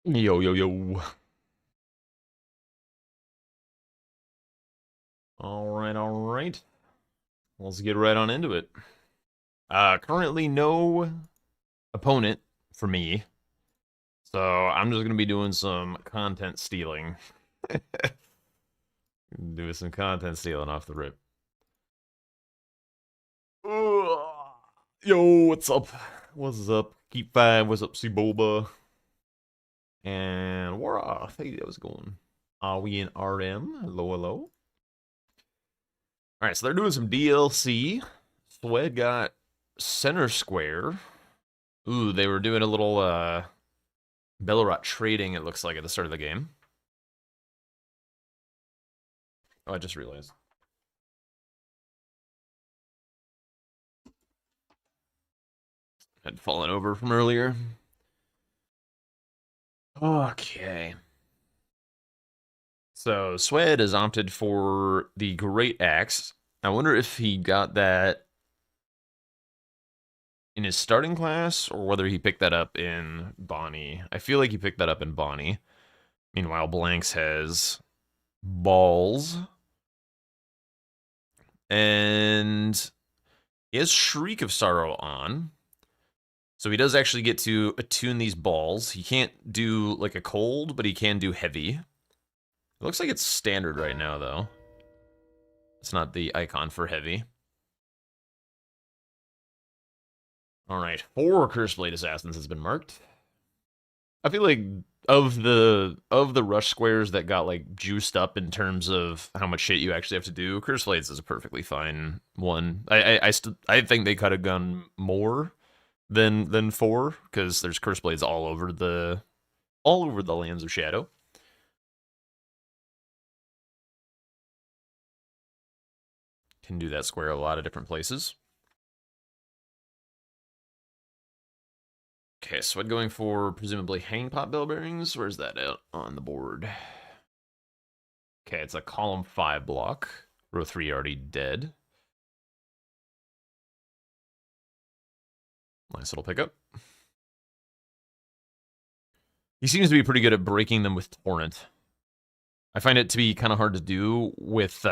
Yo, yo, yo. All right, all right. Let's get right on into it. Currently no opponent for me, so I'm just gonna be doing some content stealing. Doing some content stealing off the rip. Ugh. Yo, what's up? What's up? Keep five. What's up, Ciboba? And we're off. Hey, how's it going? Are we in RM? Hello, hello. All right, so they're doing some DLC. Swed got center square. Ooh, they were doing a little Bellerot trading, it looks like, at the start of the game. Oh, I just realized. Had fallen over from earlier. Okay. So Swed has opted for the Great Axe. I wonder if he got that in his starting class or whether he picked that up in Bonnie. I feel like he picked that up in Bonnie. Meanwhile, Blanks has balls. And he has Shriek of Sorrow on. So he does actually get to attune these balls. He can't do like a cold, but he can do heavy. It looks like it's standard right now, though. It's not the icon for heavy. All right, 4 Curseblade Assassins has been marked. I feel like of the rush squares that got like juiced up in terms of how much shit you actually have to do, Curseblades is a perfectly fine one. I think they could have gone more than 4 because there's Curseblades all over the lands of Shadow. Can do that square a lot of different places. Okay, so I'm going for presumably Hanging Pot Bell Bearings. Where's that out on the board? Okay, it's a column 5 block. Row 3 already dead. Nice little pickup. He seems to be pretty good at breaking them with Torrent. I find it to be kind of hard to do with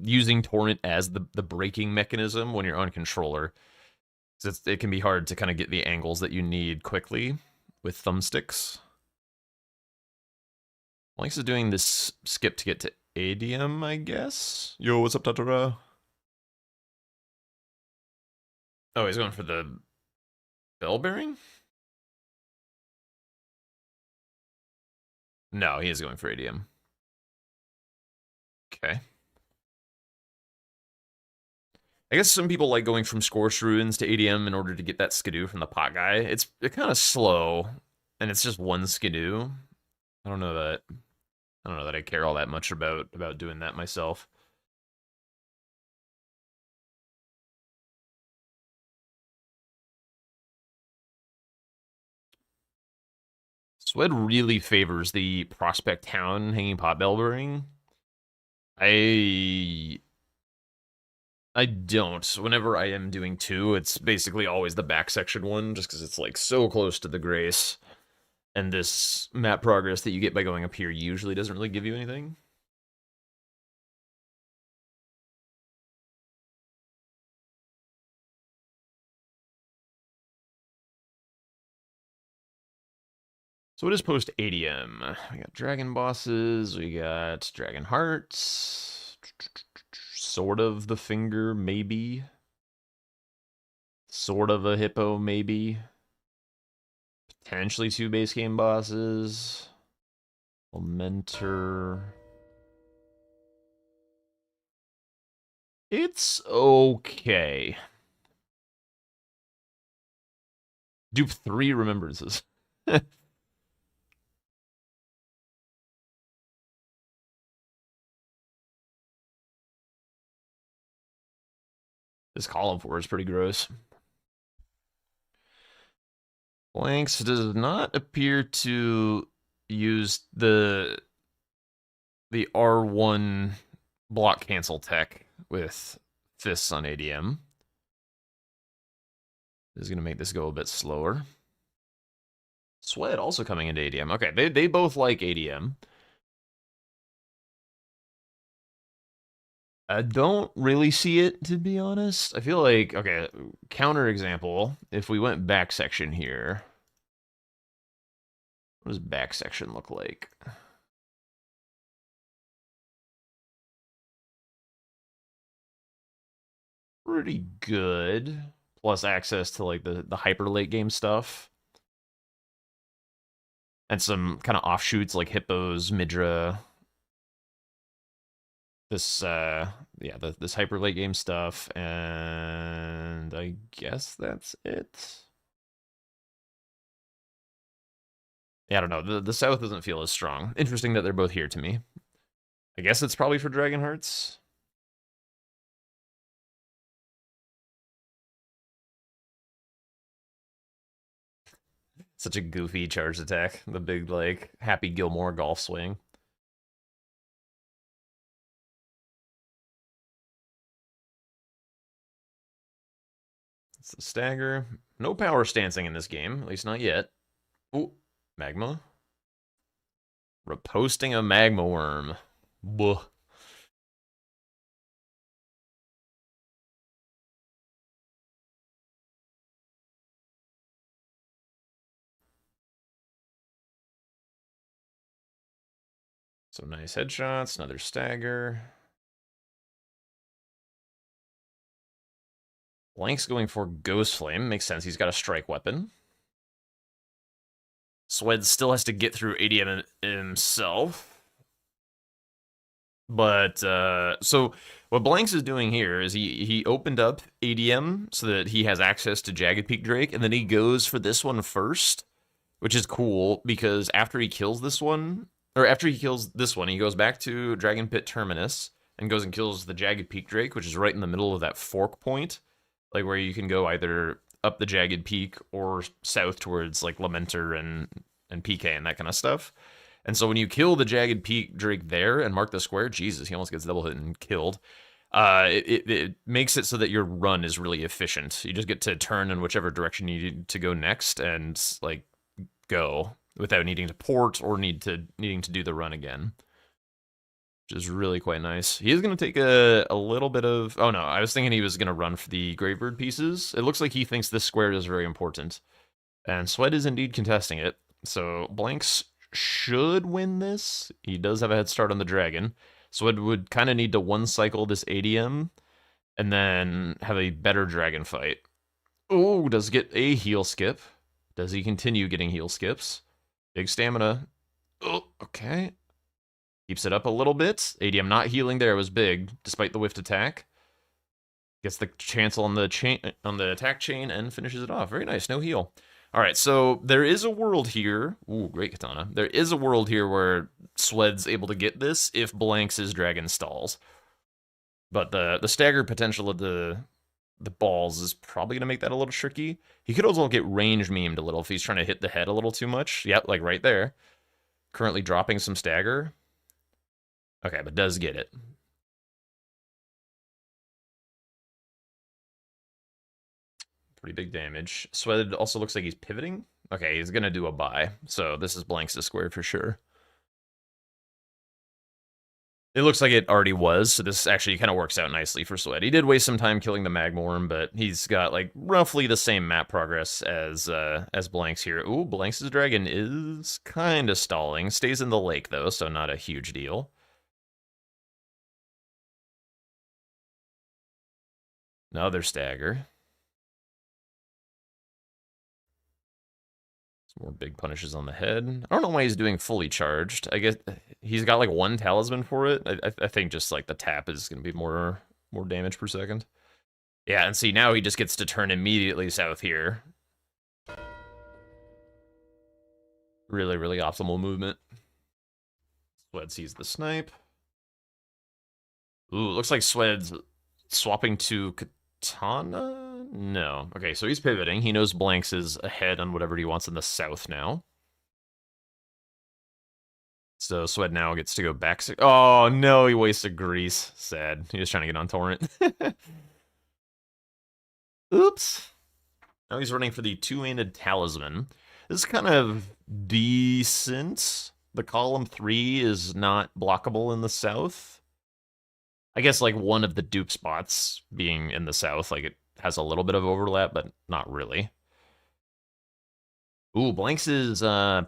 using Torrent as the breaking mechanism when you're on controller. It can be hard to kind of get the angles that you need quickly with thumbsticks. Blanks is doing this skip to get to ADM, I guess. Yo, what's up, Tatara? Oh, he's going for the bell bearing? No, he is going for ADM. Okay. I guess some people like going from Scorched Ruins to ADM in order to get that skidoo from the pot guy. It's kind of slow, and it's just one skidoo. I don't know that. I don't know that I care all that much about doing that myself. Swed really favors the Prospect Town hanging pot bell bearing. I don't. Whenever I am doing 2, it's basically always the back section one, just because it's like so close to the Grace. And this map progress that you get by going up here usually doesn't really give you anything. So what is post ADM? We got dragon bosses, we got dragon hearts, sort of the finger, maybe. Sort of a hippo, maybe. Potentially 2 base game bosses. Lamentor. It's okay. Dupe 3 remembrances. This column 4 is pretty gross. Blanks does not appear to use the R1 block cancel tech with fists on ADM. This is going to make this go a bit slower. Sweat also coming into ADM. Okay, they both like ADM. I don't really see it, to be honest. I feel like, okay, counter example, if we went back section here, what does back section look like? Pretty good. Plus access to like the hyper late game stuff. And some kind of offshoots like Hippos, Midra. This this hyper late game stuff, and I guess that's it. Yeah, I don't know. The South doesn't feel as strong. Interesting that they're both here to me. I guess it's probably for Dragon Hearts. Such a goofy charge attack. The big, like, Happy Gilmore golf swing. It's the stagger. No power stancing in this game, at least not yet. Ooh, magma. Reposting a magma worm. Buh. So nice headshots, another stagger. Blank's going for Ghost Flame. Makes sense, he's got a strike weapon. Swed still has to get through ADM himself. But, so what Blanks is doing here is he opened up ADM so that he has access to Jagged Peak Drake, and then he goes for this one first, which is cool, because after he kills this one, or after he kills this one, he goes back to Dragon Pit Terminus, and goes and kills the Jagged Peak Drake, which is right in the middle of that fork point, like where you can go either up the Jagged Peak or south towards like Lamenter and PK and that kind of stuff. And so when you kill the Jagged Peak Drake there and mark the square, Jesus, he almost gets double hit and killed. It makes it so that your run is really efficient. You just get to turn in whichever direction you need to go next and like go without needing to port or needing to do the run again, which is really quite nice. He is going to take a little bit of... Oh no, I was thinking he was going to run for the Gravebird pieces. It looks like he thinks this square is very important. And Sweat is indeed contesting it. So Blanks should win this. He does have a head start on the dragon. Sweat would kind of need to one cycle this ADM and then have a better dragon fight. Oh, does get a heal skip. Does he continue getting heal skips? Big stamina. Oh, okay. Keeps it up a little bit. ADM not healing there was big, despite the whiffed attack. Gets the chancel on the attack chain and finishes it off. Very nice, no heal. All right, so there is a world here. Ooh, great katana. There is a world here where Swed's able to get this if Blanks' dragon stalls. But the stagger potential of the balls is probably going to make that a little tricky. He could also get range memed a little if he's trying to hit the head a little too much. Yep, like right there. Currently dropping some stagger. Okay, but does get it. Pretty big damage. Swed also looks like he's pivoting. Okay, he's going to do a buy. So this is Blanks to square for sure. It looks like it already was, so this actually kind of works out nicely for Swed. He did waste some time killing the Magma Worm, but he's got like roughly the same map progress as Blanks here. Ooh, Blanks' dragon is kind of stalling. Stays in the lake though, so not a huge deal. Another stagger. Some more big punishes on the head. I don't know why he's doing fully charged. I guess he's got like one talisman for it. I think just like the tap is going to be more damage per second. Yeah, and see, now he just gets to turn immediately south here. Really, really optimal movement. Swed sees the snipe. Ooh, looks like Swed's swapping to katana? No. Okay, so he's pivoting. He knows Blanks is ahead on whatever he wants in the south now. So Swed now gets to go back. Oh, no, he wasted grease. Sad. He was trying to get on Torrent. Oops. Now he's running for the two-handed talisman. This is kind of decent. The column 3 is not blockable in the south. I guess like one of the dupe spots being in the south, like it has a little bit of overlap, but not really. Ooh, Blanks is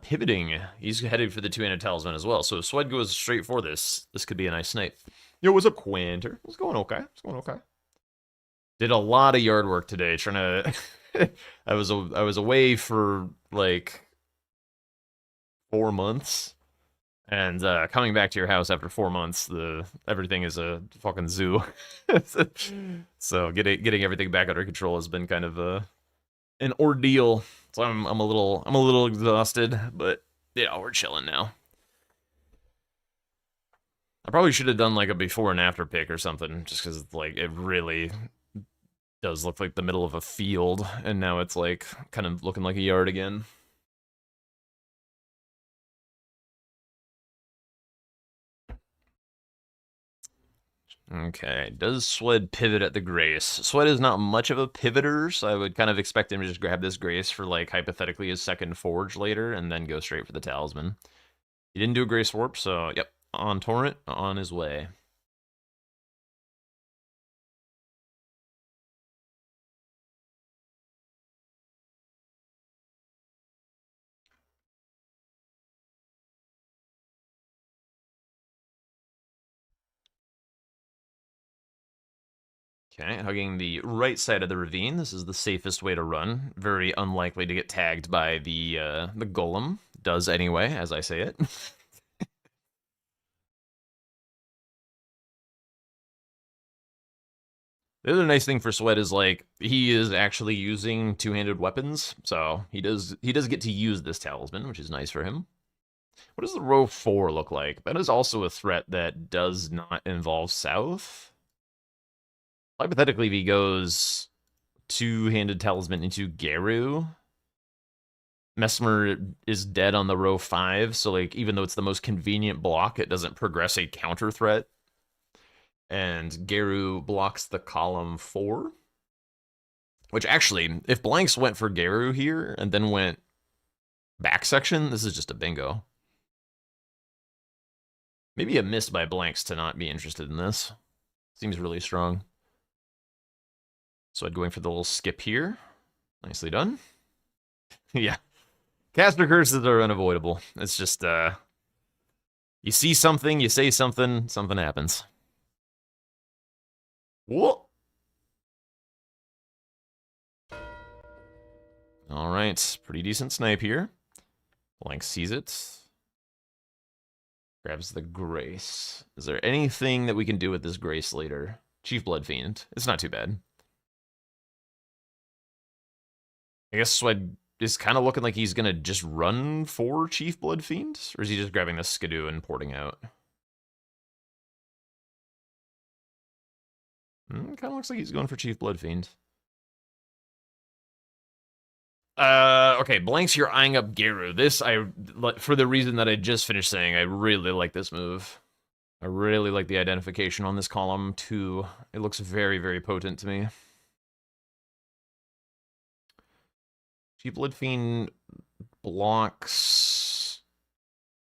pivoting. He's headed for the two-handed talisman as well. So if Swed goes straight for this, this could be a nice snipe. Yo, what's up, Quinter? It's going okay. It's going okay. Did a lot of yard work today, trying to. I was away for like 4 months, and coming back to your house after 4 months, everything is a fucking zoo. So getting everything back under control has been kind of an ordeal. So I'm a little exhausted, but yeah, we're chilling now. I probably should have done like a before and after pic or something, just because like it really does look like the middle of a field, and now it's like kind of looking like a yard again. Okay, does Swed pivot at the Grace? Swed is not much of a pivoter, so I would kind of expect him to just grab this Grace for, like, hypothetically his second Forge later, and then go straight for the Talisman. He didn't do a Grace Warp, so, yep, on Torrent, on his way. Okay, hugging the right side of the ravine. This is the safest way to run. Very unlikely to get tagged by the golem. Does anyway, as I say it. The other nice thing for Sweat is like he is actually using two-handed weapons, so he does get to use this talisman, which is nice for him. What does the row 4 look like? That is also a threat that does not involve south. Hypothetically, if he goes two-handed talisman into Geru, Mesmer is dead on the row 5, so like even though it's the most convenient block, it doesn't progress a counter threat. And Geru blocks the column 4. Which actually, if Blanks went for Geru here and then went back section, this is just a bingo. Maybe a miss by Blanks to not be interested in this. Seems really strong. So I'm going for the little skip here. Nicely done. Yeah. Caster curses are unavoidable. It's just, you see something, you say something, something happens. Whoa! Alright, pretty decent snipe here. Blank sees it. Grabs the Grace. Is there anything that we can do with this Grace later? Chief Blood Fiend. It's not too bad. I guess Swed is kind of looking like he's going to just run for Chief Blood Fiend? Or is he just grabbing the Skidoo and porting out? Kind of looks like he's going for Chief Blood Fiend. Okay, Blanks, you're eyeing up Geru. This, for the reason that I just finished saying, I really like this move. I really like the identification on this column, too. It looks very, very potent to me. Chief Blood Fiend blocks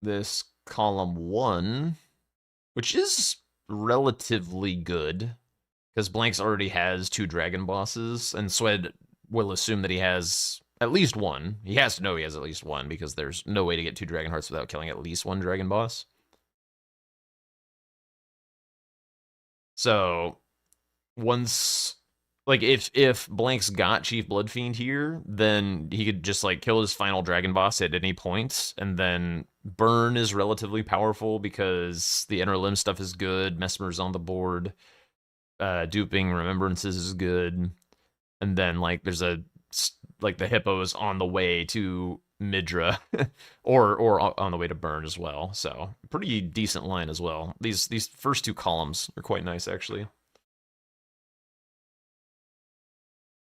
this column 1, which is relatively good, because Blanks already has 2 dragon bosses, and Swed will assume that he has at least one. He has to know he has at least one, because there's no way to get 2 dragon hearts without killing at least 1 dragon boss. So, once, like, if Blanks got Chief Bloodfiend here, then he could just, like, kill his final dragon boss at any point, and then Burn is relatively powerful because the Inner Limb stuff is good, Mesmer's on the board, duping Remembrances is good, and then, like, there's like, the Hippo's on the way to Midra, or on the way to Burn as well, so pretty decent line as well. These first 2 columns are quite nice, actually.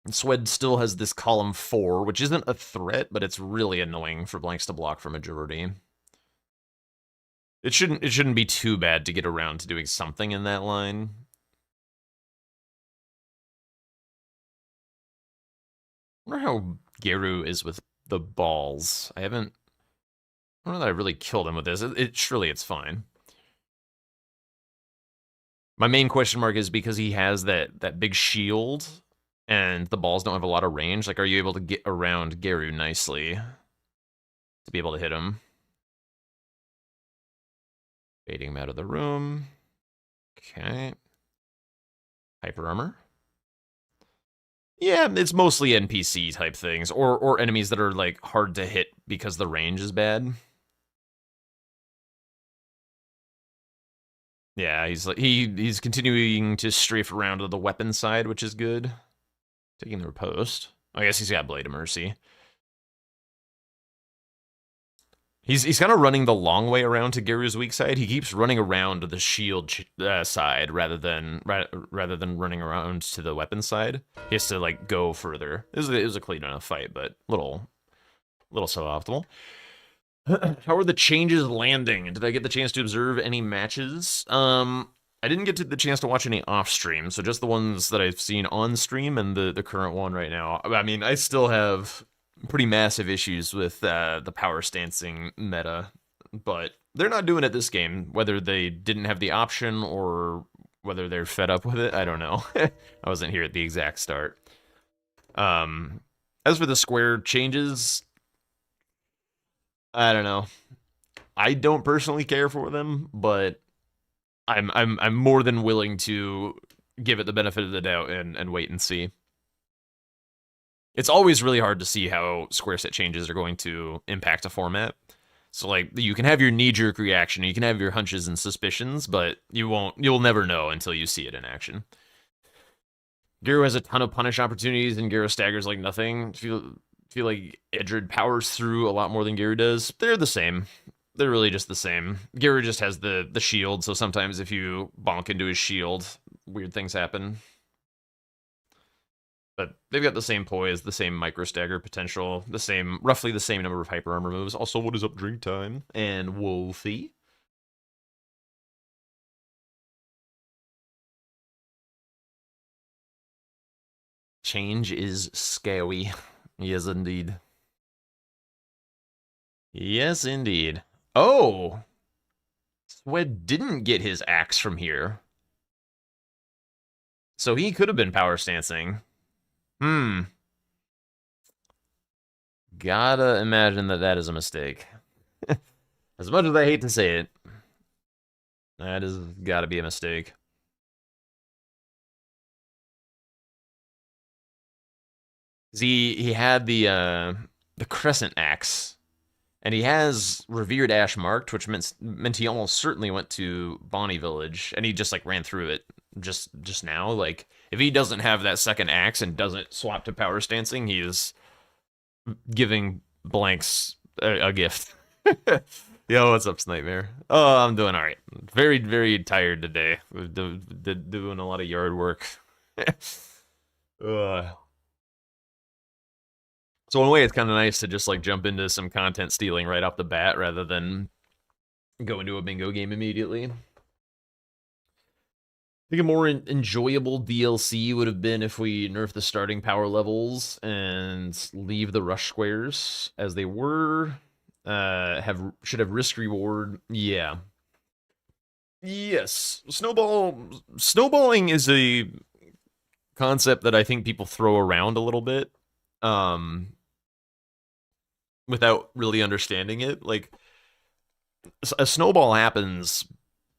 Swed still has this column 4, which isn't a threat, but it's really annoying for Blanks to block for majority. It shouldn't be too bad to get around to doing something in that line. I wonder how Geru is with the balls. I don't know that I really killed him with this. Surely it's fine. My main question mark is because he has that big shield, and the balls don't have a lot of range. Like, are you able to get around Geru nicely to be able to hit him? Baiting him out of the room. Okay. Hyper armor. Yeah, it's mostly NPC type things, or enemies that are like hard to hit because the range is bad. Yeah, he's continuing to strafe around to the weapon side, which is good. Taking the riposte. I guess he's got Blade of Mercy. He's kind of running the long way around to Geru's weak side. He keeps running around to the shield side rather than running around to the weapon side. He has to like go further. It was a clean enough fight, but little suboptimal. How are the changes landing? Did I get the chance to observe any matches? I didn't get the chance to watch any off stream, so just the ones that I've seen on stream and the current one right now. I mean, I still have pretty massive issues with the power stancing meta, but they're not doing it this game. Whether they didn't have the option or whether they're fed up with it, I don't know. I wasn't here at the exact start. As for the square changes, I don't know. I don't personally care for them, but I'm more than willing to give it the benefit of the doubt and wait and see. It's always really hard to see how square set changes are going to impact a format. So like you can have your knee-jerk reaction, you can have your hunches and suspicions, but you'll never know until you see it in action. Geru has a ton of punish opportunities and Geru staggers like nothing. Feel like Edred powers through a lot more than Geru does. They're the same. They're really just the same. Geru just has the shield, so sometimes if you bonk into his shield, weird things happen. But they've got the same poise, the same micro stagger potential, roughly the same number of hyper armor moves. Also, what is up, drink time? And Wolfie. Change is scary. Yes, indeed. Yes, indeed. Oh! Swed didn't get his axe from here. So he could have been power stancing. Gotta imagine that is a mistake. As much as I hate to say it, that has gotta be a mistake. He had the crescent axe, and he has Revered Ash marked, which meant he almost certainly went to Bonnie Village, and he just like ran through it just now. Like if he doesn't have that second axe and doesn't swap to power stancing, he is giving blanks a gift. Yo, what's up, Nightmare? Oh, I'm doing all right. Very, very tired today. Doing a lot of yard work. So in a way, it's kind of nice to just like jump into some content stealing right off the bat rather than go into a bingo game immediately. I think a more enjoyable DLC would have been if we nerfed the starting power levels and leave the rush squares as they were. Should have risk reward. Yeah. Yes. Snowballing is a concept that I think people throw around a little bit. Without really understanding it. Like, a snowball happens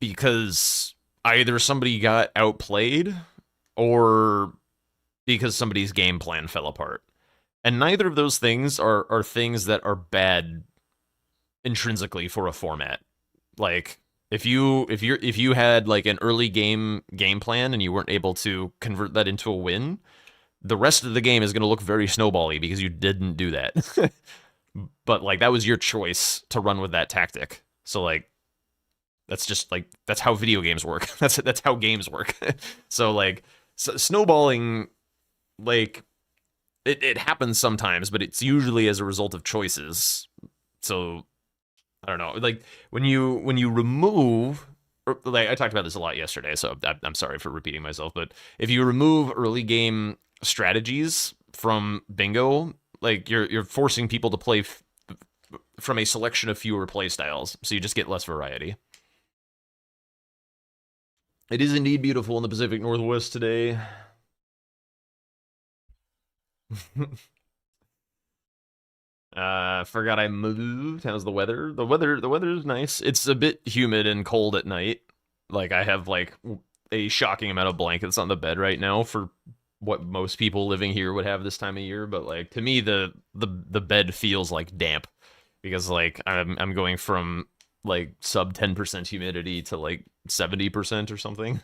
because either somebody got outplayed or because somebody's game plan fell apart. And neither of those things are things that are bad intrinsically for a format. Like, if you had like an early game plan and you weren't able to convert that into a win, the rest of the game is going to look very snowball-y because you didn't do that. But like that was your choice to run with that tactic. So like that's just like that's how video games work. That's how games work. So like snowballing, like it happens sometimes, but it's usually as a result of choices. So I don't know. Like when you remove, like I talked about this a lot yesterday, so I'm sorry for repeating myself, but if you remove early game strategies from bingo, like you're forcing people to play from a selection of fewer play styles, so you just get less variety. It is indeed beautiful in the Pacific Northwest today. Forgot I moved. How's the weather? The weather is nice. It's a bit humid and cold at night. Like I have like a shocking amount of blankets on the bed right now for what most people living here would have this time of year, but like to me the bed feels like damp because like I'm going from like sub 10% humidity to like 70% or something.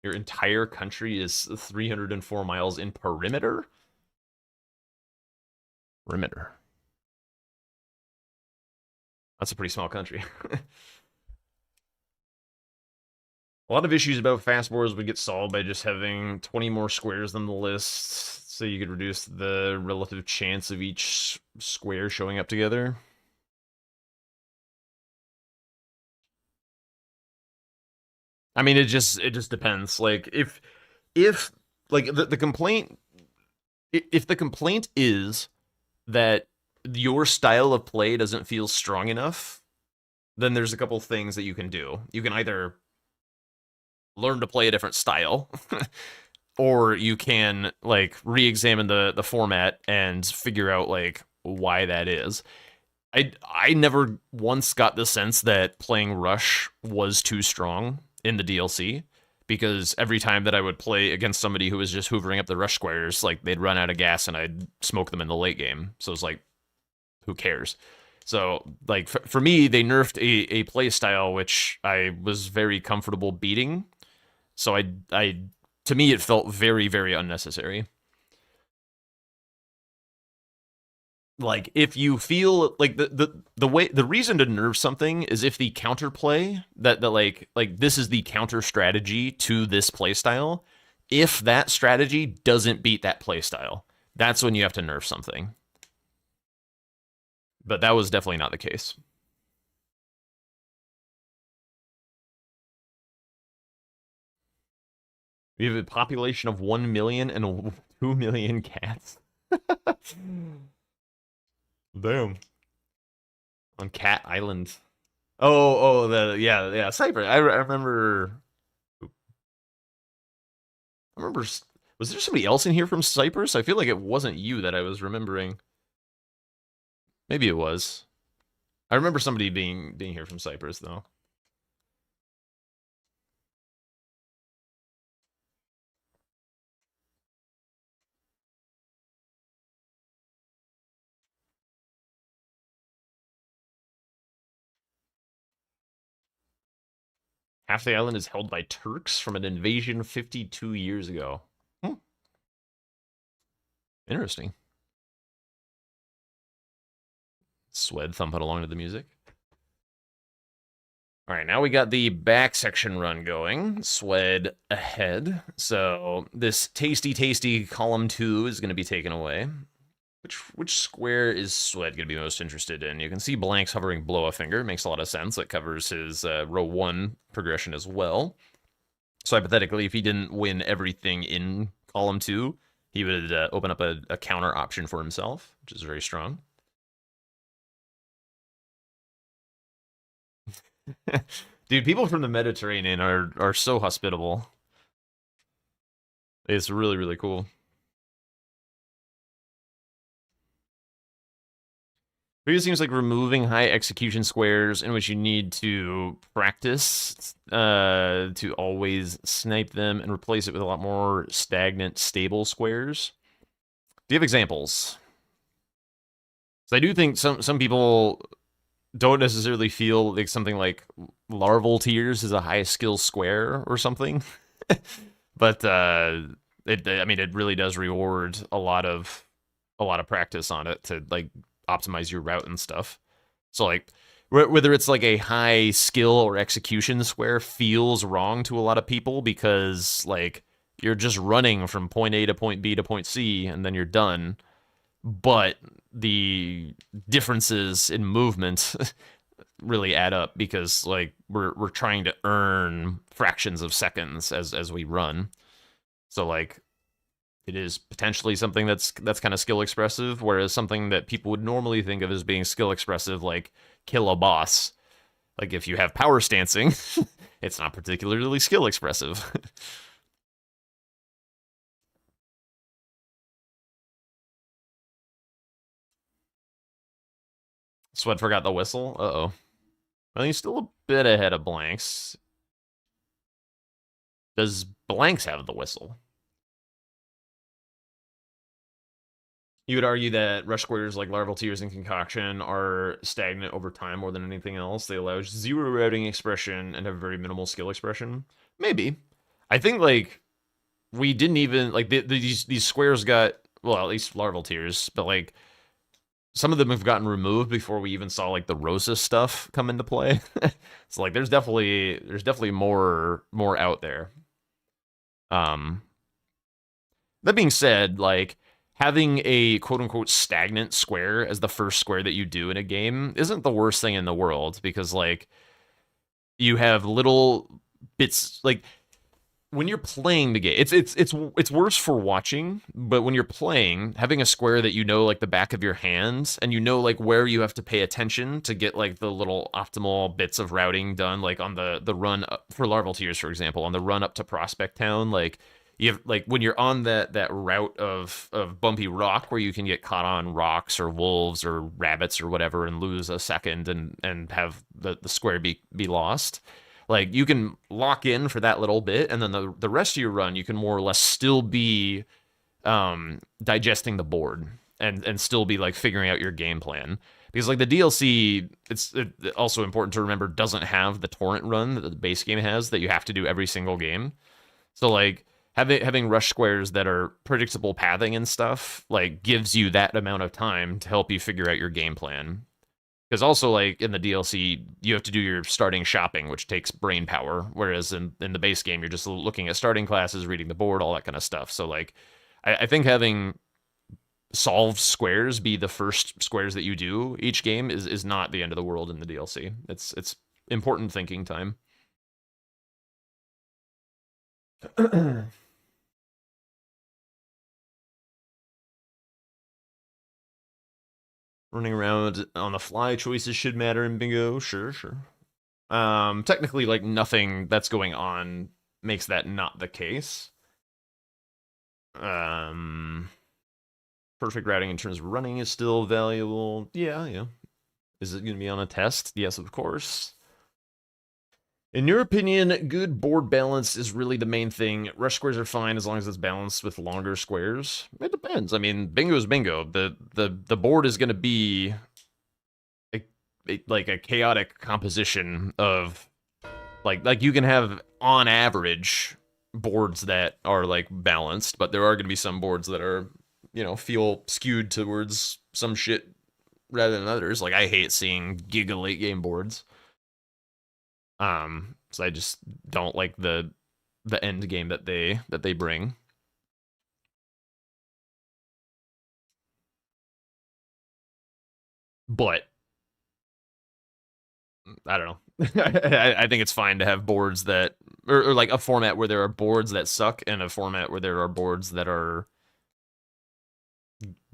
Your entire country is 304 miles in perimeter? Perimeter. That's a pretty small country. A lot of issues about fast boards would get solved by just having 20 more squares than the list, so you could reduce the relative chance of each square showing up together. I mean, it just depends. Like if like the complaint if the complaint is that your style of play doesn't feel strong enough, then there's a couple things that you can do. You can either learn to play a different style, or you can like re-examine the format and figure out like why that is. I never once got the sense that playing Rush was too strong in the DLC, because every time that I would play against somebody who was just hoovering up the Rush squares, like they'd run out of gas and I'd smoke them in the late game. So it's like, who cares? So like for me, they nerfed a play style which I was very comfortable beating. So I to me it felt very very unnecessary. Like if you feel like the reason to nerf something is if the counterplay that like this is the counter strategy to this playstyle, if that strategy doesn't beat that playstyle, that's when you have to nerf something. But that was definitely not the case. We have a population of 1 million and 2 million cats. Damn. On Cat Island. Oh, yeah, Cyprus. I remember. I remember. Was there somebody else in here from Cyprus? I feel like it wasn't you that I was remembering. Maybe it was. I remember somebody being here from Cyprus though. Half the island is held by Turks from an invasion 52 years ago. Hmm. Interesting. Swed thumping along to the music. All right, now we got the back section run going. Swed ahead. So this tasty column 2 is going to be taken away. Which square is Swed going to be most interested in? You can see blanks hovering below a finger. Makes a lot of sense. That covers his row 1 progression as well. So hypothetically, if he didn't win everything in column 2, he would open up a counter option for himself, which is very strong. Dude, people from the Mediterranean are so hospitable. It's really, really cool. It seems like removing high execution squares in which you need to practice to always snipe them and replace it with a lot more stagnant, stable squares. Do you have examples? So I do think some people don't necessarily feel like something like larval tears is a high skill square or something, but I mean, it really does reward a lot of practice on it to like optimize your route and stuff. So like whether it's like a high skill or execution square feels wrong to a lot of people because like you're just running from point A to point B to point C and then you're done. But the differences in movement really add up because like we're trying to earn fractions of seconds as we run. So like it is potentially something that's kind of skill expressive, whereas something that people would normally think of as being skill expressive, like kill a boss, like if you have power stancing, it's not particularly skill expressive. Sweat forgot the whistle. Uh-oh. Well, he's still a bit ahead of Blanks. Does Blanks have the whistle? You would argue that rush squares like larval tears and concoction are stagnant over time more than anything else. They allow zero routing expression and have very minimal skill expression. Maybe. I think like we didn't even like these squares got, well, at least larval tears, but like some of them have gotten removed before we even saw like the Rosa stuff come into play. So like there's definitely more out there. Um that being said, like having a quote unquote stagnant square as the first square that you do in a game isn't the worst thing in the world because like you have little bits like when you're playing the game, it's worse for watching, but when you're playing, having a square that you know like the back of your hands and you know like where you have to pay attention to get like the little optimal bits of routing done, like on the run up, for larval tears, for example, on the run up to Prospect Town, like you have like when you're on that route of bumpy rock where you can get caught on rocks or wolves or rabbits or whatever and lose a second and have the square be lost, like you can lock in for that little bit, and then the rest of your run you can more or less still be digesting the board and still be like figuring out your game plan. Because like the DLC, it's also important to remember doesn't have the torrent run that the base game has that you have to do every single game. So like having rush squares that are predictable pathing and stuff like gives you that amount of time to help you figure out your game plan. Because also, like in the DLC, you have to do your starting shopping, which takes brain power. Whereas in the base game, you're just looking at starting classes, reading the board, all that kind of stuff. So, like, I think having solved squares be the first squares that you do each game is not the end of the world in the DLC. It's important thinking time. Running around on the fly choices should matter in bingo. Sure, sure. Technically, like nothing that's going on makes that not the case. Um, perfect routing in terms of running is still valuable. Yeah, yeah. Is it going to be on a test? Yes, of course. In your opinion, good board balance is really the main thing. Rush squares are fine as long as it's balanced with longer squares. It depends. I mean, bingo is bingo. The board is going to be like a chaotic composition of like you can have on average boards that are like balanced, but there are going to be some boards that are, you know, feel skewed towards some shit rather than others. Like I hate seeing giga late game boards. So I just don't like the end game that they bring. But I don't know. I think it's fine to have boards that, or like a format where there are boards that suck and a format where there are boards that are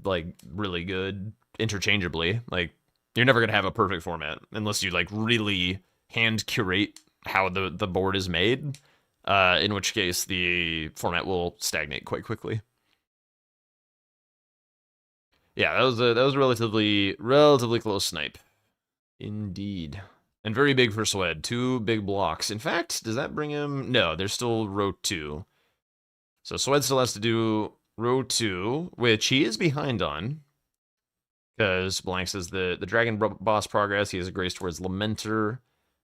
like really good interchangeably. Like you're never gonna have a perfect format unless you like really hand curate how the board is made. In which case the format will stagnate quite quickly. Yeah, that was a relatively close snipe. Indeed. And very big for Swed. 2 big blocks. In fact, does that bring him? No, there's still row 2. So Swed still has to do row 2, which he is behind on. Because Blank says the Dragon boss progress, he has a grace towards Lamenter,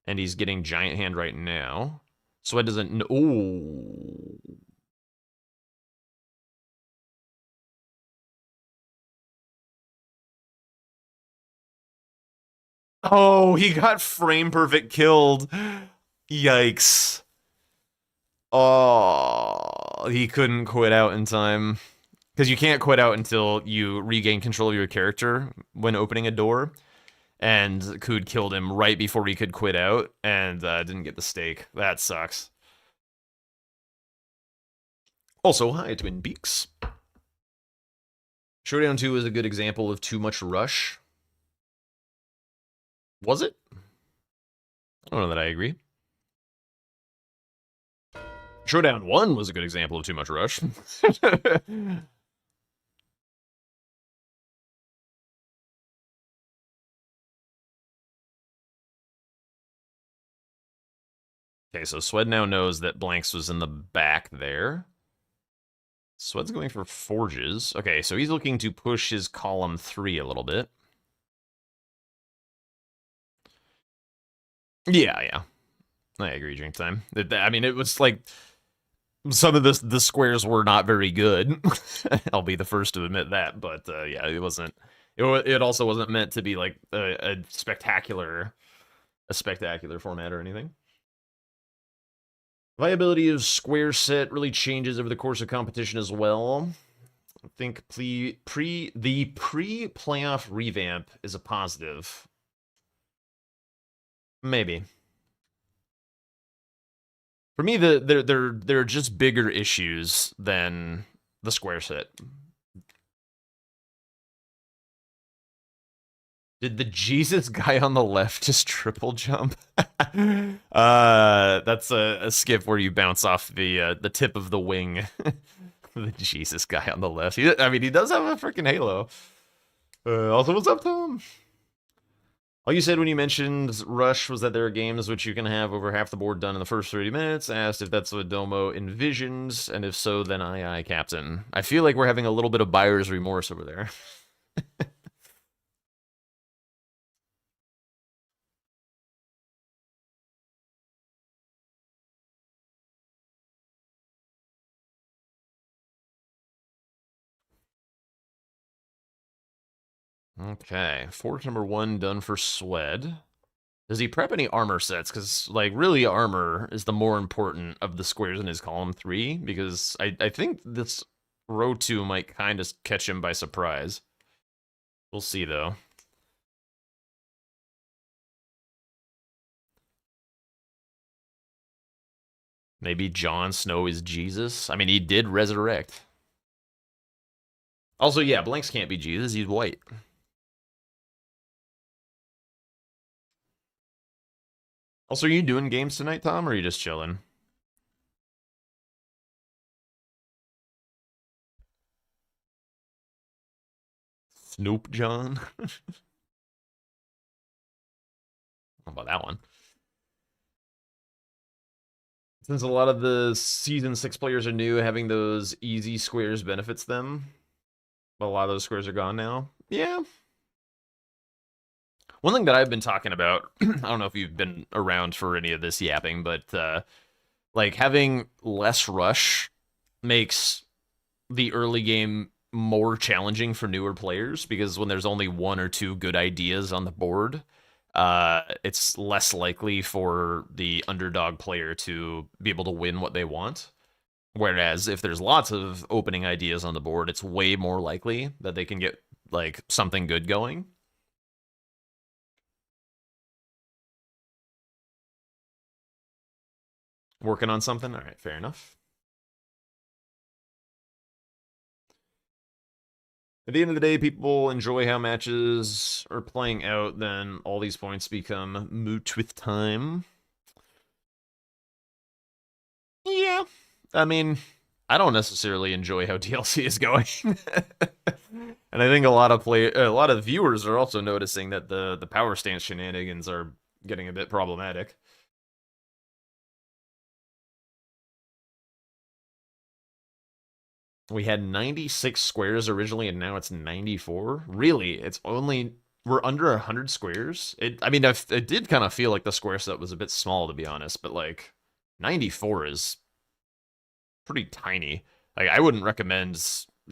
and he's getting Giant Hand right now. Swed doesn't know. Ooh. Oh, he got frame perfect killed. Yikes. Oh, he couldn't quit out in time. Because you can't quit out until you regain control of your character when opening a door. and Cood killed him right before he could quit out, and didn't get the stake. That sucks. Also, hi, Twin Beaks. Showdown 2 is a good example of too much rush. Was it? I don't know that I agree. Showdown 1 was a good example of too much rush. Okay, so Swed now knows that Blanks was in the back there. Swed's going for forges. Okay, so he's looking to push his column 3 a little bit. Yeah. I agree, drink time. I mean, it was like some of the squares were not very good. I'll be the first to admit that, but yeah, it wasn't. It also wasn't meant to be like a spectacular format or anything. Viability of square set really changes over the course of competition as well. I think the pre-playoff revamp is a positive. Maybe. For me, they're just bigger issues than the square set. Did the Jesus guy on the left just triple jump? That's a skip where you bounce off the tip of the wing. The Jesus guy on the left. I mean, he does have a freaking halo. Also, what's up, Tom? All you said when you mentioned Rush was that there are games which you can have over half the board done in the first 30 minutes. Asked if that's what Domo envisions, and if so, then aye, Captain. I feel like we're having a little bit of buyer's remorse over there. Okay, forge number 1 done for Swed. Does he prep any armor sets? Because, like, really, armor is the more important of the squares in his column 3, because I think this row 2 might kind of catch him by surprise. We'll see, though. Maybe Jon Snow is Jesus? I mean, he did resurrect. Also, yeah, Blanks can't be Jesus, he's white. Also, are you doing games tonight, Tom, or are you just chilling? Snoop John? How about that one? Since a lot of the Season 6 players are new, having those easy squares benefits them. But a lot of those squares are gone now. Yeah. One thing that I've been talking about, I don't know if you've been around for any of this yapping, but like having less rush makes the early game more challenging for newer players, because when there's only 1 or 2 good ideas on the board, it's less likely for the underdog player to be able to win what they want. Whereas if there's lots of opening ideas on the board, it's way more likely that they can get like something good going. Working on something? All right, fair enough. At the end of the day, people enjoy how matches are playing out, then all these points become moot with time. Yeah. I mean, I don't necessarily enjoy how DLC is going. And I think a lot of viewers are also noticing that the power stance shenanigans are getting a bit problematic. We had 96 squares originally, and now it's 94. Really, we're under 100 squares. I mean, it did kind of feel like the square set was a bit small, to be honest, but like 94 is pretty tiny. Like, I wouldn't recommend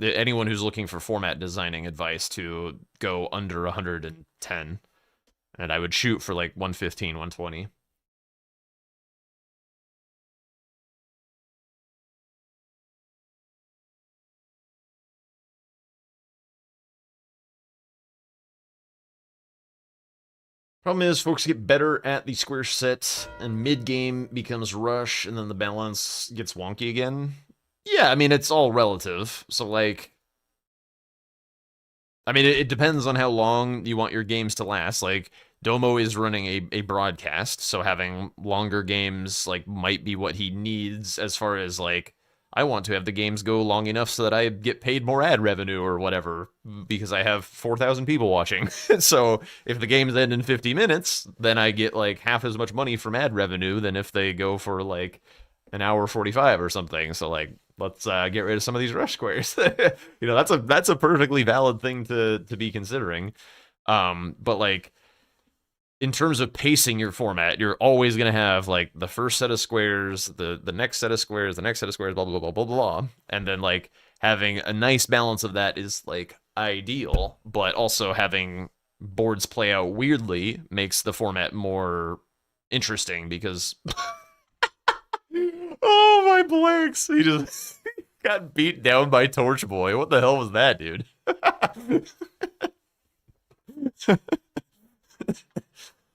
anyone who's looking for format designing advice to go under 110, and I would shoot for like 115, 120. Problem is, folks get better at the square set, and mid-game becomes rush, and then the balance gets wonky again. Yeah, I mean, it's all relative. So, like, I mean, it depends on how long you want your games to last. Like, Domo is running a broadcast, so having longer games, like, might be what he needs as far as, like, I want to have the games go long enough so that I get paid more ad revenue or whatever because I have 4,000 people watching. So if the games end in 50 minutes, then I get like half as much money from ad revenue than if they go for like an hour 45 or something. So like let's get rid of some of these rush squares. That's a perfectly valid thing to be considering. But like in terms of pacing your format, you're always going to have like the first set of squares, the next set of squares, the next set of squares, blah, blah, blah, blah, blah, blah. And then like having a nice balance of that is like ideal, but also having boards play out weirdly makes the format more interesting because oh my blanks. He just got beat down by Torch Boy. What the hell was that, dude?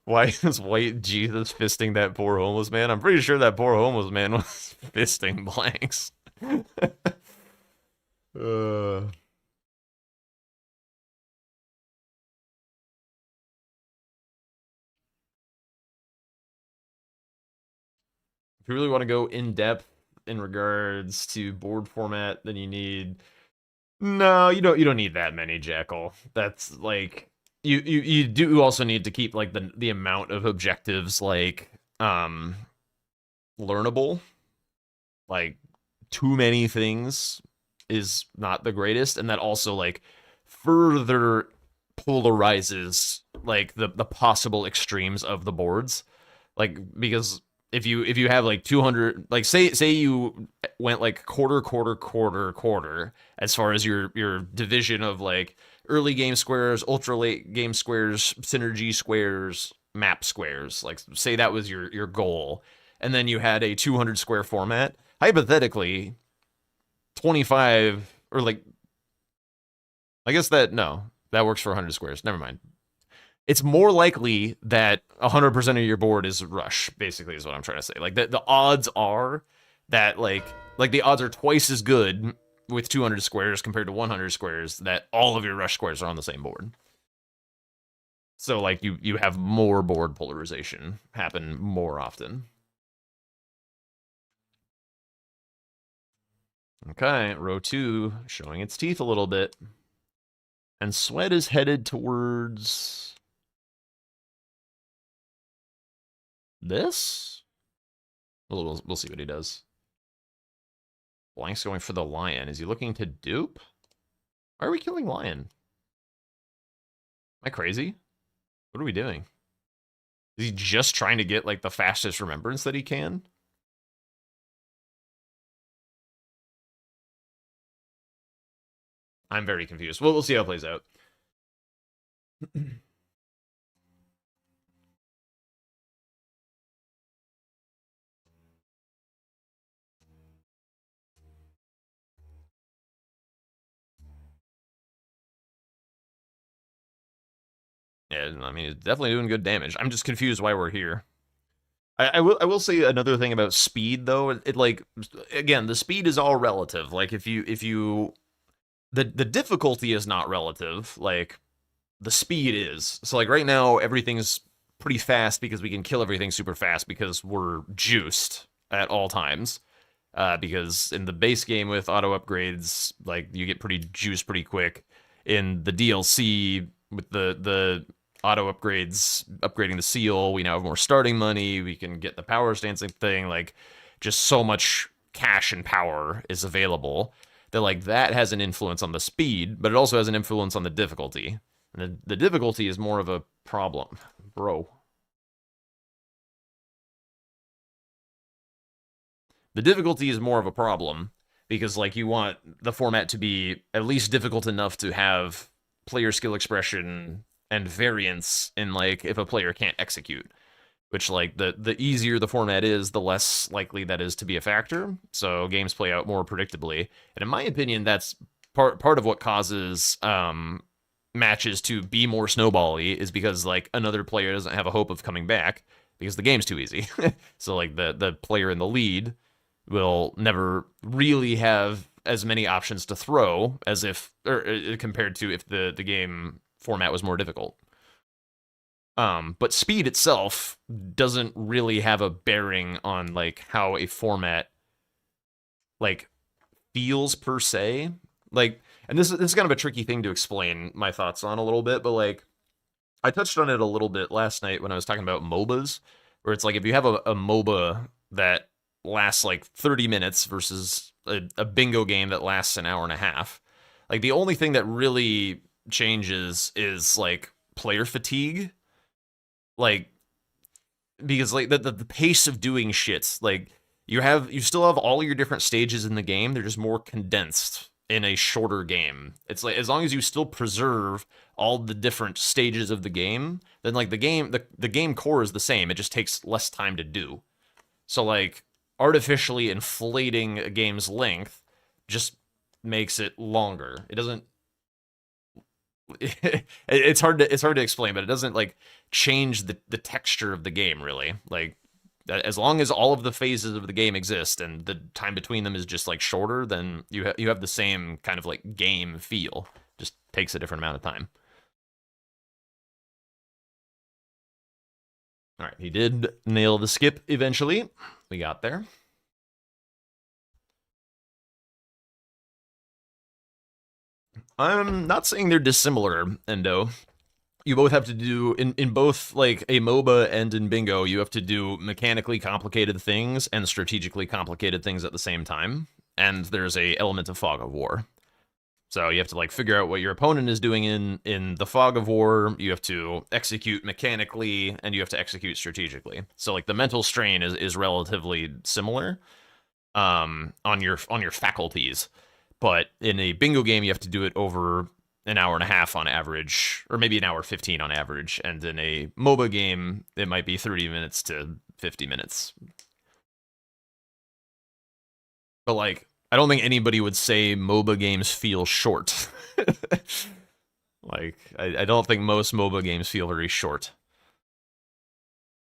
Why is white Jesus fisting that poor homeless man? I'm pretty sure that poor homeless man was fisting blanks. uh. If you really want to go in depth in regards to board format, then you need no, you don't need that many, Jackal. That's like you do also need to keep like the amount of objectives like learnable. Like too many things is not the greatest, and that also like further polarizes like the possible extremes of the boards. Like because if you have like 200, like say you went like quarter as far as your division of like early game squares, ultra late game squares, synergy squares, map squares, like say that was your goal, and then you had a 200 square format, hypothetically 25 or like I guess that no, that works for 100 squares. Never mind. It's more likely that 100% of your board is rush, basically is what I'm trying to say. Like the odds are that like the odds are twice as good with 200 squares compared to 100 squares that all of your rush squares are on the same board. So like you have more board polarization happen more often. Okay, row 2 showing its teeth a little bit. And Sweat is headed towards this? We'll see what he does. Blank's going for the lion. Is he looking to dupe? Why are we killing lion? Am I crazy? What are we doing? Is he just trying to get like the fastest remembrance that he can? I'm very confused. Well, we'll see how it plays out. Yeah, I mean, it's definitely doing good damage. I'm just confused why we're here. I will say another thing about speed though. It like again, the speed is all relative. Like if you the difficulty is not relative. Like the speed is. So like right now everything's pretty fast because we can kill everything super fast because we're juiced at all times. Because in the base game with auto upgrades, like you get pretty juiced pretty quick. In the DLC with the auto upgrades, upgrading the seal, we now have more starting money. We can get the power stancing thing. Like just so much cash and power is available that like that has an influence on the speed, but it also has an influence on the difficulty. And the difficulty is more of a problem, bro. The difficulty is more of a problem because like you want the format to be at least difficult enough to have player skill expression and variance in like if a player can't execute, which like the easier the format is, the less likely that is to be a factor, so games play out more predictably. And in my opinion, that's part of what causes matches to be more snowbally is because like another player doesn't have a hope of coming back because the game's too easy. So like the player in the lead will never really have as many options to throw as if or compared to if the game format was more difficult. But speed itself doesn't really have a bearing on like how a format like feels per se. Like, and this is kind of a tricky thing to explain my thoughts on a little bit, but like I touched on it a little bit last night when I was talking about MOBAs, where it's like if you have a MOBA that lasts like 30 minutes versus a bingo game that lasts an hour and a half, like the only thing that really changes is like player fatigue. Like because like the pace of doing shit, like you still have all your different stages in the game, they're just more condensed in a shorter game. It's like as long as you still preserve all the different stages of the game, then like the game core is the same, it just takes less time to do. So like artificially inflating a game's length just makes it longer. It doesn't it's hard to explain, but it doesn't like change the texture of the game really. Like as long as all of the phases of the game exist and the time between them is just like shorter, then you have the same kind of like game feel. Just takes a different amount of time. All right, he did nail the skip eventually. We got there. I'm not saying they're dissimilar, Endo. You both have to do in both like a MOBA and in bingo, you have to do mechanically complicated things and strategically complicated things at the same time. And there's a element of fog of war. So you have to like figure out what your opponent is doing in the fog of war. You have to execute mechanically and you have to execute strategically. So like the mental strain is relatively similar on your faculties. But in a bingo game, you have to do it over an hour and a half on average, or maybe an hour 15 on average. And in a MOBA game, it might be 30 minutes to 50 minutes. But like, I don't think anybody would say MOBA games feel short. Like, I don't think most MOBA games feel very short.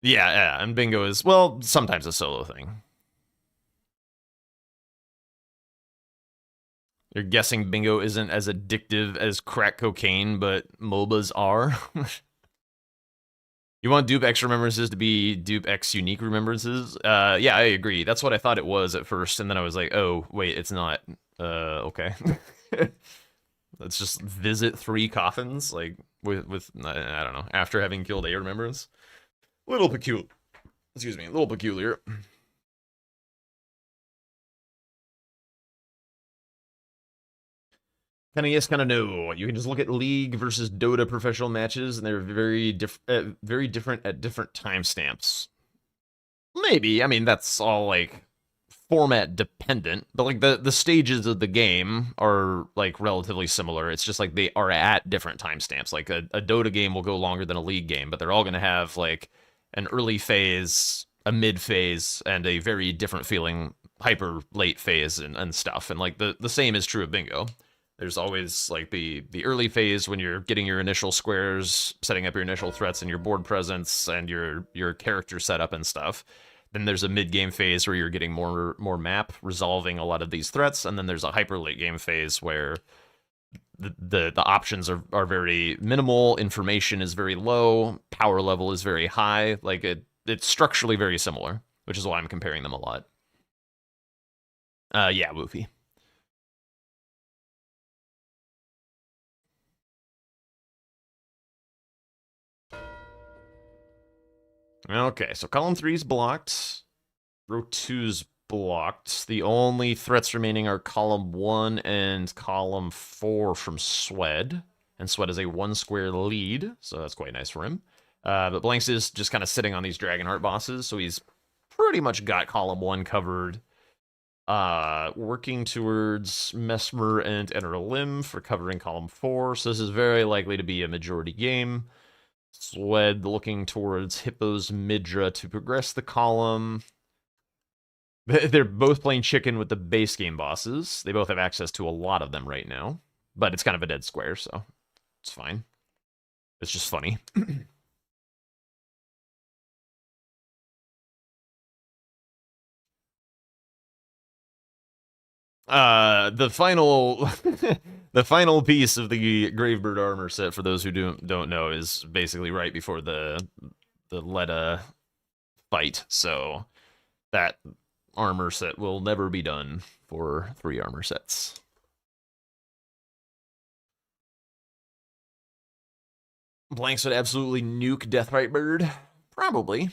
Yeah, and bingo is, well, sometimes a solo thing. You're guessing bingo isn't as addictive as crack cocaine, but MOBAs are? You want Dupe X remembrances to be Dupe X unique remembrances? Yeah, I agree. That's what I thought it was at first, and then I was like, oh, wait, it's not. Okay. Let's just visit 3 coffins, like, with I don't know, after having killed a remembrance. Little peculiar. Excuse me, a little peculiar. Kind of yes, kind of no. You can just look at League versus Dota professional matches, and they're very different at different timestamps. Maybe. I mean, that's all like format dependent, but like the stages of the game are like relatively similar. It's just like they are at different timestamps. Like a Dota game will go longer than a League game, but they're all going to have like an early phase, a mid phase, and a very different feeling hyper late phase and stuff. And like the same is true of bingo. There's always like the early phase when you're getting your initial squares, setting up your initial threats and your board presence and your character setup and stuff. Then there's a mid-game phase where you're getting more map, resolving a lot of these threats, and then there's a hyper late game phase where the options are very minimal, information is very low, power level is very high. Like it's structurally very similar, which is why I'm comparing them a lot. Yeah, Woofy. Okay, so column 3 is blocked. Row 2's blocked. The only threats remaining are column 1 and column 4 from Swed. And Swed is a 1 square lead, so that's quite nice for him. But Blanks is just kind of sitting on these Dragonheart bosses, so he's pretty much got column 1 covered. Working towards Mesmer and Inner Limb for covering column 4, so this is very likely to be a majority game. Swed looking towards Hippo's Midra to progress the column. They're both playing chicken with the base game bosses. They both have access to a lot of them right now, but it's kind of a dead square, so. It's fine. It's just funny. The final the final piece of the Gravebird armor set, for those who don't know, is basically right before the Letta fight. So that armor set will never be done for 3 armor sets. Blanks would absolutely nuke Deathrite Bird. Probably.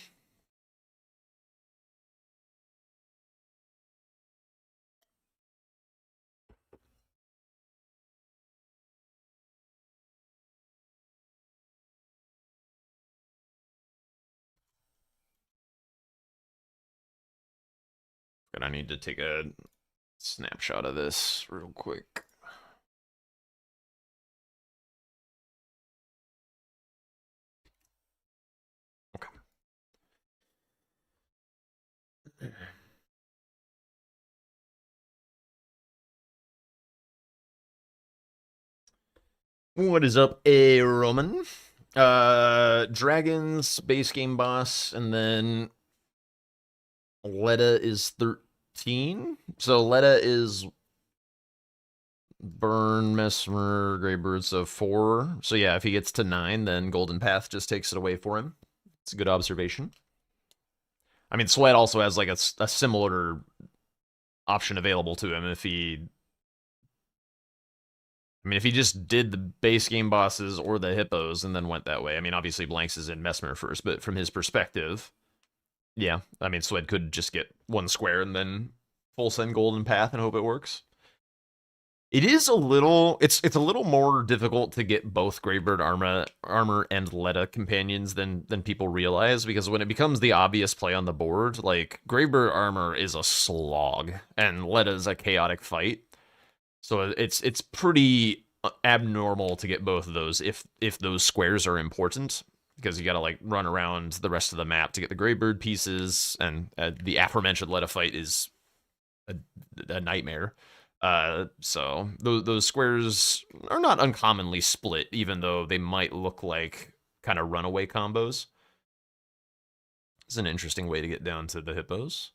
But I need to take a snapshot of this real quick. Okay. What is up, a Roman? Dragons, base game boss, and then Letta is 13. So Letta is Burn, Mesmer, Greybird, so 4. So yeah, if he gets to 9, then Golden Path just takes it away for him. It's a good observation. I mean, Sweat also has like a similar option available to him if he... I mean, if he just did the base game bosses or the hippos and then went that way. I mean, obviously Blanks is in Mesmer first, but from his perspective, yeah. I mean, Swed could just get 1 square and then full send Golden Path and hope it works. It is a little... It's a little more difficult to get both Gravebird armor and Letta companions than people realize, because when it becomes the obvious play on the board, like, Gravebird armor is a slog, and Letta's a chaotic fight. So it's pretty abnormal to get both of those if those squares are important, because you got to like run around the rest of the map to get the Greybird pieces, and the aforementioned Letta fight is a nightmare. So those squares are not uncommonly split, even though they might look like kind of runaway combos. It's an interesting way to get down to the hippos.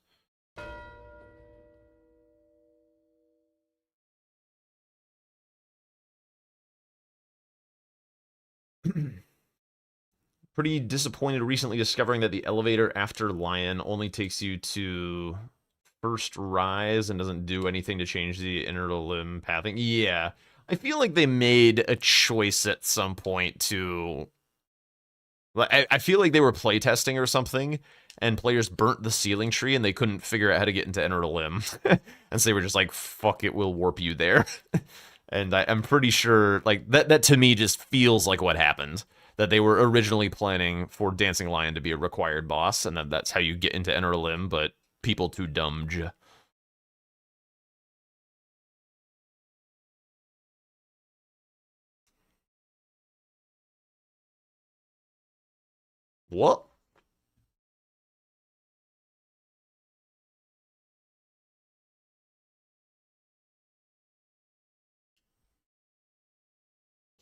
Pretty disappointed recently discovering that the elevator after Lion only takes you to first rise and doesn't do anything to change the inner limb pathing. Yeah, I feel like they made a choice at some point to... I feel like they were playtesting or something, and players burnt the ceiling tree and they couldn't figure out how to get into inner limb. And so they were just like, fuck it, we'll warp you there. And I'm pretty sure, like, that to me just feels like what happened. That they were originally planning for Dancing Lion to be a required boss, and that's how you get into Inner Limb, but people too dumb. What?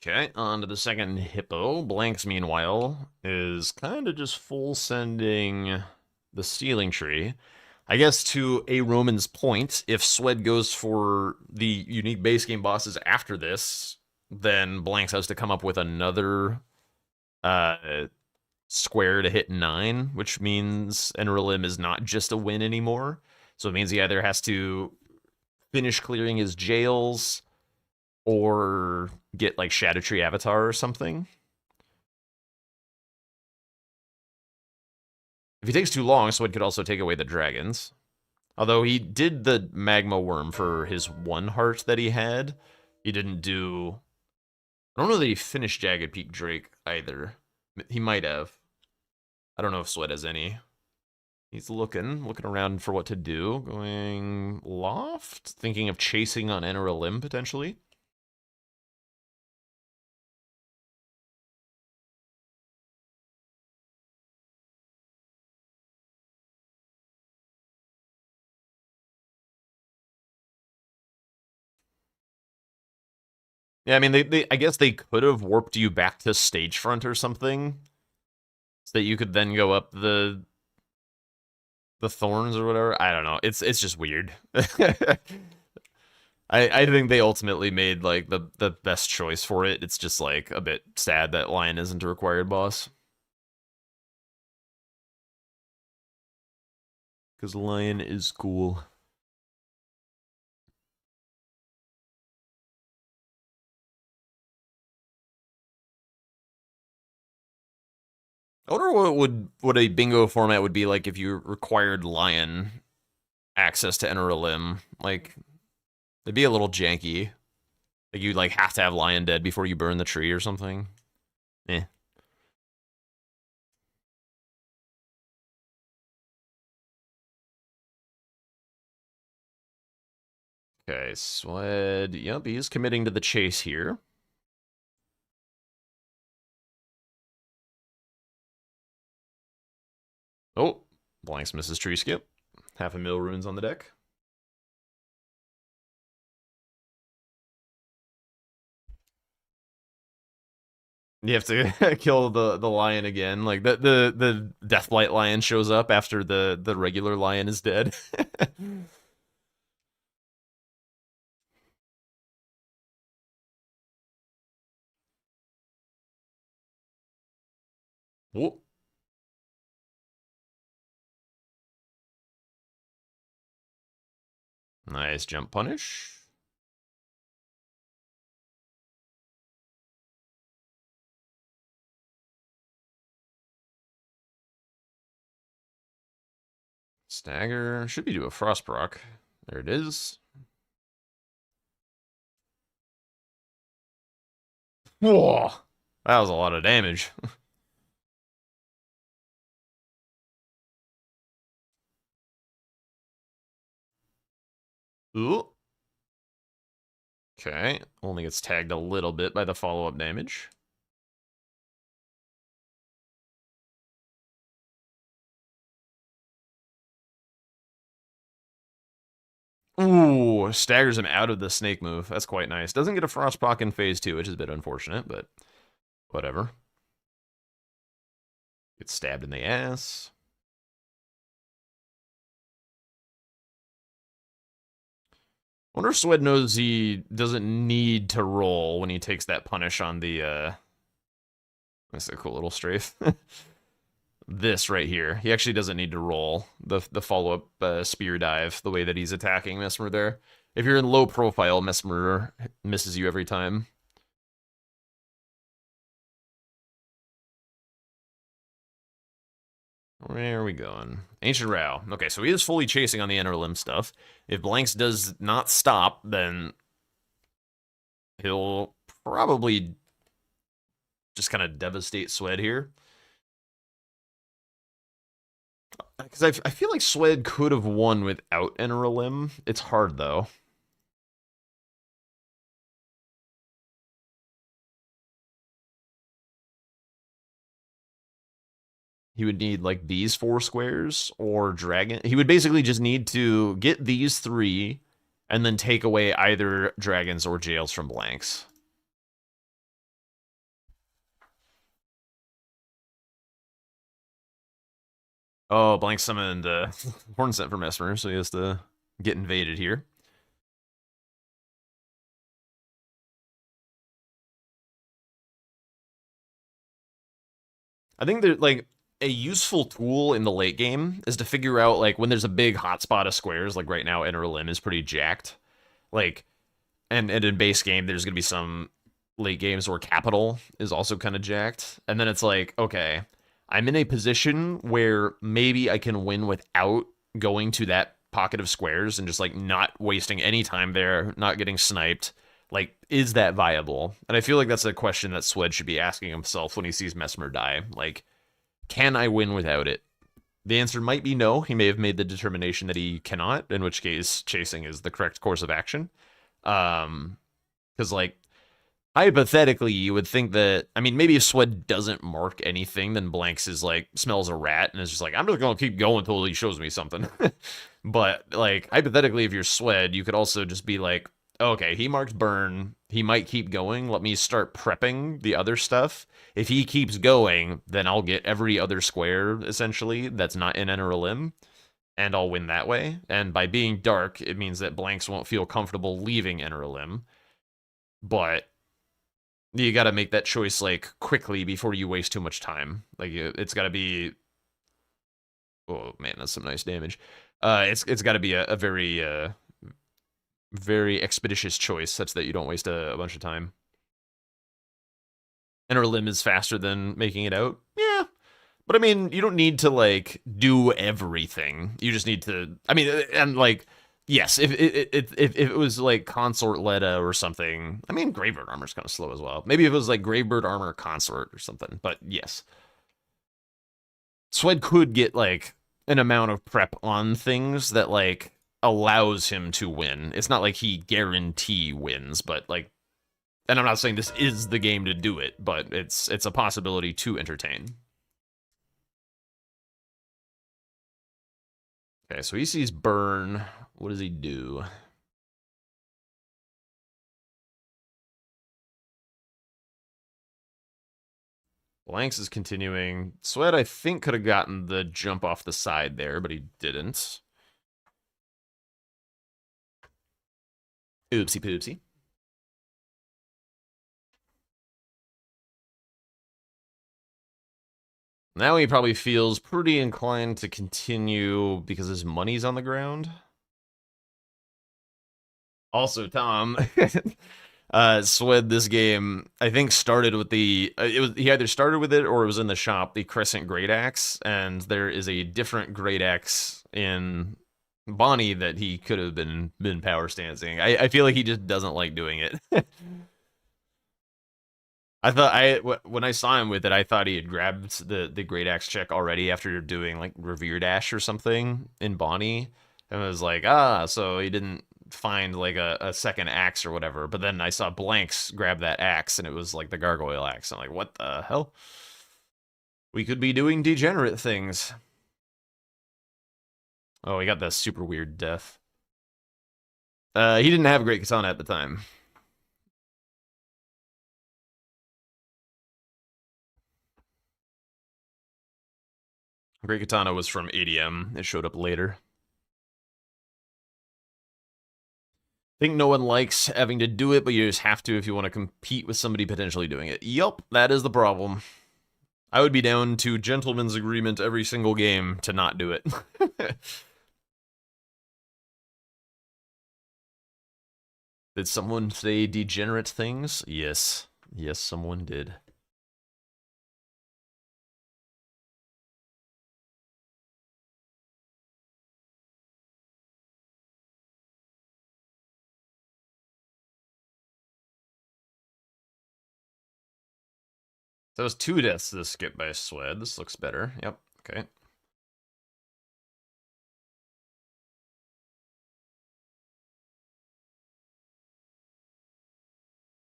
Okay, on to the second hippo. Blanks, meanwhile, is kind of just full sending the ceiling tree. I guess to a Roman's point, if Swed goes for the unique base game bosses after this, then Blanks has to come up with another square to hit 9, which means Enrelim is not just a win anymore. So it means he either has to finish clearing his jails or get like Shadow Tree Avatar or something. If he takes too long, Swed could also take away the dragons. Although he did the Magma Worm for his 1 heart that he had. He didn't do... I don't know that he finished Jagged Peak Drake either. He might have. I don't know if Swed has any. He's looking around for what to do. Going Loft? Thinking of chasing on Enter a Limb, potentially. Yeah, I mean, I guess they could have warped you back to stage front or something, so that you could then go up the thorns or whatever. I don't know. It's just weird. I think they ultimately made like the best choice for it. It's just like a bit sad that Lion isn't a required boss. Because Lion is cool. I wonder what a bingo format would be like if you required Lion access to enter a limb. Like, it'd be a little janky. Like you like have to have Lion dead before you burn the tree or something. Eh. Okay, Swed. Yep, he's committing to the chase here. Oh, blanks misses tree skip. Half a mil runes on the deck. You have to kill the lion again. Like the Deathblight lion shows up after the regular lion is dead. Whoop. Nice jump punish. Stagger. Should be do a frost proc. There it is. Whoa. That was a lot of damage. Ooh. Okay. Only gets tagged a little bit by the follow-up damage. Ooh, staggers him out of the snake move. That's quite nice. Doesn't get a frost proc in phase 2, which is a bit unfortunate, but whatever. Gets stabbed in the ass. Wonder if Swed knows he doesn't need to roll when he takes that punish on the, that's a cool little strafe. This right here. He actually doesn't need to roll the follow-up spear dive the way that he's attacking Mesmer there. If you're in low profile, Mesmer misses you every time. Where are we going? Ancient Row. Okay, so he is fully chasing on the inner limb stuff. If Blanks does not stop, then he'll probably just kind of devastate Swed here. Because I feel like Swed could have won without Enter a Limb. It's hard, though. He would need, like, these 4 squares or Dragon. He would basically just need to get these 3 and then take away either Dragons or Jails from Blanks. Oh, Blank summoned Horn Scent for Mesmer, so he has to get invaded here. I think that, like, a useful tool in the late game is to figure out, like, when there's a big hotspot of squares, like right now, Enter Limb is pretty jacked. Like, and in base game, there's going to be some late games where Capital is also kind of jacked. And then it's like, okay, I'm in a position where maybe I can win without going to that pocket of squares and just, like, not wasting any time there, not getting sniped. Like, is that viable? And I feel like that's a question that Swed should be asking himself when he sees Mesmer die. Like, can I win without it? The answer might be no. He may have made the determination that he cannot, in which case chasing is the correct course of action. Because, like, hypothetically, you would think that, I mean, maybe if Swed doesn't mark anything, then Blanks is like, smells a rat and is just like, I'm just gonna keep going until he shows me something. But, like, hypothetically, if you're Swed, you could also just be like, okay, he marked burn. He might keep going. Let me start prepping the other stuff. If he keeps going, then I'll get every other square, essentially, that's not in Enter a Limb, and I'll win that way. And by being dark, it means that blanks won't feel comfortable leaving Enter a Limb. But you got to make that choice, like, quickly before you waste too much time. Like, it's got to be... Oh, man, that's some nice damage. It's got to be a very... very expeditious choice such that you don't waste a bunch of time. And her limb is faster than making it out. Yeah. But I mean, you don't need to like do everything. You just need to I mean and like yes, if it was like consort Leda or something. I mean Gravebird armor's kind of slow as well. Maybe if it was like Gravebird armor consort or something. But yes. Swed could get like an amount of prep on things that like allows him to win. It's not like he guarantee wins, but like, and I'm not saying this is the game to do it, but it's a possibility to entertain. Okay, so he sees burn. What does he do? Blanks is continuing. Swed, I think, could have gotten the jump off the side there, but he didn't. Oopsie poopsie. Now he probably feels pretty inclined to continue because his money's on the ground. Also, Tom, Swed this game, I think started with the, he either started with it or it was in the shop, the Crescent Great Axe, and there is a different Great Axe in Bonnie that he could have been power stancing. I feel like he just doesn't like doing it. I thought when I saw him with it, I thought he had grabbed the Great Axe check already after doing like Revere Dash or something in Bonnie, and I was like, so he didn't find like a second axe or whatever. But then I saw Blanks grab that axe, and it was like the Gargoyle axe. I'm like, what the hell? We could be doing degenerate things. Oh, he got that super weird death. He didn't have a great katana at the time. Great Katana was from ADM. It showed up later. I think no one likes having to do it, but you just have to if you want to compete with somebody potentially doing it. Yup, that is the problem. I would be down to gentleman's agreement every single game to not do it. Did someone say degenerate things? Yes. Yes, someone did. That was 2 deaths this skip by Swed. This looks better. Yep, okay.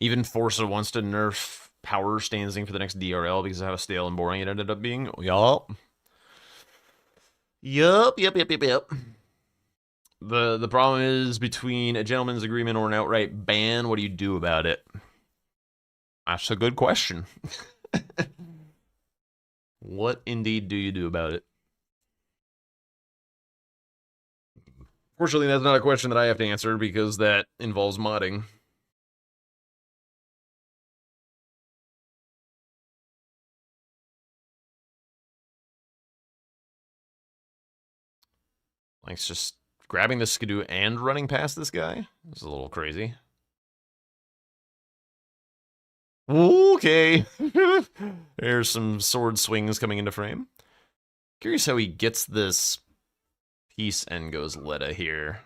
Even Forza wants to nerf power stancing for the next DRL because of how stale and boring it ended up being. Yup. Yup. The problem is between a gentleman's agreement or an outright ban, what do you do about it? That's a good question. What indeed do you do about it? Fortunately, that's not a question that I have to answer because that involves modding. Like, just grabbing the skidoo and running past this guy? This is a little crazy. Okay. There's some sword swings coming into frame. Curious how he gets this piece and goes Leda here.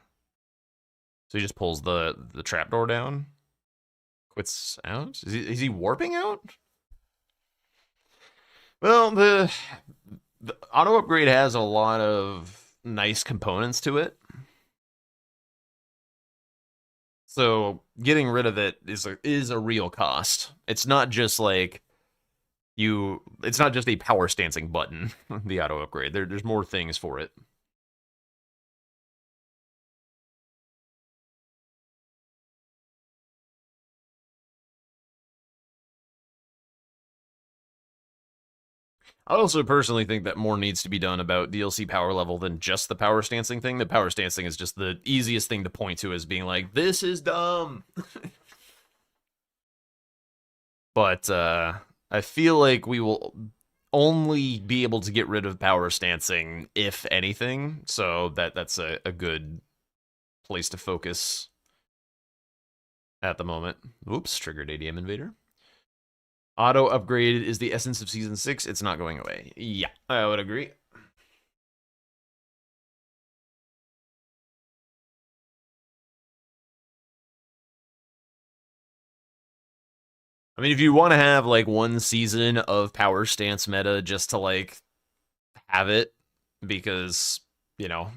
So he just pulls the trapdoor down? Quits out? Is he warping out? Well, the auto upgrade has a lot of nice components to it. So getting rid of it is a real cost. It's not just like it's not just a power stancing button, the auto upgrade. There's more things for it. I also personally think that more needs to be done about DLC power level than just the power stancing thing. The power stancing is just the easiest thing to point to as being like, this is dumb. But I feel like we will only be able to get rid of power stancing, if anything. So that's a good place to focus at the moment. Oops, triggered ADM Invader. Auto upgrade is the essence of Season 6. It's not going away. Yeah, I would agree. I mean, if you want to have, like, one season of power stance meta just to, like, have it, because, you know,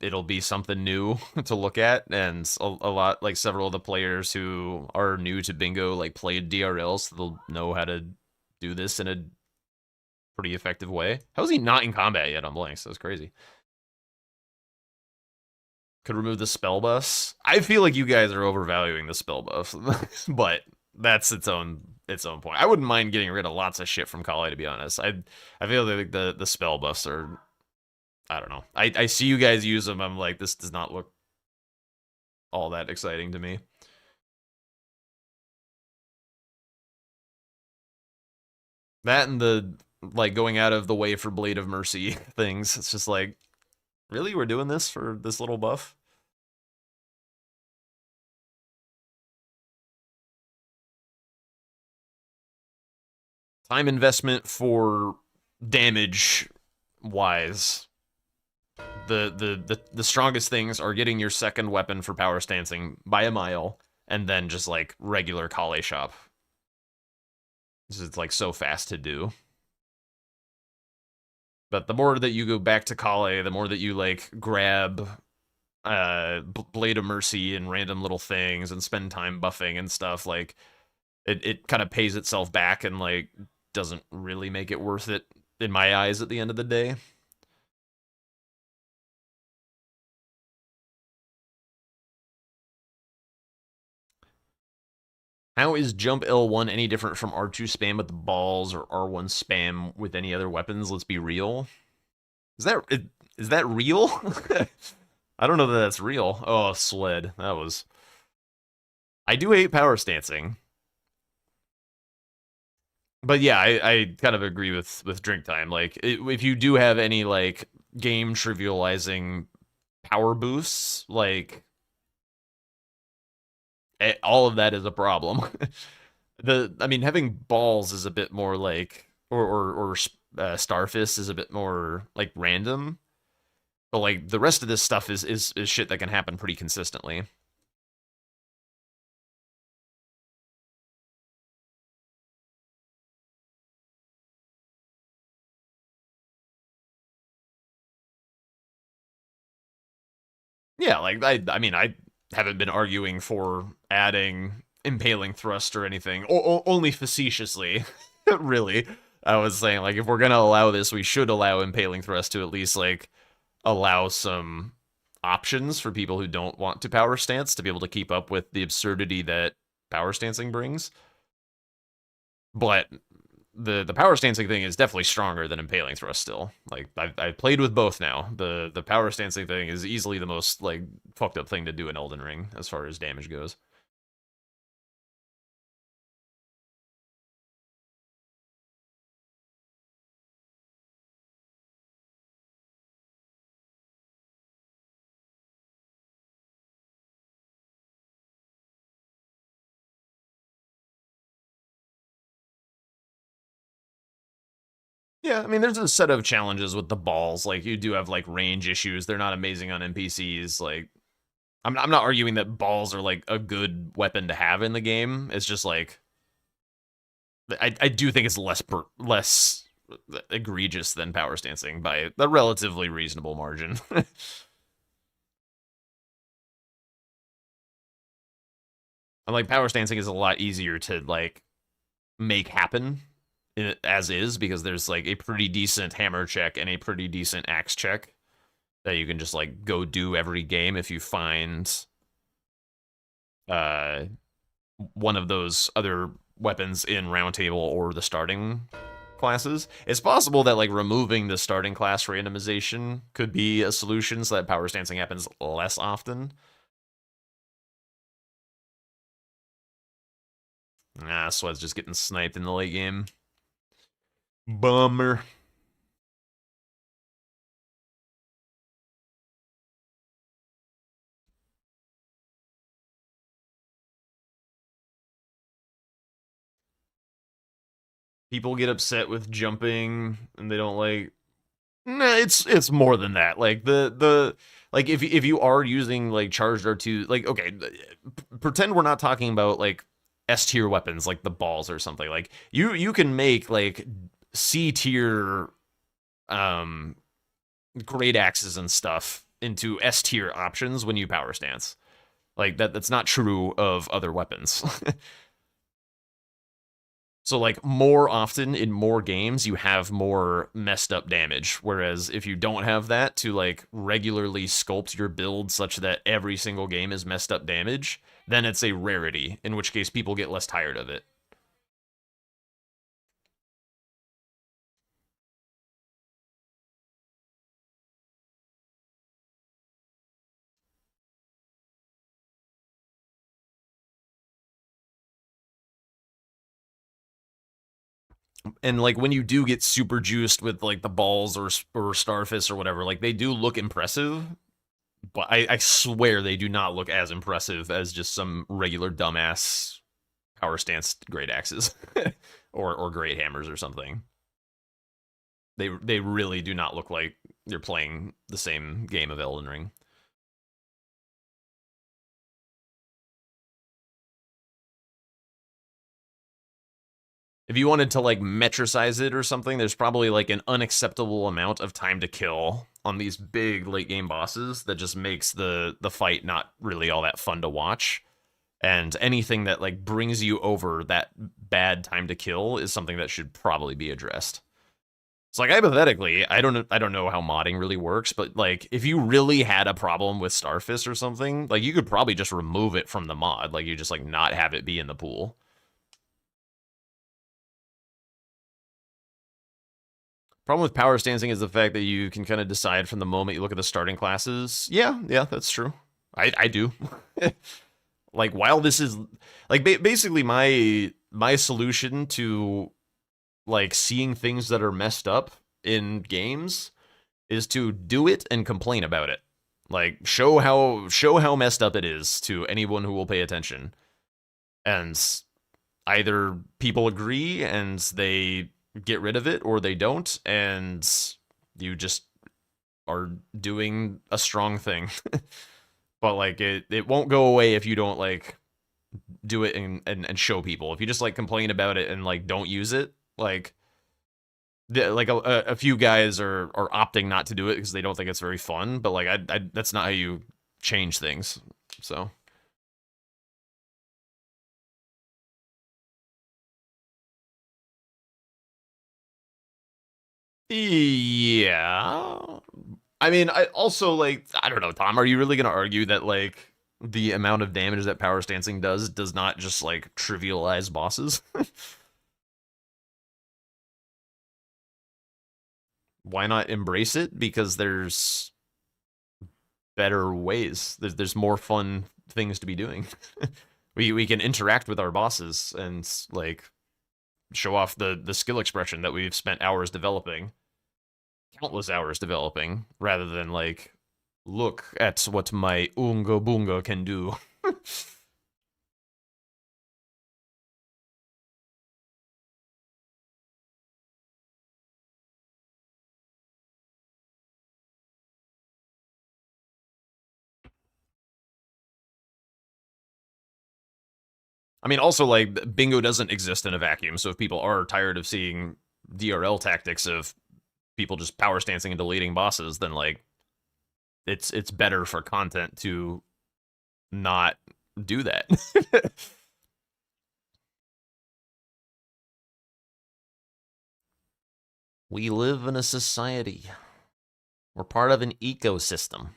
it'll be something new to look at, and a lot, like, several of the players who are new to Bingo, like, played DRL, so they'll know how to do this in a pretty effective way. How is he not in combat yet on Blanks? That's crazy. Could remove the spell buffs. I feel like you guys are overvaluing the spell buffs, but that's its own point. I wouldn't mind getting rid of lots of shit from Kali, to be honest. I feel like the spell buffs are, I don't know. I see you guys use them. I'm like, this does not look all that exciting to me. That and the, like, going out of the way for Blade of Mercy things. It's just like, really? We're doing this for this little buff? Time investment for damage wise. The strongest things are getting your second weapon for power stancing by a mile, and then just like regular Kale shop. This is like so fast to do. But the more that you go back to Kale, the more that you like grab Blade of Mercy and random little things and spend time buffing and stuff, like it kind of pays itself back and like doesn't really make it worth it in my eyes at the end of the day. How is jump L1 any different from R2 spam with the balls or R1 spam with any other weapons? Let's be real. Is that real? I don't know that that's real. Oh, sled. That was... I do hate power stancing. But yeah, I kind of agree with drink time. Like, if you do have any, like, game trivializing power boosts, like, all of that is a problem. I mean, having balls is a bit more like, or Starfist is a bit more like random, but like the rest of this stuff is shit that can happen pretty consistently. Yeah, like I mean, I haven't been arguing for adding impaling thrust or anything, only facetiously, really. I was saying, like, if we're gonna allow this, we should allow impaling thrust to at least like allow some options for people who don't want to power stance to be able to keep up with the absurdity that power stancing brings. But the power stancing thing is definitely stronger than impaling thrust still. Like, I've played with both now. The power stancing thing is easily the most like fucked up thing to do in Elden Ring as far as damage goes. Yeah, I mean, there's a set of challenges with the balls. Like, you do have like range issues. They're not amazing on NPCs. Like, I'm not arguing that balls are like a good weapon to have in the game. It's just like I do think it's less egregious than power stancing by a relatively reasonable margin. And like power stancing is a lot easier to like make happen as is, because there's like a pretty decent hammer check and a pretty decent axe check that you can just like go do every game if you find one of those other weapons in round table or the starting classes. It's possible that like removing the starting class randomization could be a solution so that power stancing happens less often. Sweat's just getting sniped in the late game. Bummer. People get upset with jumping and they don't like. Nah, it's more than that. Like the like if you are using like charged R2, like okay, pretend we're not talking about like S tier weapons like the balls or something. Like you can make like C tier um great axes and stuff into S tier options when you power stance. Like that's not true of other weapons. So like more often in more games you have more messed up damage, whereas if you don't have that to like regularly sculpt your build such that every single game is messed up damage, then it's a rarity, in which case people get less tired of it. And like when you do get super juiced with like the balls or Starfist or whatever, like they do look impressive, but I swear they do not look as impressive as just some regular dumbass power stance great axes or great hammers or something. They really do not look like you're playing the same game of Elden Ring. If you wanted to like metricize it or something, there's probably like an unacceptable amount of time to kill on these big late game bosses that just makes the fight not really all that fun to watch. And anything that like brings you over that bad time to kill is something that should probably be addressed. It's like hypothetically, I don't know how modding really works, but like if you really had a problem with Starfist or something, like you could probably just remove it from the mod. Like you just like not have it be in the pool. Problem with power stancing is the fact that you can kind of decide from the moment you look at the starting classes. Yeah, that's true. I do. Like while this is like basically my solution to like seeing things that are messed up in games is to do it and complain about it. Like show how messed up it is to anyone who will pay attention. And either people agree and they get rid of it or they don't and you just are doing a strong thing. But like it won't go away if you don't like do it and show people. If you just like complain about it and like don't use it, like like a few guys are opting not to do it because they don't think it's very fun. But like I that's not how you change things. So yeah, I mean, I also like I don't know, Tom. Are you really gonna argue that like the amount of damage that power stancing does not just like trivialize bosses? Why not embrace it? Because there's better ways. There's more fun things to be doing. We can interact with our bosses and like show off the skill expression that we've spent hours developing, countless hours developing, rather than like look at what my Unga Boonga can do. I mean, also like bingo doesn't exist in a vacuum. So if people are tired of seeing DRL tactics of people just power stancing and deleting bosses, then like it's better for content to not do that. We live in a society. We're part of an ecosystem.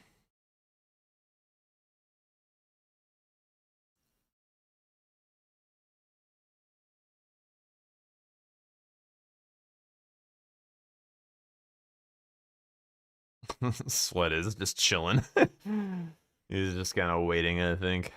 Sweat is just chilling. He's just kind of waiting, I think.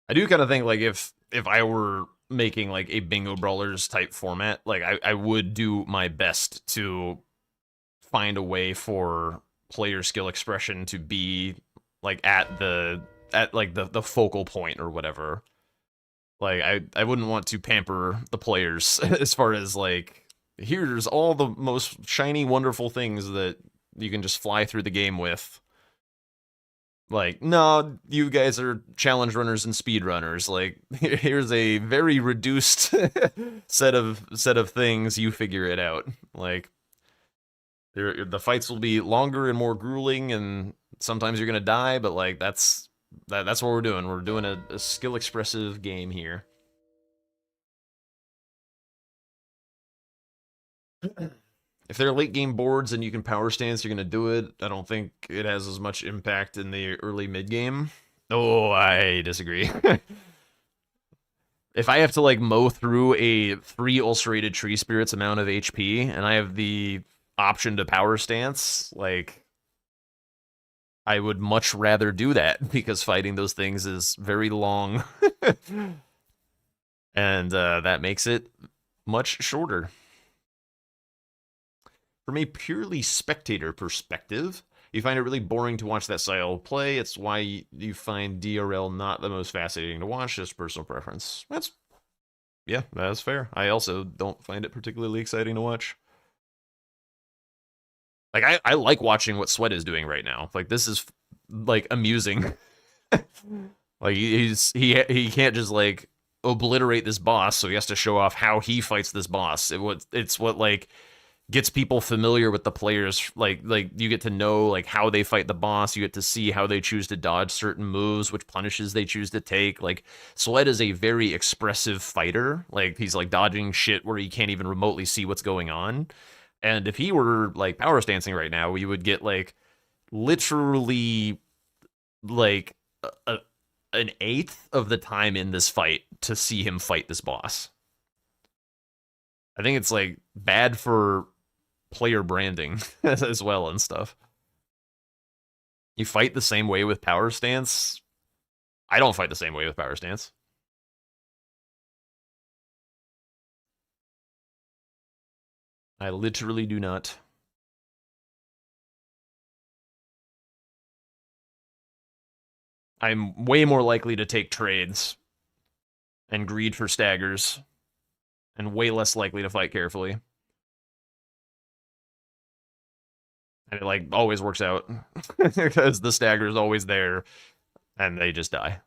I do kind of think like if I were making like a bingo brawlers type format, like I would do my best to find a way for player skill expression to be like at like the focal point or whatever. Like I wouldn't want to pamper the players as far as like here's all the most shiny wonderful things that you can just fly through the game with. Like, no, you guys are challenge runners and speed runners. Like, here's a very reduced set of things. You figure it out. Like, the fights will be longer and more grueling, and sometimes you're gonna die. But like, that's what we're doing. We're doing a skill expressive game here. If they're late game boards and you can power stance, you're gonna do it. I don't think it has as much impact in the early mid game. Oh, I disagree. If I have to like mow through a 3 ulcerated tree spirits amount of HP and I have the option to power stance, like I would much rather do that because fighting those things is very long. And that makes it much shorter. From a purely spectator perspective, you find it really boring to watch that style of play. It's why you find DRL not the most fascinating to watch, just personal preference. Yeah, that's fair. I also don't find it particularly exciting to watch. Like, I like watching what Sweat is doing right now. Like, this is, like, amusing. Like, he can't just, like, obliterate this boss, so he has to show off how he fights this boss. It's what, like, gets people familiar with the players. Like you get to know like how they fight the boss. You get to see how they choose to dodge certain moves, which punishes they choose to take. Like Sweat is a very expressive fighter. Like he's like dodging shit where he can't even remotely see what's going on. And if he were like power stancing right now, we would get like literally like an eighth of the time in this fight to see him fight this boss. I think it's like bad for player branding as well and stuff. You fight the same way with power stance. I don't fight the same way with power stance. I literally do not. I'm way more likely to take trades and greed for staggers, and way less likely to fight carefully. And it like always works out because the stagger is always there and they just die.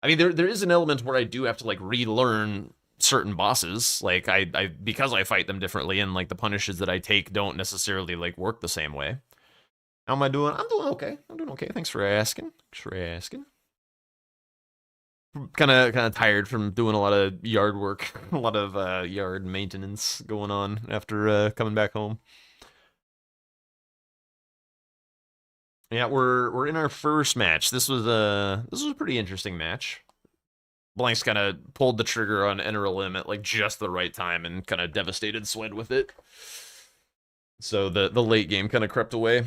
I mean, there is an element where I do have to like relearn certain bosses. Like I because I fight them differently, and like the punishes that I take don't necessarily like work the same way. How am I doing? I'm doing okay. I'm doing okay. Thanks for asking. Thanks for asking. Kind of tired from doing a lot of yard work, a lot of yard maintenance going on after coming back home. Yeah, we're in our first match. This was a pretty interesting match. Blanks kind of pulled the trigger on Enter a Limb at like just the right time and kind of devastated Swed with it. So the late game kind of crept away.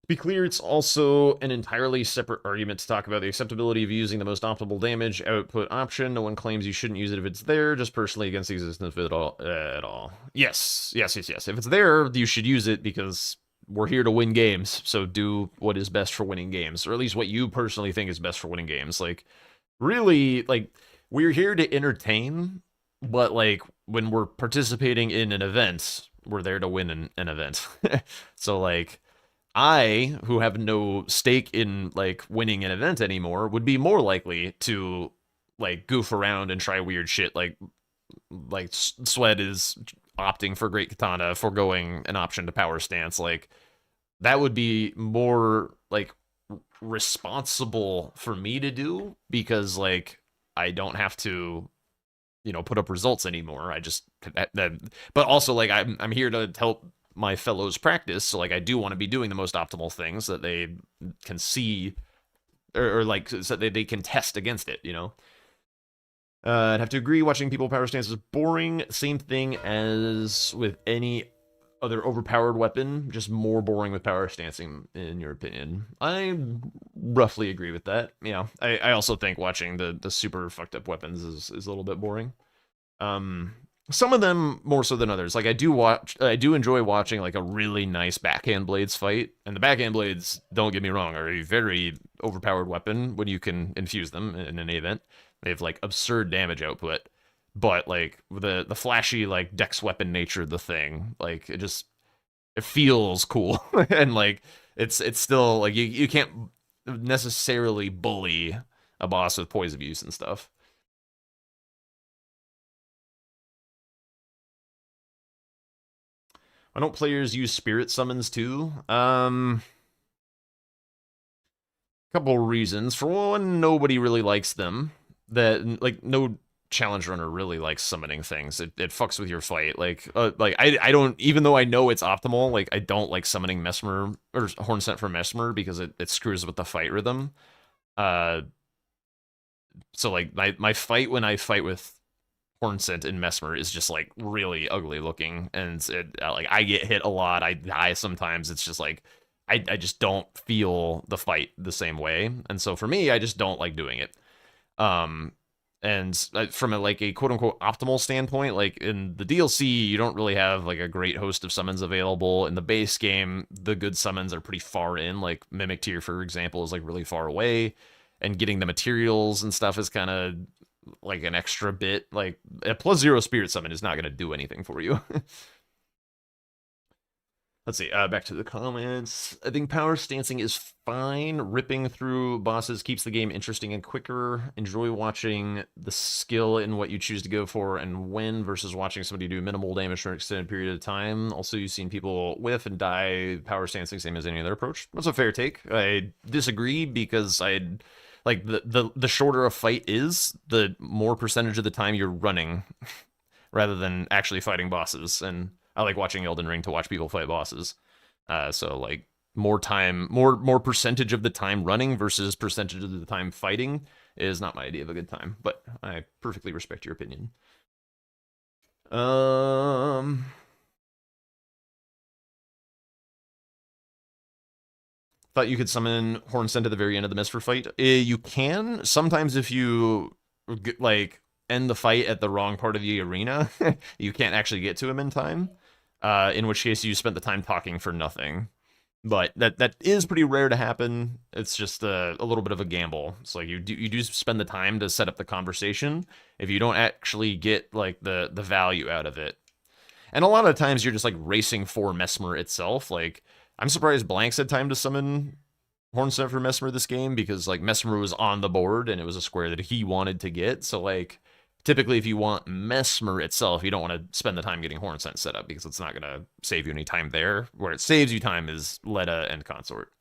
To be clear, it's also an entirely separate argument to talk about the acceptability of using the most optimal damage output option. No one claims you shouldn't use it if it's there, just personally against the existence of it at all. Yes. If it's there, you should use it because we're here to win games. So do what is best for winning games, or at least what you personally think is best for winning games. Like, really, like, we're here to entertain, but like when we're participating in an event, we're there to win an event. So like I, who have no stake in like winning an event anymore, would be more likely to like goof around and try weird shit. Like Sweat is opting for Great Katana, foregoing an option to power stance. Like, that would be more like responsible for me to do because like I don't have to put up results anymore. I just but also like I'm here to help my fellows practice, so like I do want to be doing the most optimal things that they can see or like so they can test against it. I'd have to agree, watching people power stance is boring. Same thing as with any other overpowered weapon, just more boring with power stancing, in your opinion. I roughly agree with that. Yeah, I also think watching the super fucked up weapons is a little bit boring. Um, some of them more so than others. Like I do enjoy watching like a really nice backhand blades fight, and the backhand blades, don't get me wrong, are a very overpowered weapon when you can infuse them in an event. They have like absurd damage output, but like the flashy like dex weapon nature of the thing, like it feels cool, and like it's still like you can't necessarily bully a boss with poison abuse and stuff. Why don't players use spirit summons too? Couple reasons. For one, nobody really likes them. That like no challenge runner really likes summoning things. It fucks with your fight. Like I don't, even though I know it's optimal, like I don't like summoning Mesmer or Horn Scent for Mesmer because it screws with the fight rhythm. Uh, so like my fight when I fight with Hornsent and Mesmer is just like really ugly looking, and like I get hit a lot. I die sometimes. It's just like I just don't feel the fight the same way, and so for me, I just don't like doing it. Um, and from like a quote unquote optimal standpoint, like in the DLC, you don't really have like a great host of summons available. In the base game, the good summons are pretty far in. Like Mimic Tear, for example, is like really far away, and getting the materials and stuff is kind of like an extra bit. Like a +0 spirit summon is not going to do anything for you. Let's see. Back to the comments. I think power stancing is fine. Ripping through bosses keeps the game interesting and quicker. Enjoy watching the skill in what you choose to go for and when versus watching somebody do minimal damage for an extended period of time. Also, you've seen people whiff and die power stancing, same as any other approach. That's a fair take. I disagree because I'd like the shorter a fight is, the more percentage of the time you're running rather than actually fighting bosses. And I like watching Elden Ring to watch people fight bosses. So like more time, more percentage of the time running versus percentage of the time fighting is not my idea of a good time. But I perfectly respect your opinion. Um, Thought you could summon Hornsent at the very end of the Mistford fight. You can sometimes if you like end the fight at the wrong part of the arena, you can't actually get to him in time. In which case you spent the time talking for nothing. But that is pretty rare to happen. It's just a little bit of a gamble. It's like you do spend the time to set up the conversation if you don't actually get like the value out of it. And a lot of times you're just like racing for Mesmer itself. Like I'm surprised Blanks had time to summon Hornsent for Mesmer this game because like Mesmer was on the board and it was a square that he wanted to get. So like typically if you want Mesmer itself, you don't want to spend the time getting Hornsent set up because it's not going to save you any time there. Where it saves you time is Leda and Consort.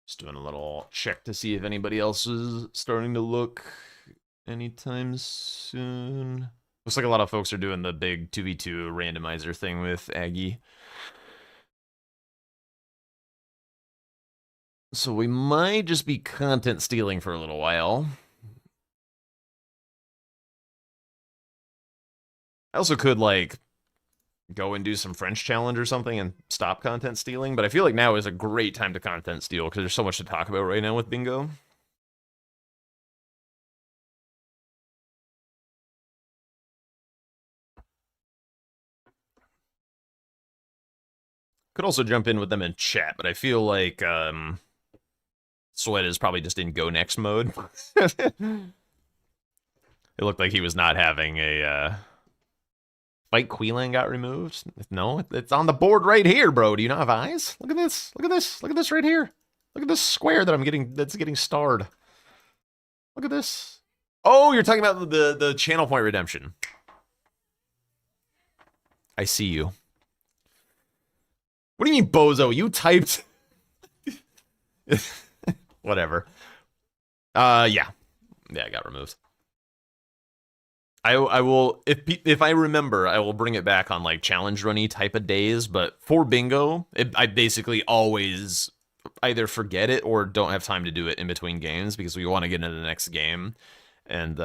Just doing a little check to see if anybody else is starting to look anytime soon. Looks like a lot of folks are doing the big 2v2 randomizer thing with Aggie. So we might just be content stealing for a little while. I also could, like, go and do some French challenge or something and stop content stealing, but I feel like now is a great time to content steal because there's so much to talk about right now with bingo. Could also jump in with them in chat, but I feel like Sweat is probably just in go next mode. It looked like he was not having a Fight Queelan got removed. No, it's on the board right here, bro. Do you not have eyes? Look at this. Look at this. Look at this right here. Look at this square that I'm getting. That's getting starred. Look at this. Oh, you're talking about the channel point redemption. I see you. What do you mean, bozo? You typed. Whatever. Yeah, I got removed. I will, if I remember, I will bring it back on like challenge runny type of days. But for bingo, I basically always either forget it or don't have time to do it in between games because we want to get into the next game, and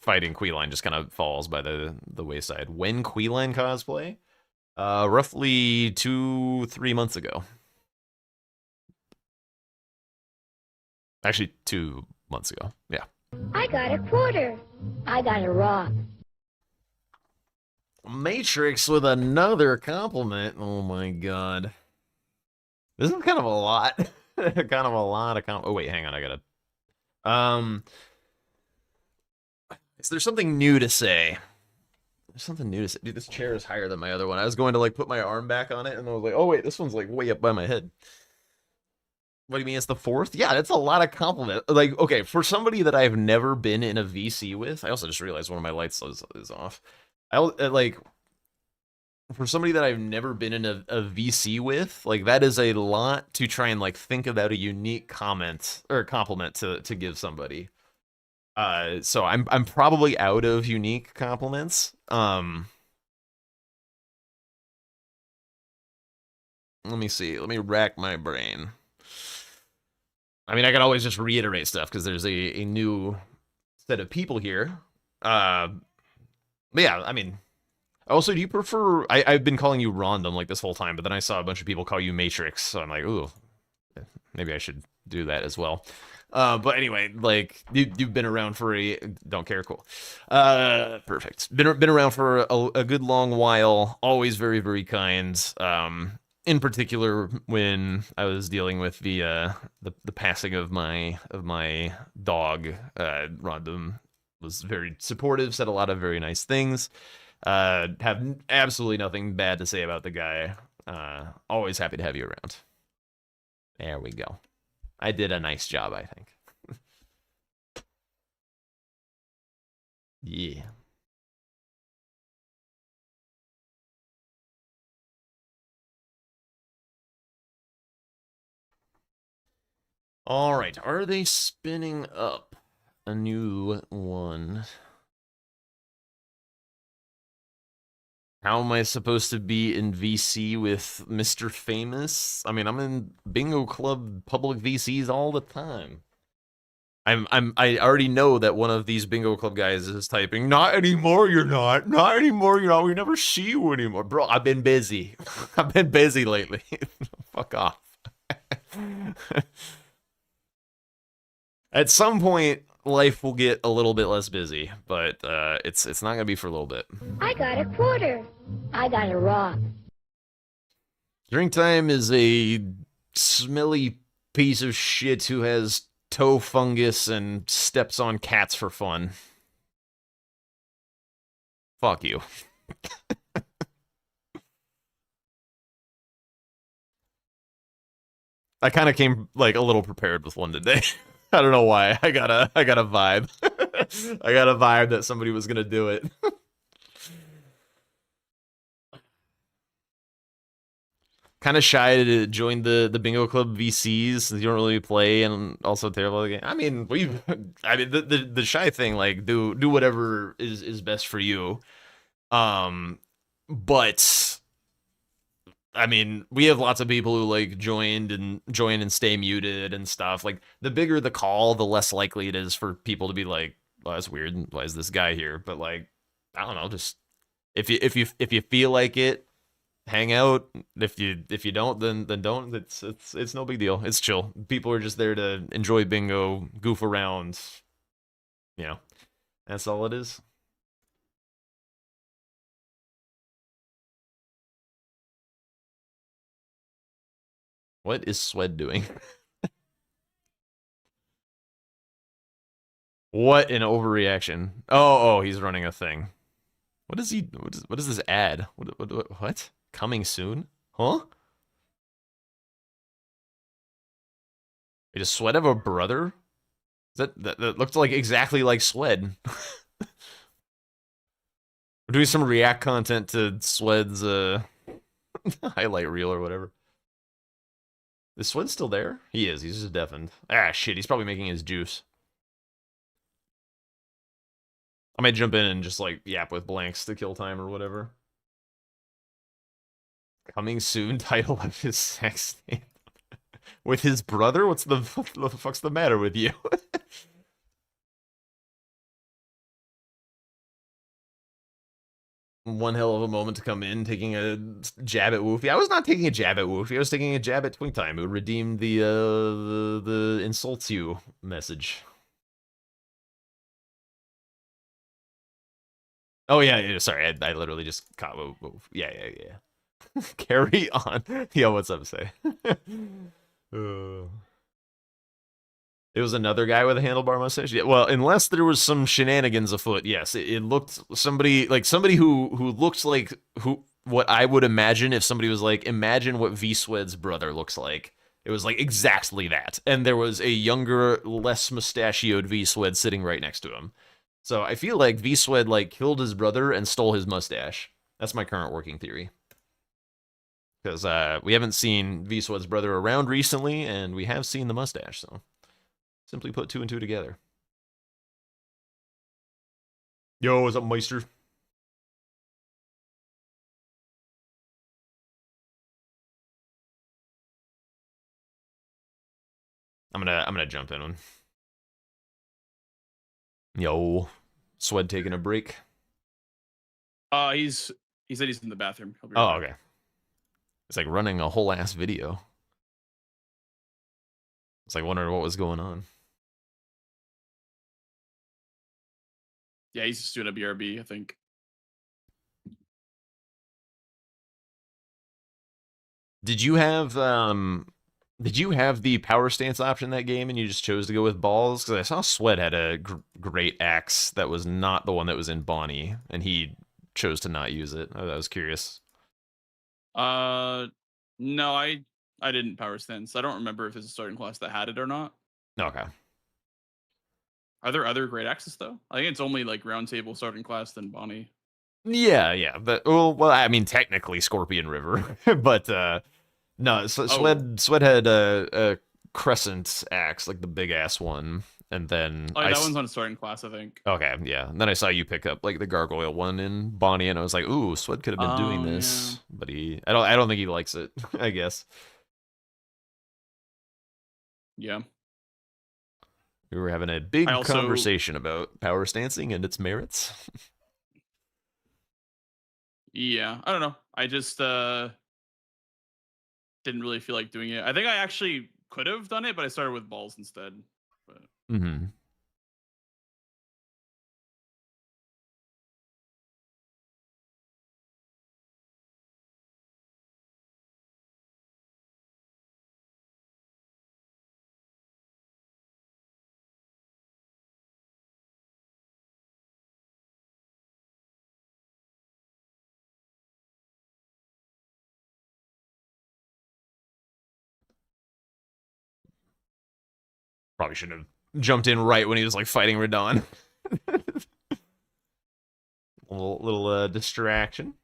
fighting Queeline just kind of falls by the wayside. When Queeline cosplay, roughly 2-3 months ago. Actually, 2 months ago. Yeah. I got a quarter. I got a rock. Matrix with another compliment. Oh my god. This is kind of a lot. Kind of a lot of oh wait, hang on, I gotta is there something new to say? There's something new to say. Dude, this chair is higher than my other one. I was going to like put my arm back on it and I was like, oh wait, this one's like way up by my head. What do you mean it's the fourth? Yeah, that's a lot of compliment. Like, okay, for somebody that I've never been in a VC with, I also just realized one of my lights is off. Like, for somebody that I've never been in a VC with, like, that is a lot to try and like think about a unique comment or compliment to give somebody. So I'm probably out of unique compliments. Let me see. Let me rack my brain. I mean, I can always just reiterate stuff because there's a new set of people here. But yeah, I mean, also, do you prefer? I've been calling you Random like this whole time, but then I saw a bunch of people call you Matrix, so I'm like, ooh, maybe I should do that as well. But anyway, like you've been around for don't care, cool. Perfect. Been around for a good long while. Always very very kind. In particular, when I was dealing with the passing of my dog, Random was very supportive, said a lot of very nice things. Have absolutely nothing bad to say about the guy. Always happy to have you around. There we go. I did a nice job, I think. Yeah. All right, are they spinning up a new one? How am I supposed to be in VC with Mr. Famous? I mean, I'm in Bingo Club public VCs all the time. I already know that one of these Bingo Club guys is typing, not anymore, you're not. Not anymore, you're not. We never see you anymore. Bro, I've been busy. I've been busy lately. Fuck off. At some point, life will get a little bit less busy, but it's not gonna be for a little bit. I got a quarter. I got a rock. Drink Time is a smelly piece of shit who has toe fungus and steps on cats for fun. Fuck you. I kind of came like a little prepared with one today. I don't know why. I got a vibe. I got a vibe that somebody was gonna do it. Kind of shy to join the Bingo Club VCs. You don't really play, and also terrible at the game. I mean, the shy thing, like do whatever is best for you. But I mean, we have lots of people who like join and stay muted and stuff. Like the bigger the call, the less likely it is for people to be like, "Well, that's weird. Why is this guy here?" But like, I don't know, just if you feel like it, hang out. If you don't, then don't. It's no big deal. It's chill. People are just there to enjoy bingo, goof around. You know, that's all it is. What is Swed doing? What an overreaction. Oh, he's running a thing. What is he? What is this ad? What? Coming soon? Huh? Wait, does Swed have a brother? That looked like exactly like Swed. We're doing some react content to Swed's highlight reel or whatever. Is Swed still there? He is. He's just deafened. Ah, shit. He's probably making his juice. I might jump in and just like yap with blanks to kill time or whatever. Coming soon title of his sex tape. With his brother? What the fuck's the matter with you? One hell of a moment to come in, taking a jab at Woofy. I was not taking a jab at Woofy. I was taking a jab at Twink Time, who redeemed the insults you message. Oh yeah, sorry, I literally just caught. Yeah. Carry on. Yo, what's up, say? It was another guy with a handlebar mustache. Yeah, well, unless there was some shenanigans afoot, yes, it looked somebody who looked like what I would imagine if somebody was like, imagine what V Swed's brother looks like. It was like exactly that, and there was a younger, less mustachioed V Swed sitting right next to him. So I feel like V Swed like killed his brother and stole his mustache. That's my current working theory. Because we haven't seen V Swed's brother around recently, and we have seen the mustache, so simply put two and two together. Yo, what's up, Meister? I'm gonna jump in one. Yo, Swed taking a break. He said he's in the bathroom. He'll be Oh, right back. okay. It's like running a whole ass video. It's like wondering what was going on. Yeah, he's just doing a BRB, I think. Did you have the power stance option in that game and you just chose to go with balls? Because I saw Swed had a great axe that was not the one that was in Bonnie, and he chose to not use it. I was curious. No, I didn't power stance. I don't remember if there's a starting class that had it or not. Okay. Are there other great axes though? I think it's only like round table starting class than Bonnie. Yeah, but well, I mean technically Scorpion River, but no, Swed had a crescent axe, like the big ass one, and then that one's on starting class, I think. Okay, yeah. And then I saw you pick up like the gargoyle one in Bonnie, and I was like, ooh, Swed could have been doing this, Yeah. but I don't think he likes it. I guess Yeah. we were having a big conversation about power stancing and its merits. Yeah, I don't know. I just didn't really feel like doing it. I think I actually could have done it, but I started with balls instead. But Mm-hmm. Probably shouldn't have jumped in right when he was like fighting Radon. little distraction.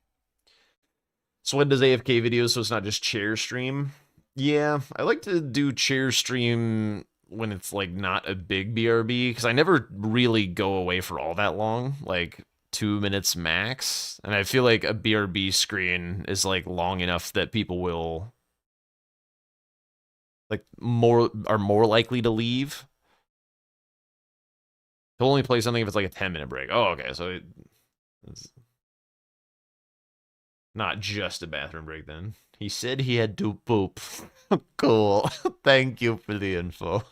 Swed does AFK videos, so it's not just chair stream. Yeah, I like to do chair stream when it's like not a big BRB, because I never really go away for all that long, like 2 minutes max. And I feel like a BRB screen is like long enough that people will like are more likely to leave. He'll only play something if it's like a 10-minute break. Oh, okay, so it's not just a bathroom break then. He said he had to poop. Cool. Thank you for the info.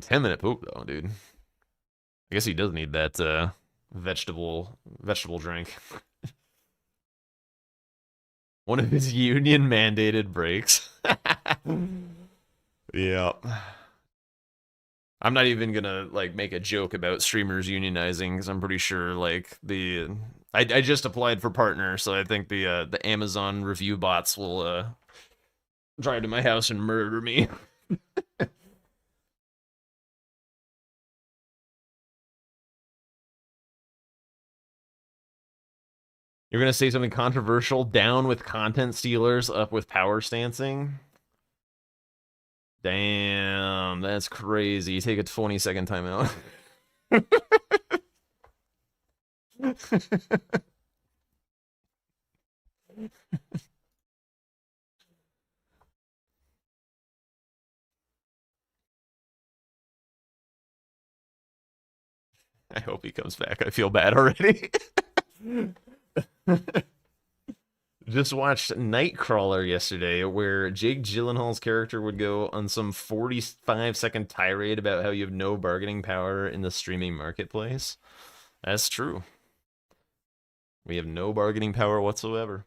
10-minute poop though, dude. I guess he does need that vegetable drink. One of his union mandated breaks. Yep. I'm not even gonna like make a joke about streamers unionizing because I'm pretty sure like I just applied for partner, so I think the Amazon review bots will drive to my house and murder me. You're gonna say something controversial? Down with content stealers, up with power stancing. Damn, that's crazy. Take a 20-second timeout. I hope he comes back. I feel bad already. Just watched Nightcrawler yesterday, where Jake Gyllenhaal's character would go on some 45-second tirade about how you have no bargaining power in the streaming marketplace. That's true. We have no bargaining power whatsoever.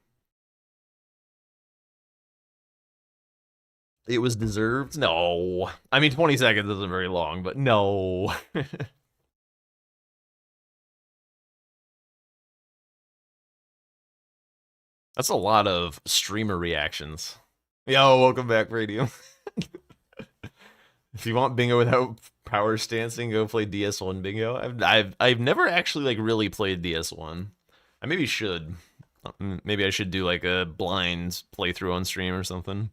It was deserved? No. I mean, 20 seconds isn't very long, but no. That's a lot of streamer reactions. Yo, welcome back, Radio. If you want bingo without power stancing, go play DS1 bingo. I've never actually like really played DS1. I maybe should. Maybe I should do like a blind playthrough on stream or something.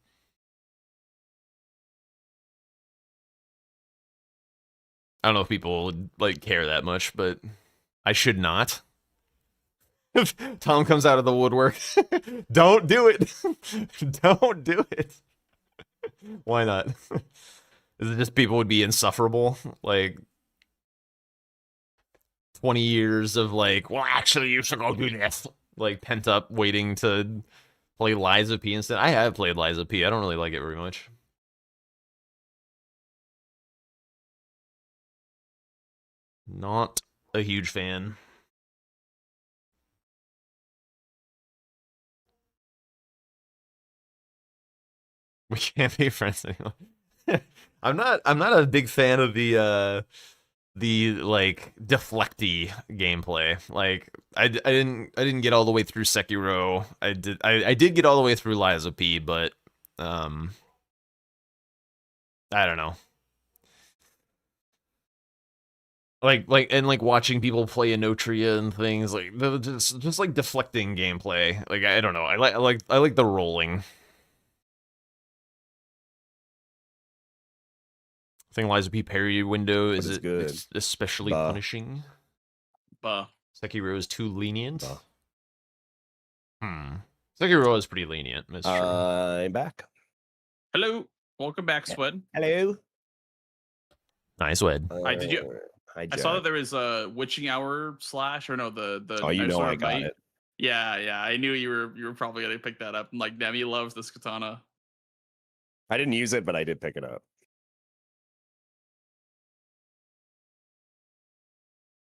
I don't know if people would like care that much, but I should not. Tom comes out of the woodwork. Don't do it. Don't do it. Why not? Is it just people would be insufferable? Like 20 years of like, well, actually, you should go do this. Like pent up waiting to play Liza P instead. I have played Liza P. I don't really like it very much. Not a huge fan. We can't be friends anymore. I'm not a big fan of the like deflecty gameplay. Like I didn't get all the way through Sekiro. I did get all the way through Liza P, but I don't know. Like watching people play Inotria and things like just like deflecting gameplay. Like I don't know. I like the rolling. I think Liza P parry window is good. especially punishing. Sekiro is too lenient. Sekiro is pretty lenient. That's true. I'm back. Hello, welcome back, Swed. Hello. Nice, Wed. Did you? Hi, I saw that there was a witching hour slash, or no, the. Oh, you know I got it. Yeah. I knew you were probably gonna pick that up. Like, Demi loves this katana. I didn't use it, but I did pick it up.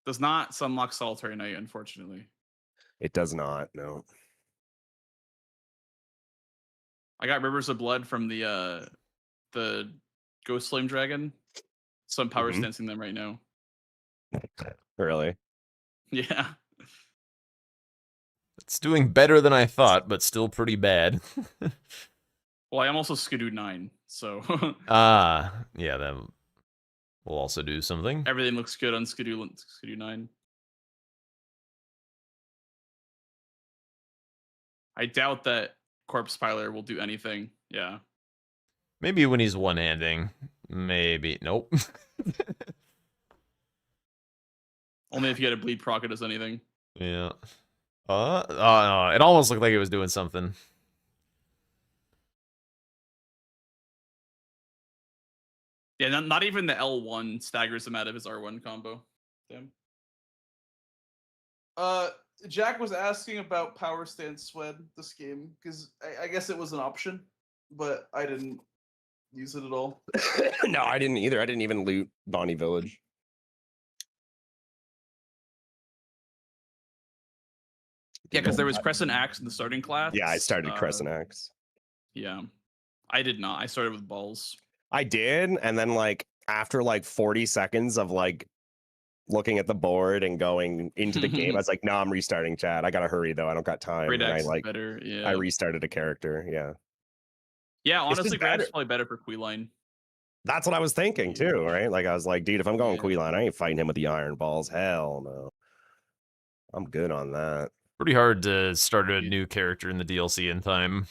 Does not sunlock Solitary Knight, unfortunately. It does not. No. I got Rivers of Blood from the Ghost Flame Dragon. So I'm power stancing them right now. Really? Yeah. It's doing better than I thought, but still pretty bad. Well, I am also Skidoo 9, so yeah, that will also do something. everything looks good on Skidoo 9. I doubt that Corpse Piler will do anything. Yeah. Maybe when he's one-handing. Maybe. Nope. Only if you get a bleed proc, it does anything. Yeah. It almost looked like it was doing something. Yeah, not even the L1 staggers him out of his R1 combo. Damn. Jack was asking about power stance Swed this game because I guess it was an option, but I didn't use it at all. No, I didn't either. I didn't even loot Bonnie Village. Yeah, because there was Crescent Axe in the starting class. Yeah, I started Crescent Axe. Yeah, I did not. I started with balls. I did, and then like after like 40 seconds of like looking at the board and going into the game, I was like, no, I'm restarting chat. I gotta hurry though. I don't got time. Great And I Axe like is better. Yeah. I restarted a character. Yeah. Yeah, It's just honestly, Great Axe better. is probably better for Queeline. That's what I was thinking too, right? Like I was like, dude, if I'm going Yeah. Queeline, I ain't fighting him with the iron balls. Hell no. I'm good on that. Pretty hard to start a new character in the DLC in time.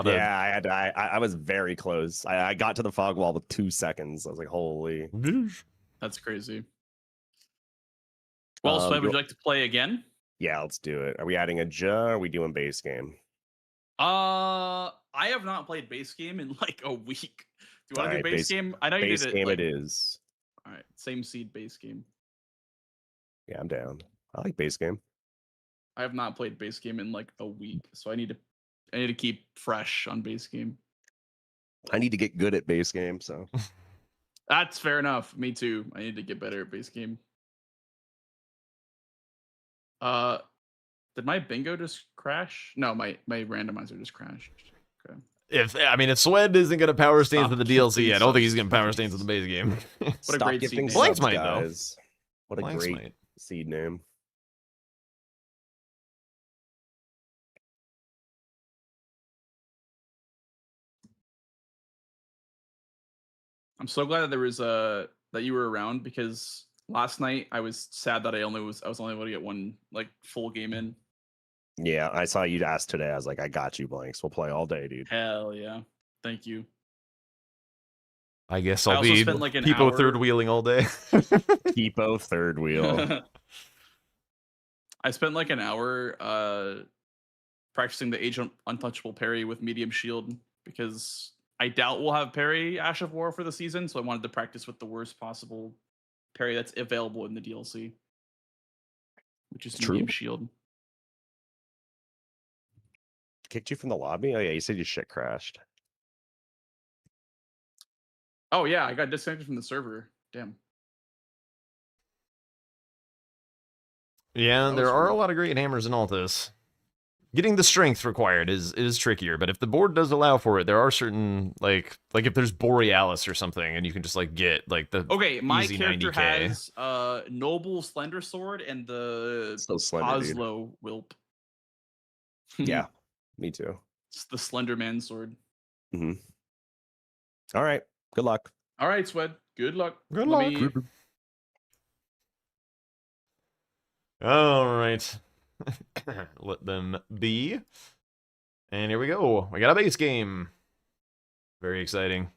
Yeah, I had to, I was very close. I got to the fog wall with 2 seconds. I was like, holy. That's crazy. Well, Swed, would you like to play again? Yeah, let's do it. Are we adding a Ja? Or are we doing base game? I have not played base game in like a week. Do you want to do base game? I know you base did it. Game like, it is. All right, same seed base game. Yeah, I'm down. I like base game. I have not played base game in like a week, so I need to keep fresh on base game. I need to get good at base game, so That's fair enough. Me too. I need to get better at base game. Did my bingo just crash? No, my randomizer just crashed. Okay. If Swed isn't gonna power stance Stop to the DLC, I don't subs, think he's gonna power please. stance to the base game. What a stop great gifting seed Blanks subs, might, though. guys. What a Blanks great might. seed name. I'm so glad that there was that you were around, because last night I was sad that I was only able to get one like full game in. Yeah, I saw you ask today. I was like, I got you, Blanks. We'll play all day, dude. Hell yeah. Thank you. I guess I I'll also be spent, like, an people hour- third wheeling all day. Keepo third wheel. I spent like an hour practicing the Age of Untouchable parry with medium shield, because I doubt we'll have parry Ash of War for the season, so I wanted to practice with the worst possible parry that's available in the DLC, which is True. medium shield. Kicked you from the lobby? Oh yeah, you said your shit crashed. Oh yeah, I got disconnected from the server. Damn. Yeah, That there was are a weird. lot of great hammers in Altus. Getting the strength required is trickier, but if the board does allow for it, there are certain like if there's Borealis or something, and you can just like get like the Okay, my easy character 90K. has Noble Slender Sword and the So slender, dude. Oslo Wilp. Yeah, me too. It's the Slender Man sword. All right. Good luck. All right, Swed. Good luck. Good Let luck. me- All right. Let them be. And here we go. We got a base game. Very exciting.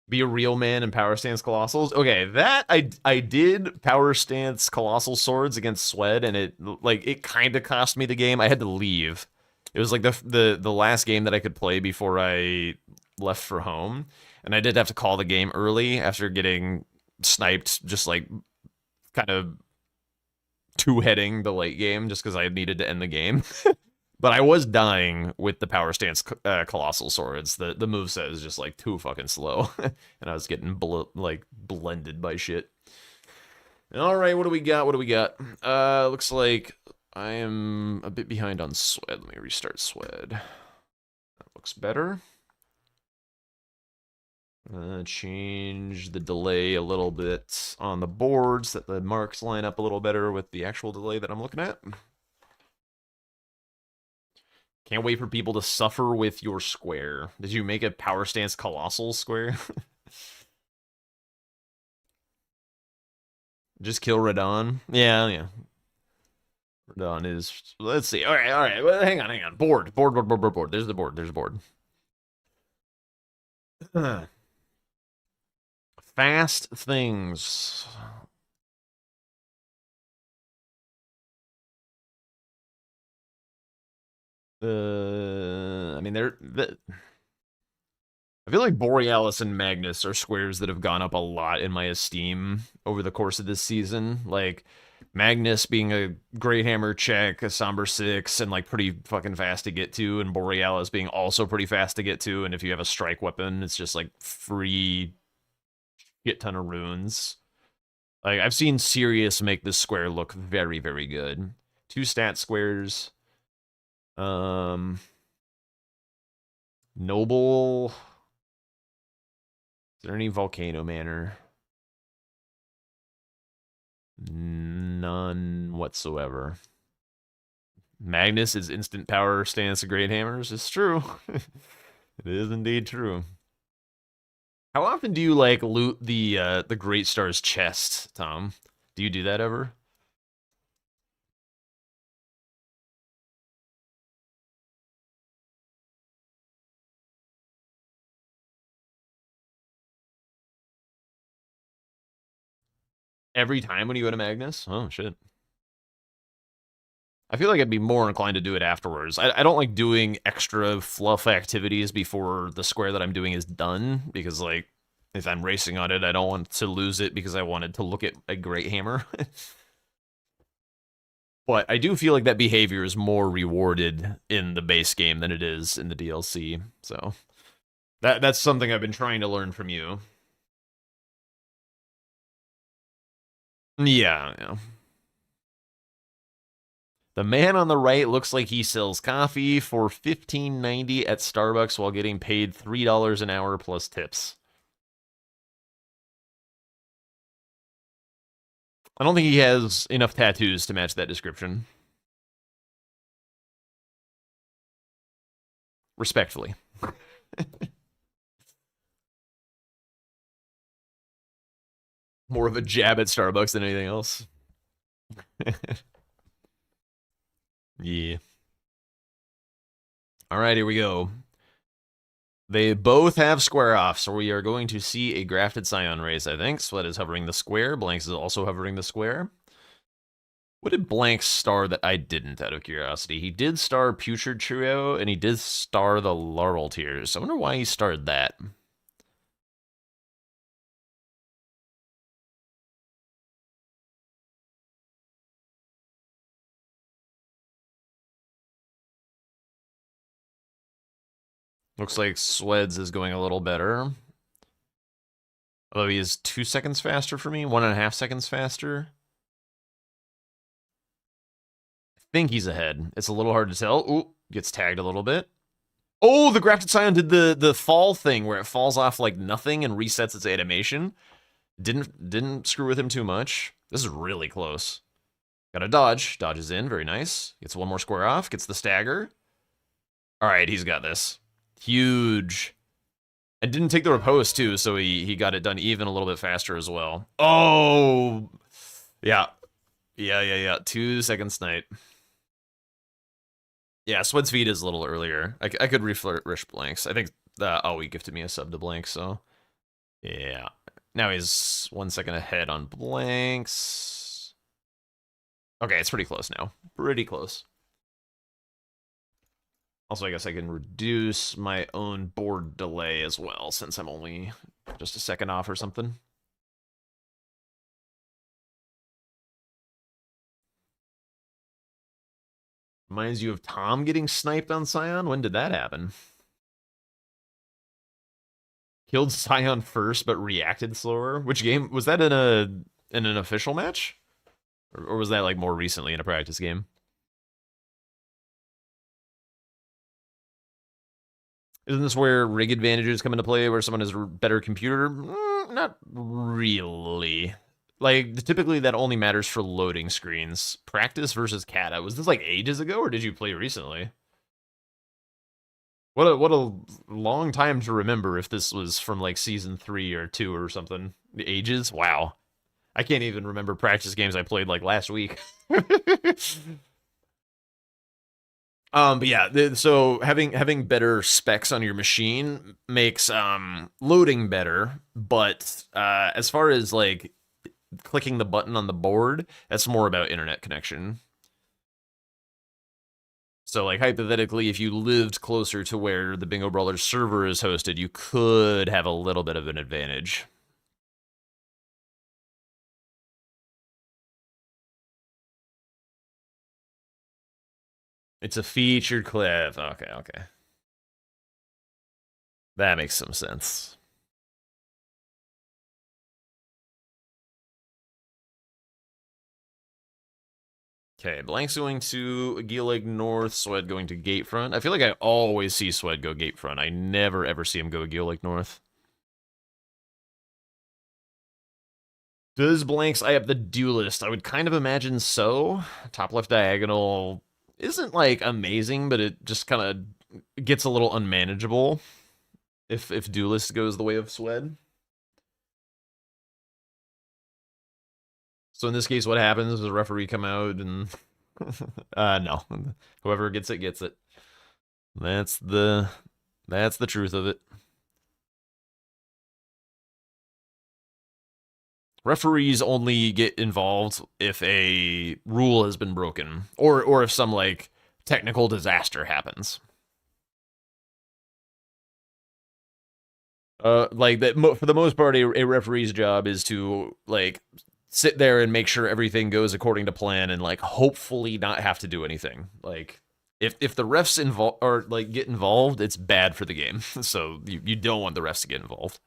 Be a real man and power stance colossals. Okay, that I did power stance colossal swords against Swed, and it kind of cost me the game. I had to leave. It was like the last game that I could play before I left for home, and I did have to call the game early after getting sniped, just like kind of two-heading the late game just because I needed to end the game. But I was dying with the power stance colossal swords. The moveset is just like too fucking slow, and I was getting blended by shit. All right, what do we got? Looks like I am a bit behind on Swed. Let me restart Swed. That looks better. Change the delay a little bit on the board so that the marks line up a little better with the actual delay that I'm looking at. Can't wait for people to suffer with your square. Did you make a power stance colossal square? Just kill Radon? Yeah. Radon is... Let's see. All right. Well, hang on. Board. There's the board. Fast things. I mean, I feel like Borealis and Magnus are squares that have gone up a lot in my esteem over the course of this season. Like, Magnus being a Great Hammer check, a Somber 6, and like pretty fucking fast to get to, and Borealis being also pretty fast to get to, and if you have a strike weapon, it's just like free shit ton of runes. Like, I've seen Sirius make this square look very, very good. 2 stat squares. Noble. Is there any Volcano Manor? None whatsoever. Magnus is instant power stance of Great Hammers. It's true. It is indeed true. How often do you like loot the Great Star's chest, Tom? Do you do that ever? Every time when you go to Magnus? Oh, shit. I feel like I'd be more inclined to do it afterwards. I don't like doing extra fluff activities before the square that I'm doing is done, because, like, if I'm racing on it, I don't want to lose it because I wanted to look at a Great Hammer. But I do feel like that behavior is more rewarded in the base game than it is in the DLC, so that's something I've been trying to learn from you. Yeah. The man on the right looks like he sells coffee for $15.90 at Starbucks while getting paid $3 an hour plus tips. I don't think he has enough tattoos to match that description. Respectfully. More of a jab at Starbucks than anything else. Yeah. All right, here we go. They both have square off, so we are going to see a grafted Scion race, I think. Sweat is hovering the square. Blanks is also hovering the square. What did Blanks star that I didn't, out of curiosity? He did star Putrid Trio, and he did star the Laurel Tears. I wonder why he starred that. Looks like Sweds is going a little better. Although he is 2 seconds faster for me, 1.5 seconds faster. I think he's ahead. It's a little hard to tell. Ooh, gets tagged a little bit. Oh, the Grafted Scion did the fall thing where it falls off like nothing and resets its animation. Didn't screw with him too much. This is really close. Got a dodge. Dodges in. Very nice. Gets one more square off. Gets the stagger. All right, he's got this. Huge. And didn't take the repose too, so he got it done even a little bit faster as well. Oh, yeah. 2 seconds snipe. Yeah, Swed's feed is a little earlier. I could reflourish Blanks. I think he gifted me a sub to Blanks, so yeah. Now he's 1 second ahead on Blanks. Okay, it's pretty close now. Pretty close. Also, I guess I can reduce my own board delay as well, since I'm only just a second off or something. Reminds you of Tom getting sniped on Scion? When did that happen? Killed Scion first, but reacted slower? Which game? Was that in an official match? Or was that like more recently in a practice game? Isn't this where rig advantages come into play, where someone has a better computer? Not really. Like, typically that only matters for loading screens. Practice versus Kata. Was this like ages ago, or did you play recently? What a long time to remember if this was from like season 3 or 2 or something. Ages? Wow. I can't even remember practice games I played like last week. But yeah, so having better specs on your machine makes loading better, but as far as like clicking the button on the board, that's more about internet connection. So like hypothetically, if you lived closer to where the Bingo Brawlers server is hosted, you could have a little bit of an advantage. It's a featured clip. Okay. That makes some sense. Okay, Blank's going to Gillig North, Swed going to Gatefront. I feel like I always see Swed go Gatefront. I never ever see him go Gillig North. Does Blanks eye up the duelist? I would kind of imagine so. Top left diagonal isn't like amazing, but it just kind of gets a little unmanageable if duelist goes the way of Swed. So in this case, what happens is the referee come out and no, whoever gets it gets it. That's the truth of it. Referees only get involved if a rule has been broken or if some like technical disaster happens. Like that for the most part, a referee's job is to like sit there and make sure everything goes according to plan and like hopefully not have to do anything. Like if the refs involve or like get involved, it's bad for the game. So you don't want the refs to get involved.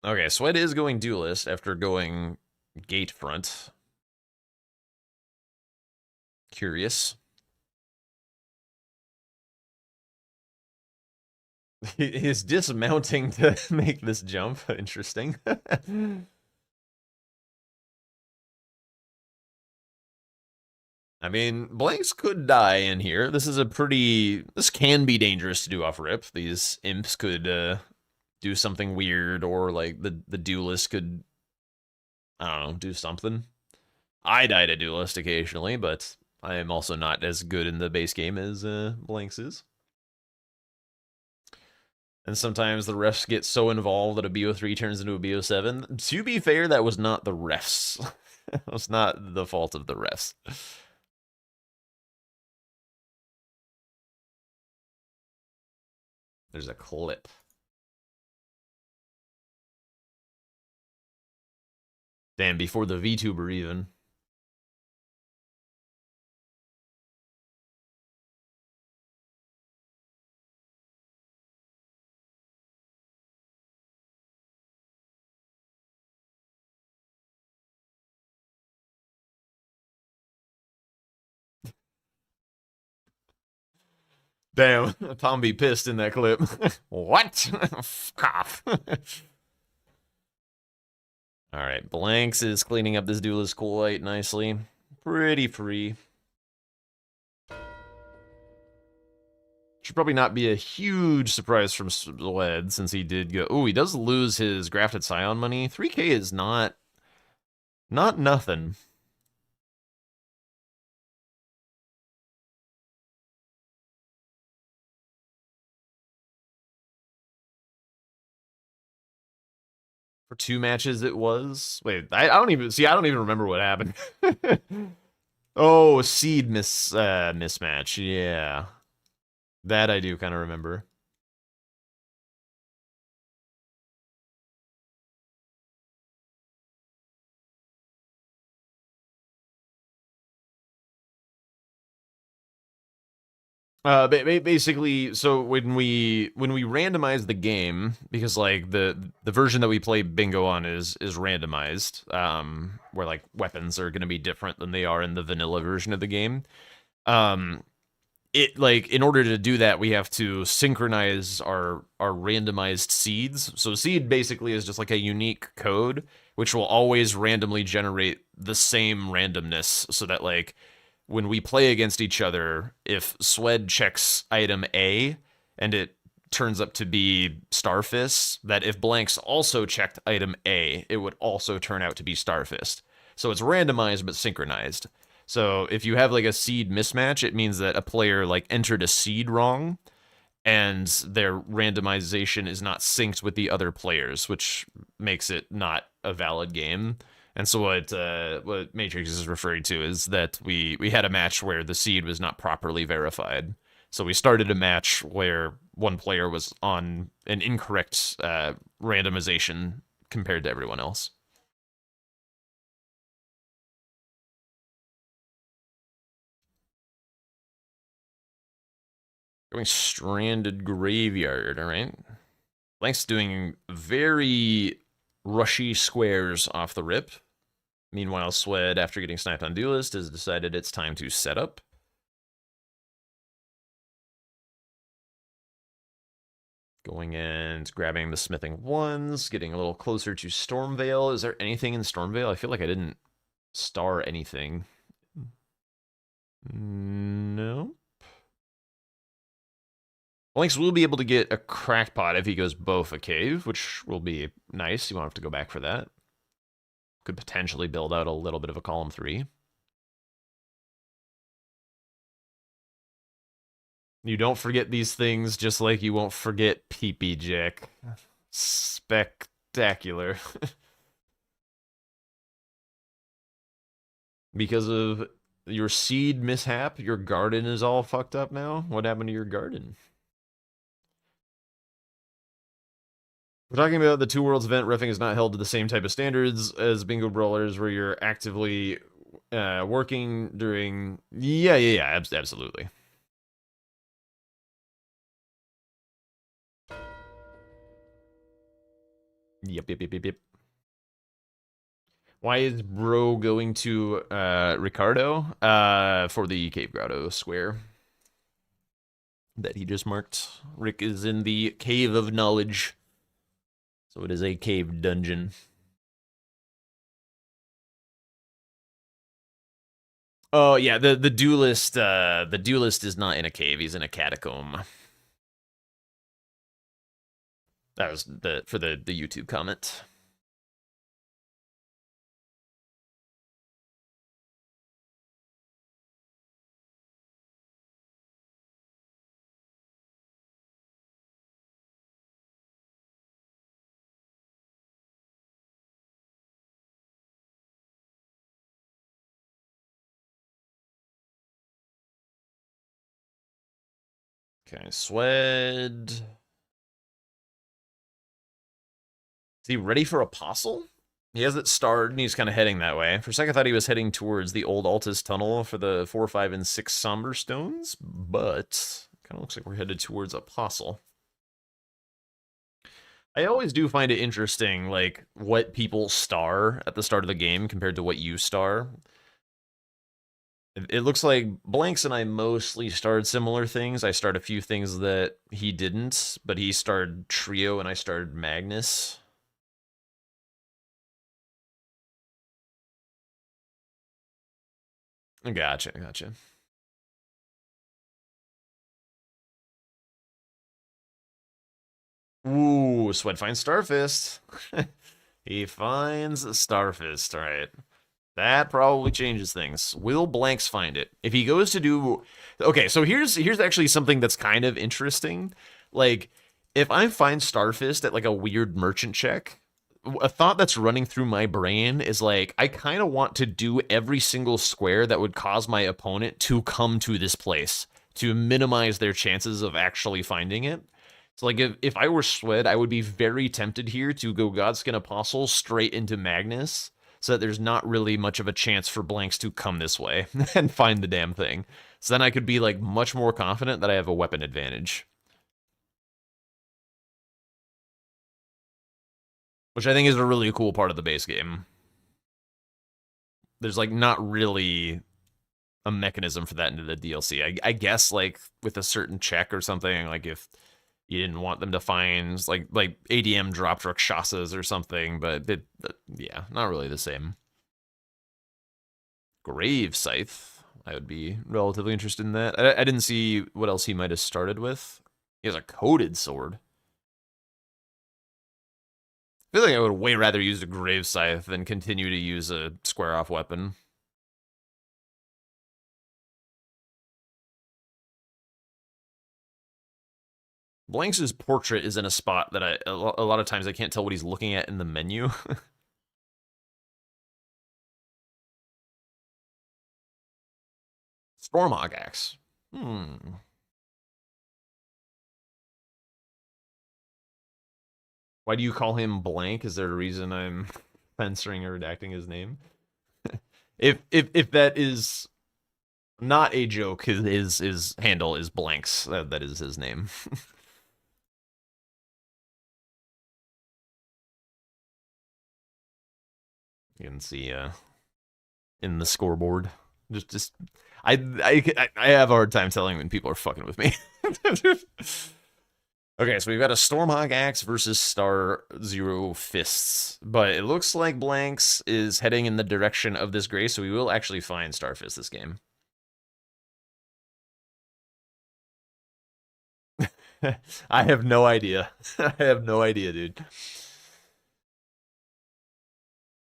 Okay, Sweat is going duelist after going gate front. Curious. He is dismounting to make this jump. Interesting. I mean, Blanks could die in here. This can be dangerous to do off rip. These imps could do something weird, or like the duelist could, I don't know, do something. I die to duelist occasionally, but I am also not as good in the base game as Blanks is. And sometimes the refs get so involved that a BO3 turns into a BO7. To be fair, that was not the refs. It was not the fault of the refs. There's a clip. Damn, before the VTuber even. Damn, Tom be pissed in that clip. What? Fuck off. Alright, Blanks is cleaning up this duelist Coolite nicely. Pretty free. Should probably not be a huge surprise from Swed, since he did go... Ooh, he does lose his Grafted Scion money. 3k is not nothing. For 2 matches it was. Wait, I don't even remember what happened. Oh, seed mismatch. Yeah. That I do kind of remember. Basically, so when we randomize the game, because like the version that we play bingo on is randomized, where like weapons are going to be different than they are in the vanilla version of the game. It like in order to do that, we have to synchronize our randomized seeds. So seed basically is just like a unique code which will always randomly generate the same randomness, so that like when we play against each other, if Swed checks item A and it turns up to be Starfist, that if Blanks also checked item A, it would also turn out to be Starfist. So it's randomized but synchronized. So if you have like a seed mismatch, it means that a player like entered a seed wrong and their randomization is not synced with the other players, which makes it not a valid game. And so what Matrix is referring to is that we had a match where the seed was not properly verified. So we started a match where one player was on an incorrect randomization compared to everyone else. Going Stranded Graveyard, all right. Blank's doing very rushy squares off the rip. Meanwhile, Swed, after getting sniped on Duelist, has decided it's time to set up. Going and grabbing the smithing ones, getting a little closer to Stormveil. Is there anything in Stormveil? I feel like I didn't star anything. No. Blanks will be able to get a crackpot if he goes both a cave, which will be nice. You won't have to go back for that. Could potentially build out a little bit of a column 3. You don't forget these things, just like you won't forget Pee-Pee Jack. Spectacular. Because of your seed mishap, your garden is all fucked up now? What happened to your garden? We're talking about the Two Worlds event. Reffing is not held to the same type of standards as Bingo Brawlers, where you're actively working during... Yeah, absolutely. Yep. Why is Bro going to Ricardo? For the Cave Grotto square that he just marked. Rick is in the Cave of Knowledge. So it is a cave dungeon. Oh yeah, the duelist is not in a cave, he's in a catacomb. That was for the YouTube comment. Okay, Swed. Is he ready for Apostle? He has it starred, and he's kind of heading that way. For a second, I thought he was heading towards the old Altus tunnel for the 4, 5, and 6 Somber Stones, but kind of looks like we're headed towards Apostle. I always do find it interesting, like, what people star at the start of the game compared to what you star. It looks like Blanks and I mostly starred similar things. I starred a few things that he didn't, but he starred Trio and I starred Magnus. Gotcha. Ooh, Sweat finds Starfist. He finds Starfist, alright. That probably changes things. Will Blanks find it? If he goes to do... Okay, so here's actually something that's kind of interesting. Like, if I find Starfist at, like, a weird merchant check, a thought that's running through my brain is, like, I kind of want to do every single square that would cause my opponent to come to this place, to minimize their chances of actually finding it. So, like, if I were Swed, I would be very tempted here to go Godskin Apostle straight into Magnus, so that there's not really much of a chance for Blanks to come this way and find the damn thing. So then I could be, like, much more confident that I have a weapon advantage. Which I think is a really cool part of the base game. There's, like, not really a mechanism for that into the DLC. I guess, like, with a certain check or something, like, if you didn't want them to find, like ADM dropped Rakshasas or something, but yeah, not really the same. Grave Scythe. I would be relatively interested in that. I didn't see what else he might have started with. He has a coated sword. I feel like I would way rather use a Grave Scythe than continue to use a square-off weapon. Blanks' portrait is in a spot that a lot of times I can't tell what he's looking at in the menu. Stormhawk Axe. Why do you call him blank? Is there a reason I'm censoring or redacting his name? if that is not a joke, his handle is blanks. That is his name. You can see in the scoreboard. I have a hard time telling when people are fucking with me. Okay, so we've got a Stormhawk Axe versus Star Zero Fists, but it looks like Blanks is heading in the direction of this gray, so we will actually find Star Fist this game. I have no idea. I have no idea, dude.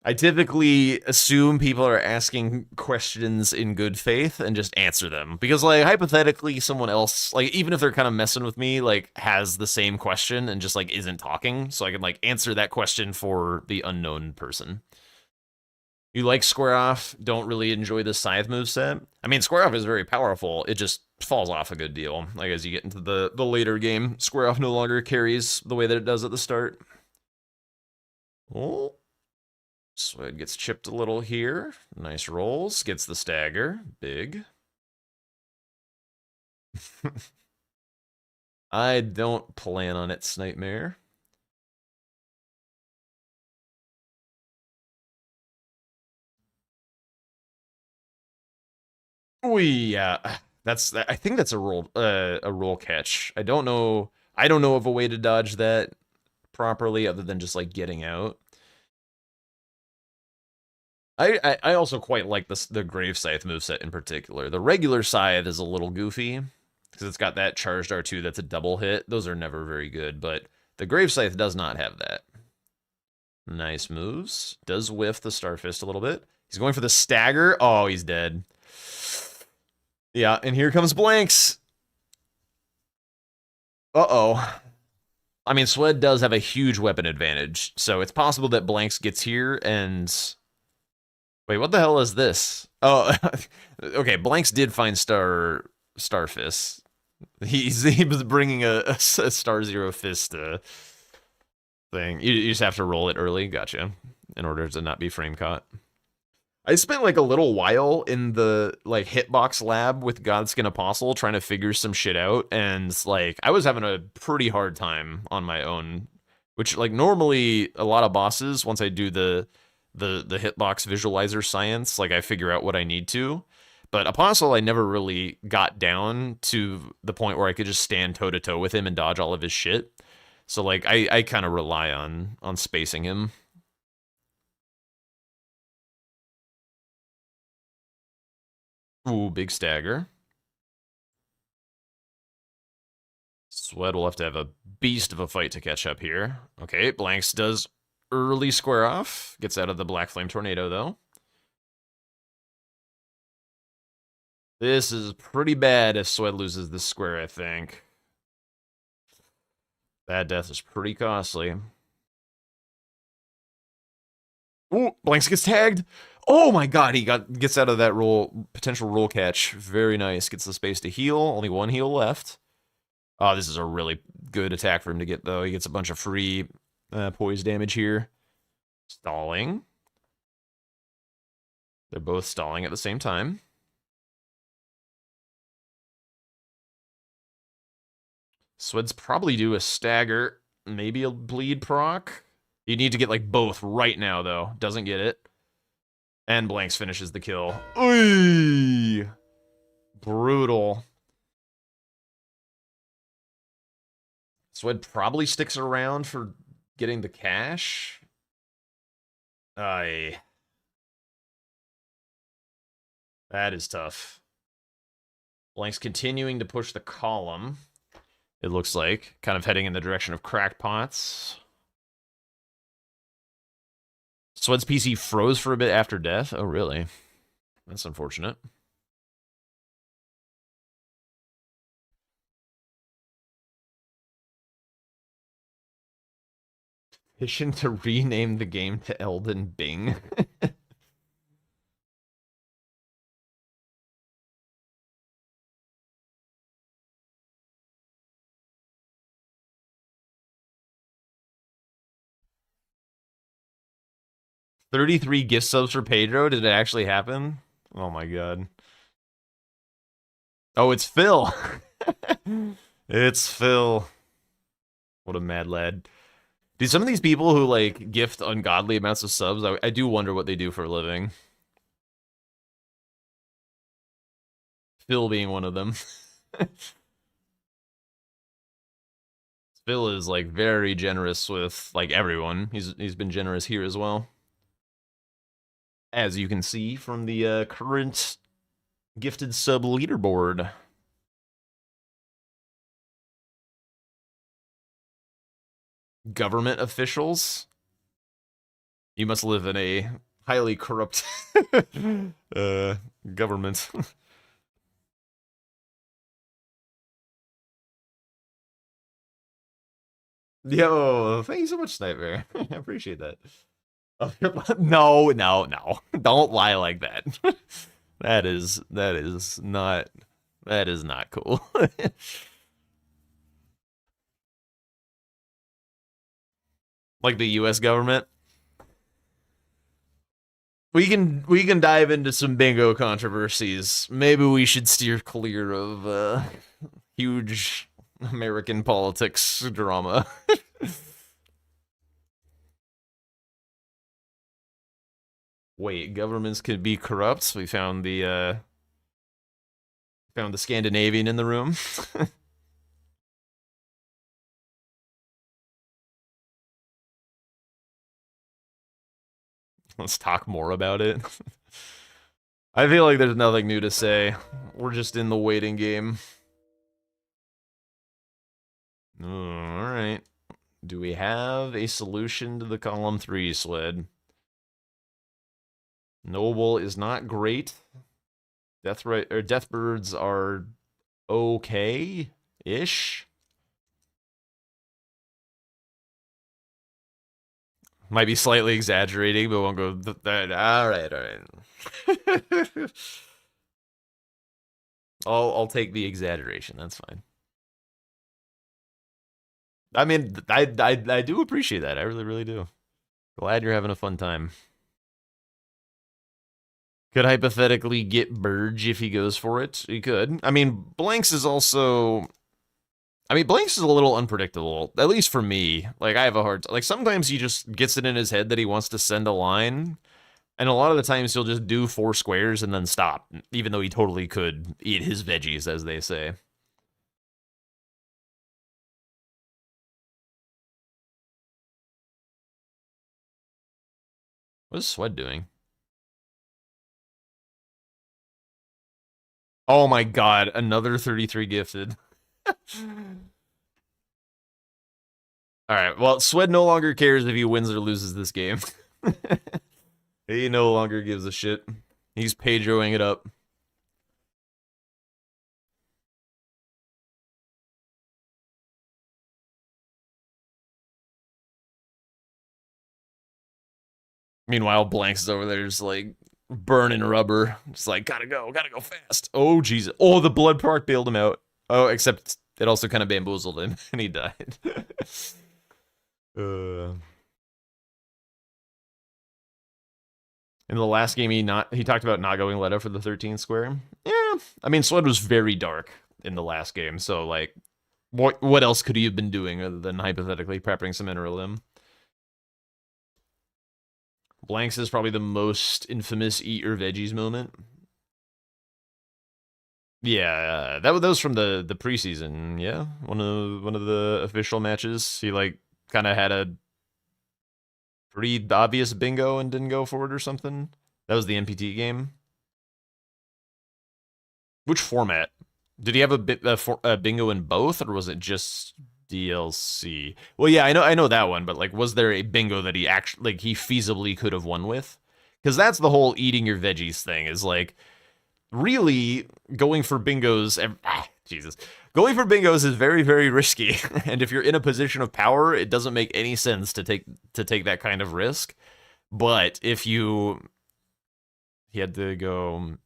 I typically assume people are asking questions in good faith and just answer them. Because, like, hypothetically, someone else, like, even if they're kind of messing with me, like, has the same question and just, like, isn't talking. So I can, like, answer that question for the unknown person. You like Square Off, don't really enjoy the Scythe moveset. I mean, Square Off is very powerful. It just falls off a good deal. Like, as you get into the later game, Square Off no longer carries the way that it does at the start. Oh. Swed gets chipped a little here. Nice rolls. Gets the stagger. Big. I don't plan on it, Snightmare. Yeah. I think that's a roll catch. I don't know of a way to dodge that properly other than just like getting out. I also quite like the Grave Scythe moveset in particular. The regular Scythe is a little goofy because it's got that charged R2 that's a double hit. Those are never very good, but the Grave Scythe does not have that. Nice moves. Does whiff the Starfist a little bit. He's going for the stagger. Oh, he's dead. Yeah, and here comes Blanks. Uh-oh. I mean, Swed does have a huge weapon advantage, so it's possible that Blanks gets here and... Wait, what the hell is this? Oh, okay. Blanks did find Starfist. He was bringing a Star Zero Fist thing. You just have to roll it early. Gotcha. In order to not be frame caught. I spent like a little while in the like hitbox lab with Godskin Apostle trying to figure some shit out, and like I was having a pretty hard time on my own. Which like normally a lot of bosses, once I do the hitbox visualizer science, like I figure out what I need to. But Apostle, I never really got down to the point where I could just stand toe to toe with him and dodge all of his shit. So like I kind of rely on spacing him. Ooh, big stagger. Swed will have to have a beast of a fight to catch up here. Okay, Blanks does early square off. Gets out of the Black Flame Tornado, though. This is pretty bad if Swed loses this square, I think. That death is pretty costly. Ooh, Blanks gets tagged. Oh my god, he gets out of that potential roll catch. Very nice. Gets the space to heal. Only one heal left. Oh, this is a really good attack for him to get, though. He gets a bunch of free poise damage here. Stalling. They're both stalling at the same time. Swed's probably do a stagger. Maybe a bleed proc. You need to get like both right now, though. Doesn't get it. And Blanks finishes the kill. Oy! Brutal. Swed probably sticks around for getting the cash. Aye. That is tough. Blanks continuing to push the column. It looks like. Kind of heading in the direction of crackpots. Swed's PC froze for a bit after death? Oh, really? That's unfortunate. Petition to rename the game to Elden Bing. $33 gift subs for Pedro? Did it actually happen? Oh my god. Oh, it's Phil. It's Phil. What a mad lad. Dude, some of these people who like gift ungodly amounts of subs, I do wonder what they do for a living. Phil being one of them. Phil is like very generous with like everyone. He's been generous here as well. As you can see from the current gifted sub leaderboard. Government officials. You must live in a highly corrupt government. Yo, thank you so much, Sniper. I appreciate that. No, no, no. Don't lie like that. That is not cool. Like the US government. We can dive into some bingo controversies. Maybe we should steer clear of huge American politics drama. Wait, governments could be corrupt. We found the Scandinavian in the room. Let's talk more about it. I feel like there's nothing new to say. We're just in the waiting game. Alright. Do we have a solution to the column 3, Sled? Noble is not great. Deathbirds are okay-ish. Might be slightly exaggerating, but won't go that. Alright. I'll take the exaggeration, that's fine. I mean, I do appreciate that. I really, really do. Glad you're having a fun time. Could hypothetically get Burge if he goes for it. He could. I mean, Blanks is also... I mean, Blanks is a little unpredictable, at least for me. Like, I have a hard... Like, sometimes he just gets it in his head that he wants to send a line, and a lot of the times he'll just do 4 squares and then stop, even though he totally could eat his veggies, as they say. What is Sweat doing? Oh my god, another 33 gifted. Alright, well, Swed no longer cares if he wins or loses this game. He no longer gives a shit. He's Pedroing it up. Meanwhile, Blanks is over there just like burning rubber. Just like, gotta go fast. Oh, Jesus. Oh, the blood park bailed him out. Oh, except it also kind of bamboozled him and he died. In the last game, he talked about not going Letta for the 13 square. Yeah, I mean, Sled was very dark in the last game, so like, what else could he have been doing other than hypothetically prepping some Mineral Limb? Blanks is probably the most infamous eat your veggies moment. Yeah, that was from the preseason. Yeah, one of the official matches. He like kind of had a pretty obvious bingo and didn't go for it or something. That was the NPT game. Which format? Did he have a bingo in both, or was it just DLC? Well, yeah, I know that one, but like, was there a bingo that he actually he feasibly could have won with? Because that's the whole eating your veggies thing. Is like really going for bingos. Jesus, going for bingos is very, very risky, and if you're in a position of power, it doesn't make any sense to take that kind of risk. But if he had to go.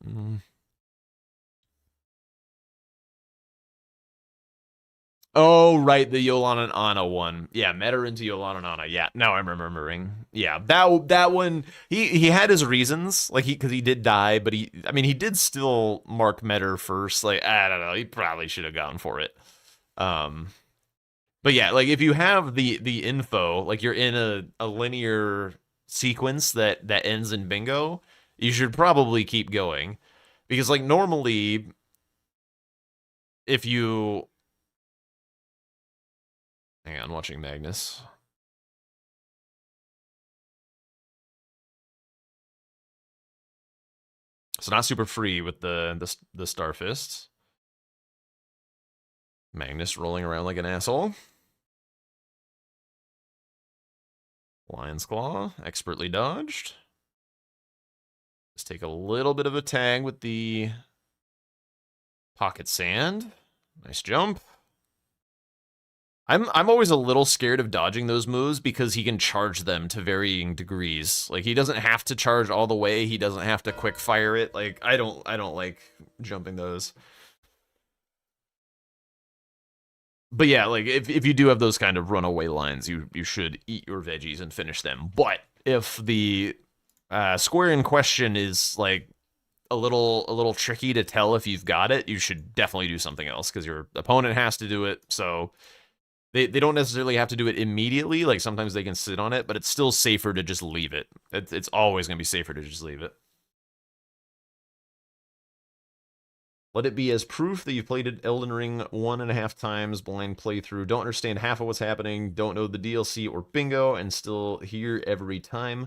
Oh, right, the Yolan and Ana one. Yeah, Meta into Yolan and Ana. Yeah, now I'm remembering. Yeah, that one, he had his reasons, like because he did die, but he did still mark Meta first. Like, I don't know, he probably should have gone for it. But yeah, like if you have the info, like you're in a linear sequence that ends in bingo, you should probably keep going. Because like normally if you hang on, watching Magnus. So not super free with the Star Fists. Magnus rolling around like an asshole. Lion's Claw, expertly dodged. Let's take a little bit of a tag with the Pocket Sand. Nice jump. I'm always a little scared of dodging those moves because he can charge them to varying degrees. Like he doesn't have to charge all the way. He doesn't have to quick fire it. Like I don't like jumping those. But yeah, like if you do have those kind of runaway lines, you should eat your veggies and finish them. But if the square in question is like a little tricky to tell if you've got it, you should definitely do something else because your opponent has to do it. So they don't necessarily have to do it immediately. Like sometimes they can sit on it, but it's still safer to just leave it. It's always going to be safer to just leave it. Let it be as proof that you've played Elden Ring 1.5 times, blind playthrough, don't understand half of what's happening, don't know the DLC or bingo, and still here every time.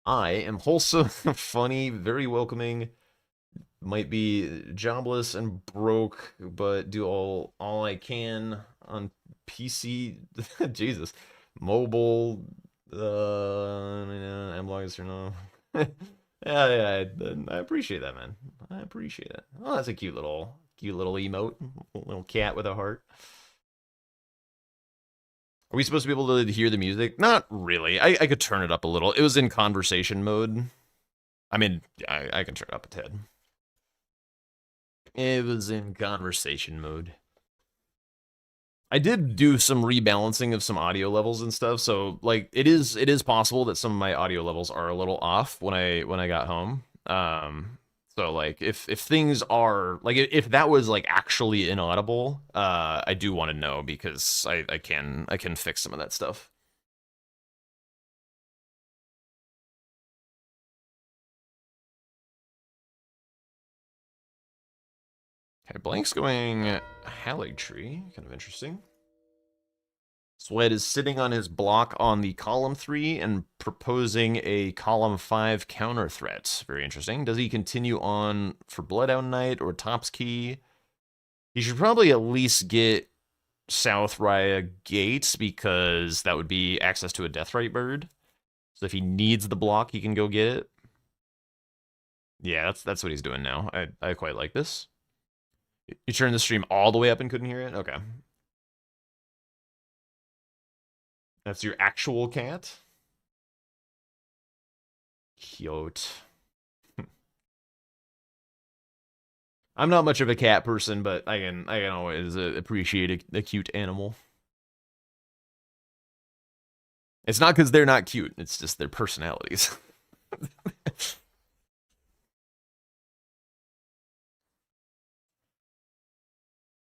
I am wholesome, funny, very welcoming, might be jobless and broke, but do all I can on PC. Jesus. Mobile, I'm bloggers or no. Yeah, I appreciate that, man. I appreciate it. Oh, that's a cute little emote. Little cat with a heart. Are we supposed to be able to hear the music? Not really. I could turn it up a little. It was in conversation mode. I mean, I can turn it up a tad. It was in conversation mode. I did do some rebalancing of some audio levels and stuff, so like it is possible that some of my audio levels are a little off when I got home. So like if things are like if that was like actually inaudible, I do want to know because I can fix some of that stuff. Okay, Blank's going Hallig Tree, kind of interesting. Sweat is sitting on his block on the column 3 and proposing a column 5 counter threat. Very interesting. Does he continue on for Bloodhound Knight or Top's Key? He should probably at least get South Raya Gates because that would be access to a Deathrite bird. So if he needs the block, he can go get it. Yeah, that's what he's doing now. I quite like this. You turned the stream all the way up and couldn't hear it? Okay. That's your actual cat? Cute. I'm not much of a cat person, but I can always appreciate a cute animal. It's not because they're not cute, it's just their personalities.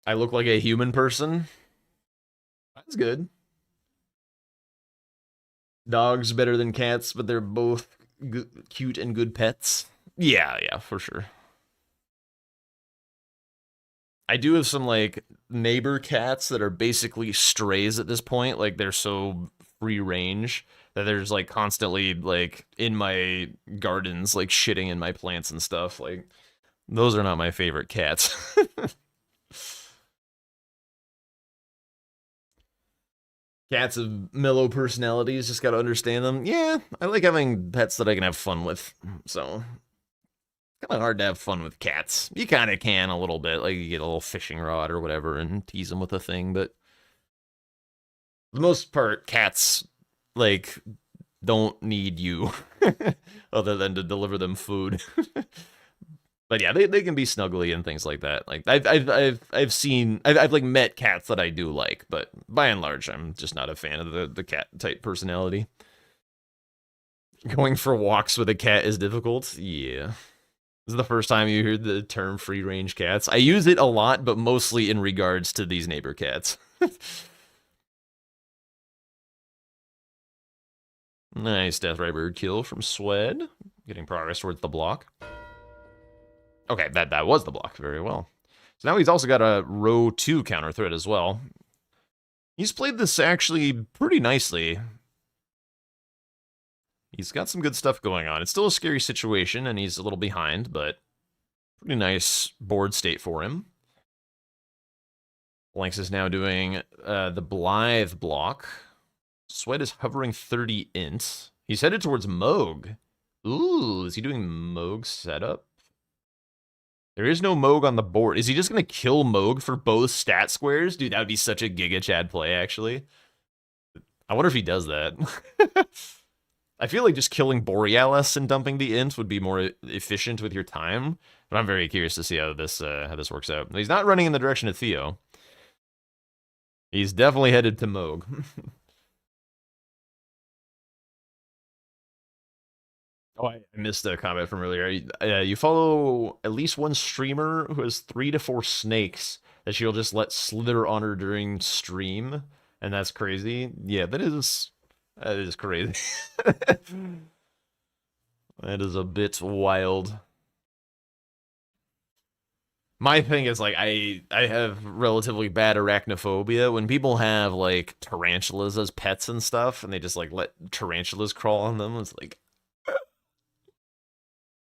I look like a human person? That's good. Dogs better than cats, but they're both cute and good pets. Yeah, for sure. I do have some like neighbor cats that are basically strays at this point. Like they're so free range that they're just like constantly like in my gardens, like shitting in my plants and stuff. Like those are not my favorite cats. Cats have mellow personalities, just gotta understand them. Yeah, I like having pets that I can have fun with, so kind of hard to have fun with cats. You kind of can a little bit, like you get a little fishing rod or whatever and tease them with a thing, but for the most part, cats, like, don't need you other than to deliver them food. But yeah, they can be snuggly and things like that. Like I've seen I've like met cats that I do like, but by and large, I'm just not a fan of the cat type personality. Going for walks with a cat is difficult. Yeah. This is the first time you heard the term free range cats. I use it a lot, but mostly in regards to these neighbor cats. Nice Deathray Bird kill from Swed. Getting progress towards the block. Okay, that was the block. Very well. So now he's also got a row 2 counter threat as well. He's played this actually pretty nicely. He's got some good stuff going on. It's still a scary situation, and he's a little behind, but pretty nice board state for him. Blanks is now doing the Blythe block. Sweat is hovering 30 int. He's headed towards Moog. Ooh, is he doing Moog setup? There is no Moog on the board. Is he just going to kill Moog for both stat squares? Dude, that would be such a Giga Chad play, actually. I wonder if he does that. I feel like just killing Borealis and dumping the int would be more efficient with your time, but I'm very curious to see how this works out. He's not running in the direction of Theo. He's definitely headed to Moog. Oh, I missed a comment from earlier. You follow at least one streamer who has 3 to 4 snakes that she'll just let slither on her during stream, and that's crazy. Yeah, that is crazy. That is a bit wild. My thing is, like, I have relatively bad arachnophobia. When people have, like, tarantulas as pets and stuff, and they just, like, let tarantulas crawl on them, it's like...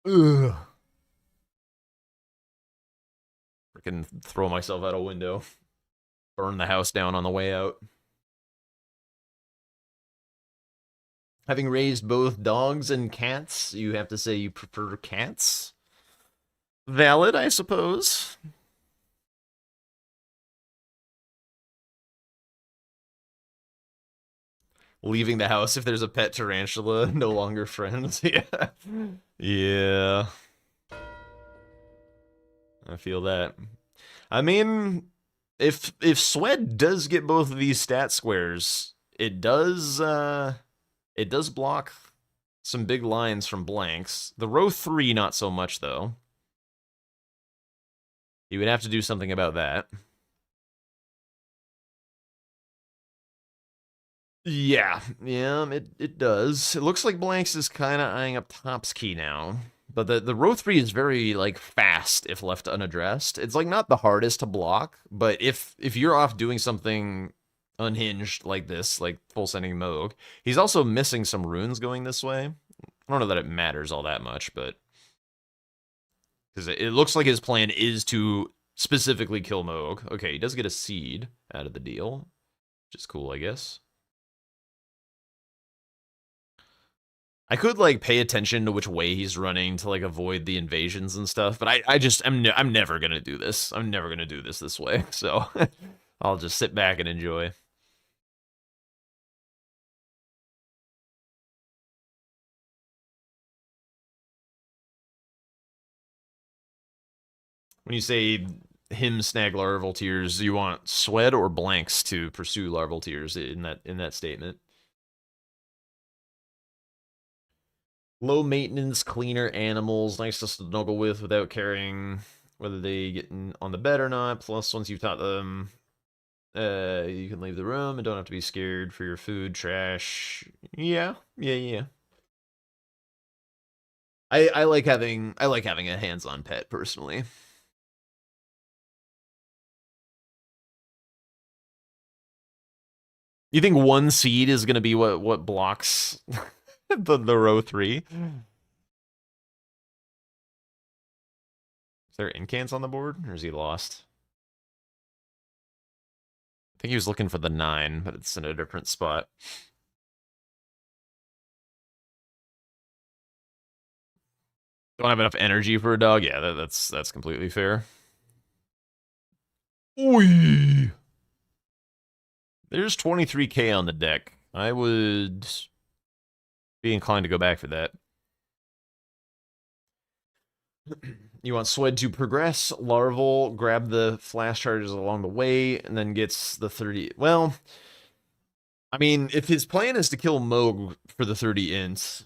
Ugh. Freaking throw myself out a window. Burn the house down on the way out. Having raised both dogs and cats, you have to say you prefer cats? Valid, I suppose. Leaving the house if there's a pet tarantula, no longer friends. Yeah. Yeah. I feel that. I mean, if Swed does get both of these stat squares, it does block some big lines from blanks. The row 3, not so much, though. You would have to do something about that. Yeah, it does. It looks like blanks is kind of eyeing up Top's key now. But the row 3 is very, like, fast if left unaddressed. It's, like, not the hardest to block, but if you're off doing something unhinged like this, like full sending Moog, he's also missing some runes going this way. I don't know that it matters all that much, but... Because it looks like his plan is to specifically kill Moog. Okay, he does get a seed out of the deal, which is cool, I guess. I could, like, pay attention to which way he's running to, like, avoid the invasions and stuff, but I'm never gonna do this. I'm never gonna do this way, so I'll just sit back and enjoy. When you say him snag larval tears, you want Swed or blanks to pursue larval tears in that statement? Low maintenance, cleaner animals, nice to snuggle with without caring whether they get on the bed or not. Plus, once you've taught them, you can leave the room and don't have to be scared for your food, trash. Yeah. I like having a hands-on pet personally. You think one seed is gonna be what blocks the row 3? Is there incants on the board, or is he lost? I think he was looking for the 9, but it's in a different spot. Don't have enough energy for a dog? Yeah, that's completely fair. Oy! There's 23k on the deck. I would be inclined to go back for that. You want Swed to progress, larval, grab the flash charges along the way, and then gets the 30... Well, I mean, if his plan is to kill Moog for the 30 ints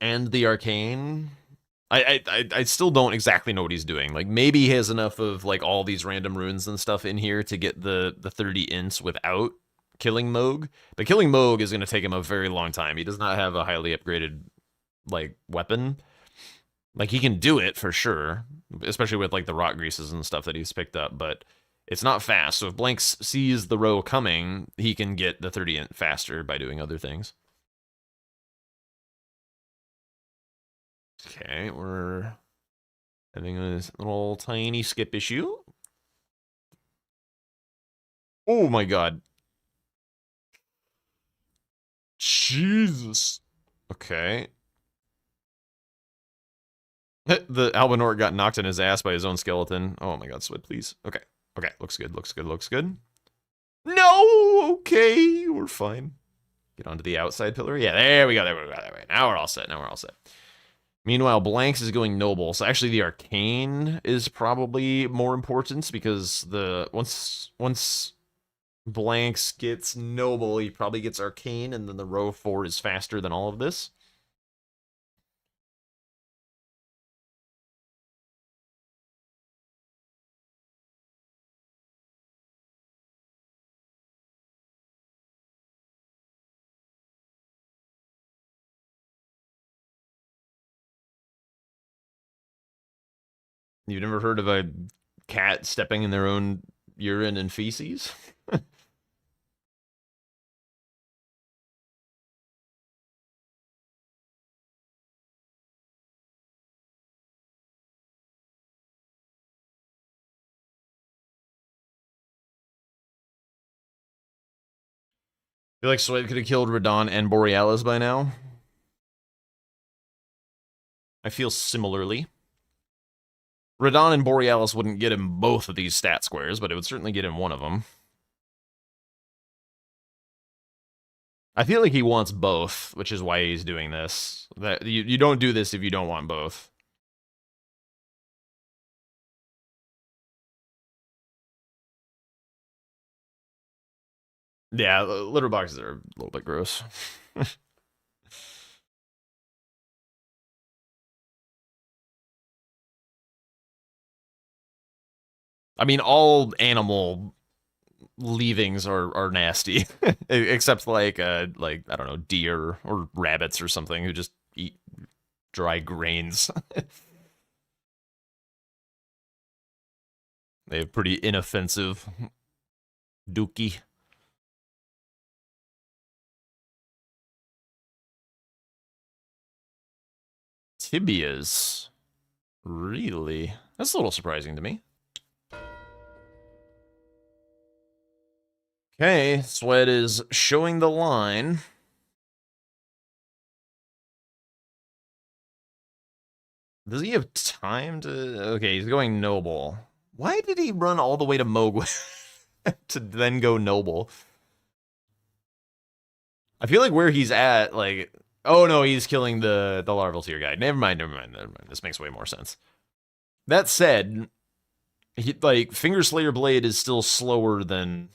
and the arcane, I still don't exactly know what he's doing. Like, maybe he has enough of, like, all these random runes and stuff in here to get the 30 ints without killing Moog. But killing Moog is going to take him a very long time. He does not have a highly upgraded, like, weapon. Like, he can do it for sure, especially with, like, the rock greases and stuff that he's picked up, but it's not fast. So if Blanks sees the row coming, he can get the 30 faster by doing other things. Okay, we're having a little tiny skip issue. Oh my god. Jesus. Okay. The Albinor got knocked in his ass by his own skeleton. Oh my god, Swid, please. Okay. Okay, looks good, looks good, looks good. No! Okay, we're fine. Get onto the outside pillar. Yeah, there we go, there we go, there we go. Now we're all set, now we're all set. Meanwhile, Blanks is going noble. So actually the arcane is probably more important because the once Blanks gets noble, he probably gets arcane, and then the row 4 is faster than all of this. You've never heard of a cat stepping in their own urine and feces? I feel like Swed could have killed Radon and Borealis by now. I feel similarly. Radon and Borealis wouldn't get him both of these stat squares, but it would certainly get him one of them. I feel like he wants both, which is why he's doing this. That you don't do this if you don't want both. Yeah, litter boxes are a little bit gross. I mean, all animal leavings are nasty, except like I don't know, deer or rabbits or something who just eat dry grains. They have pretty inoffensive dookie. Tibias. Really? That's a little surprising to me. Okay, Swed is showing the line. Does he have time to... Okay, he's going noble. Why did he run all the way to Moog to then go noble? I feel like where he's at, like... Oh no, he's killing the larval tier guy. Never mind, never mind, never mind. This makes way more sense. That said, like, Finger Slayer Blade is still slower than...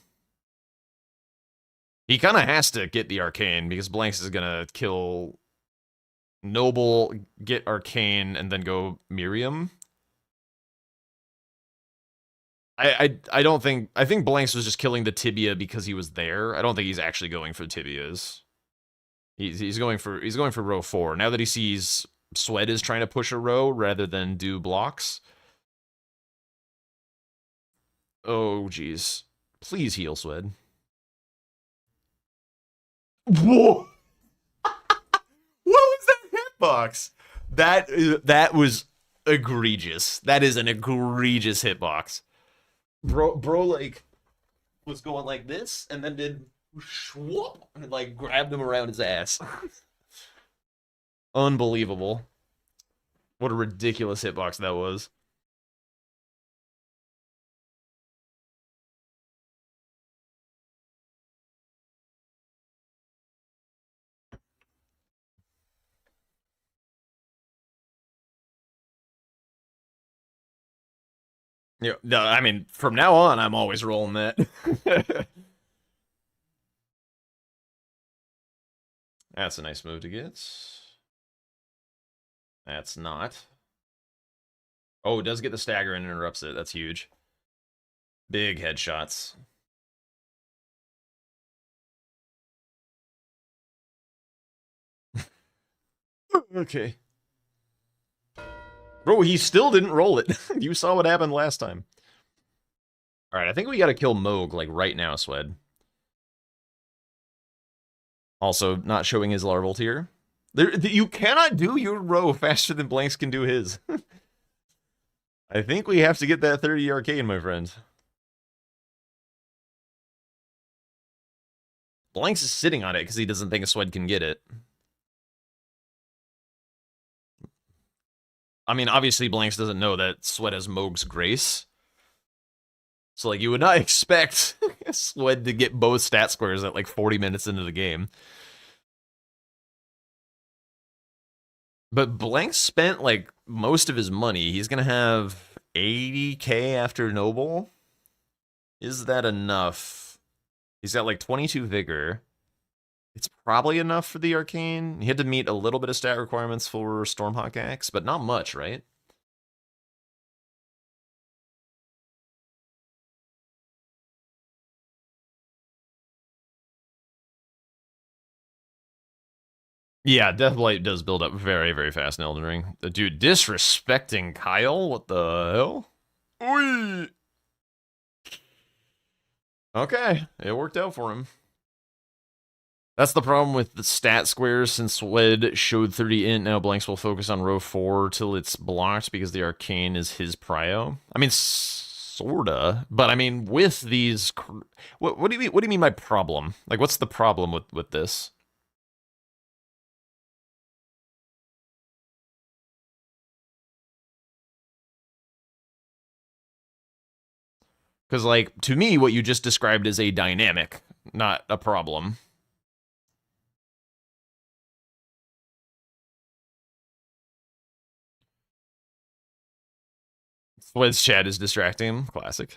He kind of has to get the arcane, because Blanks is gonna kill Noble, get arcane, and then go Miriam. I don't think... I think Blanks was just killing the tibia because he was there. I don't think he's actually going for tibias. He's going for row 4. Now that he sees Swed is trying to push a row rather than do blocks. Oh, jeez. Please heal, Swed. Whoa! What was that hitbox? That was egregious. That is an egregious hitbox. Bro, like, was going like this, and then did whoop, and like grabbed him around his ass. Unbelievable. What a ridiculous hitbox that was. Yeah, no, I mean, from now on, I'm always rolling that. That's a nice move to get. That's not. Oh, it does get the stagger and interrupts it. That's huge. Big headshots. Okay. Bro, he still didn't roll it. You saw what happened last time. Alright, I think we gotta kill Moog, like, right now, Swed. Also, not showing his larval tier. You cannot do your row faster than Blanks can do his. I think we have to get that 30 arcane, my friend. Blanks is sitting on it because he doesn't think a Swed can get it. I mean, obviously Blanks doesn't know that Swed has Moog's Grace. So, like, you would not expect Swed to get both stat squares at, like, 40 minutes into the game. But Blanks spent, like, most of his money. He's gonna have 80k after Noble. Is that enough? He's got, like, 22 Vigor. It's probably enough for the Arcane. He had to meet a little bit of stat requirements for Stormhawk Axe, but not much, right? Yeah, Deathblight does build up very, very fast in Elden Ring. The dude disrespecting Kyle? What the hell? Oy! Okay, it worked out for him. That's the problem with the stat squares, since Swed showed 30 int, now Blanks will focus on row 4 till it's blocked because the Arcane is his prio. I mean, sorta, but I mean, with these... What do you mean by problem? Like, what's the problem with this? Because, like, to me, what you just described is a dynamic, not a problem. Swed's chat is distracting him. Classic.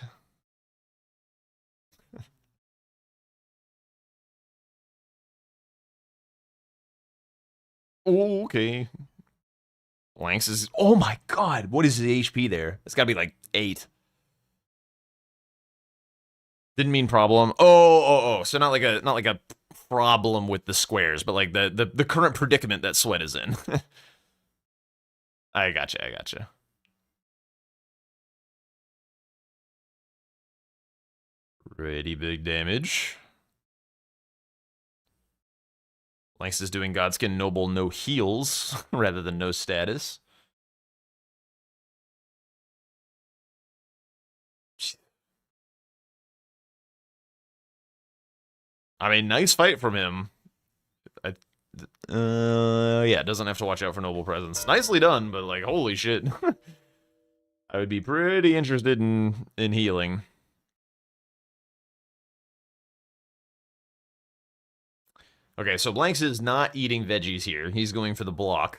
Okay. Blanks is... Oh my god, what is the HP there? It's gotta be like 8. Didn't mean problem. Oh. So not like a problem with the squares, but like the current predicament that Swed is in. I gotcha. Pretty big damage. Blanks is doing Godskin Noble no heals rather than no status. I mean, nice fight from him. Yeah, doesn't have to watch out for Noble Presence. Nicely done, but like, holy shit. I would be pretty interested in healing. Okay, so Blanks is not eating veggies here. He's going for the block.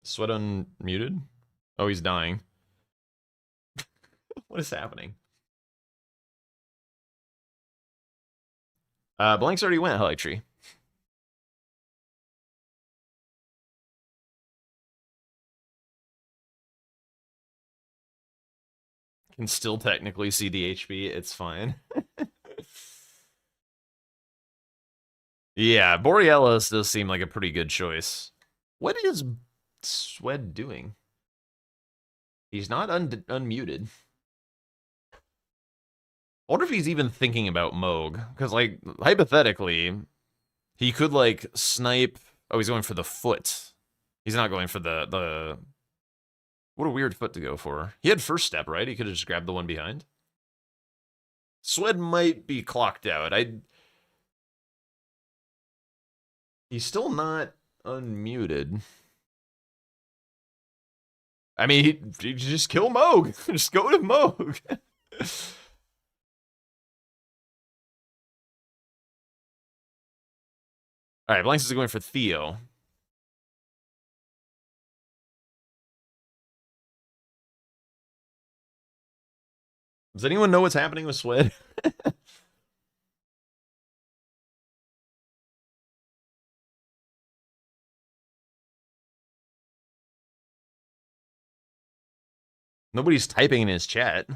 Sweat unmuted? Oh, he's dying. What is happening? Blanks already went Highlight Tree. Can still technically see the HP. It's fine. Yeah, Borealis does seem like a pretty good choice. What is Swed doing? He's not unmuted. I wonder if he's even thinking about Moog. Because, like, hypothetically, he could, like, snipe... Oh, he's going for the foot. He's not going for the... What a weird foot to go for. He had first step, right? He could have just grabbed the one behind. Swed might be clocked out. He's still not unmuted. I mean, he just kill Moog. Just go to Moog. Alright, Blanks is going for Theo. Does anyone know what's happening with Swed? Nobody's typing in his chat.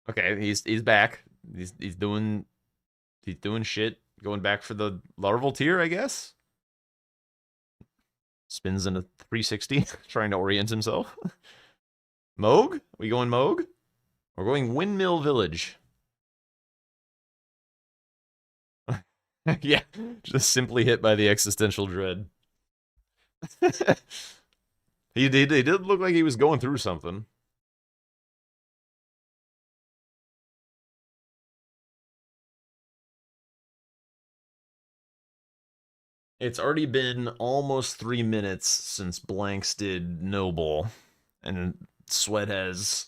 Okay, he's back. He's doing shit. Going back for the larval tier, I guess. Spins in a 360, trying to orient himself. Moog? We going Moog? We're going Windmill Village. Yeah, just simply hit by the existential dread. He did look like he was going through something. It's already been almost 3 minutes since Blanks did Noble, and Sweat has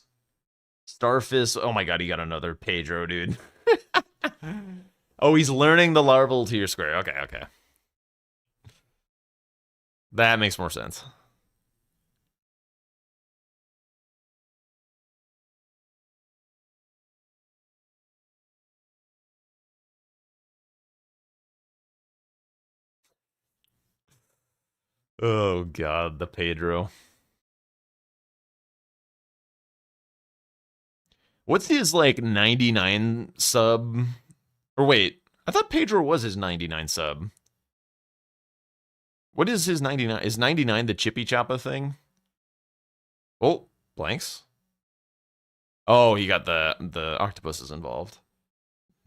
Starfist. Oh my god, he got another Pedro, dude. Oh, he's learning the larval tier square. Okay, okay. That makes more sense. Oh god, the Pedro. What's his like 99 sub? Or wait, I thought Pedro was his 99 sub. What is his 99? Is 99 the Chippy Choppa thing? Oh, Blanks. Oh, he got the octopuses involved.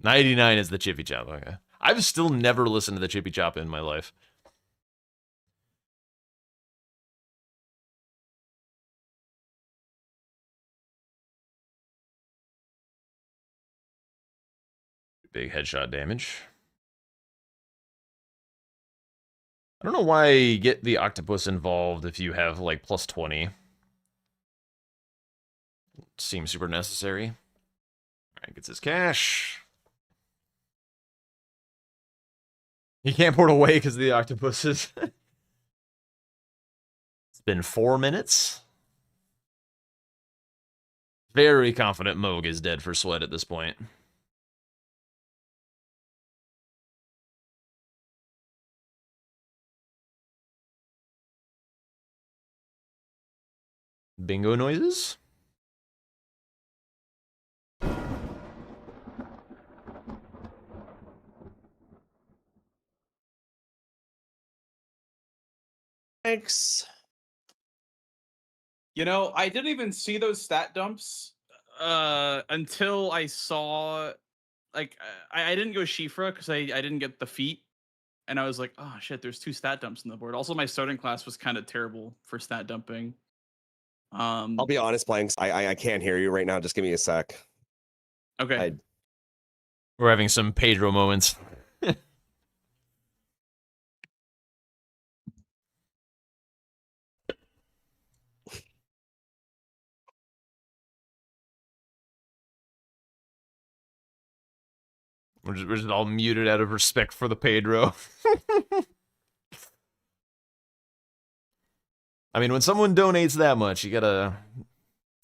99 is the Chippy Choppa. Okay. I've still never listened to the Chippy Choppa in my life. Big headshot damage. I don't know why you get the octopus involved if you have like plus 20. Seems super necessary. Alright, gets his cash. He can't port away because of the octopuses. It's been 4 minutes. Very confident Moog is dead for Sweat at this point. Bingo noises? Thanks. You know, I didn't even see those stat dumps until I saw, like, I didn't go Shifra because I didn't get the feat. And I was like, oh shit, there's 2 stat dumps on the board. Also, my starting class was kind of terrible for stat dumping. I'll be honest, Blanks. I can't hear you right now. Just give me a sec. Okay. We're having some Pedro moments. We're just all muted out of respect for the Pedro. I mean, when someone donates that much, you gotta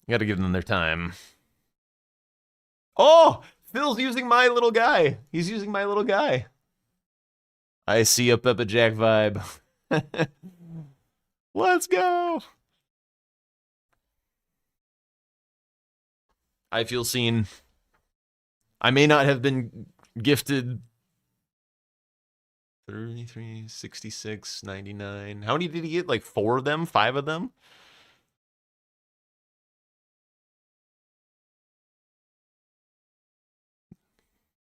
give them their time. Oh, Phil's using my little guy. He's using my little guy. I see a Peppa Jack vibe. Let's go. I feel seen. I may not have been gifted 33, 66, 99. How many did he get? Like 4 of them? 5 of them?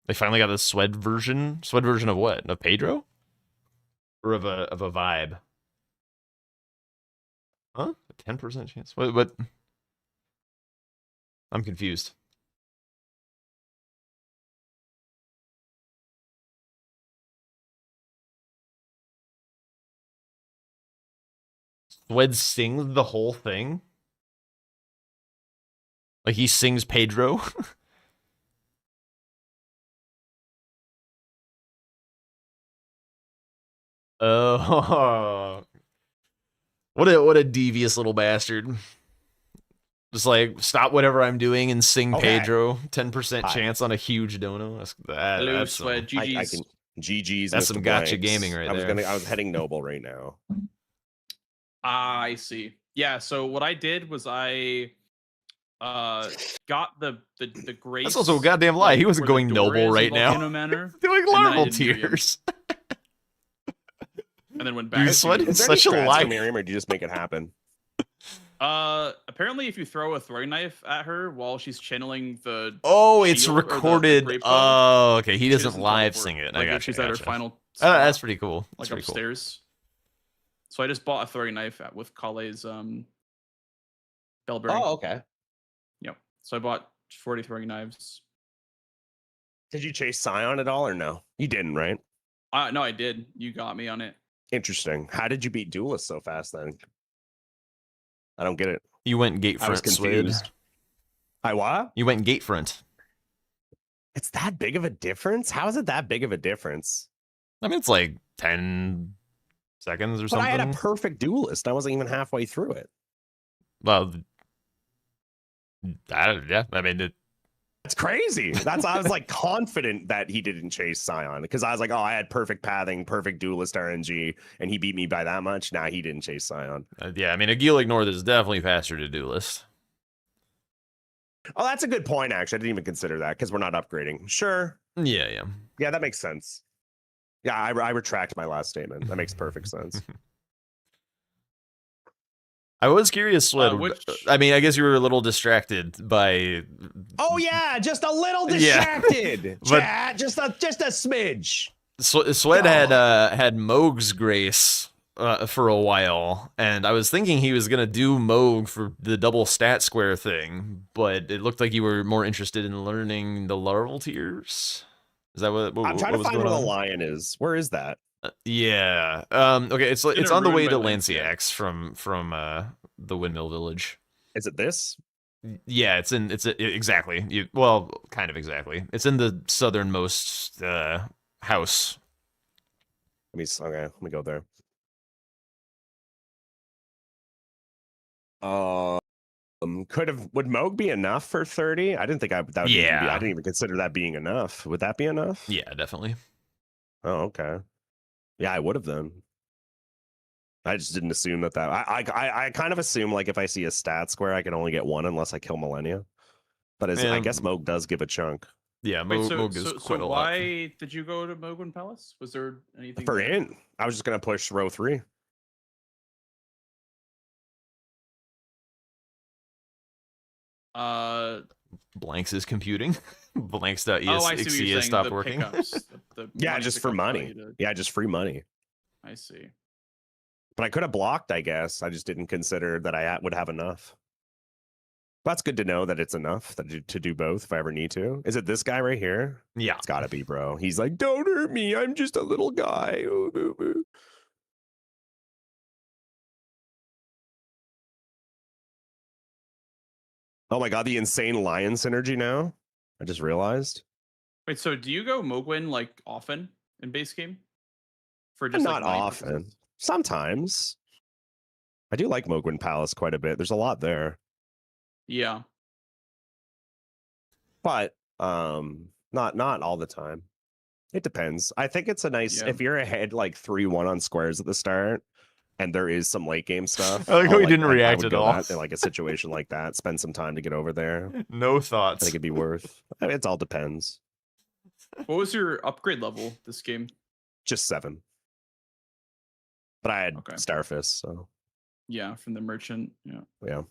They finally got the Swed version. Swed version of what? Of Pedro? Or of a vibe? Huh? A 10% chance? What? I'm confused. Swed sings the whole thing? Like he sings Pedro? Oh. What a devious little bastard. Just like stop whatever I'm doing and sing Okay. Pedro. 10% Hi. chance on a huge dono. Hello, That's Sweat. some, I GG's. can GG's. That's Mr. some gotcha Blanks. gaming right there. I was heading Noble right now. I see. Yeah, so what I did was I got the grace. That's also a goddamn lie. like, He wasn't where the going door noble is right in now. Volcano Manor, Doing and then I larval did Miriam. tears. and then went Dude, back Sweat to. is Is there any such a strats lie. for Miriam, or do you just make it happen? Apparently, if you throw a throwing knife at her while she's channeling the Oh, it's shield or the recorded. grape bug, Oh, okay. He she doesn't doesn't live teleport. sing it. I Like got if she's at her final Oh, that's spot, pretty cool. That's like pretty cool. upstairs. So I just bought a throwing knife with Kale's bellberry. Oh, okay. Yep. So I bought 40 throwing knives. Did you chase Scion at all, or no? You didn't, right? No, I did. You got me on it. Interesting. How did you beat Duelist so fast then? I don't get it. You went gate I was front, Swid. confused. I what? You went gate front. It's that big of a difference? How is it that big of a difference? I mean, it's like 10 seconds or But something. I had a perfect Duelist. I wasn't even halfway through it. Well, yeah. I mean, It's crazy. I was like confident that he didn't chase Scion because I was like, oh, I had perfect pathing, perfect Duelist RNG, and he beat me by that much. Nah, he didn't chase Scion. yeah. I mean, a Gilic North is definitely faster to do list. Oh, that's a good point, actually. I didn't even consider that because we're not upgrading. Sure. Yeah. Yeah, that makes sense. Yeah, I retract my last statement. That makes perfect sense. I was curious, Swed. Which- I mean, I guess you were a little distracted by. Oh yeah, just a little Yeah. distracted. But- Chat, just a smidge. Swed had Moog's Grace for a while, and I was thinking he was gonna do Moog for the double stat square thing, but it looked like you were more interested in learning the larval tiers. Is that what I'm trying to was find where going the on? lion is. Where is that? Yeah. Okay. It's In it's a on the ruin way by to Lanciax. Lanciax from the Windmill Village. Is it this? Yeah, exactly. Well, kind of exactly. It's in the southernmost house. Let me go there. Would Moog be enough for 30? I didn't think that would even be, Yeah. I didn't even consider that being enough. Would that be enough? Yeah, definitely. Oh, okay. Yeah, I would have then. I just didn't assume that. I kind of assume like if I see a stat square, I can only get one unless I kill Millennia. But I guess Moog does give a chunk. Yeah, Wait, Moog is quite a lot. why did you go to Mogwin Palace? Was there anything For there? int, I was just gonna push row 3. Blanks is computing. Blanks.exe Oh, I see what you're saying. stopped The working. pickups, the Yeah, money just for pickups allow money. you to- Yeah, just free money. I see. But I could have blocked, I guess. I just didn't consider that I would have enough. That's good to know that it's enough to do both if I ever need to. Is it this guy right here? Yeah. It's gotta be, bro. He's like, don't hurt me. I'm just a little guy. Oh, boo, boo. Oh my god, the insane lion synergy now. I just realized. Wait, so do you go Mogwin like often in base game? For just Not like money often. purposes? Sometimes. I do like Mogwin Palace quite a bit. There's a lot there. Yeah. But not all the time. It depends. I think it's a nice Yeah. if you're ahead like 3-1 on squares at the start and there is some late game stuff. I like how I'll, he didn't I react would at go all. that in like a situation like that. Spend some time to get over there. I No thoughts. think it'd be worth. I mean, it all depends. What was your upgrade level this game? Just 7. But I had Okay. Starfist, so Yeah, from the merchant. Yeah. yeah.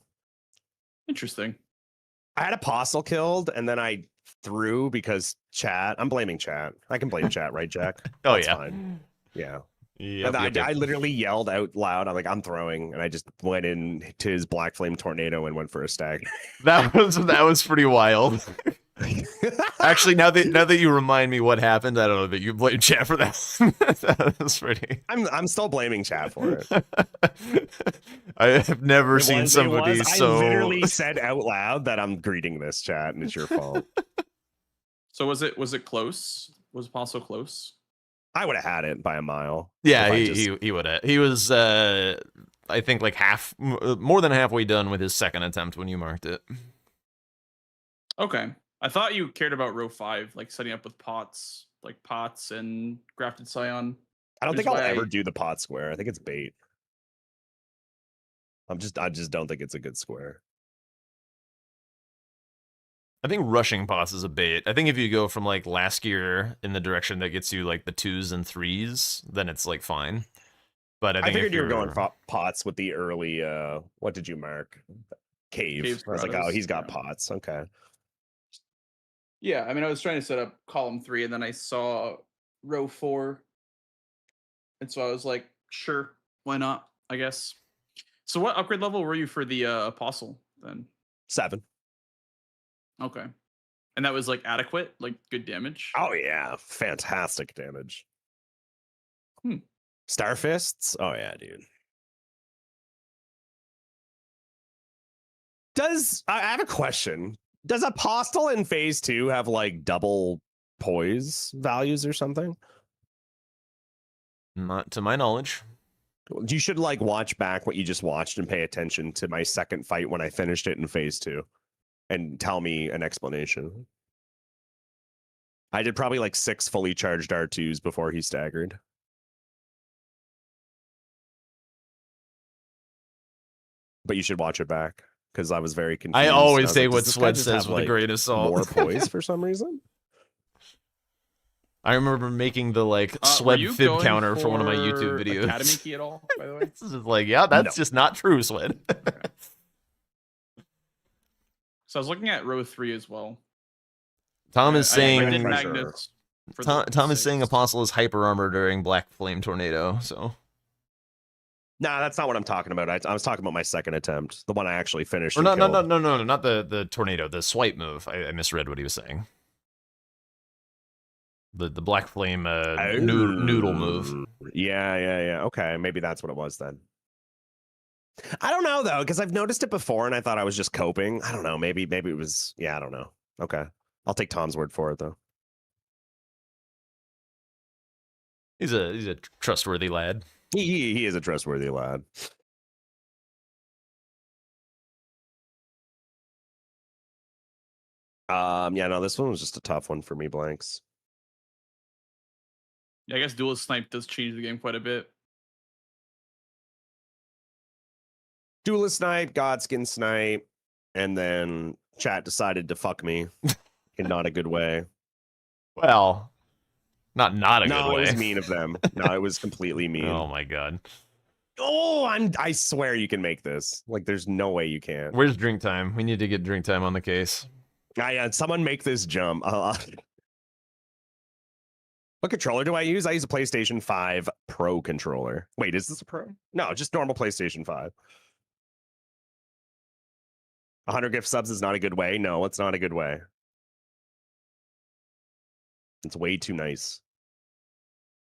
Interesting. I had Apostle killed, and then I threw because chat. I'm blaming chat. I can blame chat, right, Jack? Oh That's yeah. fine. Yeah. Yep, And yep. I literally yelled out loud. I'm like, I'm throwing, and I just went in to his Black Flame Tornado and went for a stack. That was pretty wild. Actually, now that you remind me what happened, I don't know that you blame chat for that. That was pretty. I'm still blaming chat for it. I have never seen I somebody so. literally said out loud that I'm greeting this chat, and it's your fault. So was it close? Was Apostle close? I would have had it by a mile. Yeah, if I he would have. He was I think like more than halfway done with his second attempt when you marked it. Okay. I thought you cared about row 5, like setting up with pots and grafted scion. I don't think Here's I'll why ever I- do the pot square. I think it's bait. I just don't think it's a good square. I think rushing pots is a bait. I think if you go from like last gear in the direction that gets you like the 2s and 3s, then it's like fine. But I think figured if you were you're going pots with the early. What did you mark? Cave. I was like, oh, Grottos, he's got yeah. pots. Okay. Yeah, I mean, I was trying to set up column 3, and then I saw row 4, and so I was like, sure, why not? I guess. So, what upgrade level were you for the apostle then? 7. Okay, and that was like adequate, like good damage. Oh yeah, fantastic damage. Hmm. Star fists. Oh yeah, dude. I have a question? Does Apostle in phase 2 have like double poise values or something? not to my knowledge. You should like watch back what you just watched and pay attention to my second fight when I finished it in phase 2 and tell me an explanation. I did probably like 6 fully charged R2s before he staggered. But you should watch it back because I was very confused. I always was say like, what does this guy Sweat just says have, with a like, grain of salt. more poise for some reason? I remember making the like Were Swed you fib going counter for one of my YouTube for videos. Academy key at all, by the way? This is like, yeah, that's No. just not true, Swed. So I was looking at row 3 as well. Tom is I saying did Treasure. Magnus. For the Tom is saying 6. Apostle is hyper armor during Black Flame Tornado. So Nah, that's not what I'm talking about. I was talking about my second attempt, the one I actually finished. or and no, killed. not the tornado, the swipe move. I misread what he was saying. The Black Flame noodle move. Yeah. Okay, maybe that's what it was then. I don't know though, because I've noticed it before, and I thought I was just coping. I don't know. Maybe it was. Yeah, I don't know. Okay, I'll take Tom's word for it though. He's a trustworthy lad. He is a trustworthy lad. Yeah, no, this one was just a tough one for me, Blanks. Yeah, I guess duelist snipe does change the game quite a bit. Duelist snipe, Godskin snipe, and then chat decided to fuck me in not a good way. Well, not a good way. No, it was mean of them. No, it was completely mean. Oh my god. Oh, I swear you can make this. Like, there's no way you can't. Where's drink time? We need to get drink time on the case. Yeah, someone make this jump. What controller do I use? I use a PlayStation 5 Pro controller. Wait, is this a Pro? No, just normal PlayStation 5. 100 gift subs is not a good way. No, it's not a good way. It's way too nice.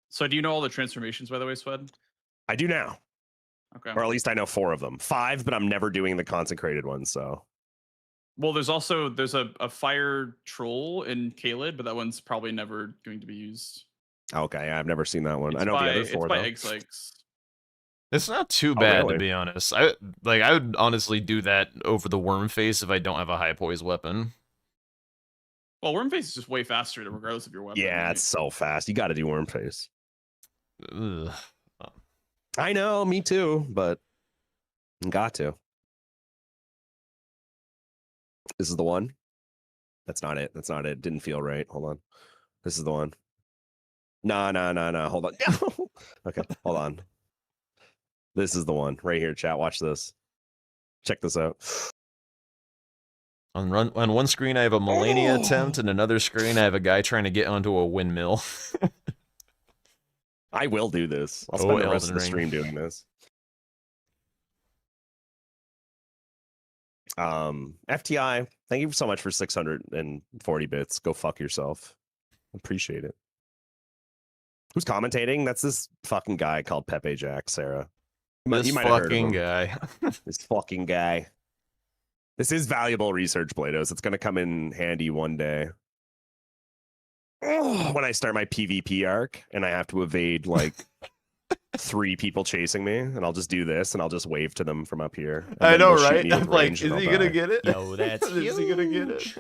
So do you know all the transformations, by the way, Swed? I do now. Okay. Or at least I know 4 of them. 5, but I'm never doing the consecrated ones, so. Well, there's a fire troll in Kaled, but that one's probably never going to be used. Okay, I've never seen that one. I know by, the other 4 it's by though. Eggsykes. It's not too bad really? to be honest. I would honestly do that over the worm face if I don't have a high poise weapon. Well, Wormface is just way faster, regardless of your weapon. Yeah, right? it's so fast. You got to do worm face. Ugh. I know, me too, but got to. This is the one. That's not it. That's not it. Didn't feel right. Hold on. This is the one. No. Hold on. No. Okay, hold on. This is the one right here, chat. Watch this. Check this out. On one screen I have a Melania Oh. attempt, and another screen I have a guy trying to get onto a windmill. I will do this. I'll Oh, spend the rest of Elden the Ring. stream doing this. FTI, thank you so much for 640 bits. Go fuck yourself. Appreciate it. Who's commentating? That's this fucking guy called Pepe Jack, Sarah. This You might have heard of fucking him. guy. This fucking guy. This is valuable research, Blados. It's going to come in handy one day. When I start my PvP arc and I have to evade like 3 people chasing me, and I'll just do this and I'll just wave to them from up here. and I then know, they'll shoot right? me with I'm like, range is and he I'll gonna die. get it? Yo, that's Is he gonna get it?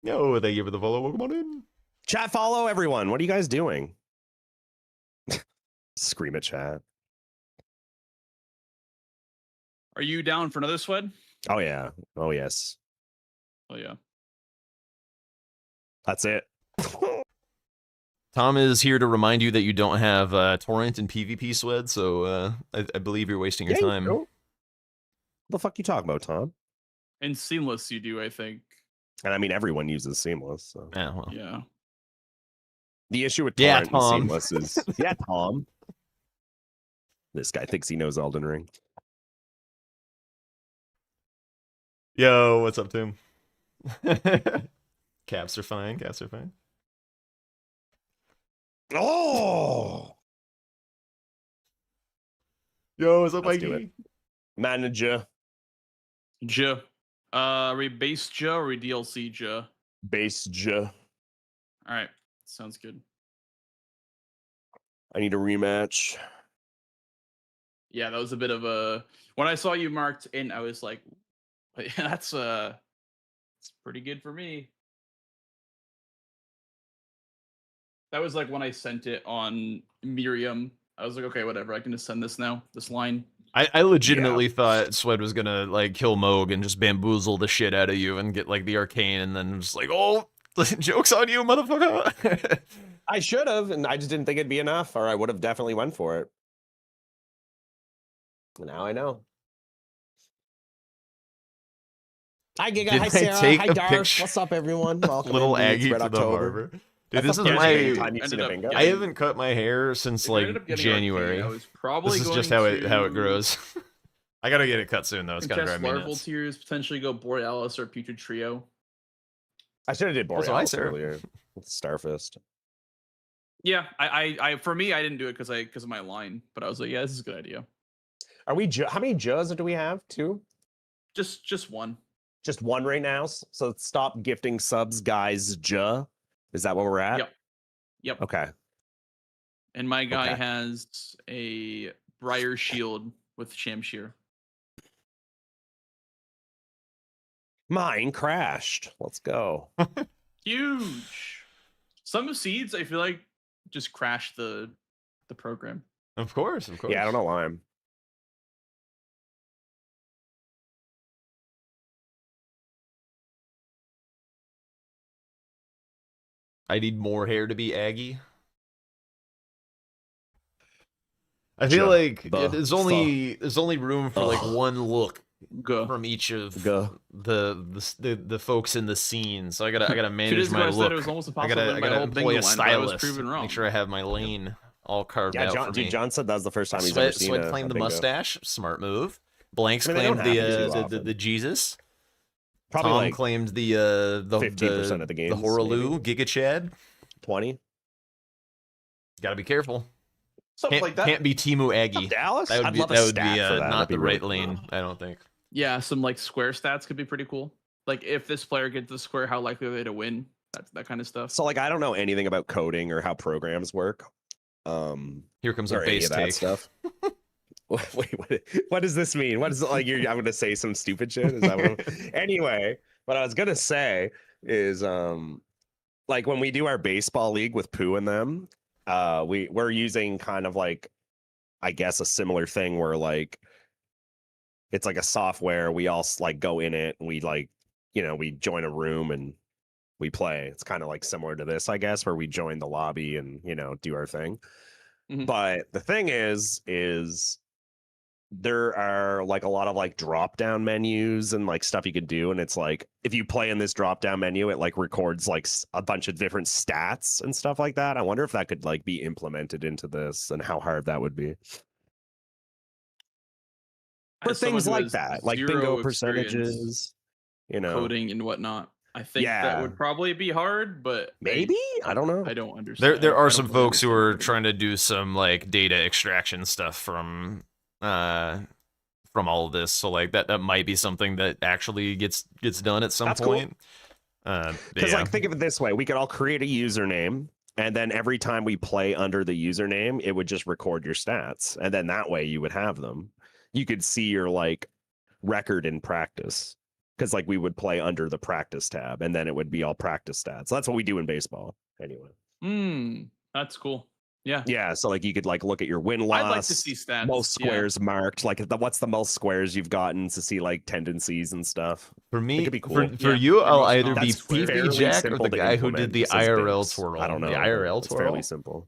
Yo, thank you for the follow. Welcome on in. Chat, follow everyone. What are you guys doing? Scream at chat. Are you down for another Swed? Oh yeah. Oh yes. Oh yeah. That's it. Tom is here to remind you that you don't have torrent and PvP sweat, so I believe you're wasting your Yeah, you time. don't. What the fuck you talking about, Tom? And seamless, you do, I think. And I mean, everyone uses Seamless. So. Yeah, well. Yeah. The issue with Yeah, torrent and Tom. Seamless is, yeah, Tom. This guy thinks he knows Elden Ring. Yo, what's up, Tim? Caps are fine. Caps are fine. Oh, Yo, what's up, Let's do Mikey? manager, Ja. Are we base Ja or are we DLC Ja? base J. All right. Sounds good. I need a rematch. Yeah, that was a bit of a. When I saw you marked in, I was like, that's it's pretty good for me. That was like when I sent it on Miriam. I was like, okay, whatever. I can just send this now. This line. I legitimately thought Swed was gonna like kill Moog and just bamboozle the shit out of you and get like the arcane and then just like, oh, joke's on you, motherfucker. I should have, and I just didn't think it'd be enough, or I would have definitely went for it. Now I know. Hi, Giga. Did Hi, I Sarah. take Hi, a Dark. picture- What's up, everyone? Welcome Little in. It's Aggie Red to the October. barber. Dude, That's this the is first my. time you've seen a bingo. I haven't cut my hair since If I ended like up getting arcane, January. I was probably This is going just how it to grows. I gotta get it cut soon though. It's kind of contest driving me larval nuts. tiers, potentially go Borealis or Putrid Trio. I should have did Also, hi, Borealis Sarah. earlier. With Starfist. Yeah, I for me, I didn't do it because of my line, but I was like, yeah, this is a good idea. Are we? How many Js do we have? Two? Just one. Just one right now. So stop gifting subs, guys. J. Is that where we're at? Yep. Okay. And my guy Okay. has a Briar Shield with Shamshir. Mine crashed. Let's go. Huge. Some seeds, I feel like, just crash the program. Of course. Yeah, I don't know why. I need more hair to be Aggie. I feel like there's only room for like one look from each of the folks in the scene. So I gotta manage my look. It was almost I impossible gotta employ a stylist. Wrong. Make sure I have my lane all carved out for me. Dude, John said that was the first time he's ever seen Sweat claimed the bingo. mustache. Smart move. Blanks I mean, they don't claimed happen too often. the Jesus. Probably Tom like claimed the 15% of the games, the Horaloo Giga Chad. 20. Gotta be careful. Something like that. Can't be Timu Aggie. Dallas? That would I'd be love a that would stat be for that. not That'd be the really right cool. lane. I don't think. Yeah, some like square stats could be pretty cool. Like if this player gets the square, how likely are they to win? That kind of stuff. So like I don't know anything about coding or how programs work. Here comes a or any base of that take. stuff. Wait, what does this mean? What is it like? I'm gonna say some stupid shit. Is that what anyway? What I was gonna say is like when we do our baseball league with Pooh and them, we're using kind of like I guess a similar thing where like it's like a software. We all like go in it and we like we join a room and we play. It's kind of like similar to this, I guess, where we join the lobby and do our thing. Mhm. But the thing is there are like a lot of like drop down menus and like stuff you could do, and it's like if you play in this drop down menu it like records like a bunch of different stats and stuff like that. I wonder if that could like be implemented into this and how hard that would be for As someone things who like has that, like zero bingo experience percentages, coding and whatnot. I think that Yeah. would probably be hard, but maybe I don't know. I don't understand. There I are don't some really folks who understand are coding. trying to do some like data extraction stuff from all of this. So like that might be something that actually gets done at some That's cool. point. Because like think of it this way, we could all create a username, and then every time we play under the username it would just record your stats, and then that way you would have them. You could see your like record in practice, because like we would play under the practice tab and then it would be all practice stats. That's what we do in baseball anyway. That's cool. Yeah. Yeah, so like you could like look at your win I'd loss, like to see stats. most yeah. squares marked, like what's the most squares you've gotten to see like tendencies and stuff. For me, could be cool. for Yeah, you, your I'll most either be common That's square. PP fairly Jack or simple the to guy who implement, did the just as IRL bits. twirl. I don't know. The but IRL it's twirl. fairly simple.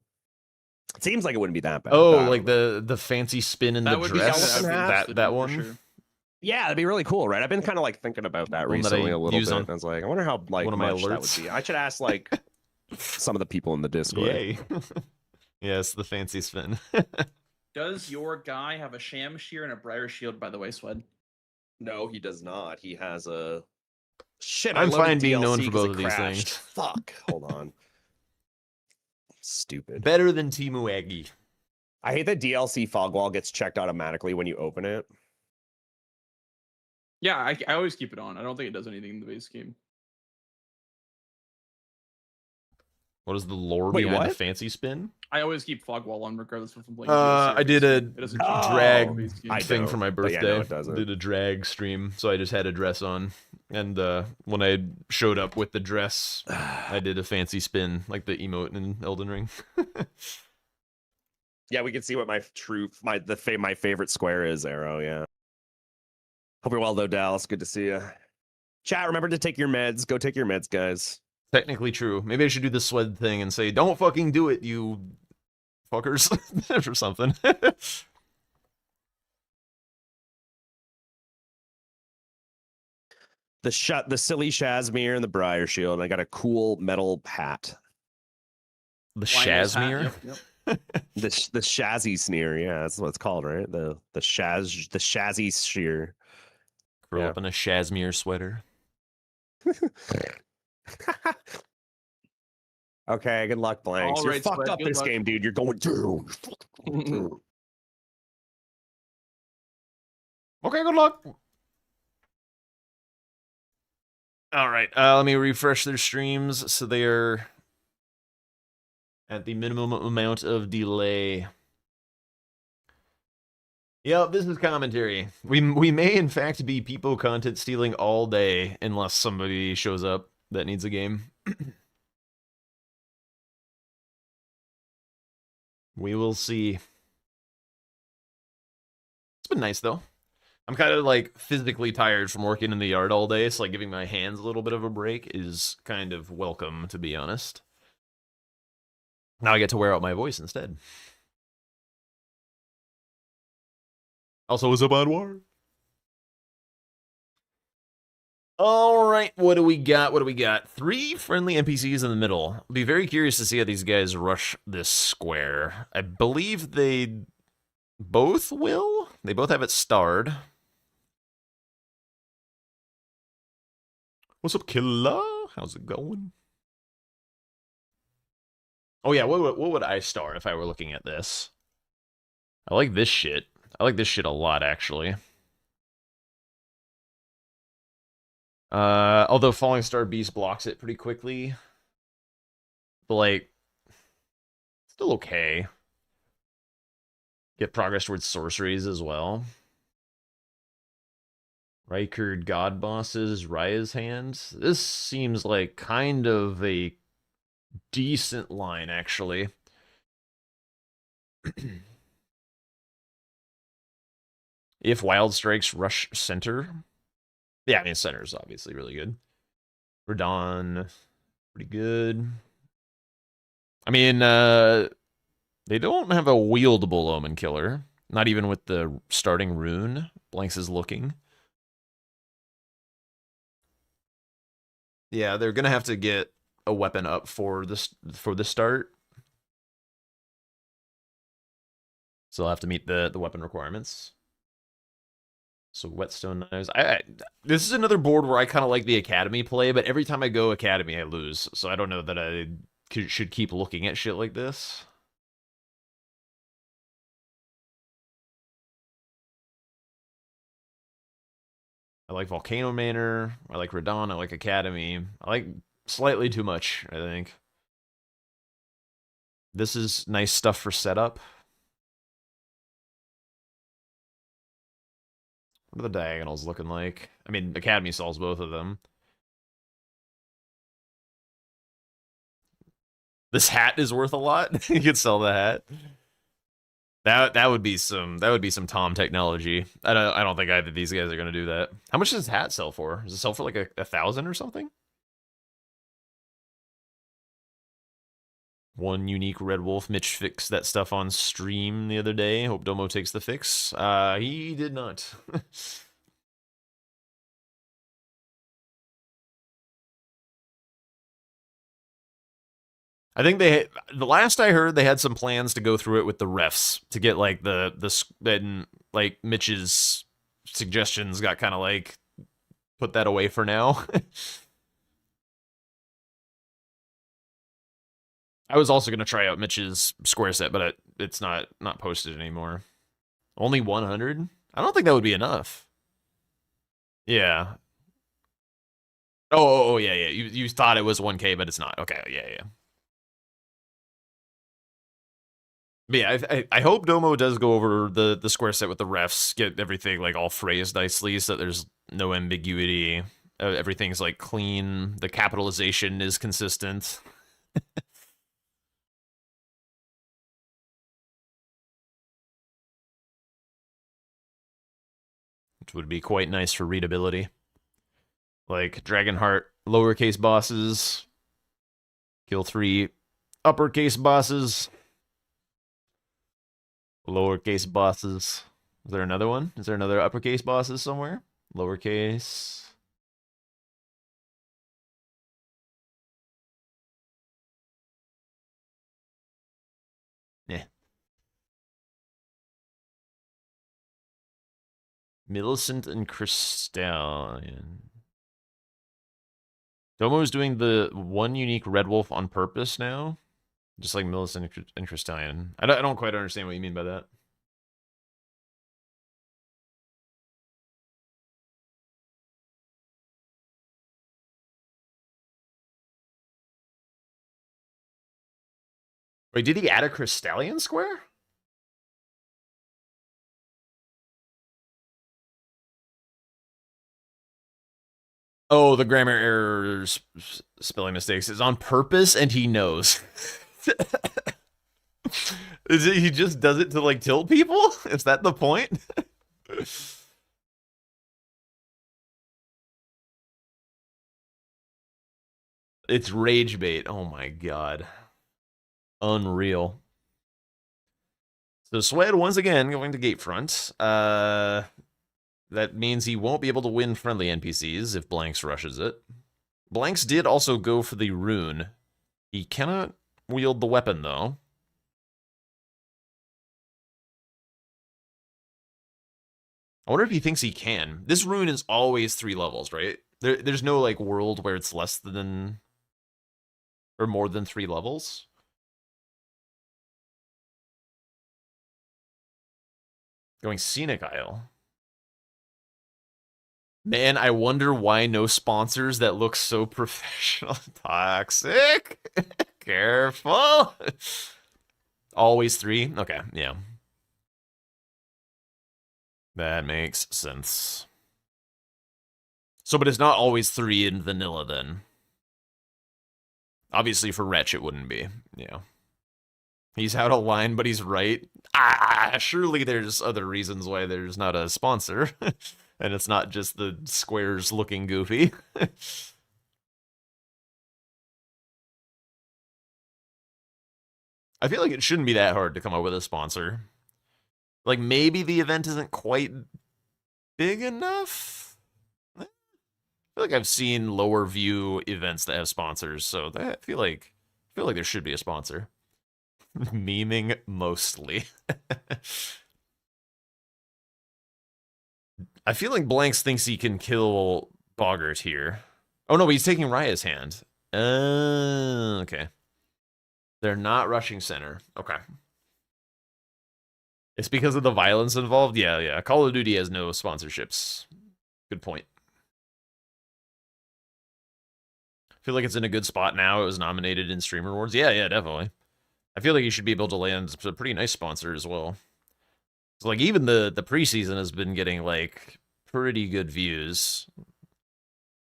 It seems like it wouldn't be that bad. Oh, but I like don't know. the fancy spin in That the would be dress. something I'd be interested That in, for one. sure. Yeah, it'd be really cool, right? I've been kind of like thinking about that One that I recently a little use bit. on I was like, I wonder how like one of my much that would alerts. be. I should ask like some of the people in the Discord. Yay! Yes, the fancy spin. Does your guy have a sham shear and a briar shield, by the way, Swed? No, he does not. He has a shit. I'm I loaded fine being DLC known for 'cause both it of these crashed. things. Fuck. Hold on. Stupid. Better than Timu Aggie. I hate that DLC fog wall gets checked automatically when you open it. Yeah, I always keep it on. I don't think it does anything in the base game. What is the lore Wait, behind the what? fancy spin? I always keep fog wall on regardless if I'm playing. I did a It doesn't Oh, change drag the base game. I thing for don't, my but yeah, birthday. no, it doesn't. Did a drag stream, so I just had a dress on. And when I showed up with the dress, I did a fancy spin, like the emote in Elden Ring. Yeah, we can see what my favorite square is, Arrow. Yeah. Hope you're well though, Dallas. Good to see you. Chat, remember to take your meds. Go take your meds, guys. Technically true. Maybe I should do the Swed thing and say, "Don't fucking do it, you fuckers," or something. The silly Shazmere and the Briar Shield. And I got a cool metal hat. The Lionel's hat, Shazmere. Yep. The Shazzy Sneer. Yeah, that's what it's called, right? The Shazzy Sheer. Curl Yeah. up in a Shazmere sweater. Okay, good luck, Blanks. All You're right, fucked Sweat, up good this luck. game, dude. You're going to. Okay, good luck. All right, let me refresh their streams so they are at the minimum amount of delay. Yep, this is commentary. We may in fact be people content stealing all day unless somebody shows up that needs a game. We will see. It's been nice though. I'm kind of like physically tired from working in the yard all day, so like giving my hands a little bit of a break is kind of welcome, to be honest. Now I get to wear out my voice instead. Also, what's up, Anwar? All right, what do we got? What do we got? 3 friendly NPCs in the middle. I'll be very curious to see how these guys rush this square. I believe they both will. They both have it starred. What's up, killer? How's it going? Oh yeah, what would I star if I were looking at this? I like this shit. I like this shit a lot, actually. Although Falling Star Beast blocks it pretty quickly. But, like, still okay. Get progress towards sorceries as well. Rykard God Bosses, Raya's Hands. This seems like kind of a decent line, actually. If Wild Strikes rush center. Yeah, I mean, center is obviously really good. Radon, pretty good. I mean, they don't have a wieldable Omen Killer. Not even with the starting rune. Blanks is looking. Yeah, they're gonna have to get a weapon up for this start. So they'll have to meet the weapon requirements. So Whetstone Knives. This is another board where I kind of like the Academy play, but every time I go Academy, I lose. So I don't know that I should keep looking at shit like this. I like Volcano Manor. I like Radon. I like Academy. I like slightly too much, I think. This is nice stuff for setup. What are the diagonals looking like? I mean, Academy solves both of them. This hat is worth a lot. You could sell the hat. That would be some Tom technology. I don't think either of these guys are gonna do that. How much does this hat sell for? Does it sell for like 1,000 or something? One unique Red Wolf. Mitch fixed that stuff on stream the other day. Hope Domo takes the fix. He did not. I think the last I heard, they had some plans to go through it with the refs to get like then like Mitch's suggestions got kind of like put that away for now. I was also gonna try out Mitch's square set, but it's not posted anymore. Only 100? I don't think that would be enough. Yeah. Oh, yeah. You thought it was 1K, but it's not. Okay, yeah. But yeah, I hope Domo does go over the square set with the refs, get everything like all phrased nicely so that there's no ambiguity. Everything's like clean. The capitalization is consistent. Which would be quite nice for readability. Like Dragonheart lowercase bosses, Kill 3 uppercase bosses. Lowercase bosses. Is there another one? Is there another uppercase bosses somewhere? Lowercase. Yeah. Millicent and Crystallion. Domo's doing the one unique Red Wolf on purpose now. Just like Millicent and Crystallion. I don't quite understand what you mean by that. Wait, did he add a Crystallion square? Oh, the grammar errors, spelling mistakes is on purpose, and he knows. Is it, he just does it to like tilt people? Is that the point? It's rage bait. Oh my god. Unreal. So Swed once again going to Gatefront. That means he won't be able to win friendly NPCs if Blanks rushes it. Blanks did also go for the rune. He cannot wield the weapon, though. I wonder if he thinks he can. This rune is always 3 levels, right? There's no, like, world where it's less than... or more than 3 levels. Going Scenic Isle. Man, I wonder why no sponsors that look so professional. Toxic. Careful. Always 3. Okay, yeah. That makes sense. So, but it's not always 3 in vanilla then. Obviously for Wretch it wouldn't be. Yeah. He's out of line, but he's right. Surely there's other reasons why there's not a sponsor. And it's not just the squares looking goofy. I feel like it shouldn't be that hard to come up with a sponsor. Like, maybe the event isn't quite big enough? I feel like I've seen lower view events that have sponsors, so I feel like there should be a sponsor. Memeing mostly. I feel like Blanks thinks he can kill Boggart here. Oh no, he's taking Raya's hand. Okay. They're not rushing center. Okay. It's because of the violence involved? Yeah. Call of Duty has no sponsorships. Good point. I feel like it's in a good spot now. It was nominated in Streamer Awards. Yeah, definitely. I feel like you should be able to land a pretty nice sponsor as well. So, like, even the preseason has been getting, like, pretty good views.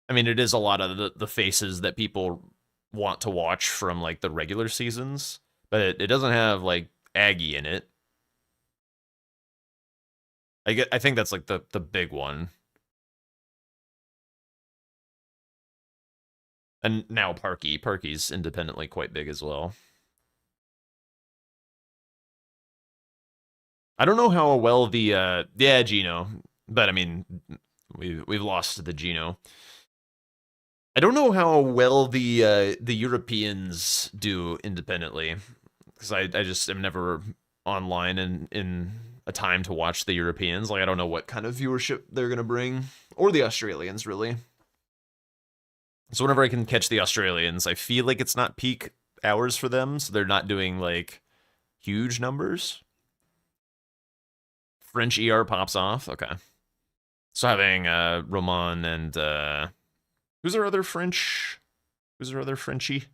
I mean, it is a lot of the faces that people want to watch from like the regular seasons, but it doesn't have like Aggie in it. I think that's like the big one. And now Parky. Parky's independently quite big as well. I don't know how well the yeah, Gino, but I mean we've lost the Gino. I don't know how well the Europeans do independently, because I just am never online in a time to watch the Europeans. Like I don't know what kind of viewership they're gonna bring, or the Australians really. So whenever I can catch the Australians, I feel like it's not peak hours for them, so they're not doing like huge numbers. French ER pops off. Okay. So having Roman and who's our other French? Who's our other Frenchie?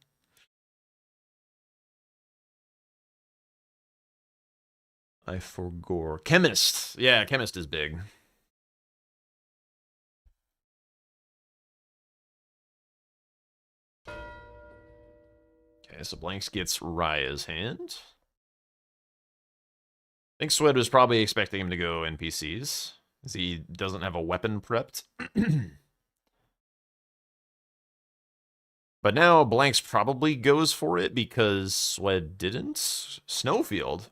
I forgot. Chemist. Yeah, Chemist is big. Okay, so Blanks gets Raya's hand. I think Swed was probably expecting him to go NPCs, as he doesn't have a weapon prepped. But now Blanks probably goes for it because Swed didn't. Snowfield.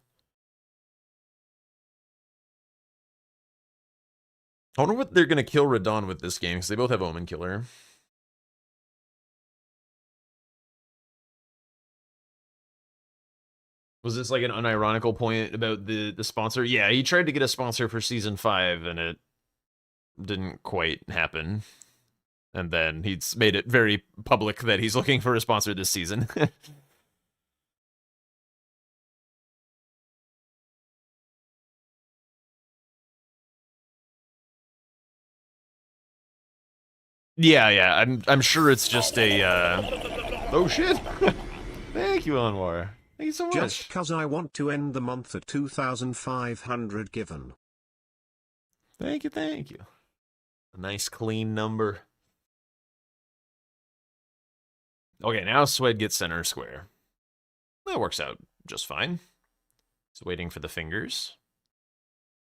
I wonder what they're going to kill Radon with this game, because they both have Omen Killer. Was this like an unironical point about the sponsor? Yeah, he tried to get a sponsor for Season 5, and it didn't quite happen. And then he's made it very public that he's looking for a sponsor this season. Yeah. I'm sure it's just a oh shit. Thank you, Anwar. Thank you so much. Just cause I want to end the month at 2,500 given. Thank you. A nice clean number. Okay, now Swed gets center square. That works out just fine. He's waiting for the fingers.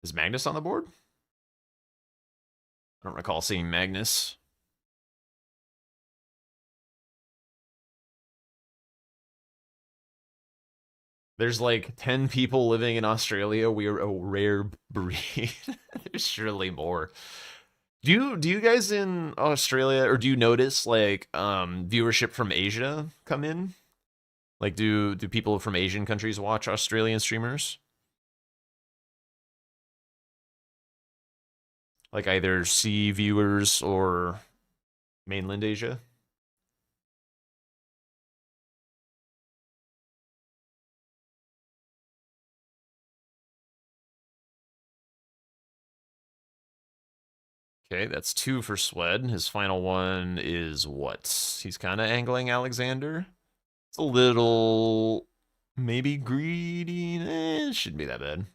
Is Magnus on the board? I don't recall seeing Magnus. There's like 10 people living in Australia. We're a rare breed. There's surely more. Do you guys in Australia, or do you notice like viewership from Asia come in? Like do people from Asian countries watch Australian streamers? Like either C viewers or mainland Asia? Okay, that's 2 for Swed. His final one is what? He's kind of angling Alexander. It's a little maybe greedy. It shouldn't be that bad.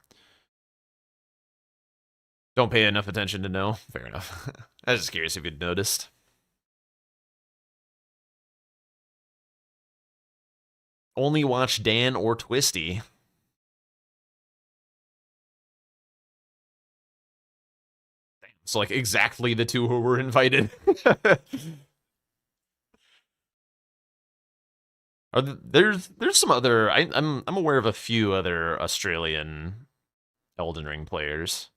Don't pay enough attention to know. Fair enough. I was just curious if you'd noticed. Only watch Dan or Twisty. So like exactly the 2 who were invited. There's some other I'm aware of a few other Australian Elden Ring players.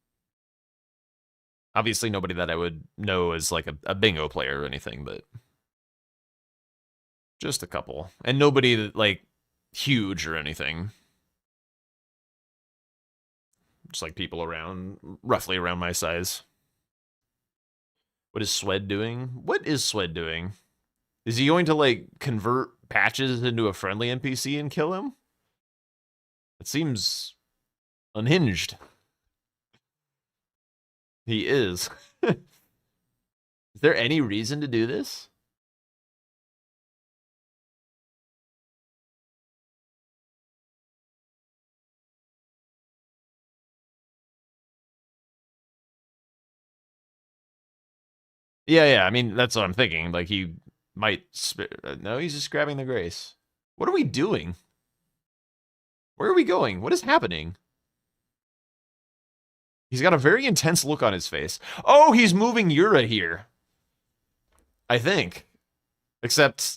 Obviously nobody that I would know as like a bingo player or anything, but just a couple. And nobody that like huge or anything. Just like people around roughly around my size. What is Swed doing? What is Swed doing? Is he going to, like, convert Patches into a friendly NPC and kill him? It seems unhinged. He is. Is there any reason to do this? Yeah, I mean, that's what I'm thinking. Like, he might... no, he's just grabbing the Grace. What are we doing? Where are we going? What is happening? He's got a very intense look on his face. Oh, he's moving Yura here. I think. Except...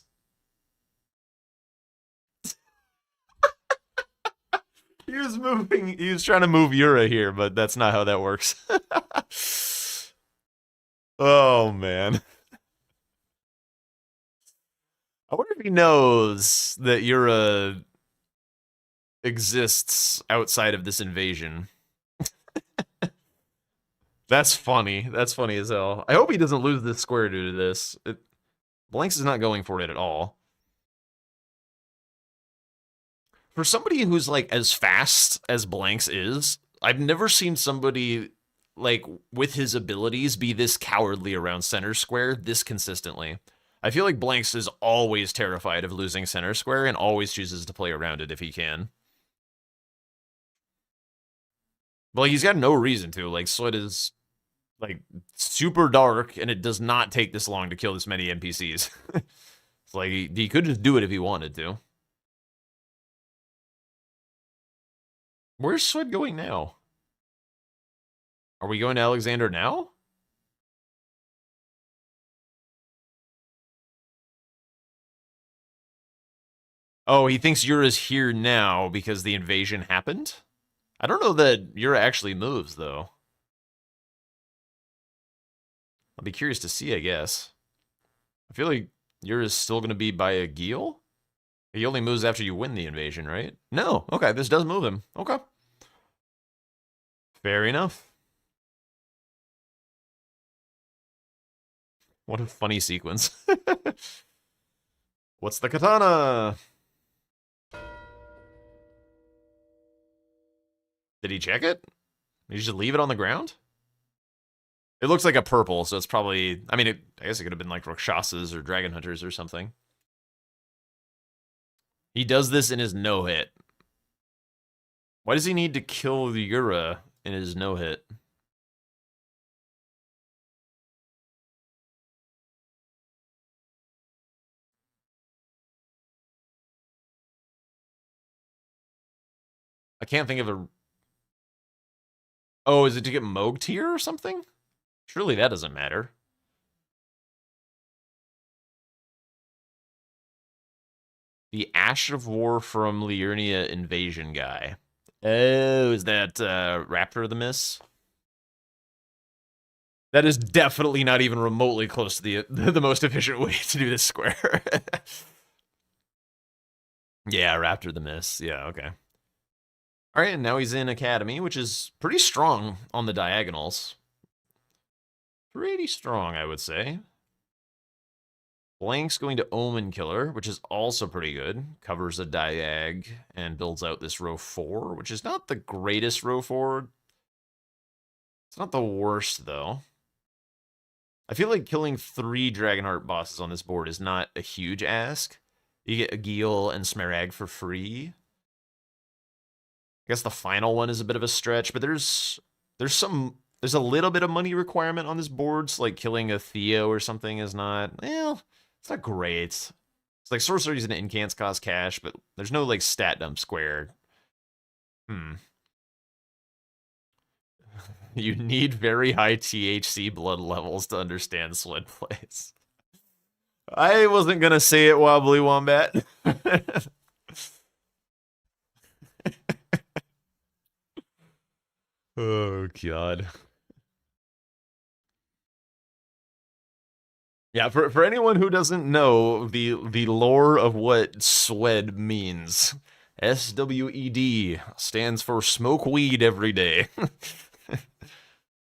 he was trying to move Yura here, but that's not how that works. Oh, man. I wonder if he knows that Yura exists outside of this invasion. That's funny. That's funny as hell. I hope he doesn't lose this square due to this. Blanks is not going for it at all. For somebody who's, like, as fast as Blanks is, I've never seen somebody, like, with his abilities be this cowardly around center square this consistently. I feel like Blanks is always terrified of losing center square and always chooses to play around it if he can. But, like, he's got no reason to. Like, Sweat is, like, super dark, and it does not take this long to kill this many NPCs. It's like, he could just do it if he wanted to. Where's Sweat going now? Are we going to Alexander now? Oh, he thinks Yura's here now because the invasion happened? I don't know that Yura actually moves, though. I'll be curious to see, I guess. I feel like Yura's still going to be by a Geel? He only moves after you win the invasion, right? No. Okay, this does move him. Okay. Fair enough. What a funny sequence. What's the katana? Did he check it? Did he just leave it on the ground? It looks like a purple, so it's probably... I mean, I guess it could have been like Rakshasas or Dragon Hunters or something. He does this in his no-hit. Why does he need to kill the Yura in his no-hit? I can't think of a... Oh, is it to get Mogged here or something? Surely that doesn't matter. The Ash of War from Liurnia invasion guy. Oh, is that Raptor of the Miss? That is definitely not even remotely close to the most efficient way to do this square. Yeah, Raptor of the Miss. Yeah, okay. All right, and now he's in Academy, which is pretty strong on the diagonals. Pretty strong, I would say. Blank's going to Omen Killer, which is also pretty good. Covers a diag and builds out this row 4, which is not the greatest row 4. It's not the worst, though. I feel like killing 3 Dragonheart bosses on this board is not a huge ask. You get Agil and Smaragd for free. I guess the final one is a bit of a stretch, but there's a little bit of money requirement on this board, so like killing a Theo or something is not, well, it's not great. It's like sorceries and incants cost cash, but there's no like stat dump square. You need very high THC blood levels to understand Sweat plays. I wasn't gonna say it, Wobbly Wombat. Oh, God. Yeah, for anyone who doesn't know the lore of what SWED means, SWED stands for smoke weed every day.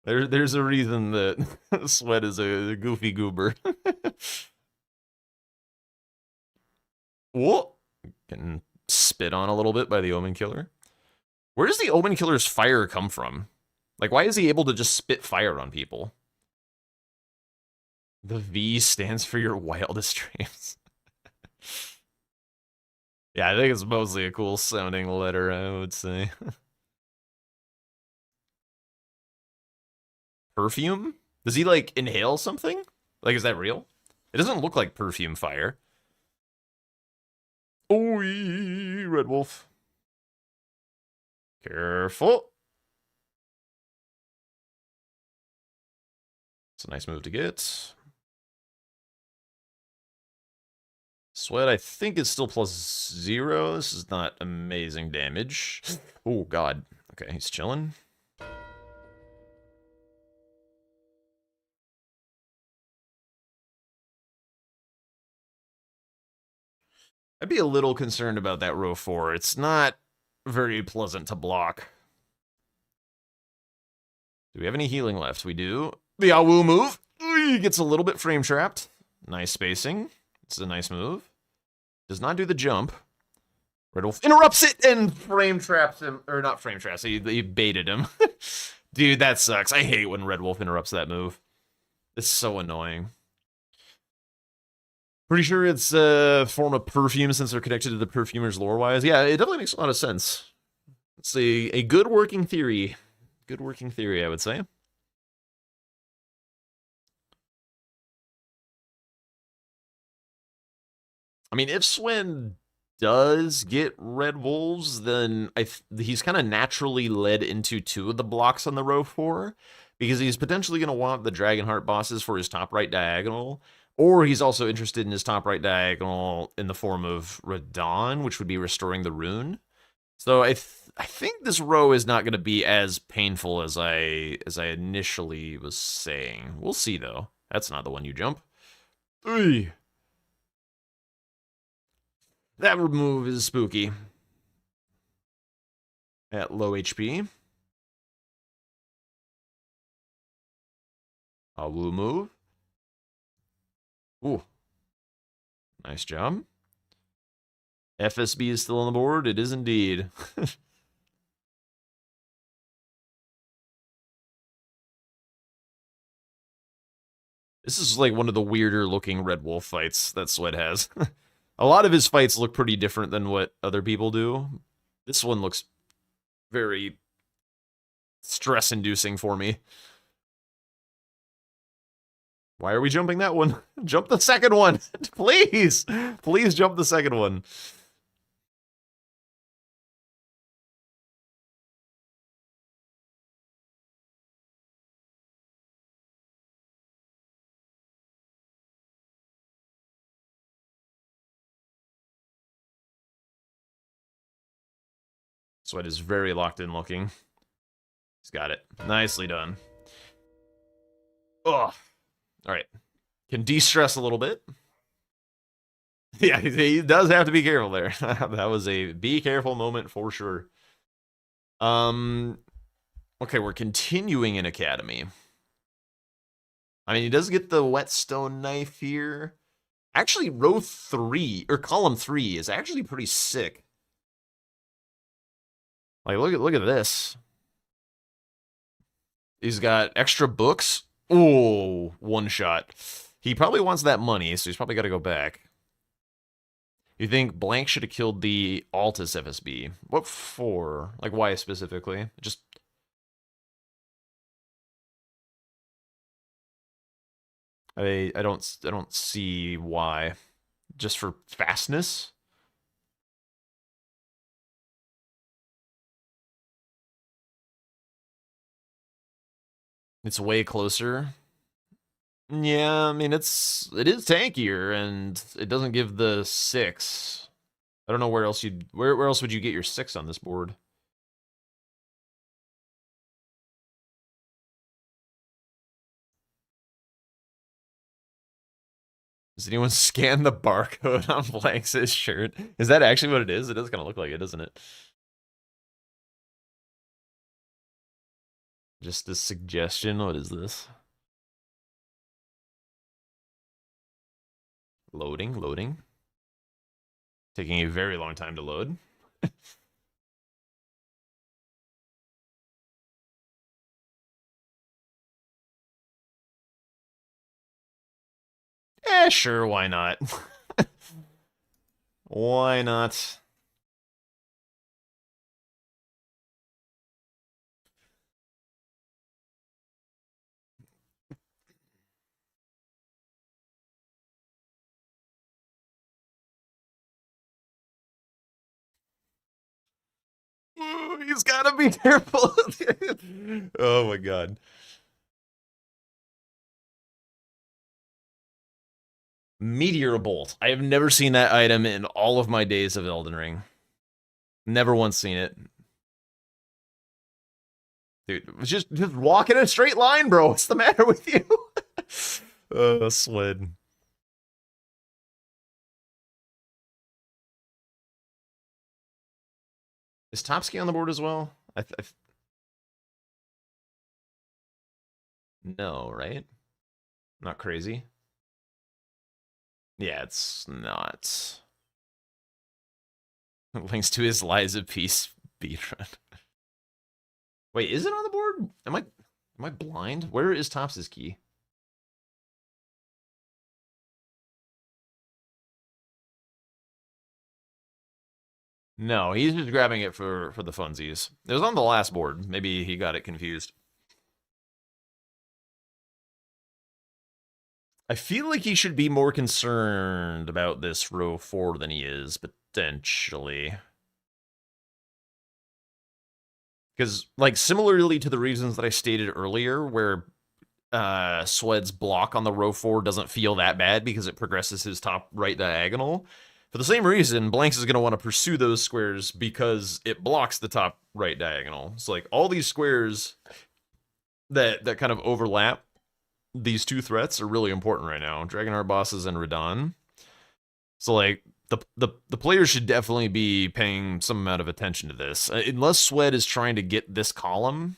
There's a reason that SWED is a goofy goober. Whoa! Getting spit on a little bit by the Omen Killer. Where does the Omen Killer's fire come from? Like, why is he able to just spit fire on people? The V stands for your wildest dreams. Yeah, I think it's mostly a cool sounding letter, I would say. Perfume? Does he, like, inhale something? Like, is that real? It doesn't look like perfume fire. Oh, Red Wolf. Careful. It's a nice move to get. Sweat, I think, is still +0. This is not amazing damage. Oh, God. Okay, he's chilling. I'd be a little concerned about that row 4. It's not very pleasant to block. Do we have any healing left? We do. The Awu move. He gets a little bit frame trapped. Nice spacing. It's a nice move. Does not do the jump. Red Wolf interrupts it and frame traps him. Or not frame traps, he baited him. Dude, that sucks. I hate when Red Wolf interrupts that move. It's so annoying. Pretty sure it's a form of perfume since they're connected to the perfumers lore-wise. Yeah, it definitely makes a lot of sense. It's a good working theory. Good working theory, I would say. I mean, if Swen does get Red Wolves, then he's kind of naturally led into 2 of the blocks on the row 4, because he's potentially going to want the Dragonheart bosses for his top right diagonal, or he's also interested in his top right diagonal in the form of Radon, which would be restoring the rune. So I think this row is not going to be as painful as I initially was saying. We'll see, though. That's not the one you jump. Hey. That move is spooky. At low HP. Awu move. Ooh. Nice job. FSB is still on the board. It is indeed. This is like one of the weirder looking Red Wolf fights that Sweat has. A lot of his fights look pretty different than what other people do. This one looks very stress-inducing for me. Why are we jumping that one? Jump the second one! Please! Please jump the second one. Sweat is very locked in looking. He's got it. Nicely done. Ugh. Alright. Can de-stress a little bit. Yeah, he does have to be careful there. That was a be careful moment for sure. Okay, we're continuing in Academy. I mean, he does get the whetstone knife here. Actually, row 3, or column 3, is actually pretty sick. Like, look at this. He's got extra books. Oh, one shot. He probably wants that money, so he's probably got to go back. You think Blank should have killed the Altus FSB? What for? Like, why specifically? Just... I don't see why. Just for fastness? It's way closer. Yeah, I mean, it is tankier, and it doesn't give the 6. I don't know where else where else would you get your 6 on this board? Does anyone scan the barcode on Blank's shirt? Is that actually what it is? It does kind of look like it, doesn't it? Just a suggestion. What is this? Loading. Taking a very long time to load. Sure, why not? Why not? Ooh, he's gotta be careful. Oh my god. Meteor Bolt. I have never seen that item in all of my days of Elden Ring. Never once seen it. Dude, just walk in a straight line, bro. What's the matter with you? Slid. Is Topsky on the board as well? No, right? Not crazy. Yeah, it's not. Links to his Lies of Peace speedrun. Wait, is it on the board? Am I blind? Where is Tops's key? No, he's just grabbing it for the funsies. It was on the last board. Maybe he got it confused. I feel like he should be more concerned about this row 4 than he is, potentially. Because, like, similarly to the reasons that I stated earlier, where Swed's block on the row 4 doesn't feel that bad because it progresses his top right diagonal, for the same reason, Blanks is going to want to pursue those squares because it blocks the top right diagonal. So, like, all these squares that kind of overlap these two threats are really important right now. Dragonheart bosses and Radon. So, like, the players should definitely be paying some amount of attention to this. Unless Swed is trying to get this column,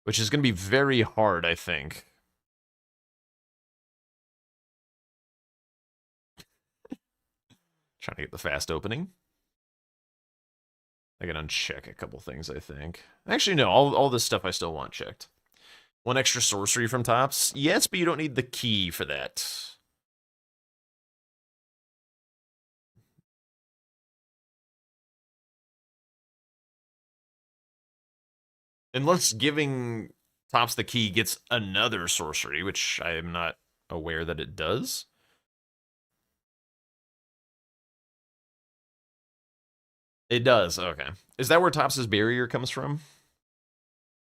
which is going to be very hard, I think. Trying to get the fast opening. I can uncheck a couple things, I think. Actually, no, all this stuff I still want checked. One extra sorcery from Tops? Yes, but you don't need the key for that. Unless giving Tops the key gets another sorcery, which I am not aware that it does. It does, okay. Is that where Tops' barrier comes from?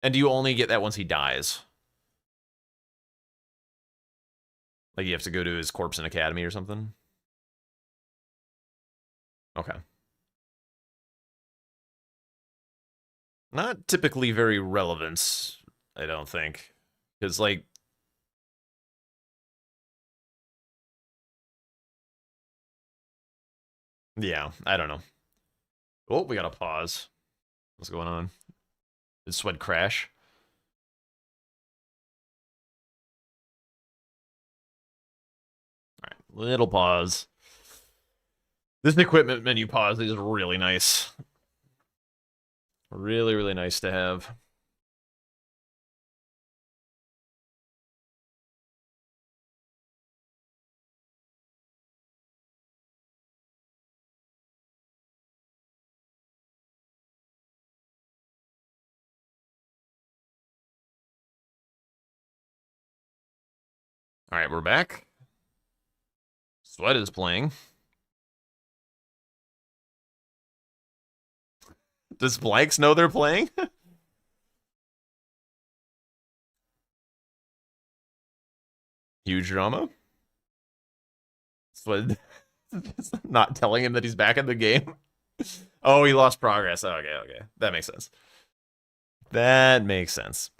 And do you only get that once he dies? Like you have to go to his corpse in Academy or something? Okay. Not typically very relevant, I don't think. Because, like... Yeah, I don't know. Oh, we got a pause. What's going on? Did Swed crash? Alright, little pause. This equipment menu pause is really nice. Really, really nice to have. Alright, we're back. Swed is playing. Does Blanks know they're playing? Huge drama. Swed not telling him that he's back in the game. Oh, he lost progress. Okay, okay. That makes sense. That makes sense.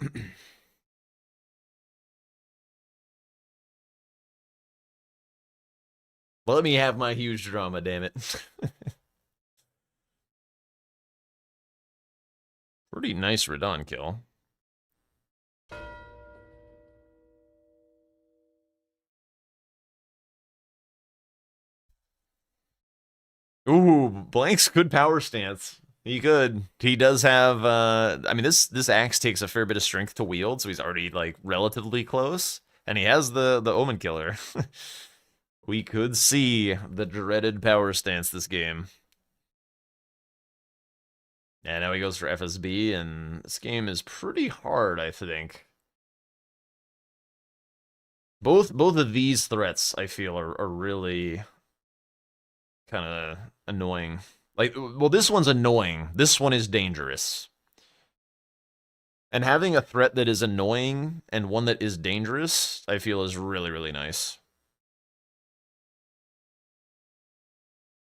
Let me have my huge drama, damn it. Pretty nice Radon kill. Ooh, Blank's good power stance. He could. He does have, I mean, this axe takes a fair bit of strength to wield, so he's already, like, relatively close. And he has the Omen Killer. We could see the dreaded power stance this game. And now he goes for FSB, and this game is pretty hard, I think. Both of these threats, I feel, are really kind of annoying. Like, well, this one's annoying. This one is dangerous. And having a threat that is annoying and one that is dangerous, I feel is really, really nice.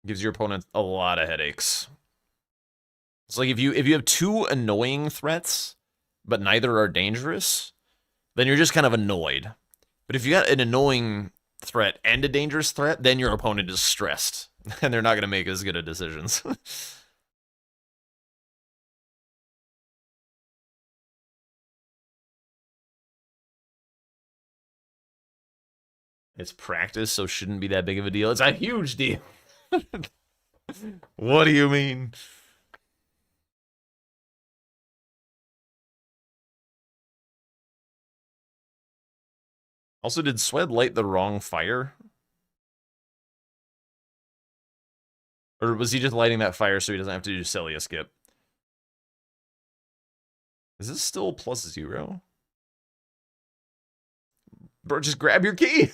Gives your opponent a lot of headaches. It's like if you have two annoying threats, but neither are dangerous, then you're just kind of annoyed. But if you got an annoying threat and a dangerous threat, then your opponent is stressed. And they're not going to make as good of decisions. It's practice, so shouldn't be that big of a deal. It's a huge deal. What do you mean? Also, did Swed light the wrong fire? Or was he just lighting that fire so he doesn't have to do Celia skip? Is this still +0? Bro, just grab your key!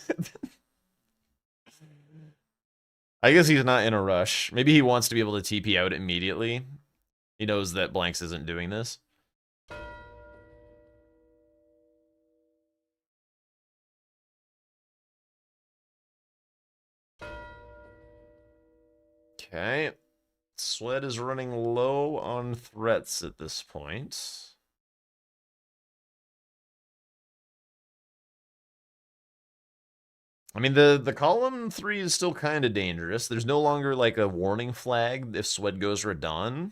I guess he's not in a rush. Maybe he wants to be able to TP out immediately. He knows that Blanks isn't doing this. Okay. Swed is running low on threats at this point. I mean, the column 3 is still kind of dangerous. There's no longer, like, a warning flag if Swed goes Radon.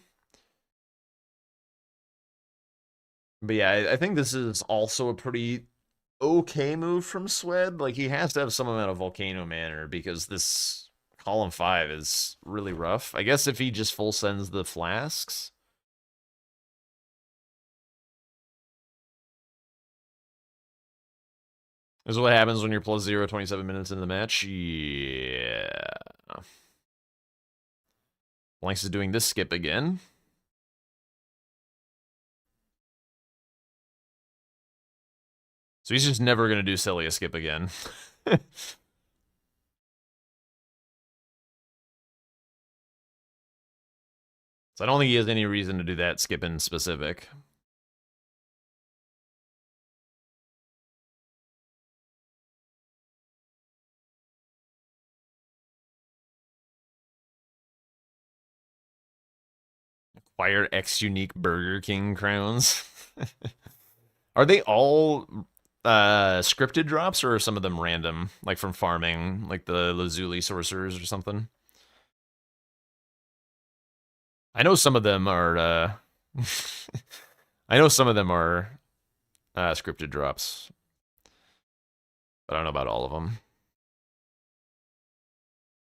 But yeah, I think this is also a pretty okay move from Swed. Like, he has to have some amount of Volcano Manor because this column 5 is really rough. I guess if he just full sends the flasks. This is what happens when you're +0 27 minutes into the match. Yeah. Blanks is doing this skip again. So he's just never going to do Celia skip again. So I don't think he has any reason to do that skip in specific. Acquire X unique Burger King crowns. Are they all scripted drops, or are some of them random, like from farming, like the Lazuli sorcerers or something? I know some of them are. I know some of them are scripted drops, but I don't know about all of them.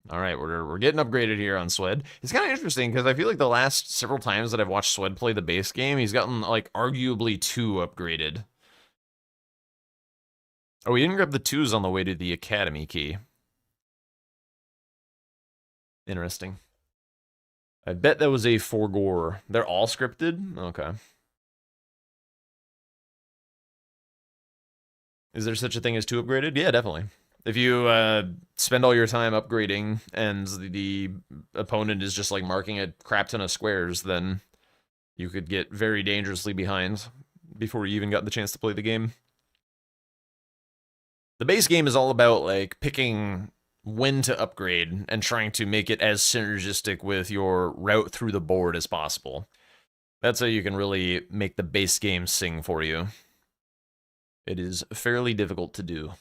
All right, we're getting upgraded here on Swed. It's kind of interesting because I feel like the last several times that I've watched Swed play the base game, he's gotten like arguably 2 upgraded. Oh, we didn't grab the 2s on the way to the Academy key. Interesting. I bet that was a Forgore. They're all scripted? Okay. Is there such a thing as 2 upgraded? Yeah, definitely. If you spend all your time upgrading and the opponent is just like marking a crap ton of squares, then you could get very dangerously behind before you even got the chance to play the game. The base game is all about like picking when to upgrade and trying to make it as synergistic with your route through the board as possible. That's how you can really make the base game sing for you. It is fairly difficult to do.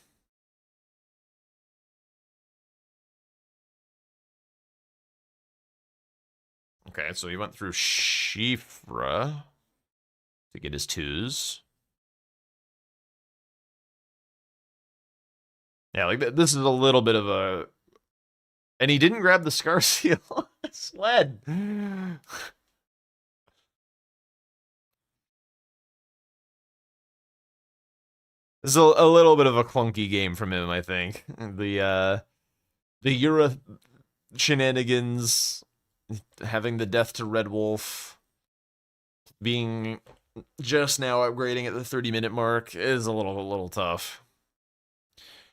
Okay, so he went through Shifra to get his 2s. Yeah, like this is a little bit of a... And he didn't grab the Scar Seal. Sled. This is a little bit of a clunky game from him, I think. The Eura shenanigans, having the death to Red Wolf, being just now upgrading at the 30-minute mark is a little tough.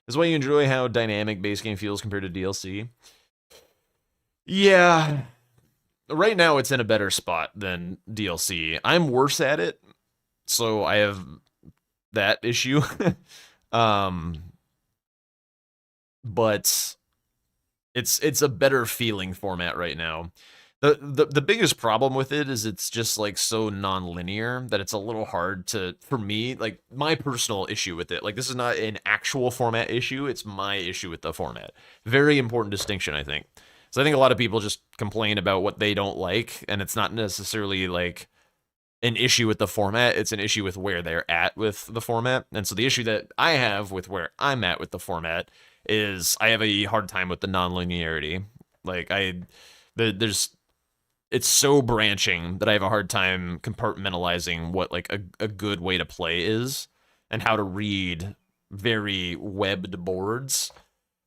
This is why you enjoy how dynamic base game feels compared to DLC. Yeah. right now it's in a better spot than DLC. I'm worse at it, so I have that issue. um, but it's a better feeling format right now. The biggest problem with it is it's just like so non-linear that it's a little hard to, for me, like my personal issue with it. Like this is not an actual format issue, it's my issue with the format. Very important distinction, I think. So I think a lot of people just complain about what they don't like, and it's not necessarily like an issue with the format, it's an issue with where they're at with the format. And so the issue that I have with where I'm at with the format is I have a hard time with the non-linearity. Like there's it's so branching that I have a hard time compartmentalizing what like a good way to play is and how to read very webbed boards.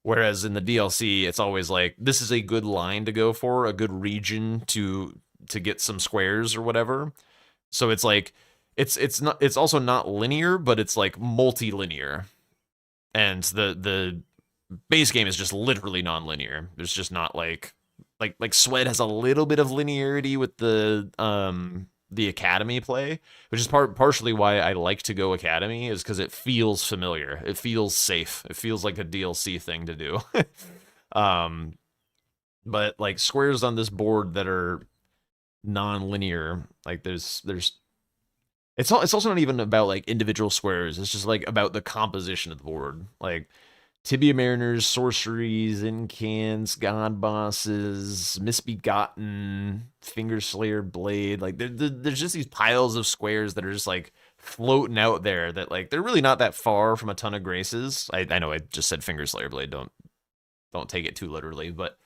Whereas in the DLC, it's always like, this is a good line to go for, a good region to get some squares or whatever. So it's like, it's also not linear, but it's like multi-linear. And the base game is just literally non-linear. There's just not like Swed has a little bit of linearity with the Academy play, which is partially why I like to go Academy, is because it feels familiar. It feels safe. It feels like a DLC thing to do. But like squares on this board that are non-linear, like there's it's also not even about like individual squares. It's just like about the composition of the board. Like Tibia Mariners, Sorceries, Incans, God Bosses, Misbegotten, Finger Slayer Blade. Like, there's just these piles of squares that are just, like, floating out there that, like, they're really not that far from a ton of graces. I know I just said Finger Slayer Blade. Don't take it too literally, but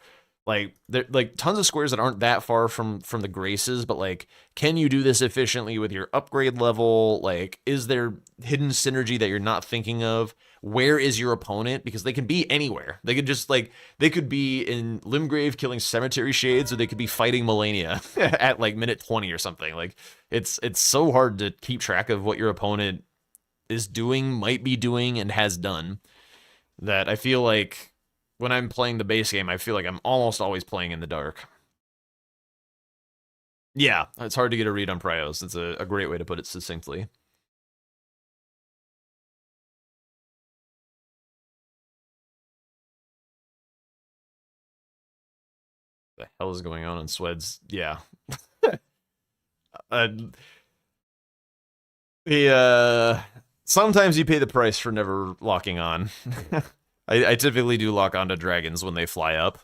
like there like tons of squares that aren't that far from the graces, but like, can you do this efficiently with your upgrade level? Like, is there hidden synergy that you're not thinking of? Where is your opponent? Because they can be anywhere. They could just like, they could be in Limgrave killing Cemetery Shades, or they could be fighting Melania at like minute 20 or something. Like, it's so hard to keep track of what your opponent is doing, might be doing, and has done, that I feel like when I'm playing the base game, I feel like I'm almost always playing in the dark. Yeah, it's hard to get a read on Prios. It's a great way to put it succinctly. The hell is going on in Sweds? Yeah. Sometimes you pay the price for never locking on. I typically do lock onto dragons when they fly up,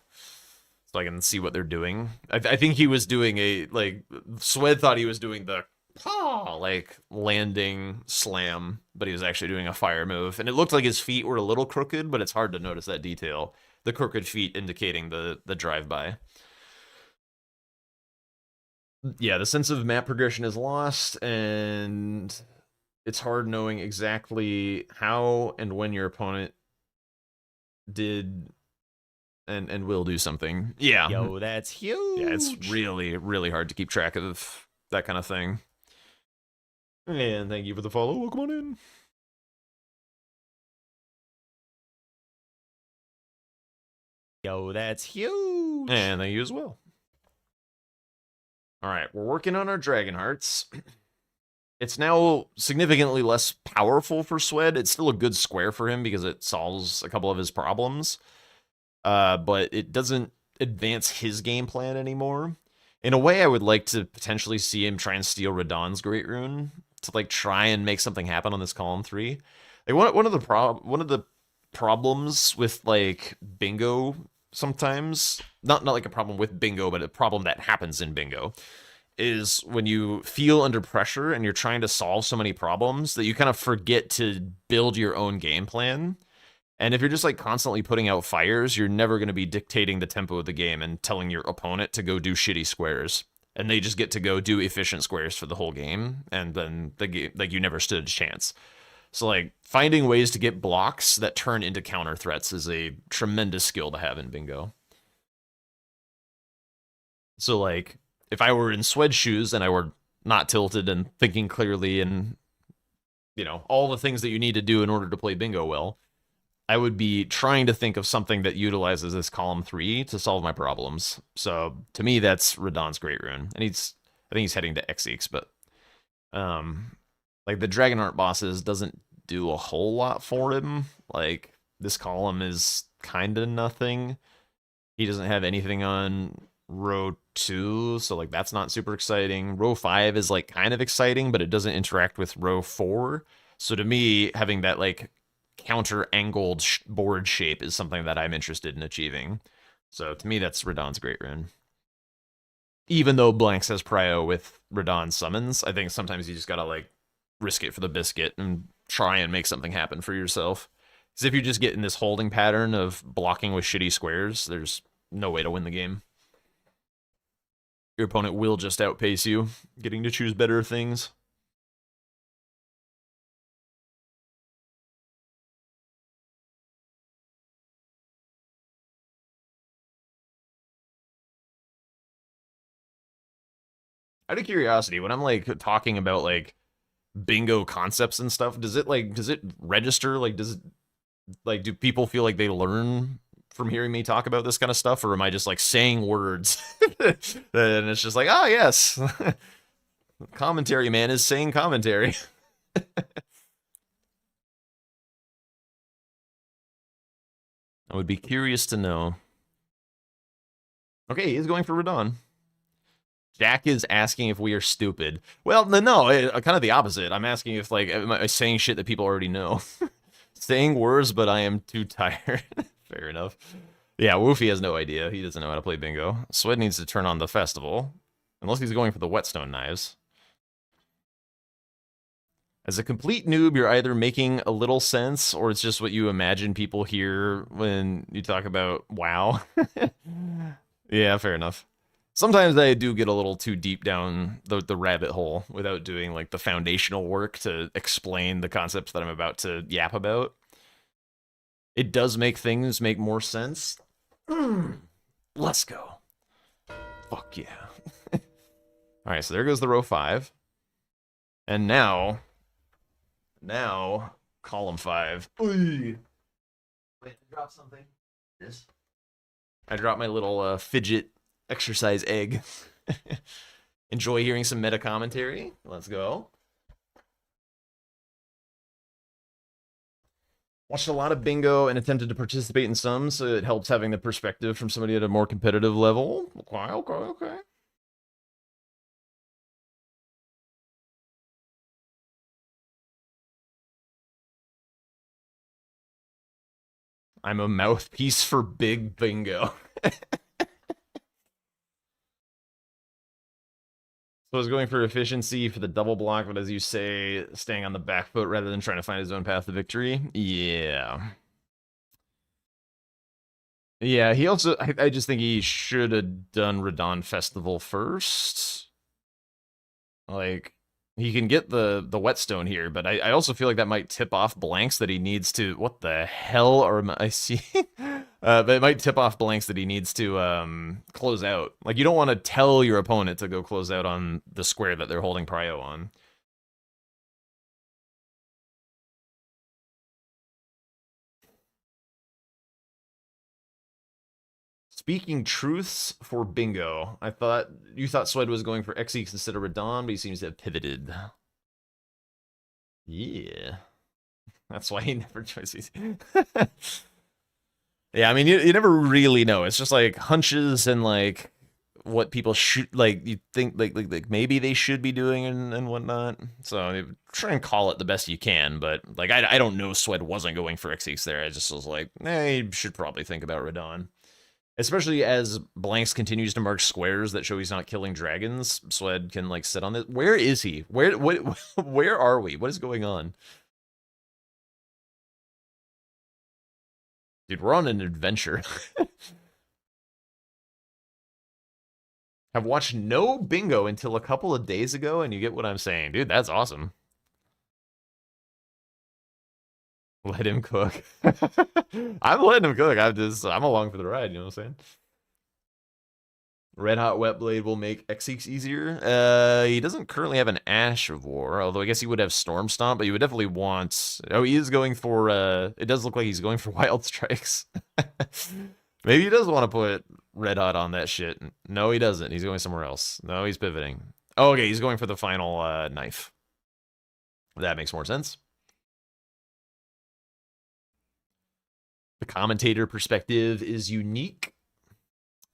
so I can see what they're doing. I think he was doing a, like, Swed thought he was doing the paw, like, landing slam, but he was actually doing a fire move. And it looked like his feet were a little crooked, but it's hard to notice that detail. The crooked feet indicating the drive-by. Yeah, the sense of map progression is lost, and it's hard knowing exactly how and when your opponent did and will do something. Yeah. Yo, that's huge. Yeah, it's really, really hard to keep track of that kind of thing. And thank you for the follow. Welcome on in. Yo, that's huge. And thank you as well. All right, we're working on our Dragon Hearts. It's now significantly less powerful for Swed. It's still a good square for him because it solves a couple of his problems. But it doesn't advance his game plan anymore. In a way, I would like to potentially see him try and steal Radahn's Great Rune to like try and make something happen on this column 3. Like one of the problems with like bingo sometimes, not like a problem with bingo, but a problem that happens in bingo, is when you feel under pressure and you're trying to solve so many problems that you kind of forget to build your own game plan. And if you're just like constantly putting out fires, you're never going to be dictating the tempo of the game and telling your opponent to go do shitty squares. And they just get to go do efficient squares for the whole game. And then the game, like, you never stood a chance. So like finding ways to get blocks that turn into counter threats is a tremendous skill to have in bingo. So like, if I were in Swed's shoes and I were not tilted and thinking clearly and, you know, all the things that you need to do in order to play bingo well, I would be trying to think of something that utilizes this column 3 to solve my problems. So to me, that's Radahn's Great Rune, and I think he's heading to Xeeks, but like the Dragon Art bosses doesn't do a whole lot for him. Like this column is kind of nothing. He doesn't have anything on row 2, so like that's not super exciting. Row 5 is like kind of exciting, but it doesn't interact with row 4. So to me, having that like counter-angled board shape is something that I'm interested in achieving. So to me, that's Radahn's Great Rune. Even though Blanks has prio with Radahn summons, I think sometimes you just gotta like risk it for the biscuit and try and make something happen for yourself. Because if you just get in this holding pattern of blocking with shitty squares, there's no way to win the game. Your opponent will just outpace you, getting to choose better things. Out of curiosity, when I'm like talking about like bingo concepts and stuff, does it register? Like, does it like, do people feel like they learn from hearing me talk about this kind of stuff, or am I just like saying words and it's just like, oh yes, commentary man is saying commentary. I would be curious to know. Okay, he's going for Radahn. Jack is asking if we are stupid. Well, no, kind of the opposite. I'm asking if, like, am I saying shit that people already know? Saying words, but I am too tired. Fair enough. Yeah, Woofy has no idea. He doesn't know how to play bingo. Swed needs to turn on the festival. Unless he's going for the whetstone knives. As a complete noob, you're either making a little sense, or it's just what you imagine people hear when you talk about WoW. Yeah, fair enough. Sometimes I do get a little too deep down the rabbit hole without doing like the foundational work to explain the concepts that I'm about to yap about. It does make things make more sense. Let's go. Fuck yeah. Alright, so there goes the row 5. And now, column 5. Wait, drop something. This? I dropped my little fidget exercise egg. Enjoy hearing some meta commentary. Let's go. Watched a lot of bingo and attempted to participate in some, so it helps having the perspective from somebody at a more competitive level. Okay. I'm a mouthpiece for big bingo. So I was going for efficiency for the double block, but as you say, staying on the back foot rather than trying to find his own path to victory. Yeah. Yeah, he also, I just think he should have done Radahn Festival first. Like, he can get the whetstone here, but I also feel like that might tip off Blanks that he needs to, what the hell are I seeing? But it might tip off Blanks that he needs to close out. Like, you don't want to tell your opponent to go close out on the square that they're holding prio on. Speaking truths for bingo, you thought Swed was going for Xeeks instead of Radahn, but he seems to have pivoted. Yeah. That's why he never chooses. Yeah, I mean, you never really know. It's just like hunches and like what people should, like, you think like maybe they should be doing and whatnot. So try and call it the best you can, but like I don't know Swed wasn't going for Xeeks there. I just was like, you should probably think about Radahn. Especially as Blanks continues to mark squares that show he's not killing dragons, Swed can like sit on this. Where is he? Where are we? What is going on? Dude, we're on an adventure. Have watched no bingo until a couple of days ago, and you get what I'm saying. Dude, that's awesome. Let him cook. I'm letting him cook. I'm along for the ride, you know what I'm saying? Red Hot Wet Blade will make Xeeks easier. He doesn't currently have an Ash of War, although I guess he would have Storm Stomp, but you would definitely want... Oh, he is going for... It does look like he's going for Wild Strikes. Maybe he does want to put Red Hot on that shit. No, he doesn't. He's going somewhere else. No, he's pivoting. Oh, okay, he's going for the final knife. That makes more sense. The commentator perspective is unique.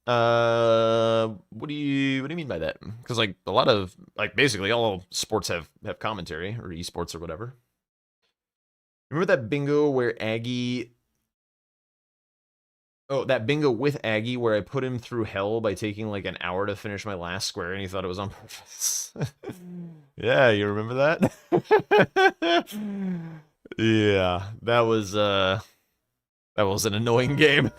What do you mean by that? Because like a lot of basically all sports have commentary, or esports or whatever. Remember that bingo where Aggie? Oh, that bingo with Aggie where I put him through hell by taking like an hour to finish my last square, and he thought it was on purpose. Yeah, you remember that? Yeah, that was an annoying game.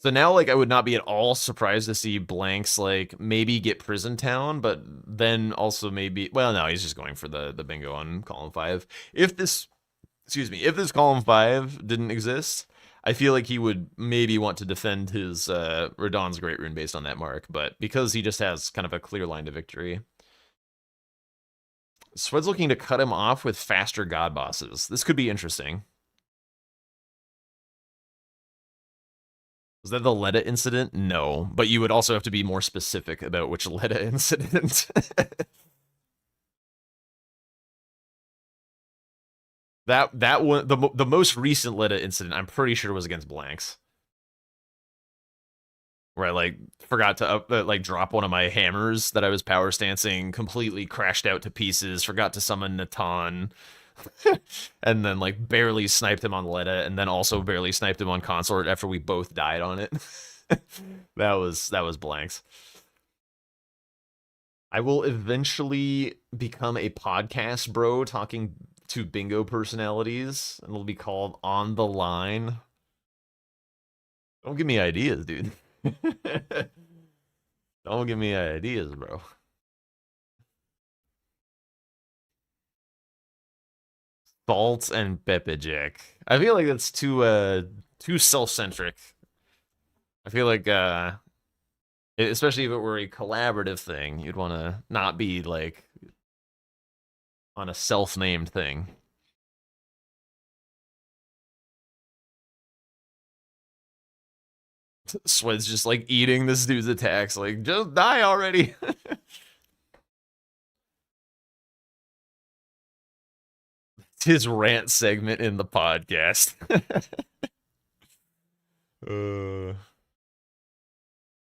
So now, like, I would not be at all surprised to see Blanks, like, maybe get Prison Town, but then also maybe... Well, no, he's just going for the bingo on Column 5. If this Column 5 didn't exist, I feel like he would maybe want to defend his Radahn's Great Rune based on that mark, but because he just has kind of a clear line to victory... Swed's looking to cut him off with faster God Bosses. This could be interesting. Was that the Letta incident? No, but you would also have to be more specific about which Letta incident. that one, the most recent Letta incident, I'm pretty sure was against Blanks, where I like forgot to like drop one of my hammers that I was power stancing, completely crashed out to pieces, forgot to summon Natan. And then like barely sniped him on Letta, and then also barely sniped him on Consort after we both died on it. that was Blanks. I will eventually become a podcast bro talking to bingo personalities, and it'll be called On the Line. Don't give me ideas, dude. Don't give me ideas, bro. Salt and Pepijak. I feel like that's too self-centric. I feel like especially if it were a collaborative thing, you'd want to not be like on a self-named thing. Swed's just like eating this dude's attacks, like, just die already. His rant segment in the podcast.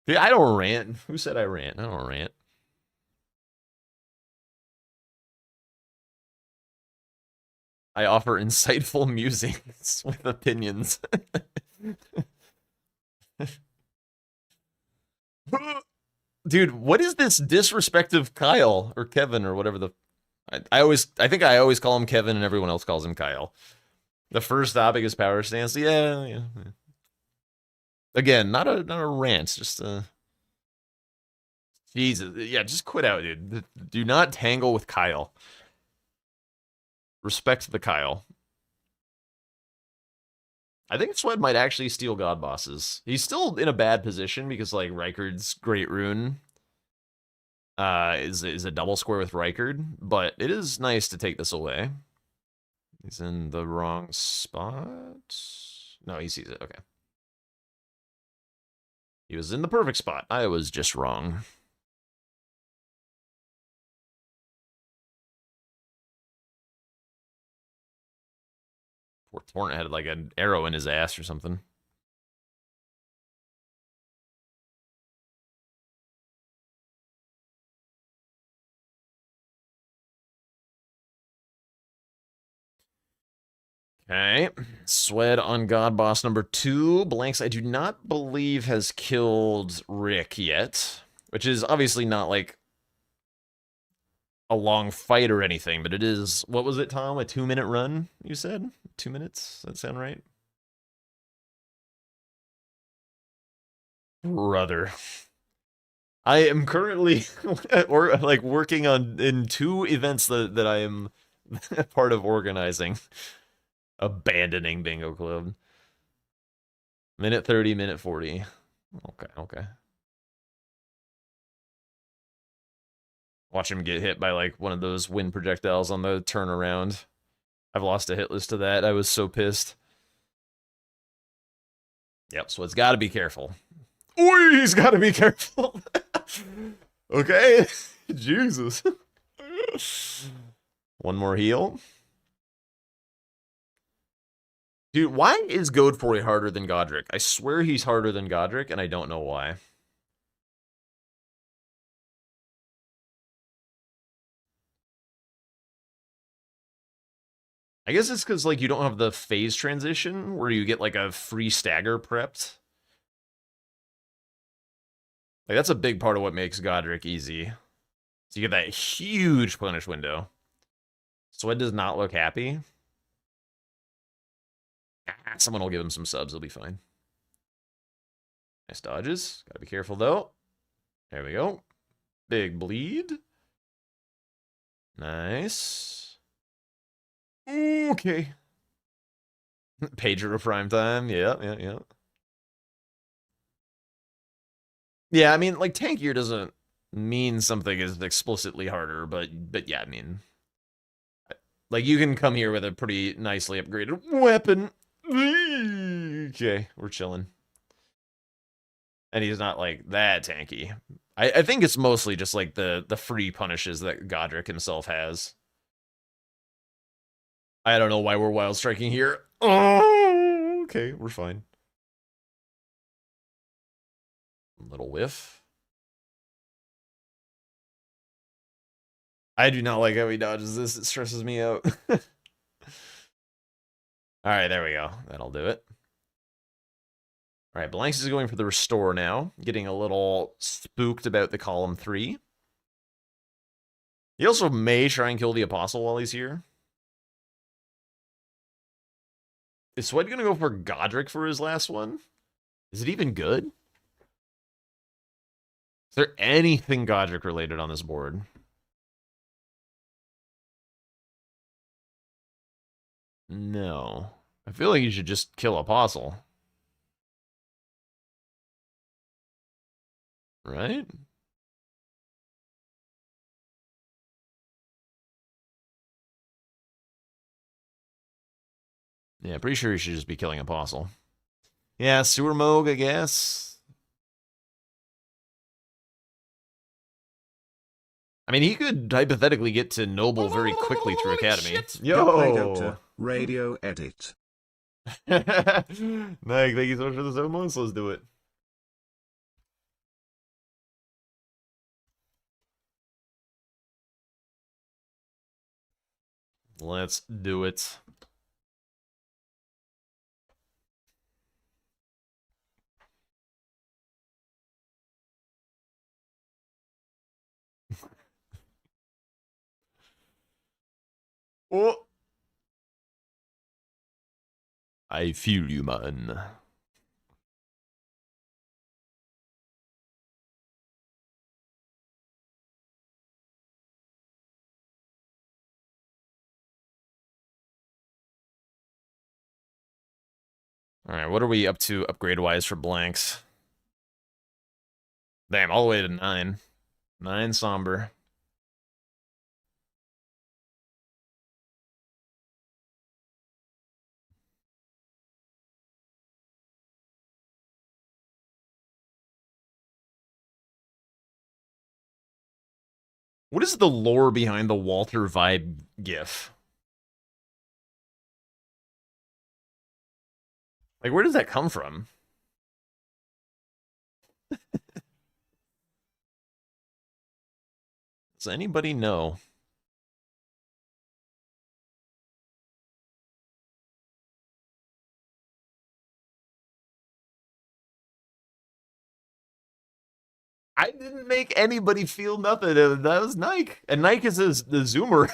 Yeah, I don't rant. Who said I rant? I don't rant. I offer insightful musings with opinions. Dude, what is this disrespect of Kyle or Kevin or whatever the... I think I always call him Kevin and everyone else calls him Kyle. The first topic is power stance. Yeah. Again, not a rant, just a... Jesus, yeah, just quit out, dude. Do not tangle with Kyle. Respect the Kyle. I think Swed might actually steal God Bosses. He's still in a bad position because, like, Rykard's Great Rune is a double square with Rykard, but it is nice to take this away. He's in the wrong spot. No, he sees it. Okay. He was in the perfect spot. I was just wrong. Poor Torrent had like an arrow in his ass or something. Okay, Swed on God Boss number 2. Blanks, I do not believe has killed Rick yet, which is obviously not like a long fight or anything, but it is, what was it, Tom? A 2-minute run, you said? 2 minutes? Does that sound right? Brother. I am currently or like working on in 2 events that I am part of organizing. Abandoning Bingo Club. Minute 30, minute 40. Okay. Watch him get hit by like one of those wind projectiles on the turnaround. I've lost a hit list to that. I was so pissed. Yep, so it's got to be careful. Ooh, he's got to be careful. Okay. Jesus. One more heal. Dude, why is Godfrey harder than Godric? I swear he's harder than Godric, and I don't know why. I guess it's because, like, you don't have the phase transition where you get, like, a free stagger prepped. Like, that's a big part of what makes Godric easy. So you get that huge punish window. Sweat does not look happy. Someone will give him some subs, he'll be fine. Nice dodges. Gotta be careful, though. There we go. Big bleed. Nice. Okay. Pager of prime time. Yeah. Yeah, I mean, like, tankier doesn't mean something is explicitly harder, but yeah, I mean, like, you can come here with a pretty nicely upgraded weapon. Okay, we're chilling. And he's not, like, that tanky. I think it's mostly just, like, the free punishes that Godric himself has. I don't know why we're wild striking here. Oh, okay, we're fine. Little whiff. I do not like how he dodges this. It stresses me out. All right, there we go. That'll do it. All right, Blanks is going for the restore now. Getting a little spooked about the column 3. He also may try and kill the Apostle while he's here. Is Sweat going to go for Godric for his last one? Is it even good? Is there anything Godric related on this board? No. I feel like you should just kill Apostle. Right? Yeah, pretty sure you should just be killing Apostle. Yeah, Sewer Moog, I guess. I mean, he could hypothetically get to Noble very quickly through Academy. Yo! Radio edit. Nike, thank you so much for the 7 months. Let's do it. Let's do it. Oh. I feel you, man. All right, what are we up to upgrade-wise for blanks? Damn, all the way to 9. 9 somber. What is the lore behind the Walter vibe gif? Like, where does that come from? Does anybody know? I didn't make anybody feel nothing. That was Nike. And Nike is the zoomer.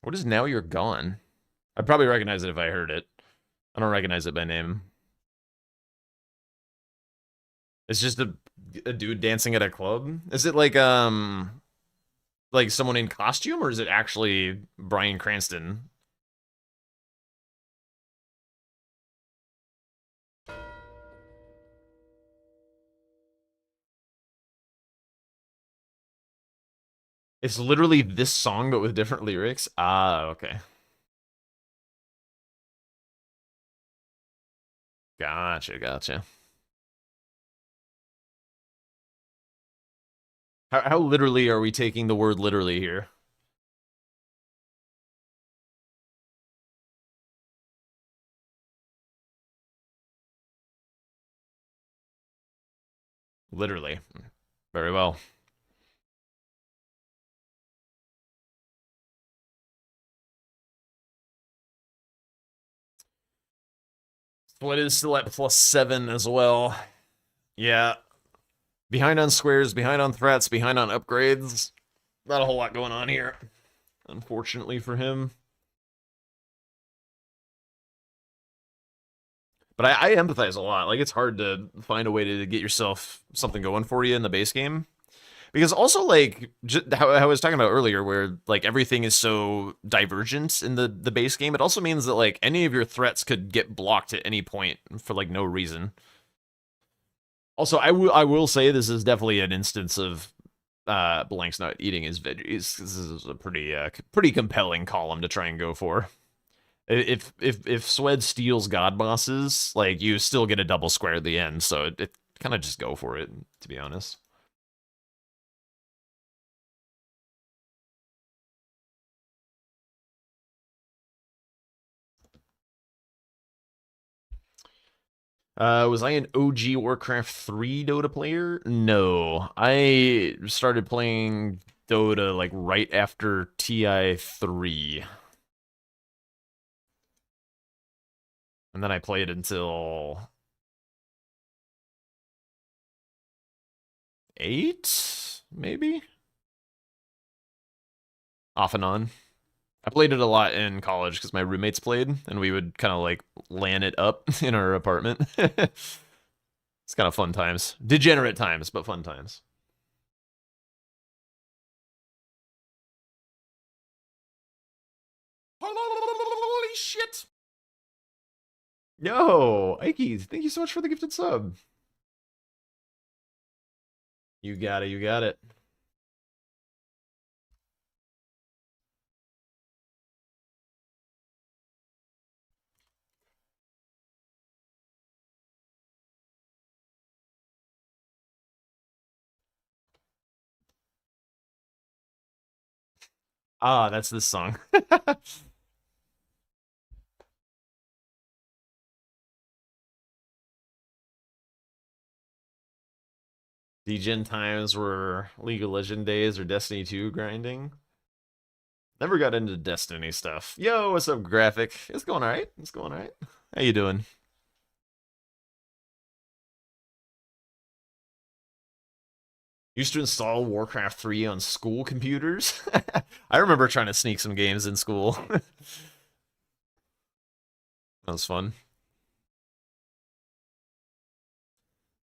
What is Now You're Gone? I'd probably recognize it if I heard it. I don't recognize it by name. It's just a dude dancing at a club? Is it like like someone in costume, or is it actually Bryan Cranston? It's literally this song, but with different lyrics. Ah, okay. Gotcha, gotcha. How literally are we taking the word literally here? Literally. Very well. Split is still at +7 as well. Yeah. Behind on squares, behind on threats, behind on upgrades. Not a whole lot going on here, unfortunately for him. But I empathize a lot. Like, it's hard to find a way to get yourself something going for you in the base game. Because also, like, how I was talking about earlier, where, like, everything is so divergent in the base game, it also means that, like, any of your threats could get blocked at any point for, like, no reason. Also, I will say this is definitely an instance of Blank's not eating his veggies. This is a pretty compelling column to try and go for. If Swed steals God bosses, like, you still get a double square at the end, so it kind of just go for it, to be honest. Was I an OG Warcraft 3 Dota player? No. I started playing Dota, like, right after TI 3. And then I played until 8, maybe? Off and on. I played it a lot in college because my roommates played, and we would kind of, like, LAN it up in our apartment. It's kind of fun times. Degenerate times, but fun times. Holy shit! Yo, Ike, thank you so much for the gifted sub. You got it, you got it. Ah, that's this song. Degen times were League of Legends days or Destiny 2 grinding. Never got into Destiny stuff. Yo, what's up, Graphic? It's going alright. It's going alright. How you doing? Used to install Warcraft 3 on school computers. I remember trying to sneak some games in school. That was fun.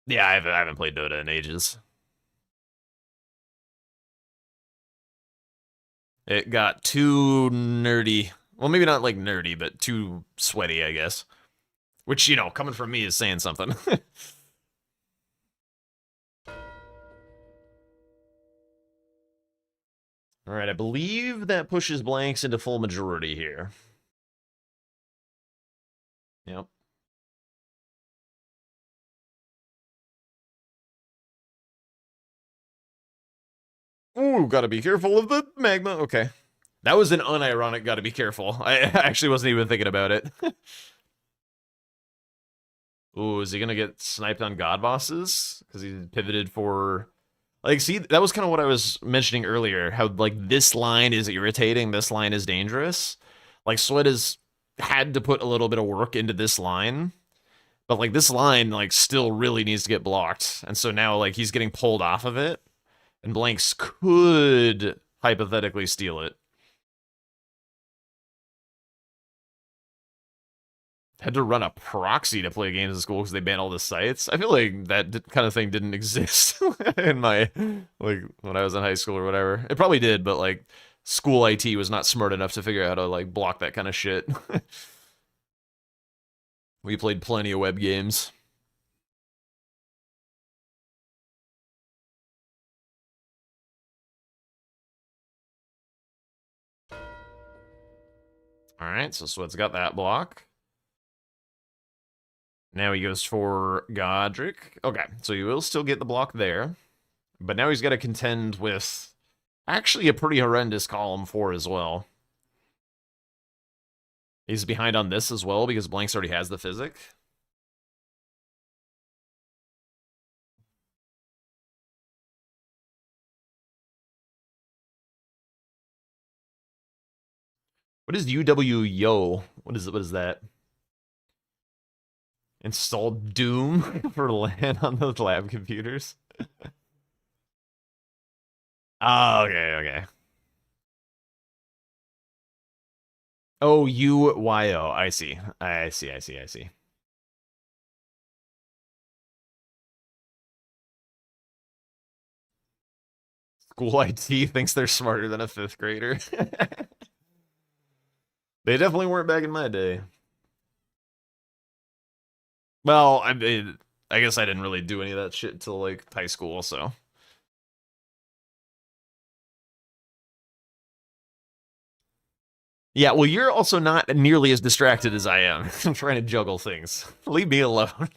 Yeah, I haven't played Dota in ages. It got too nerdy. Well, maybe not like nerdy, but too sweaty, I guess. Which, you know, coming from me is saying something. All right, I believe that pushes blanks into full majority here. Yep. Ooh, gotta be careful of the magma. Okay. That was an unironic gotta be careful. I actually wasn't even thinking about it. Ooh, is he gonna get sniped on god bosses? Because he pivoted for... Like, see, that was kind of what I was mentioning earlier. How, like, this line is irritating, this line is dangerous. Like, Sweat has had to put a little bit of work into this line. But, like, this line, like, still really needs to get blocked. And so now, like, he's getting pulled off of it. And Blanks could hypothetically steal it. had to run a proxy to play games in school because they banned all the sites. I feel like that kind of thing didn't exist in my, like, when I was in high school or whatever. It probably did, but, like, school IT was not smart enough to figure out how to, like, block that kind of shit. We played plenty of web games. Alright, so Sweat's got that block. Now he goes for Godric. Okay, so he will still get the block there. But now he's got to contend with actually a pretty horrendous column 4 as well. He's behind on this as well because Blanks already has the physic. What is UWYO? What is that? Install Doom for LAN on those lab computers? Oh, okay. Oh, UYO. I see. School IT thinks they're smarter than a 5th grader. They definitely weren't back in my day. Well, I guess I didn't really do any of that shit until, like, high school, so. Yeah, well, you're also not nearly as distracted as I am. I'm trying to juggle things. Leave me alone.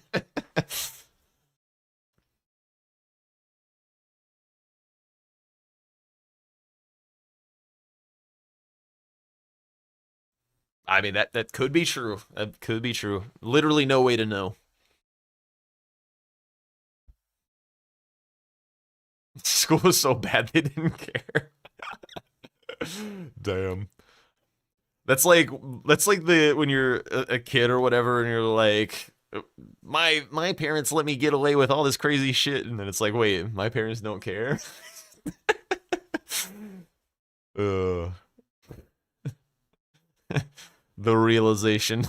I mean, that could be true. That could be true. Literally no way to know. School was so bad they didn't care. Damn. That's like the when you're a kid or whatever, and you're like, my parents let me get away with all this crazy shit, and then it's like, wait, my parents don't care. The realization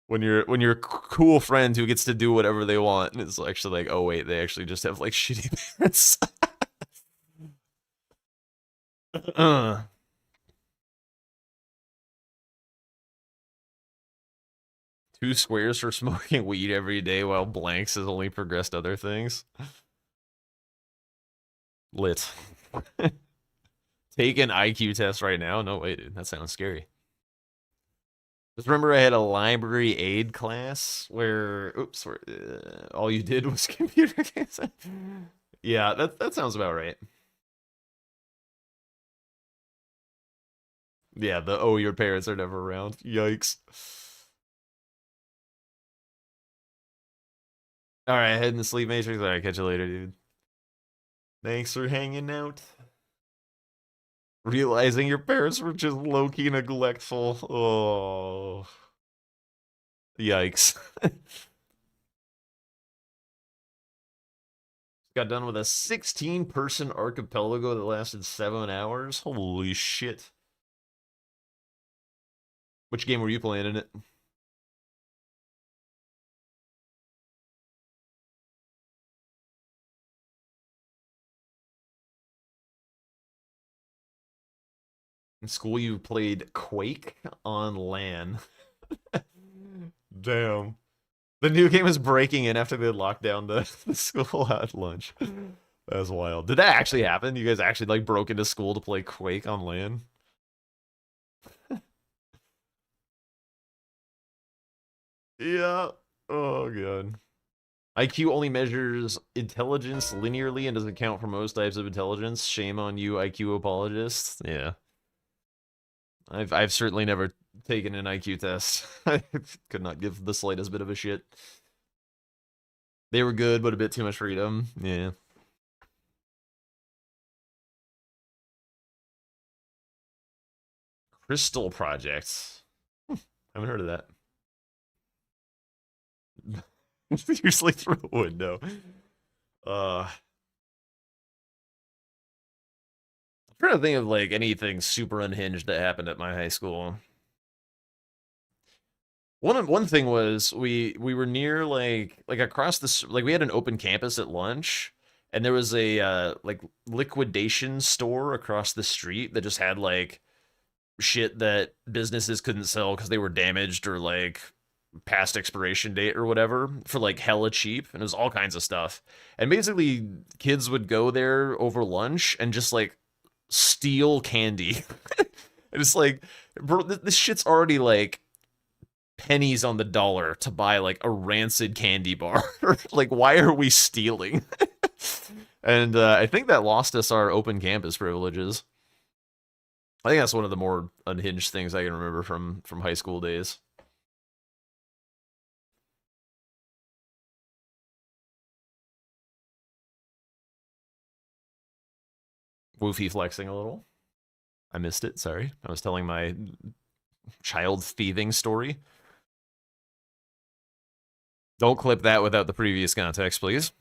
when you're a cool friend who gets to do whatever they want, and it's actually like, oh wait, they actually just have like shitty parents. Two squares for smoking weed every day while Blanks has only progressed other things. Lit. Take an IQ test right now? No, wait, dude, that sounds scary. Just remember I had a library aid class where, oops, where all you did was computer games. Yeah, that sounds about right. Yeah, your parents are never around. Yikes. Alright, heading to sleep, Matrix. Alright, catch you later, dude. Thanks for hanging out. Realizing your parents were just low-key neglectful. Oh. Yikes. Got done with a 16-person archipelago that lasted 7 hours. Holy shit. Which game were you playing in it? In school, you played Quake on LAN. Damn. The new game is breaking in after they locked down the school at lunch. That's wild. Did that actually happen? You guys actually like broke into school to play Quake on LAN? Yeah. Oh god. IQ only measures intelligence linearly and doesn't count for most types of intelligence. Shame on you, IQ apologists. Yeah. I've certainly never taken an IQ test. I could not give the slightest bit of a shit. They were good, but a bit too much freedom. Yeah. Crystal Project. Haven't heard of that. Usually through a window. I'm trying to think of like anything super unhinged that happened at my high school. One thing was we were near like across this, like we had an open campus at lunch, and there was a like liquidation store across the street that just had like shit that businesses couldn't sell because they were damaged or like past expiration date or whatever for like hella cheap, and it was all kinds of stuff. And basically kids would go there over lunch and just like steal candy. And it's like, bro, this shit's already like pennies on the dollar to buy like a rancid candy bar. Like, why are we stealing? And I think that lost us our open campus privileges. I think that's one of the more unhinged things I can remember from high school days. Woofy flexing a little. I missed it, sorry. I was telling my child thieving story. Don't clip that without the previous context, please.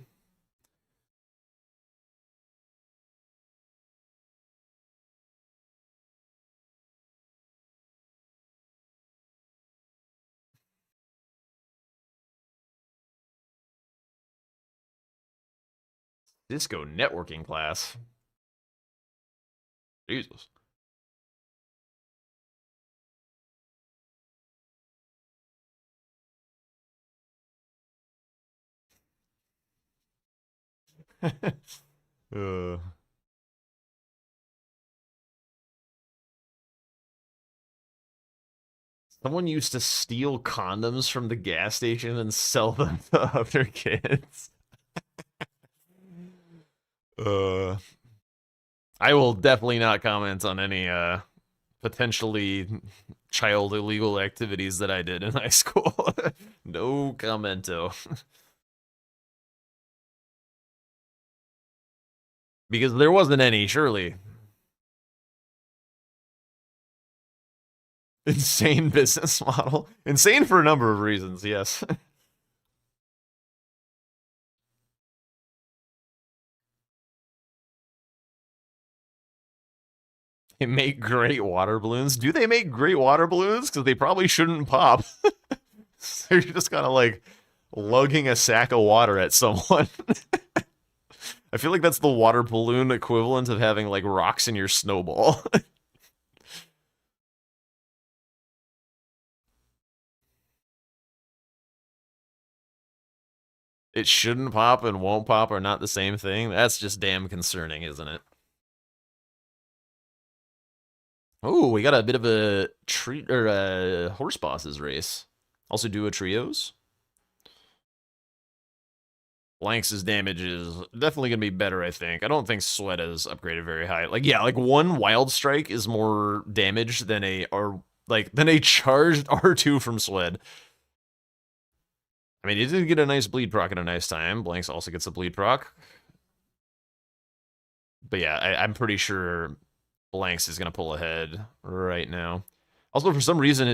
Disco networking class. Jesus. uh. Someone used to steal condoms from the gas station and sell them to other kids. I will definitely not comment on any potentially child illegal activities that I did in high school. No commento. Because there wasn't any, surely. Insane business model. Insane for a number of reasons, yes. They make great water balloons. Do they make great water balloons? Because they probably shouldn't pop. So you're just kind of like lugging a sack of water at someone. I feel like that's the water balloon equivalent of having like rocks in your snowball. It shouldn't pop and won't pop are not the same thing. That's just damn concerning, isn't it? Oh, we got a bit of a treat or a horse bosses race. Also do a trios. Blanks' damage is definitely gonna be better, I think. I don't think Sweat is upgraded very high. Like, yeah, like one Wild Strike is more damage than a charged R2 from Sweat. I mean, he did get a nice bleed proc at a nice time. Blanks also gets a bleed proc. But yeah, I'm pretty sure Blanks is gonna pull ahead right now. Also, for some reason,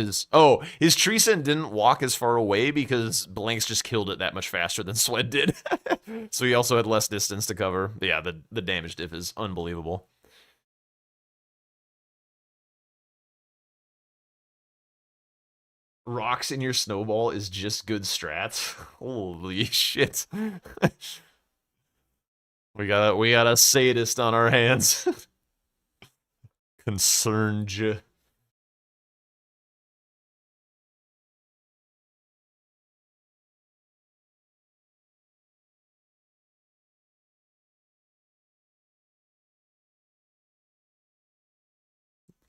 his tree scent didn't walk as far away because Blanks just killed it that much faster than Sweat did. So he also had less distance to cover. But yeah, the damage diff is unbelievable. Rocks in your snowball is just good strats. Holy shit. We got a sadist on our hands. Concerned you.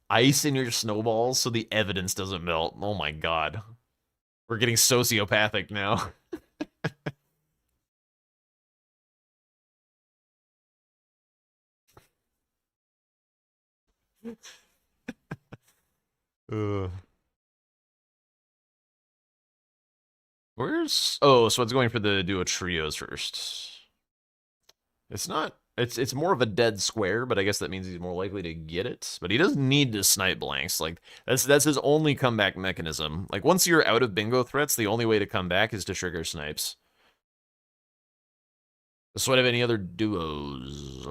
Ice in your snowballs so the evidence doesn't melt. Oh my god. We're getting sociopathic now. Where's... Oh, so it's going for the duo trios first. It's not... It's more of a dead square, but I guess that means he's more likely to get it. But he doesn't need to snipe Blanks. Like, that's his only comeback mechanism. Like, once you're out of bingo threats, the only way to come back is to trigger snipes. Does Sweat have any other duos?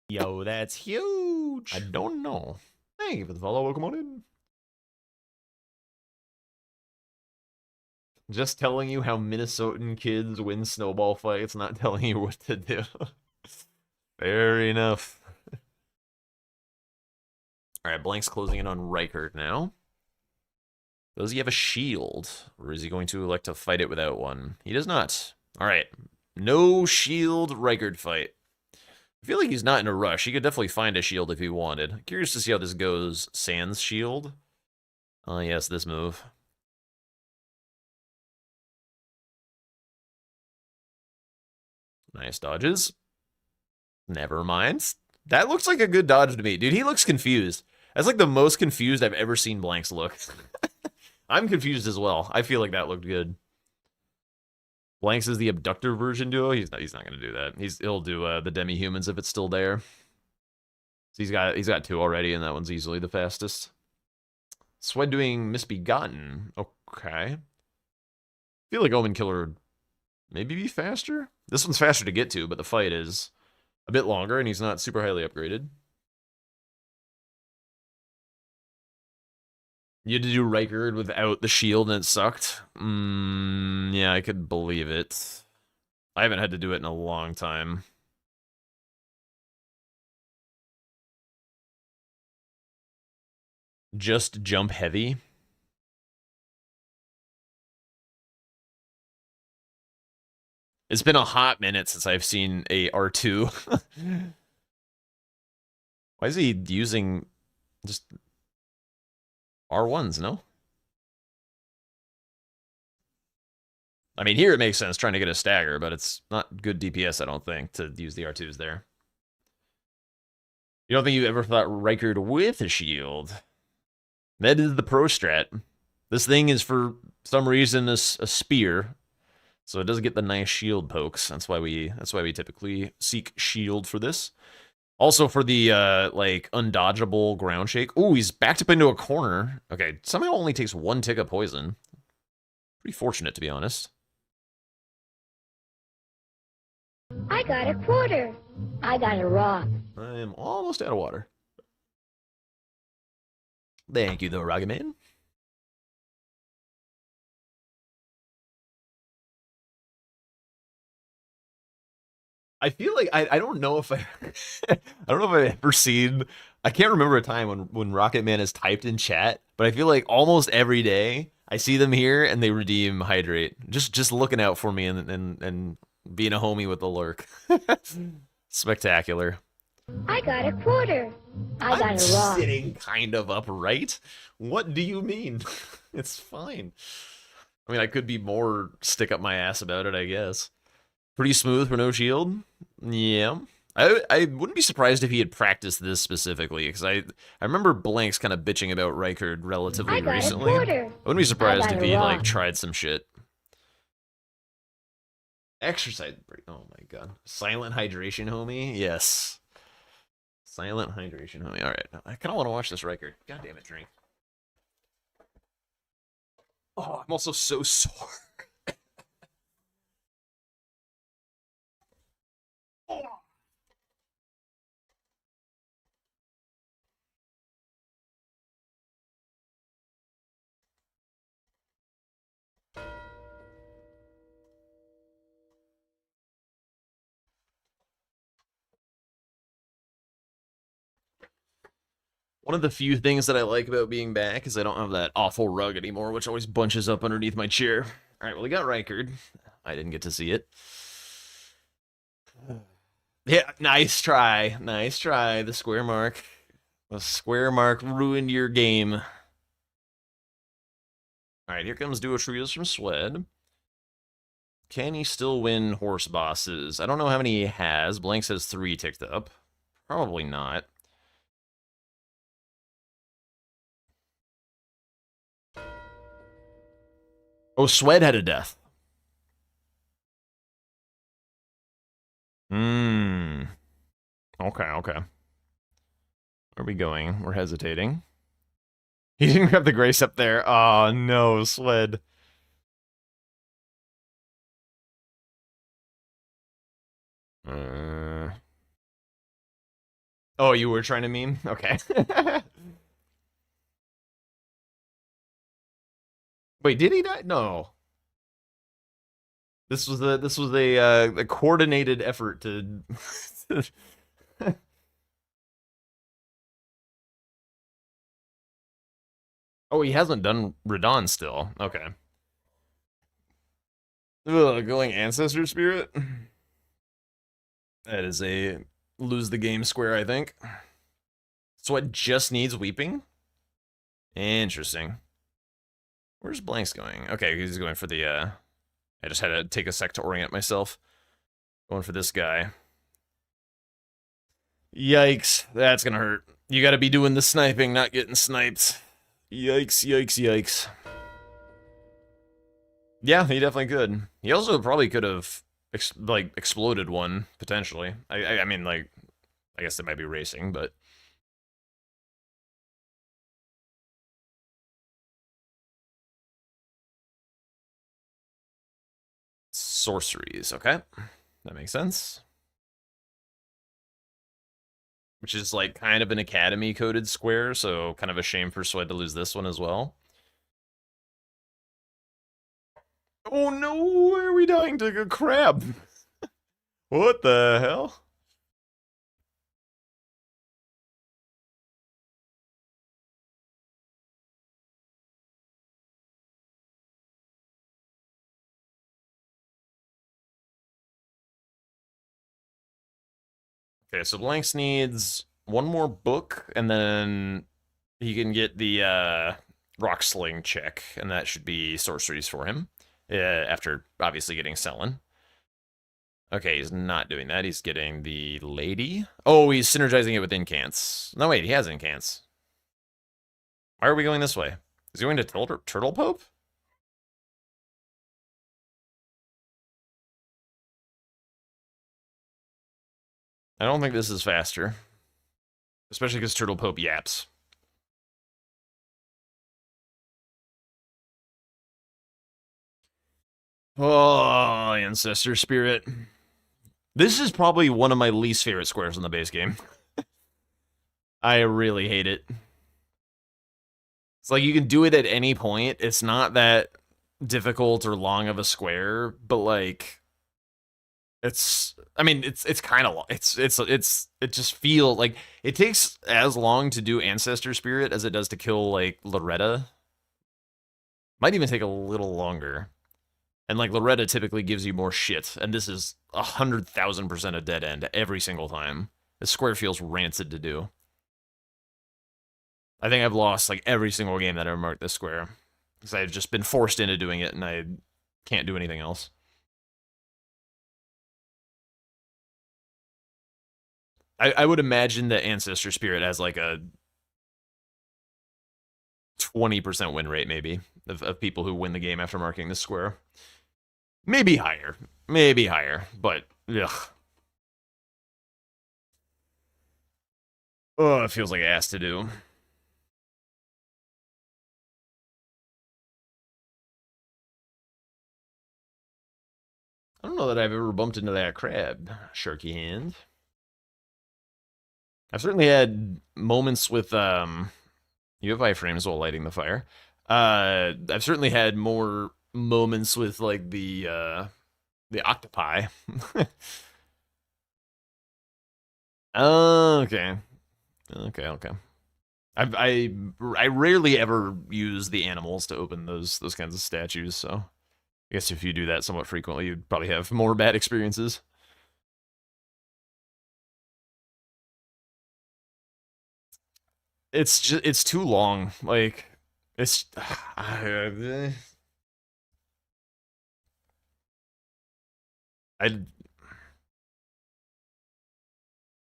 Yo, that's huge. I don't know. Thank you for the follow. Welcome on in. Just telling you how Minnesotan kids win snowball fights, not telling you what to do. Fair enough. Alright, Blank's closing in on Reichert now. Does he have a shield? Or is he going to elect to fight it without one? He does not. Alright. No shield Reichert fight. I feel like he's not in a rush. He could definitely find a shield if he wanted. Curious to see how this goes. Sans shield. Oh, yes, this move. Nice dodges. Never mind. That looks like a good dodge to me. Dude, he looks confused. That's like the most confused I've ever seen Blanks look. I'm confused as well. I feel like that looked good. Blanks is the abductor version duo. He's not going to do that. He'll do the demi-humans if it's still there. So he's got 2 already, and that one's easily the fastest. Swed doing Misbegotten. Okay. I feel like Omen Killer would maybe be faster. This one's faster to get to, but the fight is a bit longer, and he's not super highly upgraded. You had to do Reichard without the shield and it sucked? Yeah, I could believe it. I haven't had to do it in a long time. Just jump heavy. It's been a hot minute since I've seen a R2. Why is he using just R1s, no? I mean, here it makes sense trying to get a stagger, but it's not good DPS, I don't think, to use the R2s there. You don't think you ever thought Reichard with a shield? That is the pro strat. This thing is, for some reason, a spear, so it doesn't get the nice shield pokes. That's why we typically seek shield for this. Also for the, like, undodgeable ground shake. Ooh, he's backed up into a corner. Okay, somehow only takes 1 tick of poison. Pretty fortunate, to be honest. I got a quarter. I got a rock. I am almost out of water. Thank you, though, Rocket Man. I feel like I don't know if I don't know if I've ever seen. I can't remember a time when Rocket Man has typed in chat, but I feel like almost every day I see them here and they redeem hydrate. Just looking out for me and being a homie with the lurk. Spectacular. I got a quarter. I got a rock. I'm sitting kind of upright. What do you mean? It's fine. I mean, I could be more stick up my ass about it, I guess. Pretty smooth for no shield. Yeah. I wouldn't be surprised if he had practiced this specifically, because I remember Blanks kind of bitching about Reichard relatively recently. I wouldn't be surprised if he like tried some shit. Exercise break. Oh my god. Silent hydration, homie. Yes. Silent hydration, homie. All right. I kind of want to watch this Reichard. God damn it, drink. Oh, I'm also so sore. One of the few things that I like about being back is I don't have that awful rug anymore, which always bunches up underneath my chair. All right, well, we got Reichard. I didn't get to see it. Yeah, nice try. Nice try. The square mark. The square mark ruined your game. All right, here comes Duo Trios from Swed. Can he still win horse bosses? I don't know how many he has. Blanks has 3 ticked up. Probably not. Oh, Swed had a death. Okay, okay. Where are we going? We're hesitating. He didn't grab the grace up there. Oh, no, Swed. Oh, you were trying to meme? Okay. Wait, did he die? No. This was a coordinated effort to. Oh, he hasn't done Radon still. Okay. Ugh, going Ancestor Spirit. That is a lose the game square, I think. So it just needs Weeping? Interesting. Where's Blanks going? Okay, he's going for the, I just had to take a sec to orient myself. Going for this guy. Yikes, that's gonna hurt. You gotta be doing the sniping, not getting sniped. Yikes, yikes, yikes. Yeah, he definitely could. He also probably could have, exploded one, potentially. I mean, like, I guess it might be racing, but... Sorceries, okay. That makes sense. Which is, like, kind of an Academy-coded square, so kind of a shame for Swed to lose this one as well. Oh no, why are we dying to a crab? What the hell? Okay, so Blanks needs one more book, and then he can get the rock sling check, and that should be sorceries for him. After obviously getting Sellen. Okay, he's not doing that. He's getting the lady. Oh, he's synergizing it with incants. No, wait, he has incants. Why are we going this way? Is he going to Turtle Pope? I don't think this is faster. Especially because Turtle Pope yaps. Oh, Ancestor Spirit. This is probably one of my least favorite squares in the base game. I really hate it. It's like you can do it at any point. It's not that difficult or long of a square, but like it's I mean it's kind of it just feels like it takes as long to do Ancestor Spirit as it does to kill like Loretta. Might even take a little longer. And like Loretta typically gives you more shit, and this is 100,000% a dead end every single time. This square feels rancid to do. I think I've lost like every single game that I've marked this square because I've just been forced into doing it, and I can't do anything else. I would imagine that Ancestor Spirit has like a 20% win rate, maybe, of people who win the game after marking this square. Maybe higher. Maybe higher, but ugh. Oh, it feels like ass to do. I don't know that I've ever bumped into that crab, Sharky Hand. I've certainly had moments with you have iframes while lighting the fire. I've certainly had more moments with like the octopi. Okay. Okay. I rarely ever use the animals to open those kinds of statues, so I guess if you do that somewhat frequently, you'd probably have more bad experiences. It's just it's too long. Like it's I I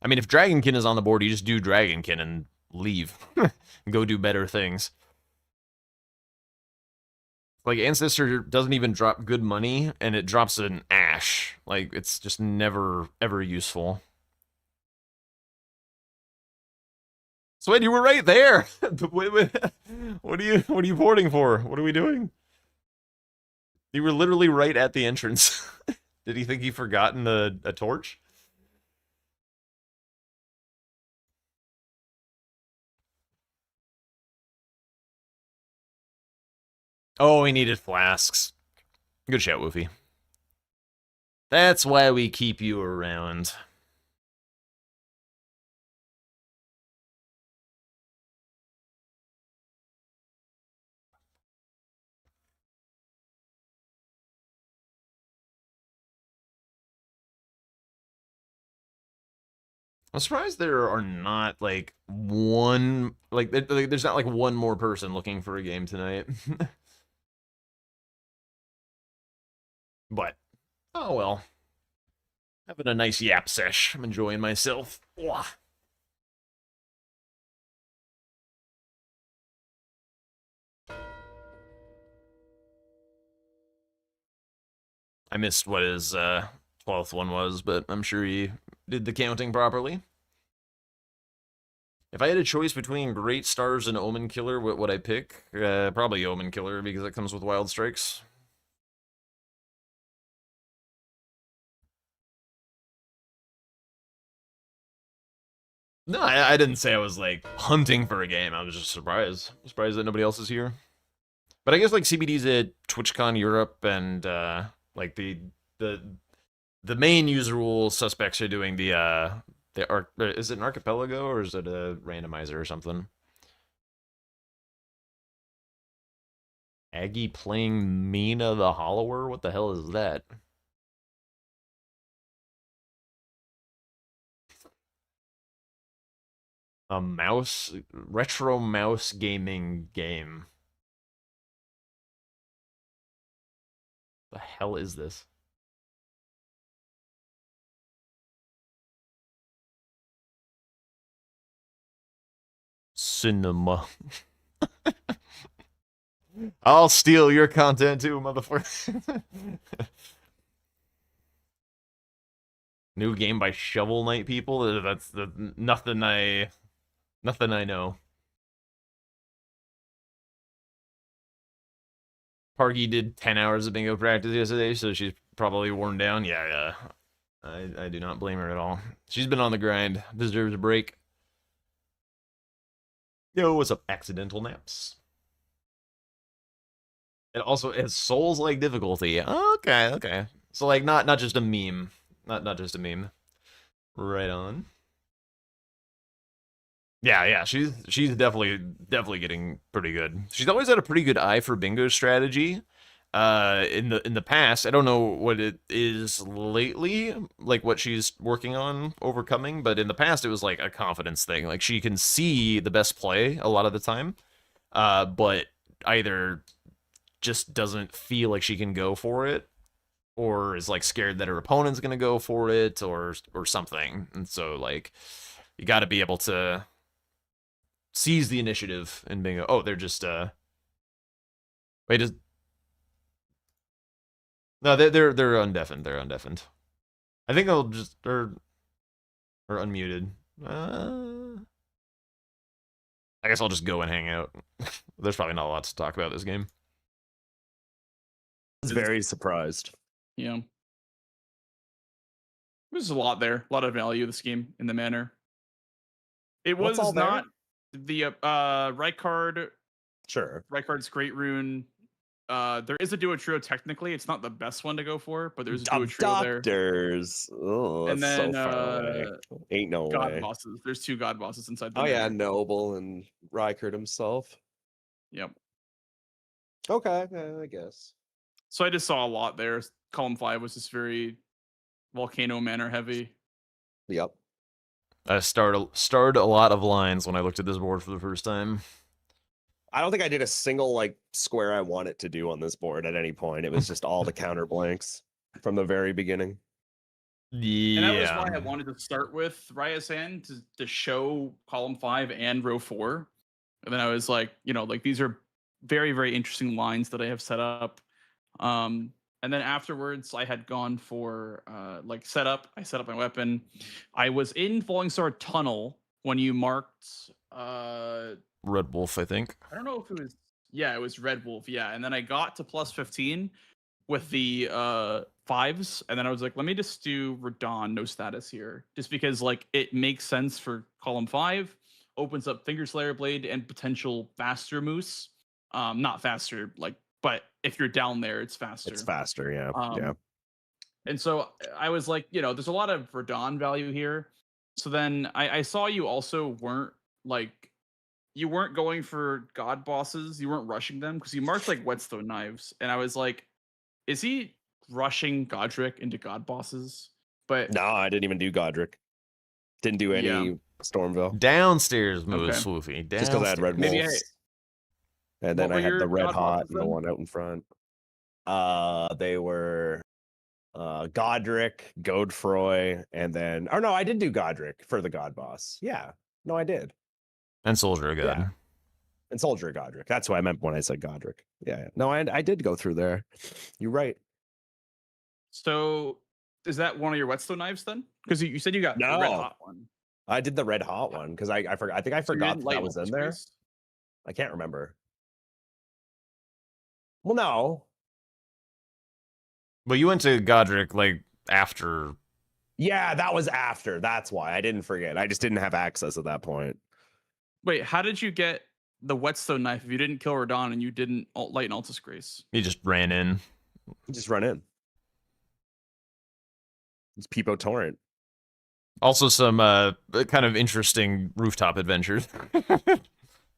mean if Dragonkin is on the board, you just do Dragonkin and leave. Go do better things. Like Ancestor doesn't even drop good money, and it drops an Ash. Like it's just never ever useful. Sweat, you were right there. What are you porting for? What are we doing? You were literally right at the entrance. Did he think he forgotten a torch? Oh, he needed flasks. Good shot, Woofy. That's why we keep you around. I'm surprised there are not like one there's not like one more person looking for a game tonight. But oh well. Having a nice yap sesh. I'm enjoying myself. Mwah. I missed what his 12th one was, but I'm sure he did the counting properly. If I had a choice between Great Stars and Omen Killer, what would I pick? Probably Omen Killer because it comes with Wild Strikes. No, I didn't say I was like hunting for a game. I was just surprised. Surprised that nobody else is here. But I guess like CBD's at TwitchCon Europe and like the main usual suspects are doing the is it an archipelago or is it a randomizer or something? Aggie playing Mina the Hollower? What the hell is that? A mouse retro mouse gaming game. The hell is this? Cinema. I'll steal your content too, motherfucker. New game by Shovel Knight people? That's nothing I know. Parky did 10 hours of bingo practice yesterday, so she's probably worn down. Yeah. I do not blame her at all. She's been on the grind. Deserves a break. Yo, what's up, accidental naps? It also has Souls-like difficulty. Okay. So like not just a meme. Not just a meme. Right on. Yeah, she's definitely getting pretty good. She's always had a pretty good eye for bingo strategy. In the past, I don't know what it is lately, like what she's working on overcoming, but in the past it was like a confidence thing. Like she can see the best play a lot of the time, but either just doesn't feel like she can go for it, or is like scared that her opponent's gonna go for it, or something. And so like you got to be able to seize the initiative in bingo. Oh, they're just wait, is no, they're undeafened. They're undeafened. I think I'll just or unmuted. I guess I'll just go and hang out. There's probably not a lot to talk about this game. I was very surprised. Yeah. There's a lot there. A lot of value of this game in the manner. It was What's all there? not the Rykard. Sure. Rykard's Great Rune. There is a duo trio technically. It's not the best one to go for, but there's a duo trio there. Doctors. Oh, And that's then so far away. Ain't no God way. bosses. There's 2 god bosses inside the Oh yeah, manor. Noble and Rykard himself. Yep. Okay, yeah, I guess. So I just saw a lot there. Column 5 was just very volcano manor heavy. Yep. I starred a lot of lines when I looked at this board for the first time. I don't think I did a single like square I want it to do on this board at any point. It was just all the counter blanks from the very beginning. Yeah. And that was why I wanted to start with Raya's Hand to show column 5 and row 4. And then I was like, like these are very, very interesting lines that I have set up. And then afterwards, I had gone for like setup. I set up my weapon. I was in Falling Star Tunnel when you marked. Red Wolf, I think. I don't know if it was. Yeah, it was Red Wolf. Yeah, and then I got to plus 15 with the 5s, and then I was like, let me just do Radon, no status here, just because like it makes sense for column 5. Opens up Finger Slayer Blade and potential faster moose. Not faster, like, but if you're down there, it's faster. It's faster, yeah. Yeah. And so I was like, there's a lot of Radon value here. So then I saw you also you weren't going for god bosses. You weren't rushing them because you marked like whetstone knives. And I was like, is he rushing Godric into god bosses? But No, I didn't even do Godric. Didn't do Yeah. any Stormville. Downstairs move, Okay. Swoofy. Just because I had red Maybe wolves. And then What I were had the your red god hot bosses and the then? one out in front. They were Godric, Godefroy, and then no, I did do Godric for the god boss. Yeah. No, I did. And Soldier of God. Yeah. And Soldier of Godric. That's what I meant when I said Godric. Yeah. No, I did go through there. You're right. So is that one of your whetstone knives then? Because you said you got the red No. hot one. I did the red hot one because I forgot. I think I So you forgot didn't that light was in Altus there. Grace? I can't remember. Well, no. But you went to Godric like after. Yeah, that was after. That's why I didn't forget. I just didn't have access at that point. Wait, how did you get the whetstone knife if you didn't kill Radon and you didn't light an Altus Grace? You just ran in. Just run in. It's Peepo Torrent. Also, some kind of interesting rooftop adventures.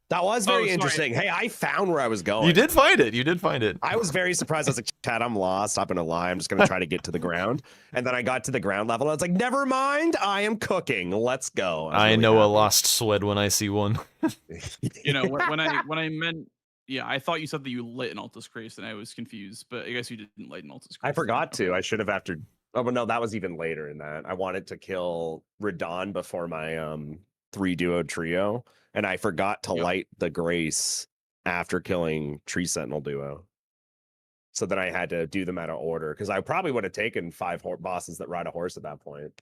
That was Oh, very sorry. interesting. Hey, I found where I was going. You did find it. You did find it. I was very surprised. I was like, Chad, I'm lost. I'm gonna lie. I'm just gonna try to get to the ground. And then I got to the ground level. And I was like, never mind. I am cooking. Let's go. I was know a really lost sweat when I see one. happy. When I meant I thought you said that you lit an Altus Grace and I was confused, but I guess you didn't light an Altus Grace. I forgot then. to. I should have after. Oh, but no, that was even later in that. I wanted to kill Radon before my 3 duo trio, and I forgot to Yep. light the Grace after killing Tree Sentinel duo. So then I had to do them out of order because I probably would have taken 5 bosses that ride a horse at that point.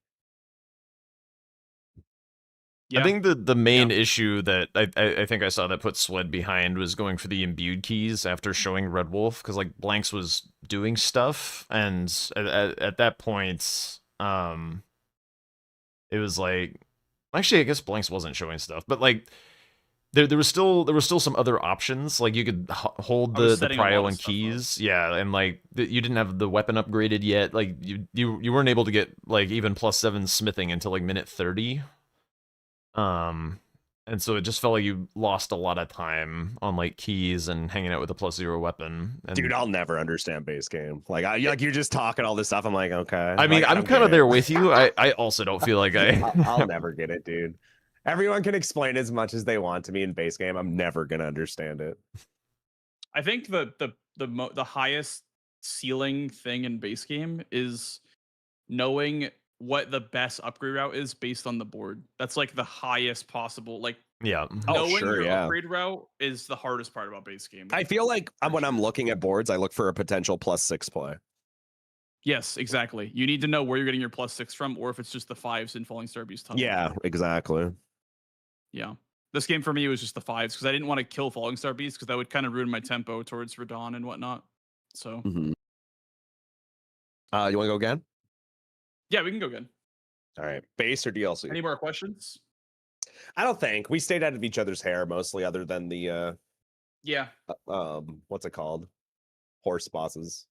Yeah. I think the main issue that I think I saw that put Swed behind was going for the imbued keys after showing Red Wolf, because like Blanks was doing stuff, and at that point, it was like, actually I guess Blanks wasn't showing stuff, but like there was still some other options. Like you could hold I was the setting a lot prio of and stuff up. keys, yeah, and like you didn't have the weapon upgraded yet. Like you weren't able to get like even +7 smithing until like minute 30. And so it just felt like you lost a lot of time on like keys and hanging out with a +0 weapon. And Dude, I'll never understand base game. Like you're just talking all this stuff. I'm like, okay. I mean, Like, I I'm don't kind get of there it. with you. I also don't feel like I'll never get it, dude. Everyone can explain as much as they want to me in base game. I'm never gonna understand it. I think the highest ceiling thing in base game is knowing what the best upgrade route is based on the board. That's like the highest possible. Like yeah. Oh, knowing sure, your yeah. upgrade route is the hardest part about base game. I feel like when I'm looking at boards, I look for a potential +6 play. Yes, exactly. You need to know where you're getting your +6 from, or if it's just the 5s in Falling Star Beast tunnel. Yeah, exactly. Yeah. This game for me was just the 5s because I didn't want to kill Falling Star Beast because that would kind of ruin my tempo towards Radon and whatnot. So Mm-hmm. You want to go again? yeah, we can go again. All right, base or DLC? Any more questions? I don't think we stayed out of each other's hair mostly, other than the Yeah. what's it called? Horse bosses.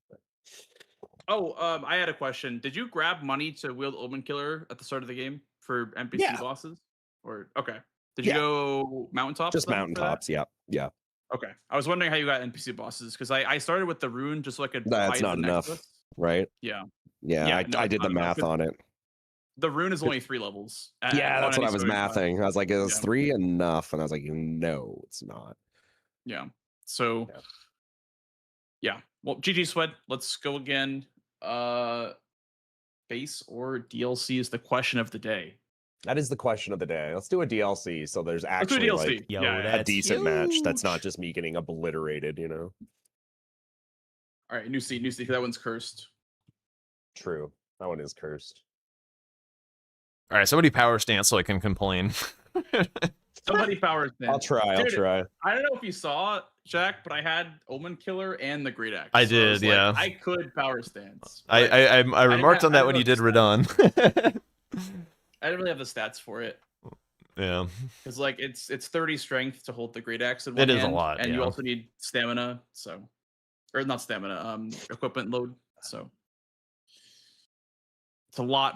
Oh, I had a question. Did you grab money to wield Omen Killer at the start of the game for NPC Yeah. bosses? Or okay. Did you Yeah. go mountaintops? Just then for that? mountaintops. Yeah, yeah. Okay. I was wondering how you got NPC bosses because I started with the rune just so I could. That's buy not the enough, necklace. right? Yeah. Yeah, Yeah, I no, I it's did the not enough, math but- on it. The rune is only 3 levels. Yeah, that's what I was 175. mathing. I was like, is Yeah. 3 enough? And I was like, no, it's not. Yeah. So Yeah. yeah. Well, GG Sweat, let's go again. Base or DLC is the question of the day. That is the question of the day. Let's do a DLC so there's Let's do actually DLC. like Yo, yeah. a that's decent match. That's not huge. just me getting obliterated, you know? All right, new seed. That one's cursed. True. That one is cursed. All right, somebody power stance so I can complain. Somebody powers in. I'll try. Dude, I'll try. I don't know if you saw it, Jack, but I had Omen Killer and the Great Axe. I so did, was like, yeah. I could power stance. I but I remarked ha- on I that don't when know you did the Radon. I didn't really have the stats for it. Yeah. Because like it's 30 strength to hold the Great Axe in It one is a hand, lot, and you yeah. also need stamina. So, or not stamina, equipment load. So, It's a lot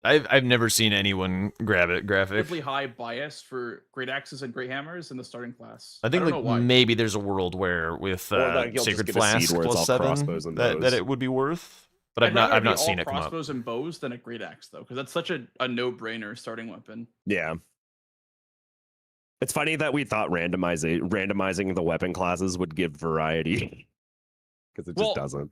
I've never seen anyone grab it graphic. relatively high bias for great axes and great hammers in the starting class. I think don't know like why. maybe there's a world where with Or that you'll just Sacred get a seed Flask where it's plus all 7 crossbows and that bows. it would be worth. But I'd rather I've be not all seen it come up. crossbows and bows than a great axe though, because that's such a no-brainer starting weapon. Yeah. It's funny that we thought randomizing the weapon classes would give variety. Because it just Well, doesn't.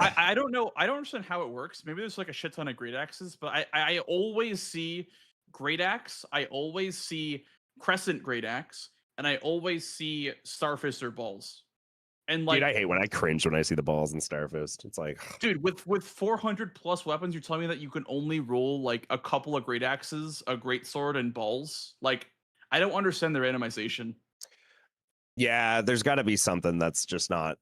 I don't know. I don't understand how it works. Maybe there's like a shit ton of great axes, but I always see great axe. I always see crescent great axe, and I always see starfist or balls. And like, Dude, I hate when I cringe when I see the balls in Starfist. It's like, dude, with 400 plus weapons, you're telling me that you can only roll like a couple of great axes, a great sword, and balls? Like, I don't understand the randomization. yeah, there's got to be something that's just not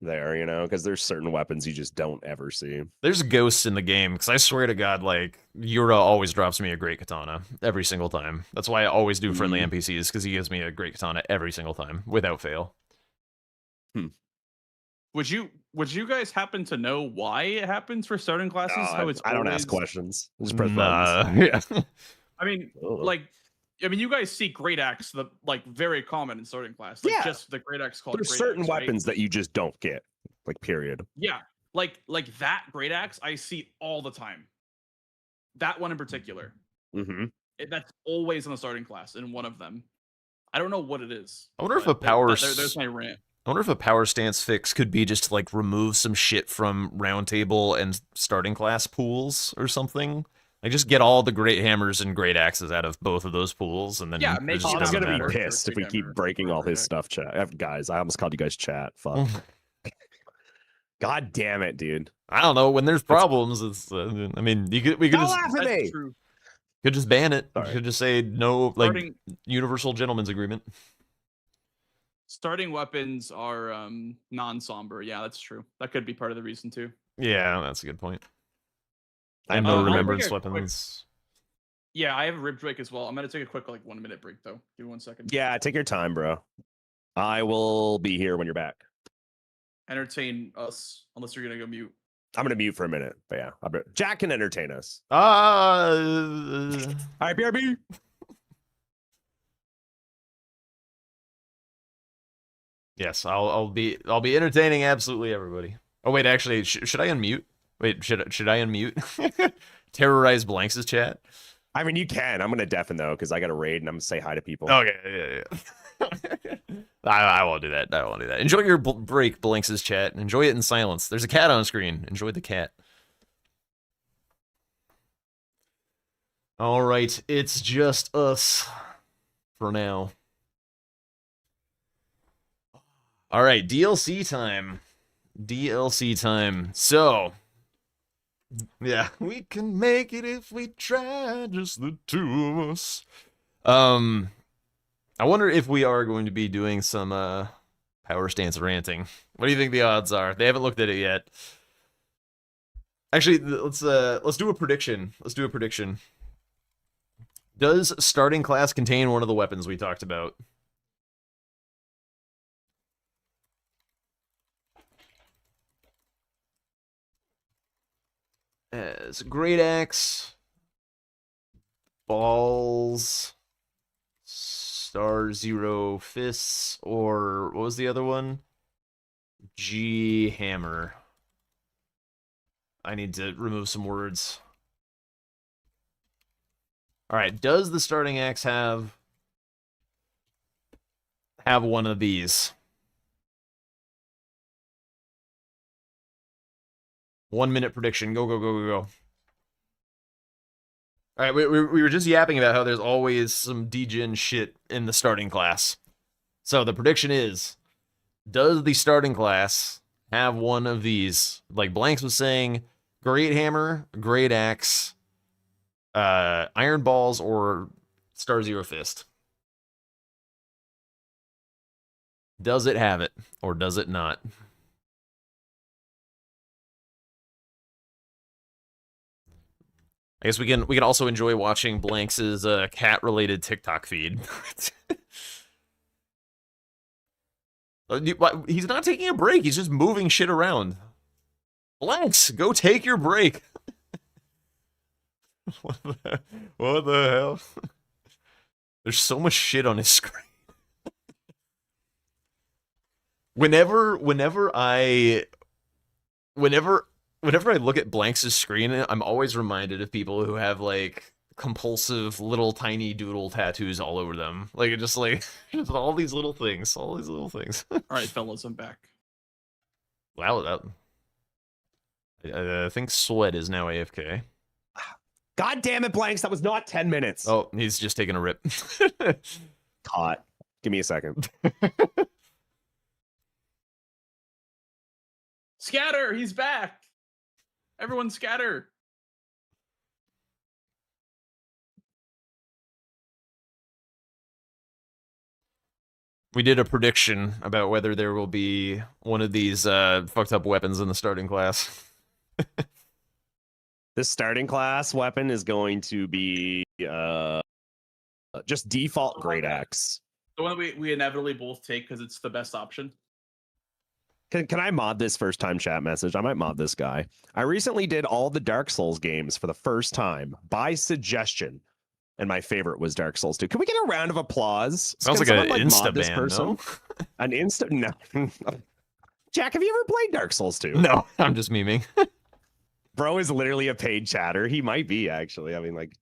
there, you know, because there's certain weapons you just don't ever see. There's ghosts in the game, because I swear to God, like, Yura always drops me a great katana every single time. That's why I always do friendly NPCs, because he gives me a great katana every single time, without fail. Would you guys happen to know why it happens for starting classes? How it's I don't always... ask questions. Just press buttons. Yeah. I mean, Oh. like, you guys see great axe, the like very common in starting class. Like, Yeah. just the great axe called. There's great certain axe, right? weapons that you just don't get. Like, period. Yeah, like that great axe I see all the time. That one in particular. Mm-hmm. That's always in the starting class in one of them. I don't know what it is. I wonder if but a power there's my rant. I wonder if a power stance fix could be just to, like, remove some shit from round table and starting class pools or something. Like, just get all the great hammers and great axes out of both of those pools, and then Yeah, it make just all I'm doesn't gonna matter. be matter. pissed if we Great keep hammer. breaking all his Okay. stuff, chat. Guys, I almost called you guys chat. Fuck. God damn it, dude. I don't know. When there's problems, it's. I mean, we could Don't just laugh at That's me. true. could just ban it. Sorry. Could just say no, like Starting universal gentleman's agreement. starting weapons are non-somber. Yeah, that's true. That could be part of the reason too. Yeah, that's a good point. I And have no I'll take remembrance a quick- weapons. Yeah, I have a rib break as well. I'm gonna take a quick like 1 minute break though. Give me 1 second. Yeah, take your time, bro. I will be here when you're back. Entertain us unless you're gonna go mute. I'm gonna mute for a minute, but yeah, Jack can entertain us. Ah. All right, BRB. Yes, I'll be entertaining absolutely everybody. Oh wait, actually, should I unmute? Wait, should I unmute? Terrorize Blanks' chat. I mean, you can. I'm gonna deafen though, because I got to raid and I'm gonna say hi to people. Okay, yeah. I won't do that. I won't do that. Enjoy your break, Blanks' chat. Enjoy it in silence. There's a cat on screen. Enjoy the cat. All right, it's just us for now. All right, DLC time. DLC time. So, yeah, we can make it if we try, just the two of us. I wonder if we are going to be doing some power stance ranting. What do you think the odds are? They haven't looked at it yet. Actually, let's do a prediction. Let's do a prediction. Does starting class contain one of the weapons we talked about? As great axe, balls, star zero fists, or what was the other one? G hammer. I need to remove some words. All right, does the starting axe have one of these? 1 minute prediction. Go, go, go, go, go. All right, we were just yapping about how there's always some degen shit in the starting class. So the prediction is, does the starting class have one of these? Like Blanks was saying, great hammer, great axe, iron balls, or star zero fist. Does it have it, or does it not? I guess we can also enjoy watching Blanks' cat-related TikTok feed. He's not taking a break. He's just moving shit around. Blanks, go take your break. What the hell? There's so much shit on his screen. Whenever I look at Blanks' screen, I'm always reminded of people who have like compulsive little tiny doodle tattoos all over them. Like just just all these little things, all these little things. All right, fellas, I'm back. Wow, I think Sweat is now AFK. God damn it, Blanks. That was not 10 minutes. Oh, he's just taking a rip. Caught. Give me a second. Scatter, he's back. Everyone scatter. We did a prediction about whether there will be one of these fucked up weapons in the starting class. This starting class weapon is going to be just default Great Axe. The one we inevitably both take because it's the best option. Can I mod this first time chat message? I might mod this guy. I recently did all the Dark Souls games for the first time by suggestion. And my favorite was Dark Souls 2. Can we get a round of applause? Sounds Can like an someone, mod this Insta-ban, person? no? An Insta? No. Jack, have you ever played Dark Souls 2? No, I'm just memeing. Bro is literally a paid chatter. He might be, actually. I mean, like,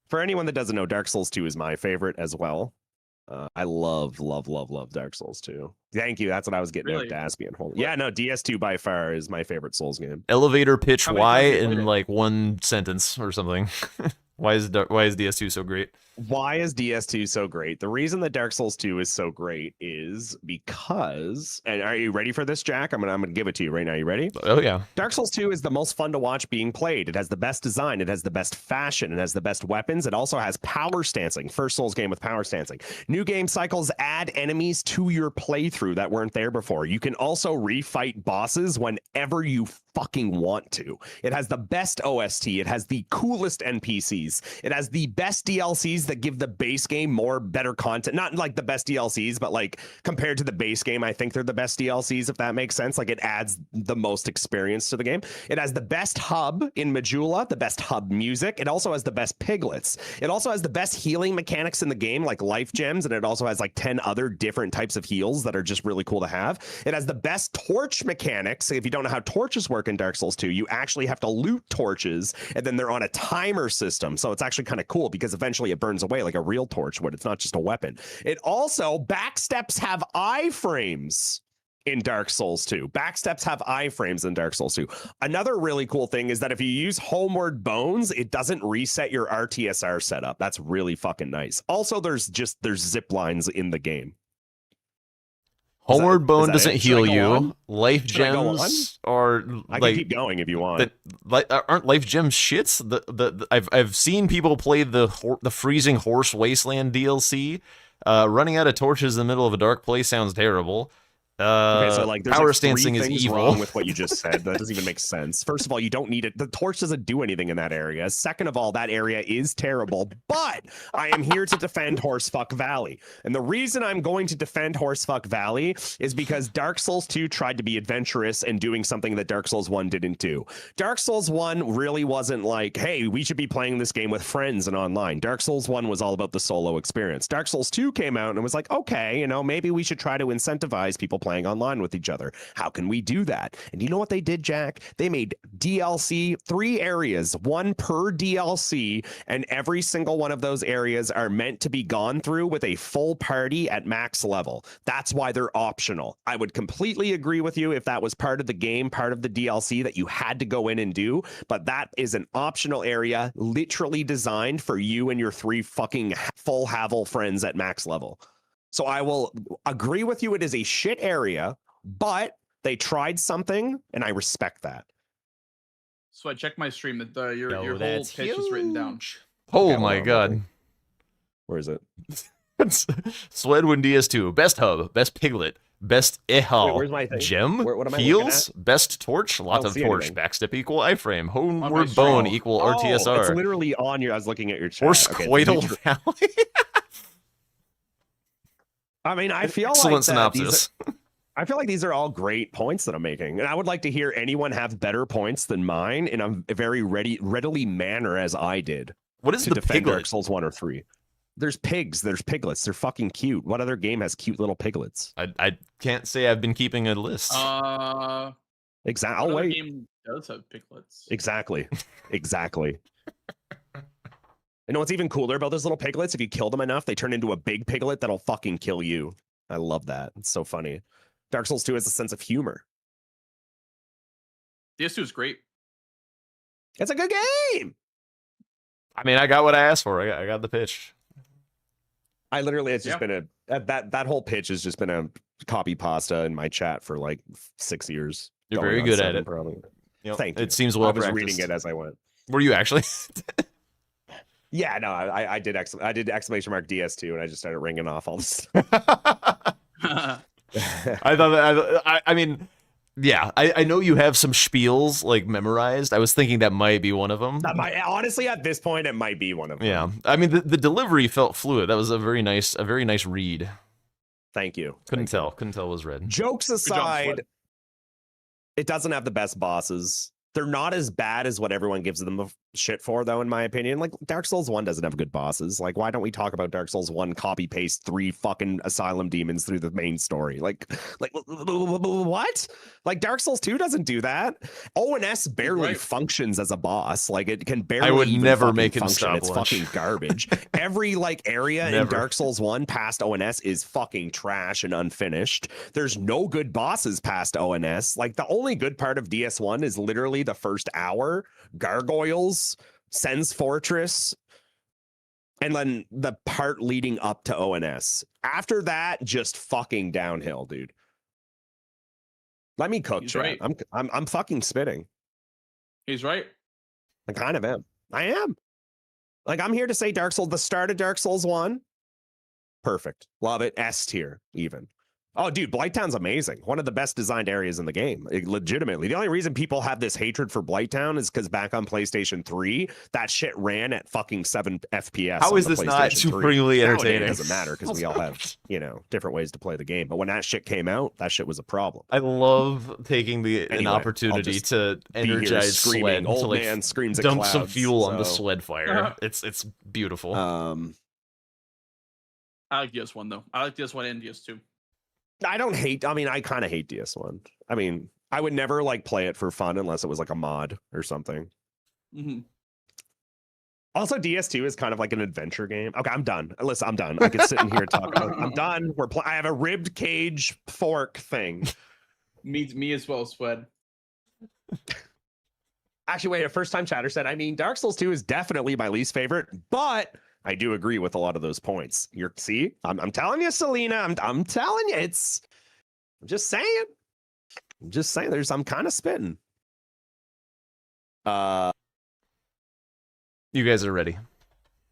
for anyone that doesn't know, Dark Souls 2 is my favorite as well. I love Dark Souls 2. Thank you. That's what I was getting Really? at Daspian. Yeah, no, DS2 by far is my favorite Souls game. Elevator pitch How many Y times have you played in it? like one sentence or something. Why is DS2 so great? Why is DS2 so great? The reason that Dark Souls 2 is so great is because, and are you ready for this, Jack? I'm gonna give it to you right now. You ready? Oh yeah. Dark Souls 2 is the most fun to watch being played. It has the best design. It has the best fashion. It has the best weapons. It also has power stancing. First Souls game with power stancing. New game cycles add enemies to your playthrough that weren't there before. You can also refight bosses whenever you fucking want to. It has the best OST. It has the coolest NPCs. It has the best DLCs that give the base game better content. Not like the best DLCs, but like compared to the base game, I think they're the best DLCs, if that makes sense. Like it adds the most experience to the game. It has the best hub in Majula, the best hub music. It also has the best piglets. It also has the best healing mechanics in the game, like life gems, and it also has like 10 other different types of heals that are just really cool to have. It has the best torch mechanics. If you don't know how torches work in Dark Souls 2, you actually have to loot torches, and then they're on a timer system. So it's actually kind of cool because eventually it burns away like a real torch would. It's not just a weapon. It also, backsteps have iframes in Dark Souls 2. Backsteps have iframes in Dark Souls 2. Another really cool thing is that if you use Homeward Bones, it doesn't reset your RTSR setup. That's really fucking nice. Also, there's zip lines in the game. Homeward Bone that doesn't it? Should I heal go you. on? Life Should I go gems are I like can keep going if you want. aren't life gems shits? I've seen people play the freezing horse wasteland DLC. Running out of torches in the middle of a dark place sounds terrible. Okay, so like there's power like three stancing is things evil. wrong with what you just said. That doesn't even make sense. First of all, you don't need it. The torch doesn't do anything in that area. Second of all, that area is terrible. But I am here to defend Horsefuck Valley. And the reason I'm going to defend Horsefuck Valley is because Dark Souls 2 tried to be adventurous and doing something that Dark Souls 1 didn't do. Dark Souls 1 really wasn't like, hey, we should be playing this game with friends and online. Dark Souls 1 was all about the solo experience. Dark Souls 2 came out and it was like, okay, you know, maybe we should try to incentivize people playing online with each other. How can we do that? And you know what they did, Jack? They made DLC 3 areas, one per DLC, and every single one of those areas are meant to be gone through with a full party at max level. That's why they're optional. I would completely agree with you if that was part of the game, part of the DLC that you had to go in and do, but that is an optional area literally designed for you and your 3 fucking full Havel friends at max level. So I will agree with you. It is a shit area, but they tried something, and I respect that. So I checked my stream. Your Yo, whole that's pitch is written down. Oh Okay, my hold on, god. hold Where is it? Swedwin DS2. Best hub. Best piglet. Best Wait, ehal. where's my thing? Gem. What am I looking Heals. at? Best torch. Lot don't of see torch. anything. Backstep equal iframe. Homeward my bone scroll. equal Oh, it's RTSR. literally on your. I was looking at your chat. Horse Okay, coital so valley. I mean, I feel Excellent like that synopsis. I feel like these are all great points that I'm making, and I would like to hear anyone have better points than mine in a very readily manner as I did What is to the defend Dark piglet? Souls 1 or 3. There's pigs, there's piglets, they're fucking cute. What other game has cute little piglets? I can't say I've been keeping a list. Exactly. What I'll other wait. game does have piglets? Exactly. Exactly. You know what's even cooler about those little piglets? If you kill them enough, they turn into a big piglet that'll fucking kill you. I love that. It's so funny. Dark Souls 2 has a sense of humor. DS2 is great. It's a good game. I mean, I got what I asked for. I got the pitch. I literally, it's just Yeah. been that whole pitch has just been a copy pasta in my chat for like 6 years. You're Going very on good at 7 it. probably. Yep. Thank you. It seems well I was practiced. reading it as I went. Were you actually? Yeah, no, I did exclamation mark DS2 and I just started ringing off all this. I thought that. I mean, yeah. I know you have some spiels like memorized. I was thinking that might be one of them. Honestly, at this point, it might be one of them. Yeah. I mean, the delivery felt fluid. That was a very nice read. Thank you. Couldn't tell it was red. Jokes job, aside, Sweat. it doesn't have the best bosses. They're not as bad as what everyone gives them shit for, though, in my opinion. Like, Dark Souls 1 doesn't have good bosses. Like, why don't we talk about Dark Souls 1 copy-paste 3 fucking asylum demons through the main story? Like, what? Like, Dark Souls 2 doesn't do that. ONS barely Right. functions as a boss. Like, it can barely I would even never fucking make him function. stop It's lunch. fucking garbage. Every, like, area in Never. Dark Souls 1 past ONS is fucking trash and unfinished. There's no good bosses past ONS. Like, the only good part of DS1 is literally the first hour. Gargoyles, Sen's Fortress, and then the part leading up to ONS. After that, just fucking downhill, dude. Let me cook, He's chat. right. I'm fucking spitting. He's right. I kind of am. I am. Like, I'm here to say Dark Souls, the start of Dark Souls 1, perfect. Love it. S tier, even. Oh, dude, Blighttown's amazing. One of the best designed areas in the game. Legitimately. The only reason people have this hatred for Blighttown is because back on PlayStation 3, that shit ran at fucking 7 FPS. How on is the this not PlayStation 3. supremely Nowadays, entertaining? It doesn't matter because we all have, different ways to play the game. But when that shit came out, that shit was a problem. I love taking an Anyway, I'll opportunity just to Be here energize screaming, sled old to like man screams at dump some clouds, fuel on the so, sled fire. It's beautiful. I like DS1 though. I like DS1 and DS2. I don't hate. I mean, I kind of hate DS1. I mean, I would never like play it for fun unless it was like a mod or something. Mm-hmm. Also, DS2 is kind of like an adventure game. Okay, I'm done. Listen, I'm done. I could sit in here and talk about. I'm done. I have a ribbed cage fork thing. Me as well, Swed. Actually, wait. A first time chatter said, I mean, Dark Souls 2 is definitely my least favorite, but I do agree with a lot of those points. I'm telling you, Selena. I'm telling you, I'm just saying. I'm kind of spitting. You guys are ready.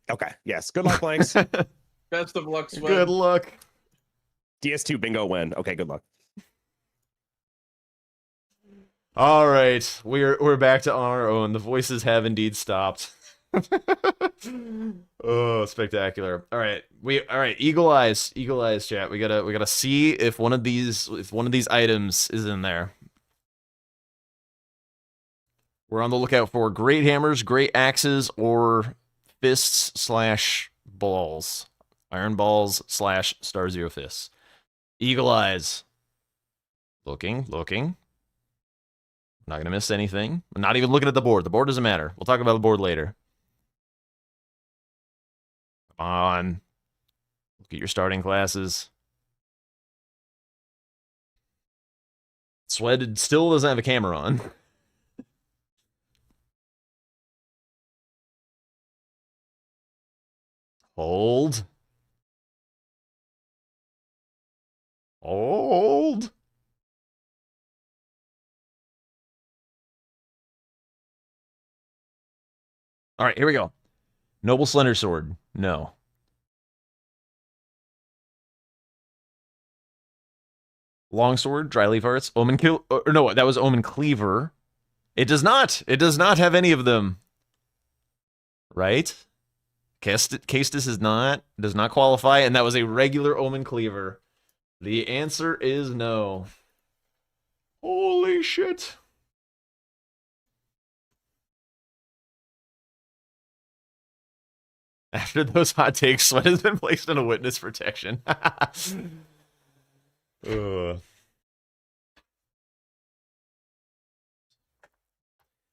Okay. Yes. Good luck, Blanks. Best of luck, Swed. Good luck. DS2 bingo win. Okay. Good luck. All right, we're back to on our own. The voices have indeed stopped. Oh, spectacular! All right, Eagle eyes, chat. We gotta see if one of these items is in there. We're on the lookout for great hammers, great axes, or fists / balls, iron balls / Star Zero fists. Eagle eyes. Looking. Not gonna miss anything. I'm not even looking at the board. The board doesn't matter. We'll talk about the board later. Come on. Look at your starting classes. Swed still doesn't have a camera on. Hold. Hold. All right, here we go. Noble Slender Sword. No. Longsword, Dryleaf Arts, Omen Kill. No, that was Omen Cleaver. It does not. It does not have any of them. Right? Castus does not qualify, and that was a regular Omen Cleaver. The answer is no. Holy shit. After those hot takes, Sweat has been placed in a witness protection. Ugh.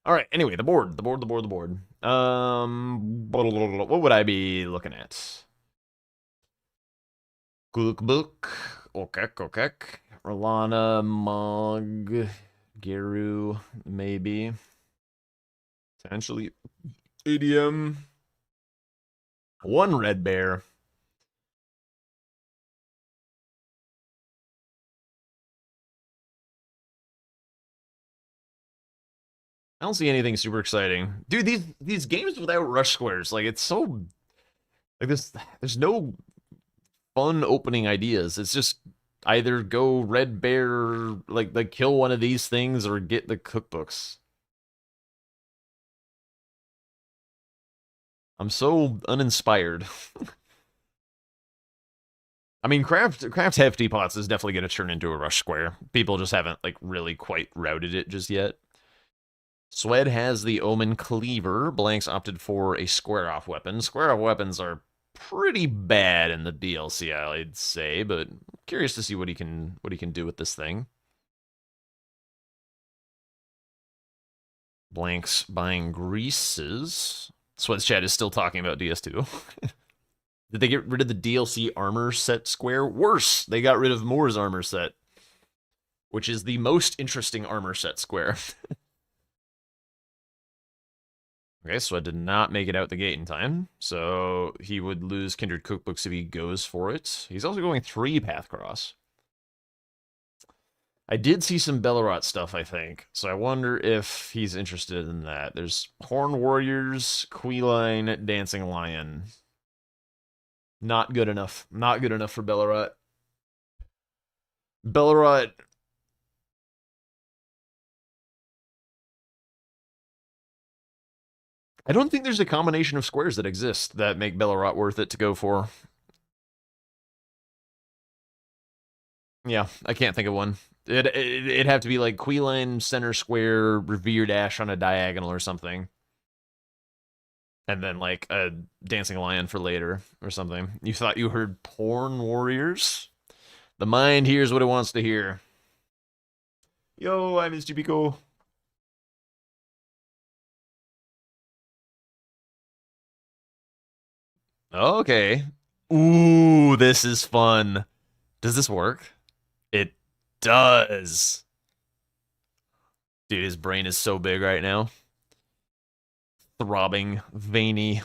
All right. Anyway, the board. What would I be looking at? Cookbook. Okay. Rolana, Mog, Geru, maybe. Potentially. ADM. One red bear. I don't see anything super exciting. Dude, these games without rush squares, like it's so like this there's no fun opening ideas. It's just either go red bear like kill one of these things or get the cookbooks. I'm so uninspired. I mean, craft hefty pots is definitely going to turn into a rush square. People just haven't like really quite routed it just yet. Swed has the Omen Cleaver. Blanks opted for a square-off weapon. Square-off weapons are pretty bad in the DLC, I'd say, but curious to see what he can do with this thing. Blanks buying greases. Swed's chat is still talking about DS2. Did they get rid of the DLC armor set square? Worse, they got rid of Moore's armor set, which is the most interesting armor set square. Okay, so I did not make it out the gate in time, so he would lose Kindred Cookbooks if he goes for it. He's also going 3 Path Cross. I did see some Bellerot stuff, I think, so I wonder if he's interested in that. There's Horn Warriors, Queeline, Dancing Lion. Not good enough. Not good enough for Bellerot. Bellerot... I don't think there's a combination of squares that exist that make Bellerot worth it to go for. Yeah, I can't think of one. It'd have to be like Queeline, center square, Revered Ash on a diagonal or something. And then like a Dancing Lion for later or something. You thought you heard Porn Warriors? The mind hears what it wants to hear. Yo, I missed you, Pico. Okay. Ooh, this is fun. Does this work? It does. Dude, his brain is so big right now. Throbbing, veiny,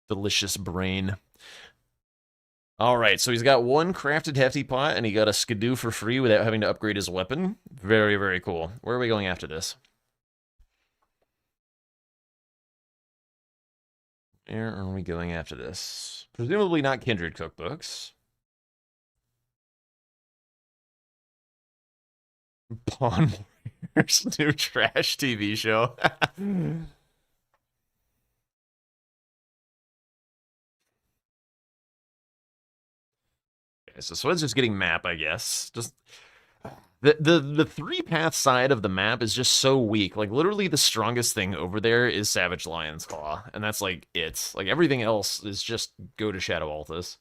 delicious brain. All right, so he's got 1 crafted hefty pot, and he got a skidoo for free without having to upgrade his weapon. Very, very cool. Where are we going after this? Where are we going after this? Presumably not Kindred Cookbooks. Pawn Warriors new trash TV show. Okay, so Swed's just getting map, I guess. Just the 3-path side of the map is just so weak. Like literally the strongest thing over there is Savage Lion's Claw, and that's like it. Like everything else is just go to Shadow Altus.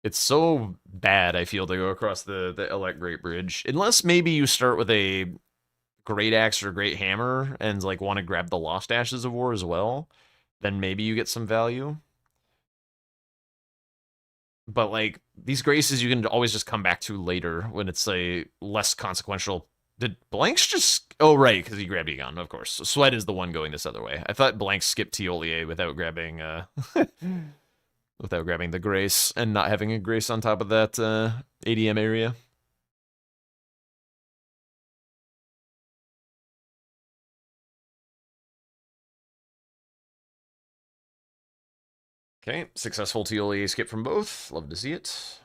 It's so bad, I feel, to go across the Elect Great Bridge. Unless maybe you start with a Great Axe or Great Hammer and like want to grab the Lost Ashes of War as well, then maybe you get some value. But like these graces you can always just come back to later when it's a less consequential. Did Blanks just... Oh, right, because he grabbed Egon, of course. So Sweat is the one going this other way. I thought Blanks skipped Tiolier without grabbing without grabbing the Grace and not having a Grace on top of that ADM area. Okay, successful Tiolier skip from both. Love to see it.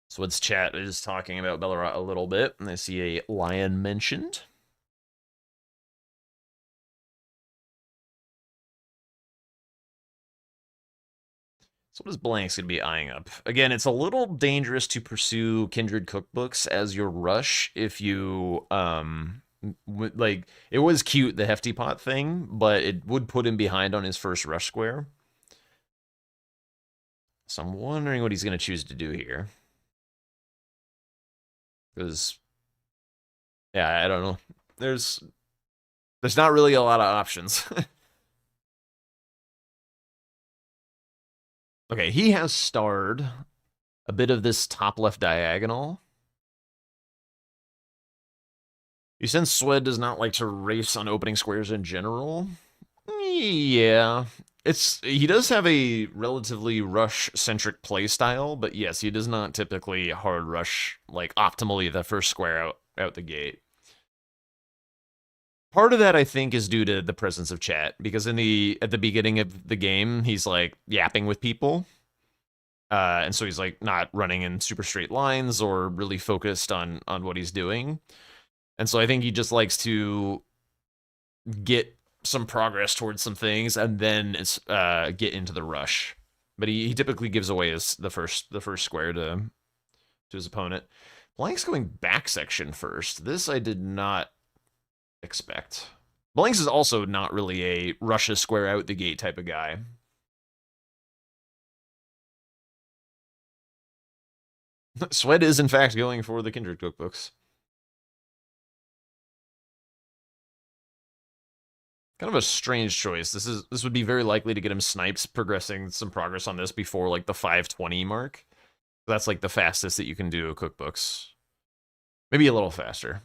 Sweat's chat is talking about Bellerot a little bit, and I see a lion mentioned. So what is Blanks going to be eyeing up? Again, it's a little dangerous to pursue Kindred cookbooks as your rush if you, like, it was cute, the Hefty Pot thing, but it would put him behind on his first rush square. So I'm wondering what he's going to choose to do here. Because, yeah, I don't know. There's not really a lot of options. Okay, he has starred a bit of this top left diagonal. You sense Swed does not like to race on opening squares in general. Yeah. He does have a relatively rush-centric playstyle, but yes, he does not typically hard rush, like, optimally the first square out the gate. Part of that, I think, is due to the presence of chat, because at the beginning of the game, he's, like, yapping with people. And so he's, like, not running in super straight lines or really focused on what he's doing. And so I think he just likes to get some progress towards some things and then get into the rush. But he typically gives away the first square to his opponent. Blank's going back section first. This I did not expect. Blanks is also not really a rush a square out the gate type of guy. Swed is in fact going for the Kindred cookbooks. Kind of a strange choice. This would be very likely to get him snipes, progressing some progress on this before like the 520 mark. That's like the fastest that you can do cookbooks. Maybe a little faster.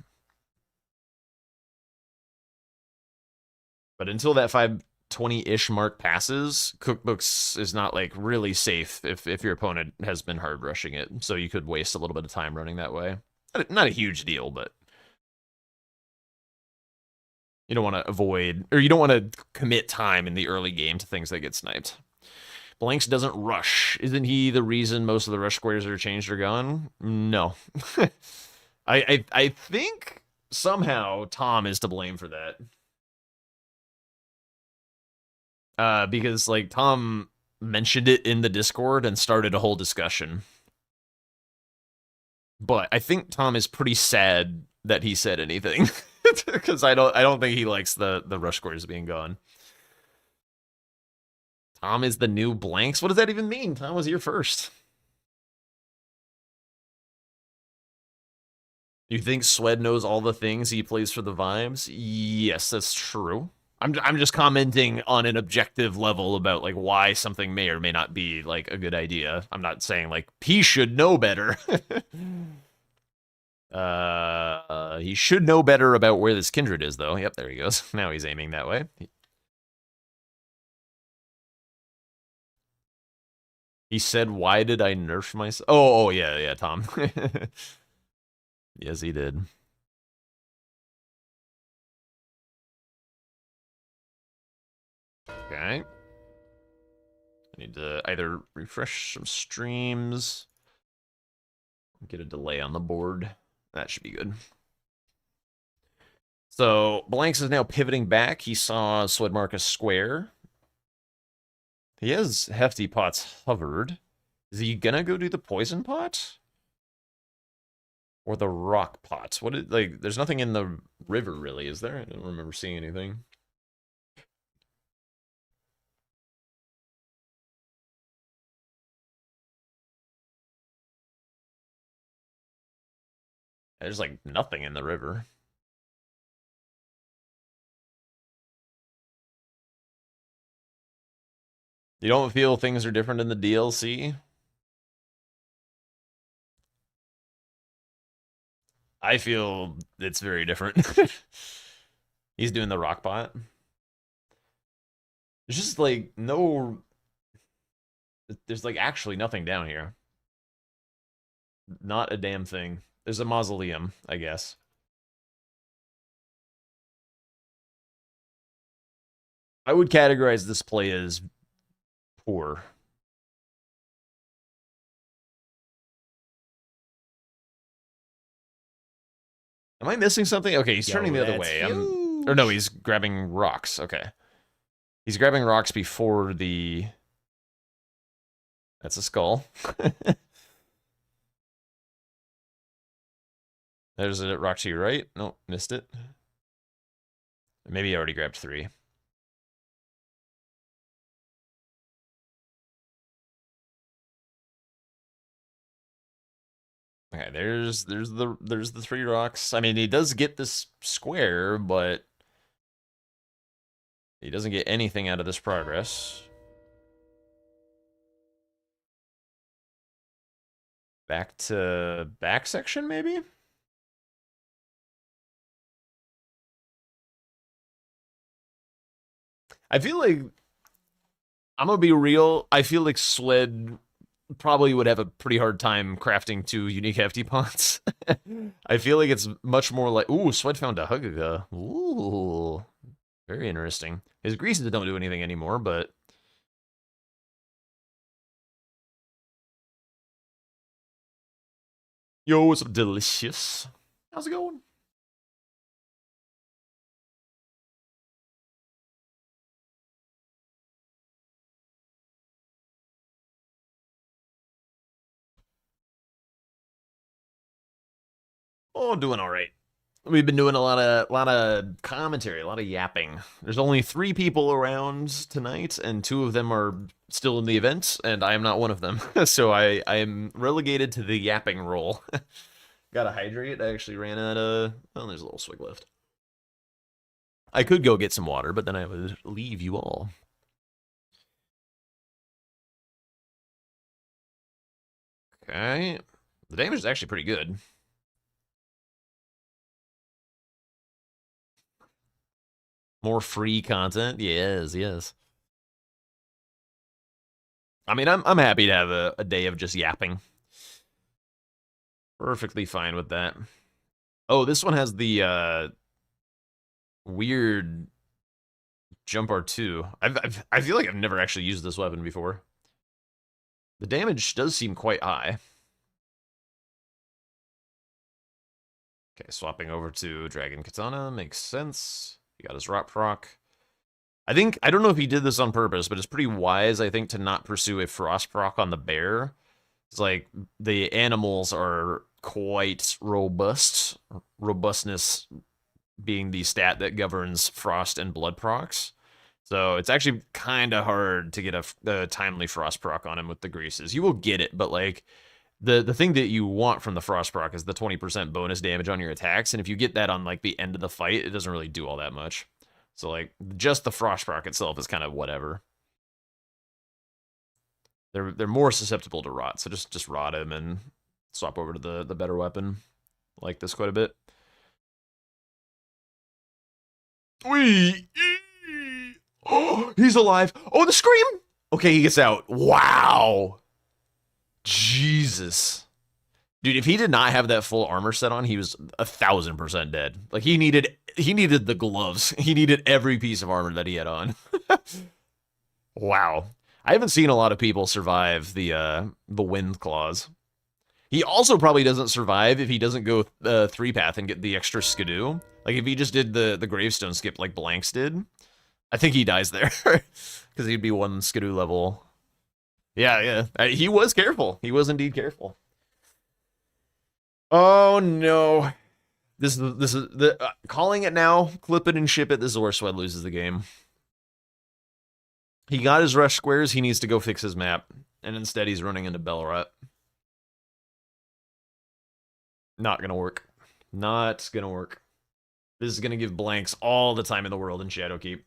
But until that 520-ish mark passes, cookbooks is not like really safe if your opponent has been hard rushing it. So you could waste a little bit of time running that way. Not a huge deal, but you don't want to avoid, or you don't want to commit time in the early game to things that get sniped. Blanks doesn't rush. Isn't he the reason most of the rush squares that are changed are gone? No. I think somehow Tom is to blame for that. Because like Tom mentioned it in the Discord and started a whole discussion. But I think Tom is pretty sad that he said anything. Because I don't think he likes the rush squares being gone. Tom is the new Blanks? What does that even mean? Tom was here first. You think Swed knows all the things he plays for the vibes? Yes, that's true. I'm just commenting on an objective level about like why something may or may not be like a good idea. I'm not saying like he should know better. He should know better about where this Kindred is though. Yep, there he goes. Now he's aiming that way. He said, "Why did I nerf myself?" Oh yeah, Tom. Yes, he did. Okay. I need to either refresh some streams, get a delay on the board. That should be good. So, Blanks is now pivoting back. He saw Swed mark a square. He has Hefty Pots hovered. Is he gonna go do the Poison Pot? Or the Rock Pot? What is, like, there's nothing in the river, really, is there? I don't remember seeing anything. There's, like, nothing in the river. You don't feel things are different in the DLC? I feel it's very different. He's doing the rock pot. There's just like no... There's like actually nothing down here. Not a damn thing. There's a mausoleum, I guess. I would categorize this play as poor. Am I missing something? Okay, he's turning the other way. Or no, he's grabbing rocks. Okay. He's grabbing rocks before the... That's a skull. There's a rock to your right. Nope, missed it. Maybe I already grabbed 3. Okay, there's the 3 rocks. I mean, he does get this square, but he doesn't get anything out of this progress. Back to back section, maybe? I feel like, I'm gonna be real, I feel like Swed probably would have a pretty hard time crafting 2 unique hefty pots. I feel like it's much more like, ooh, Swed found a Hugaga. Ooh, very interesting. His greases don't do anything anymore, but... Yo, what's up, delicious? How's it going? Oh, doing all right. We've been doing a lot of commentary, a lot of yapping. There's only 3 people around tonight, and 2 of them are still in the event, and I am not one of them. So I am relegated to the yapping role. Gotta hydrate. I actually ran out of... Oh, there's a little swig left. I could go get some water, but then I would leave you all. Okay. The damage is actually pretty good. More free content? Yes, yes. I mean, I'm happy to have a day of just yapping. Perfectly fine with that. Oh, this one has the weird jump R2. I feel like I've never actually used this weapon before. The damage does seem quite high. Okay, swapping over to Dragon Katana makes sense. He got his rock proc. I don't know if he did this on purpose, but it's pretty wise, I think, to not pursue a frost proc on the bear. It's like, the animals are quite robust. Robustness being the stat that governs frost and blood procs. So it's actually kind of hard to get a timely frost proc on him with the greases. You will get it, but like, the thing that you want from the frost proc is the 20% bonus damage on your attacks, and if you get that on like the end of the fight, it doesn't really do all that much. So like, just the frost proc itself is kind of whatever. They're more susceptible to rot, so just rot him and swap over to the better weapon. I like this quite a bit. Wee! Oh, he's alive. Oh, the scream! Okay, he gets out. Wow. Jesus. Dude, if he did not have that full armor set on, he was 1,000% dead. Like, he needed the gloves. He needed every piece of armor that he had on. Wow. I haven't seen a lot of people survive the wind claws. He also probably doesn't survive if he doesn't go 3-path and get the extra skidoo. Like, if he just did the gravestone skip like Blanks did, I think he dies there. Because he'd be 1 skidoo level. Yeah. He was careful. He was indeed careful. Oh, no. This is calling it now. Clip it and ship it. This is where Swed loses the game. He got his rush squares. He needs to go fix his map. And instead, he's running into Belrot. Not gonna work. Not gonna work. This is gonna give Blanks all the time in the world in Shadowkeep.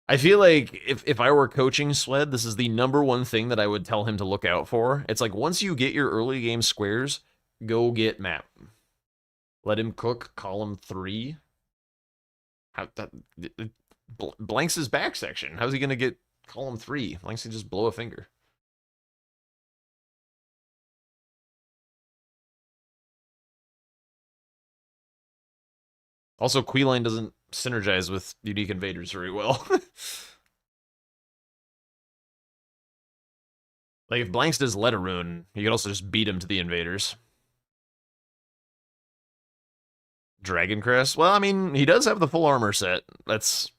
I feel like if I were coaching Swed, this is the #1 thing that I would tell him to look out for. It's like, once you get your early game squares, go get map. Let him cook column 3. Blanks' back section. How's he gonna get column 3? Blanks can just blow a finger. Also, Queeline doesn't synergize with unique invaders very well. Like, if Blanks does Letterune, you could also just beat him to the invaders. Dragon Crest? Well, I mean, he does have the full armor set. That's...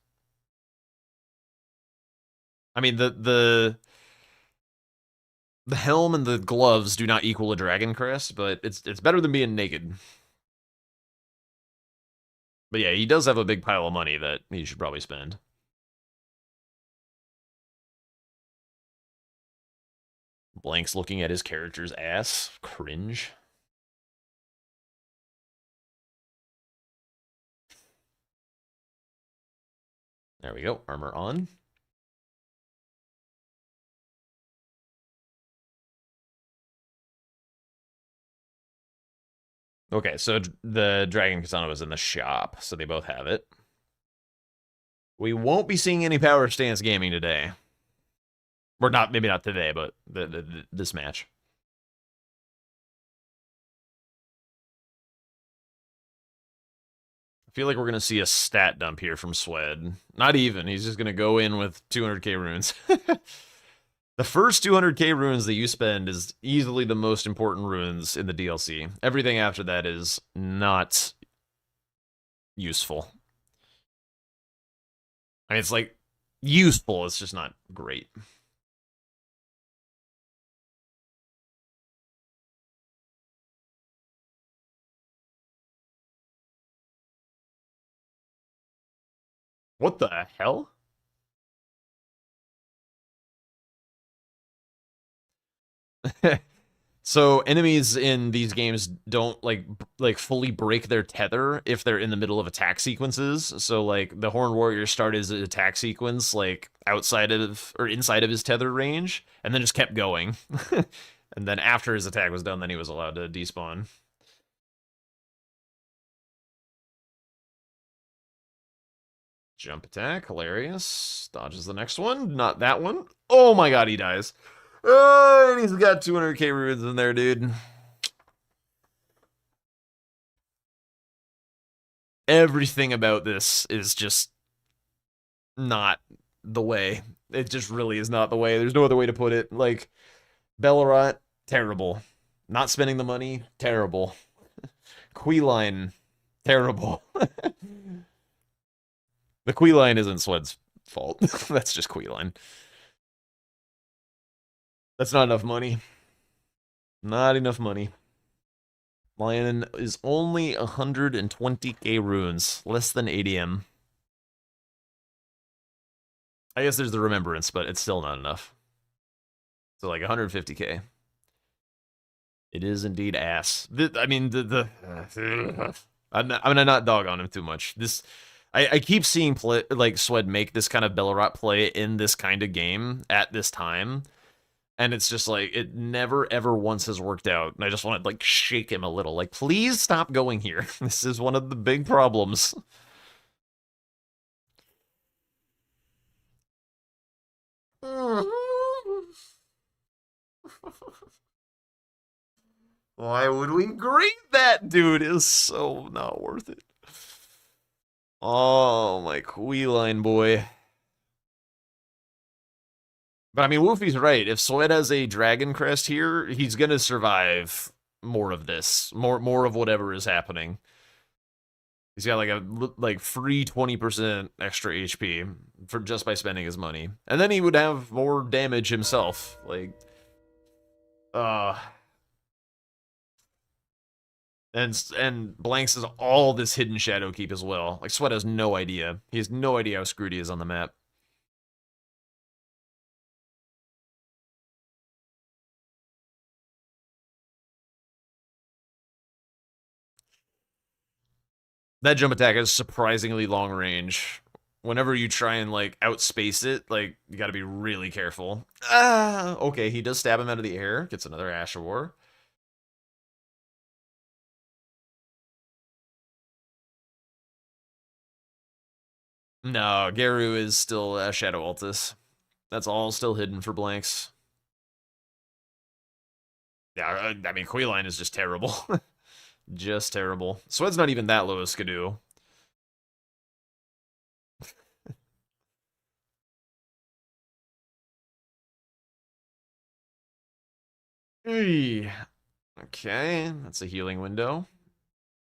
I mean, The helm and the gloves do not equal a dragon crest, but it's better than being naked. But yeah, he does have a big pile of money that he should probably spend. Blank's looking at his character's ass. Cringe. There we go. Armor on. Okay, so the Dragon Katana was in the shop, so they both have it. We won't be seeing any Power Stance Gaming today. Or not, maybe not today, but this match. I feel like we're going to see a stat dump here from Swed. Not even. He's just going to go in with 200k runes. The first 200k runes that you spend is easily the most important runes in the DLC. Everything after that is not useful. I mean, it's like useful, it's just not great. What the hell? So enemies in these games don't like fully break their tether if they're in the middle of attack sequences. So like the Horned Warrior started his attack sequence like outside of or inside of his tether range, and then just kept going. And then after his attack was done, then he was allowed to despawn. Jump attack, hilarious. Dodges the next one, not that one. Oh my god, he dies. Oh, and he's got 200k runes in there, dude. Everything about this is just not the way. It just really is not the way. There's no other way to put it. Like, Bellerot, terrible. Not spending the money, terrible. Queeline, terrible. The Queeline isn't Swed's fault. That's just Queeline. That's not enough money. Not enough money. Lion is only 120k runes, less than ADM. I guess there's the Remembrance, but it's still not enough. So like 150k. It is indeed ass. I mean, I'm gonna not dog on him too much. I keep seeing like Swed make this kind of Bellerot play in this kind of game at this time. And it's just like, it never, ever once has worked out. And I just want to, like, shake him a little. Like, please stop going here. This is one of the big problems. Why would we grade that, dude? It is so not worth it. Oh, my Queeline boy. But I mean, Woofy's right. If Swed has a Dragon Crest here, he's gonna survive more of this, more of whatever is happening. He's got like a free 20% extra HP for just by spending his money, and then he would have more damage himself. Like, and Blanks has all this hidden Shadow Keep as well. Like, Swed has no idea. He has no idea how screwed he is on the map. That jump attack is surprisingly long range. Whenever you try and, like, outspace it, like, you gotta be really careful. Ah, okay, he does stab him out of the air. Gets another Ash of War. No, Garu is still Shadow Altus. That's all still hidden for Blanks. Yeah, I mean, Queeline is just terrible. Just terrible. Swed's not even that low as Skidoo. Okay, that's a healing window.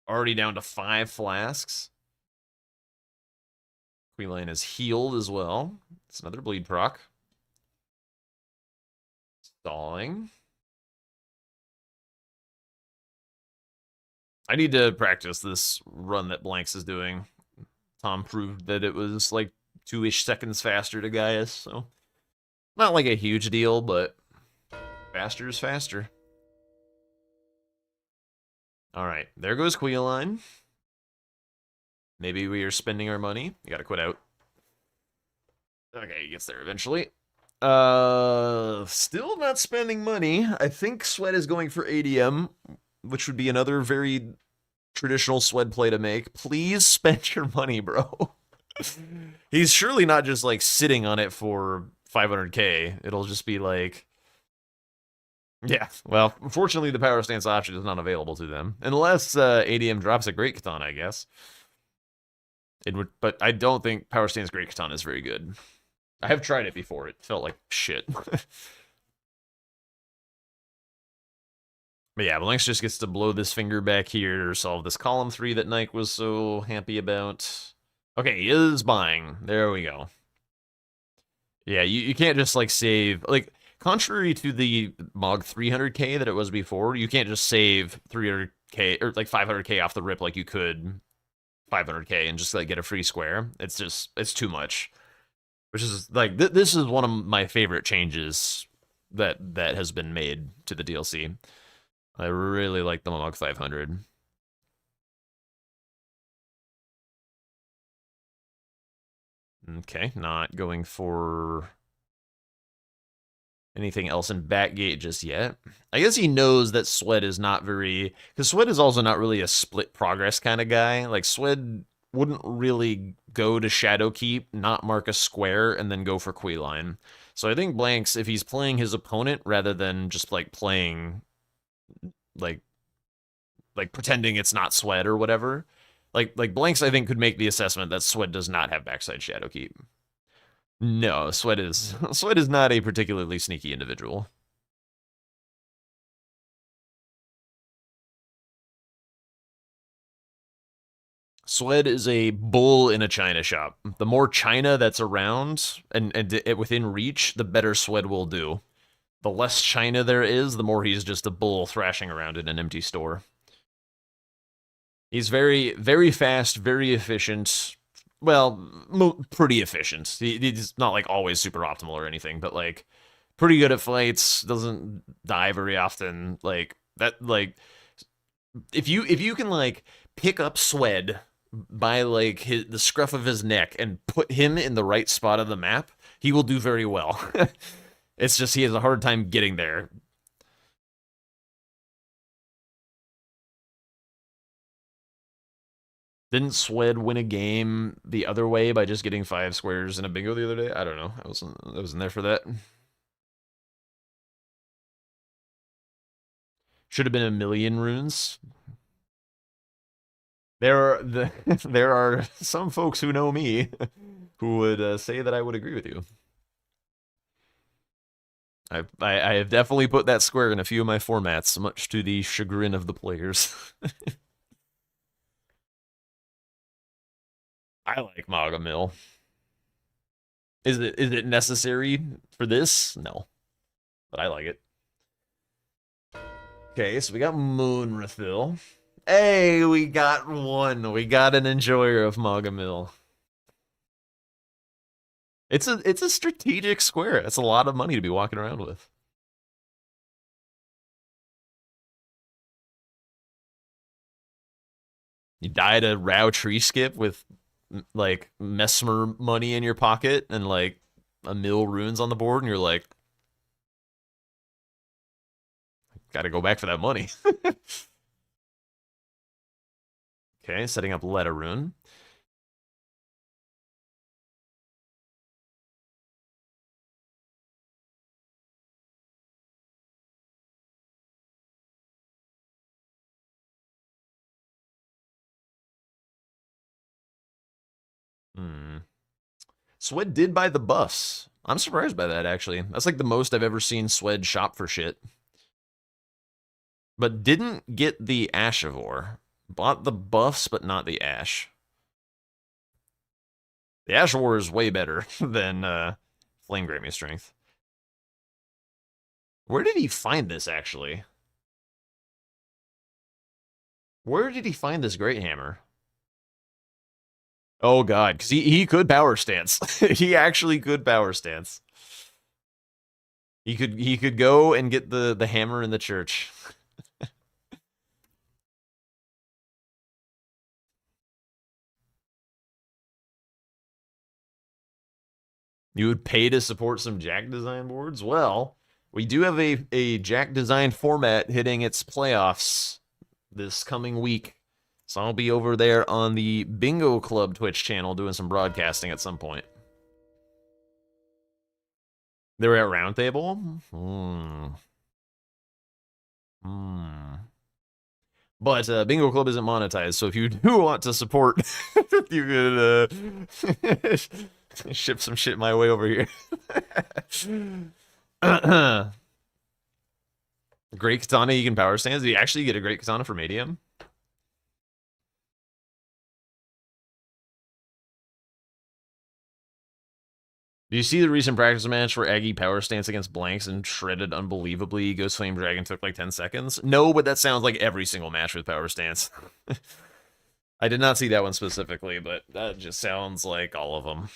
Already down to 5 flasks. Queeline is healed as well. It's another bleed proc. Stalling. I need to practice this run that Blanks is doing. Tom proved that it was like 2-ish seconds faster to Gaius, so not like a huge deal, but faster is faster. Alright, there goes Queeline. Maybe we are spending our money. You gotta quit out. Okay, he gets there eventually. Still not spending money. I think Sweat is going for ADM, which would be another very traditional Sweat play to make. Please spend your money, bro. He's surely not just like sitting on it for 500k. It'll just be like, yeah. Well, unfortunately, the power stance option is not available to them unless ADM drops a Great Katana, I guess. It would, but I don't think power stance Great Katana is very good. I have tried it before. It felt like shit. But yeah, Blanks just gets to blow this finger back here, solve this column 3 that Nike was so happy about. Okay, he is buying. There we go. Yeah, you can't just, like, save... Like, contrary to the Mog 300k that it was before, you can't just save 300k, or, like, 500k off the rip like you could 500k and just, like, get a free square. It's just... It's too much. Which is, like... this is one of my favorite changes that has been made to the DLC. I really like the Mog 500. Okay, not going for anything else in Backgate just yet. I guess he knows that Sweat is not very... Because Sweat is also not really a split progress kind of guy. Like, Sweat wouldn't really go to Shadowkeep, not mark a square, and then go for Queeline. So I think Blanks, if he's playing his opponent rather than just, like, playing... Like pretending it's not Sweat or whatever. Like Blanks, I think, could make the assessment that Sweat does not have backside Shadowkeep. No, Sweat is not a particularly sneaky individual. Sweat is a bull in a china shop. The more china that's around and within reach, the better Sweat will do. The less china there is, the more he's just a bull thrashing around in an empty store. He's very, very fast, very efficient. Well, pretty efficient. He's not, like, always super optimal or anything, but, like, pretty good at fights, doesn't die very often. Like, that, like, if you can, like, pick up Swed by, like, the scruff of his neck and put him in the right spot of the map, he will do very well. It's just he has a hard time getting there. Didn't Swed win a game the other way by just getting 5 squares in a bingo the other day? I don't know. I wasn't there for that. Should have been 1,000,000 runes. There are some folks who know me who would say that I would agree with you. I have definitely put that square in a few of my formats, much to the chagrin of the players. I like Maga Mill. Is it necessary for this? No. But I like it. Okay, so we got Moon Refill. Hey, we got one. We got an enjoyer of Maga Mill. It's a strategic square. That's a lot of money to be walking around with. You died a Rao tree skip with, like, Mesmer money in your pocket and, like, 1,000,000 runes on the board, and you're like, gotta go back for that money. Okay, setting up Letter Rune. Swed did buy the buffs. I'm surprised by that, actually. That's like the most I've ever seen Swed shop for shit. But didn't get the Ashivore. Bought the buffs, but not the Ash. The Ashivore is way better than Flame Grammy Strength. Where did he find this, actually? Where did he find this great hammer? Oh, God, because he could power stance. He actually could power stance. He could go and get the hammer in the church. You would pay to support some Jack design boards? Well, we do have a Jack design format hitting its playoffs this coming week. So I'll be over there on the Bingo Club Twitch channel doing some broadcasting at some point. They were at Roundtable? But Bingo Club isn't monetized, so if you do want to support, you could ship some shit my way over here. Great katana, you can power stance. Do you actually get a great katana for medium? Do you see the recent practice match where Aggie power stance against Blanks and shredded unbelievably? Ghost Flame Dragon took like 10 seconds? No, but that sounds like every single match with power stance. I did not see that one specifically, but that just sounds like all of them.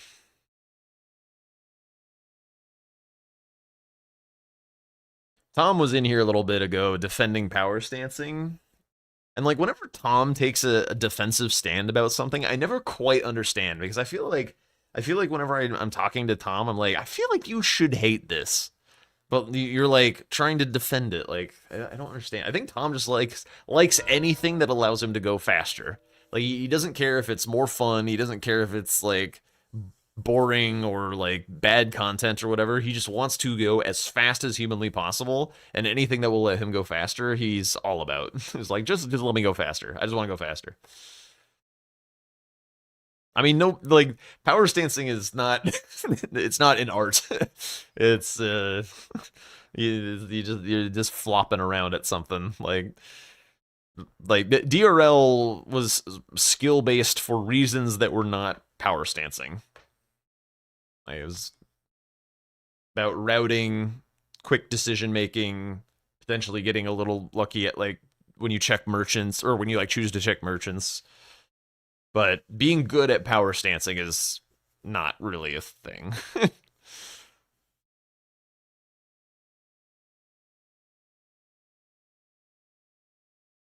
Tom was in here a little bit ago defending power stancing. And like whenever Tom takes a defensive stand about something, I never quite understand because I feel like whenever I'm talking to Tom, I'm like, I feel like you should hate this. But you're like trying to defend it. Like, I don't understand. I think Tom just likes anything that allows him to go faster. Like he doesn't care if it's more fun, he doesn't care if it's like boring or like bad content or whatever. He just wants to go as fast as humanly possible, and anything that will let him go faster, he's all about. It's like just let me go faster. I just want to go faster. I mean, no, like power stancing is not it's not an art. It's you're just flopping around at something like DRL was skill based for reasons that were not power stancing. Like, it was about routing, quick decision making, potentially getting a little lucky at like when you check merchants or when you like choose to check merchants. But being good at power stancing is not really a thing.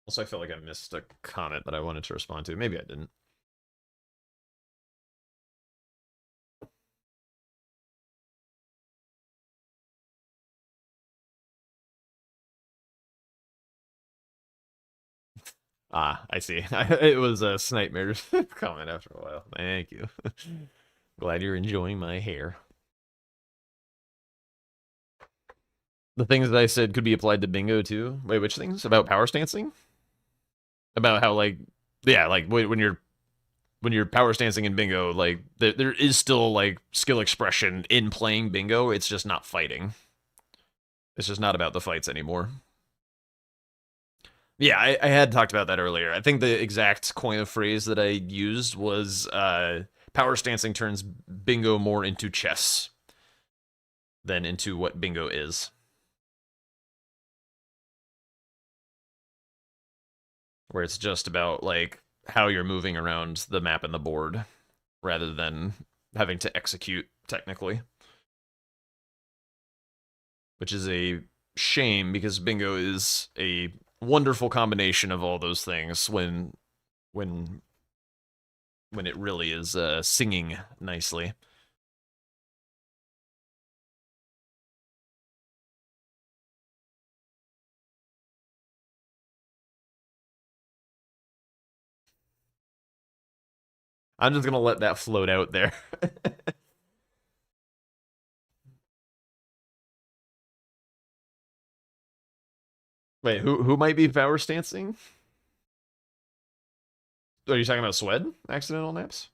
Also, I felt like I missed a comment that I wanted to respond to. Maybe I didn't. Ah, I see. It was a Snipemare's comment after a while. Thank you. Glad you're enjoying my hair. The things that I said could be applied to bingo too. Wait, which things? About power stancing? About how like, yeah, like when you're power stancing in bingo, like there is still like skill expression in playing bingo. It's just not fighting. It's just not about the fights anymore. Yeah, I had talked about that earlier. I think the exact coin of phrase that I used was power stancing turns bingo more into chess than into what bingo is. Where it's just about like how you're moving around the map and the board rather than having to execute technically. Which is a shame because bingo is a wonderful combination of all those things when it really is singing nicely. I'm just gonna let that float out there. Wait, who might be power stancing? Are you talking about Swed? Accidental naps?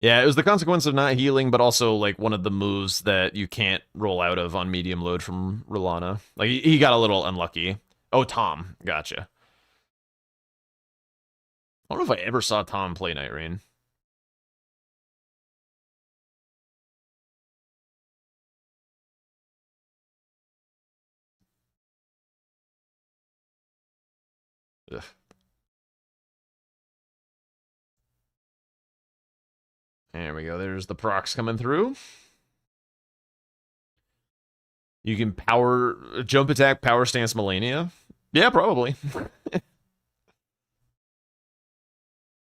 Yeah, it was the consequence of not healing, but also like one of the moves that you can't roll out of on medium load from Rolana. Like he got a little unlucky. Oh, Tom, gotcha. I don't know if I ever saw Tom play Night Rain. There we go. There's the procs coming through. You can jump attack, power stance Melania. Yeah, probably.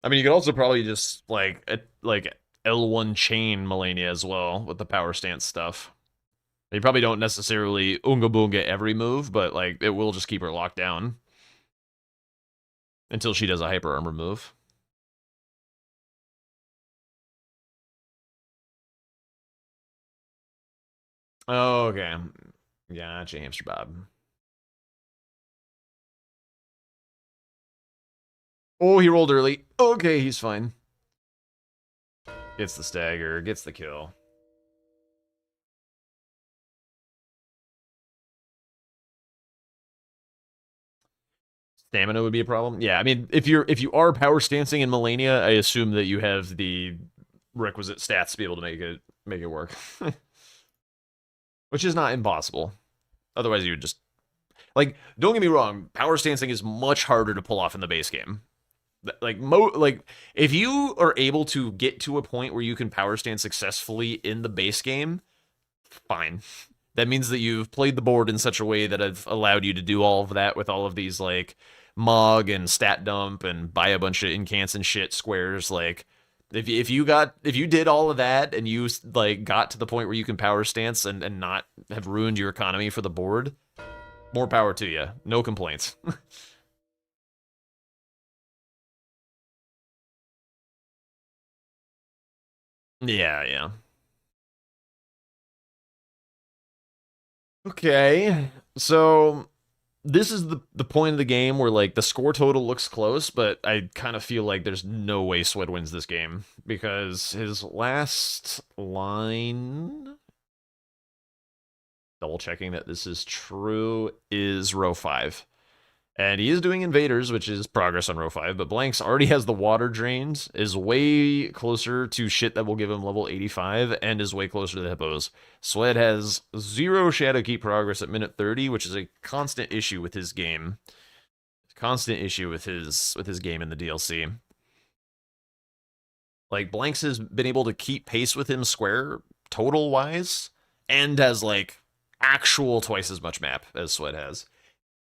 I mean, you could also probably just like L1 chain Melania as well with the power stance stuff. You probably don't necessarily Unga Boonga every move, but like it will just keep her locked down until she does a hyper armor move. Oh, okay. Gotcha, Hamster Bob. Oh, he rolled early. Okay, he's fine. Gets the stagger, gets the kill. Stamina would be a problem. Yeah, I mean, if you are power stancing in Melania, I assume that you have the requisite stats to be able to make it work. Which is not impossible. Otherwise, you would just like, don't get me wrong, power stancing is much harder to pull off in the base game. Like if you are able to get to a point where you can power stance successfully in the base game, fine. That means that you've played the board in such a way that have allowed you to do all of that with all of these like Mog and stat dump and buy a bunch of incants and shit squares. Like if you did all of that and you like got to the point where you can power stance and not have ruined your economy for the board, more power to you. No complaints. Yeah. Okay, so this is the point of the game where like the score total looks close, but I kind of feel like there's no way Swed wins this game because his last line, double checking that this is true, is row 5. And he is doing invaders, which is progress on row 5, but Blanks already has the water drains, is way closer to shit that will give him level 85, and is way closer to the hippos. Swed has 0 Shadowkeep progress at minute 30, which is a constant issue with his game. Constant issue with his game in the DLC. Like, Blanks has been able to keep pace with him square, total-wise, and has, like, actual twice as much map as Swed has.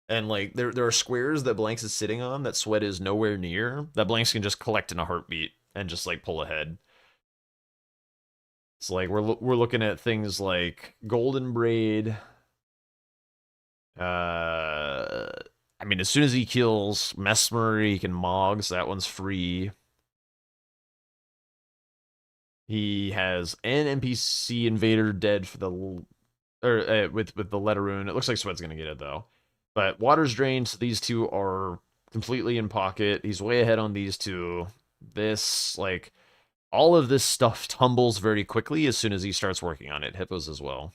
And like there are squares that Blanks is sitting on that Swed is nowhere near that Blanks can just collect in a heartbeat and just like pull ahead. So like we're looking at things like Golden Braid. I mean, as soon as he kills Mesmer, he can Mog, so that one's free. He has an NPC invader dead for the with the Letteroon. It looks like Swed's gonna get it though. But water's drained, so these two are completely in pocket. He's way ahead on these two. This, like, all of this stuff tumbles very quickly as soon as he starts working on it. Hippos as well.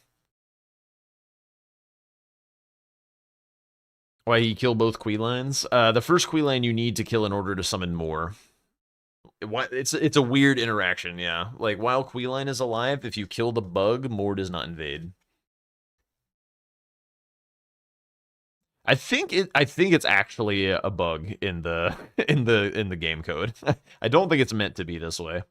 Why he killed both Queelines? The first Queeline you need to kill in order to summon more. It's a weird interaction, yeah. Like, while Queeline is alive, if you kill the bug, more does not invade. I think it's actually a bug in the in the game code. I don't think it's meant to be this way.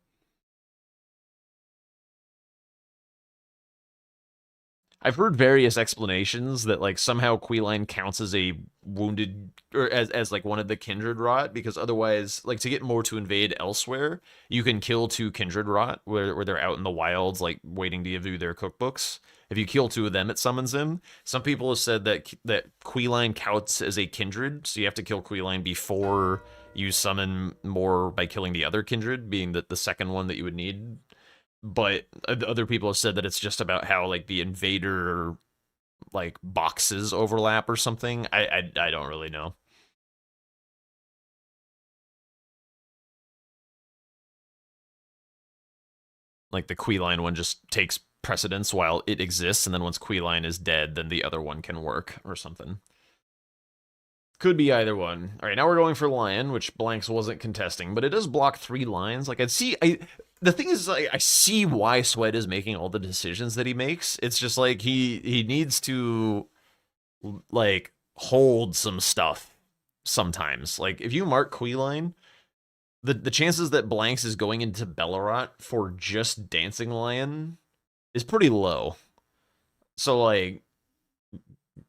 I've heard various explanations that like somehow Queeline counts as a wounded or as like one of the kindred rot, because otherwise, like, to get more to invade elsewhere, you can kill 2 kindred rot where they're out in the wilds like waiting to give you their cookbooks. If you kill 2 of them, it summons him. Some people have said that Queeline counts as a kindred, so you have to kill Queeline before you summon more by killing the other kindred, being the second one that you would need. But other people have said that it's just about how like the invader like boxes overlap or something. I don't really know. Like the Queeline one just takes precedence while it exists, and then once Queeline is dead, then the other one can work or something. Could be either one. All right, now we're going for Lion, which Blanks wasn't contesting, but it does block 3 lines. Like, the thing is, like, I see why Swed is making all the decisions that he makes. It's just like he needs to like hold some stuff sometimes. Like if you mark Queeline, the chances that Blanks is going into Bellerot for just Dancing Lion is pretty low. So like,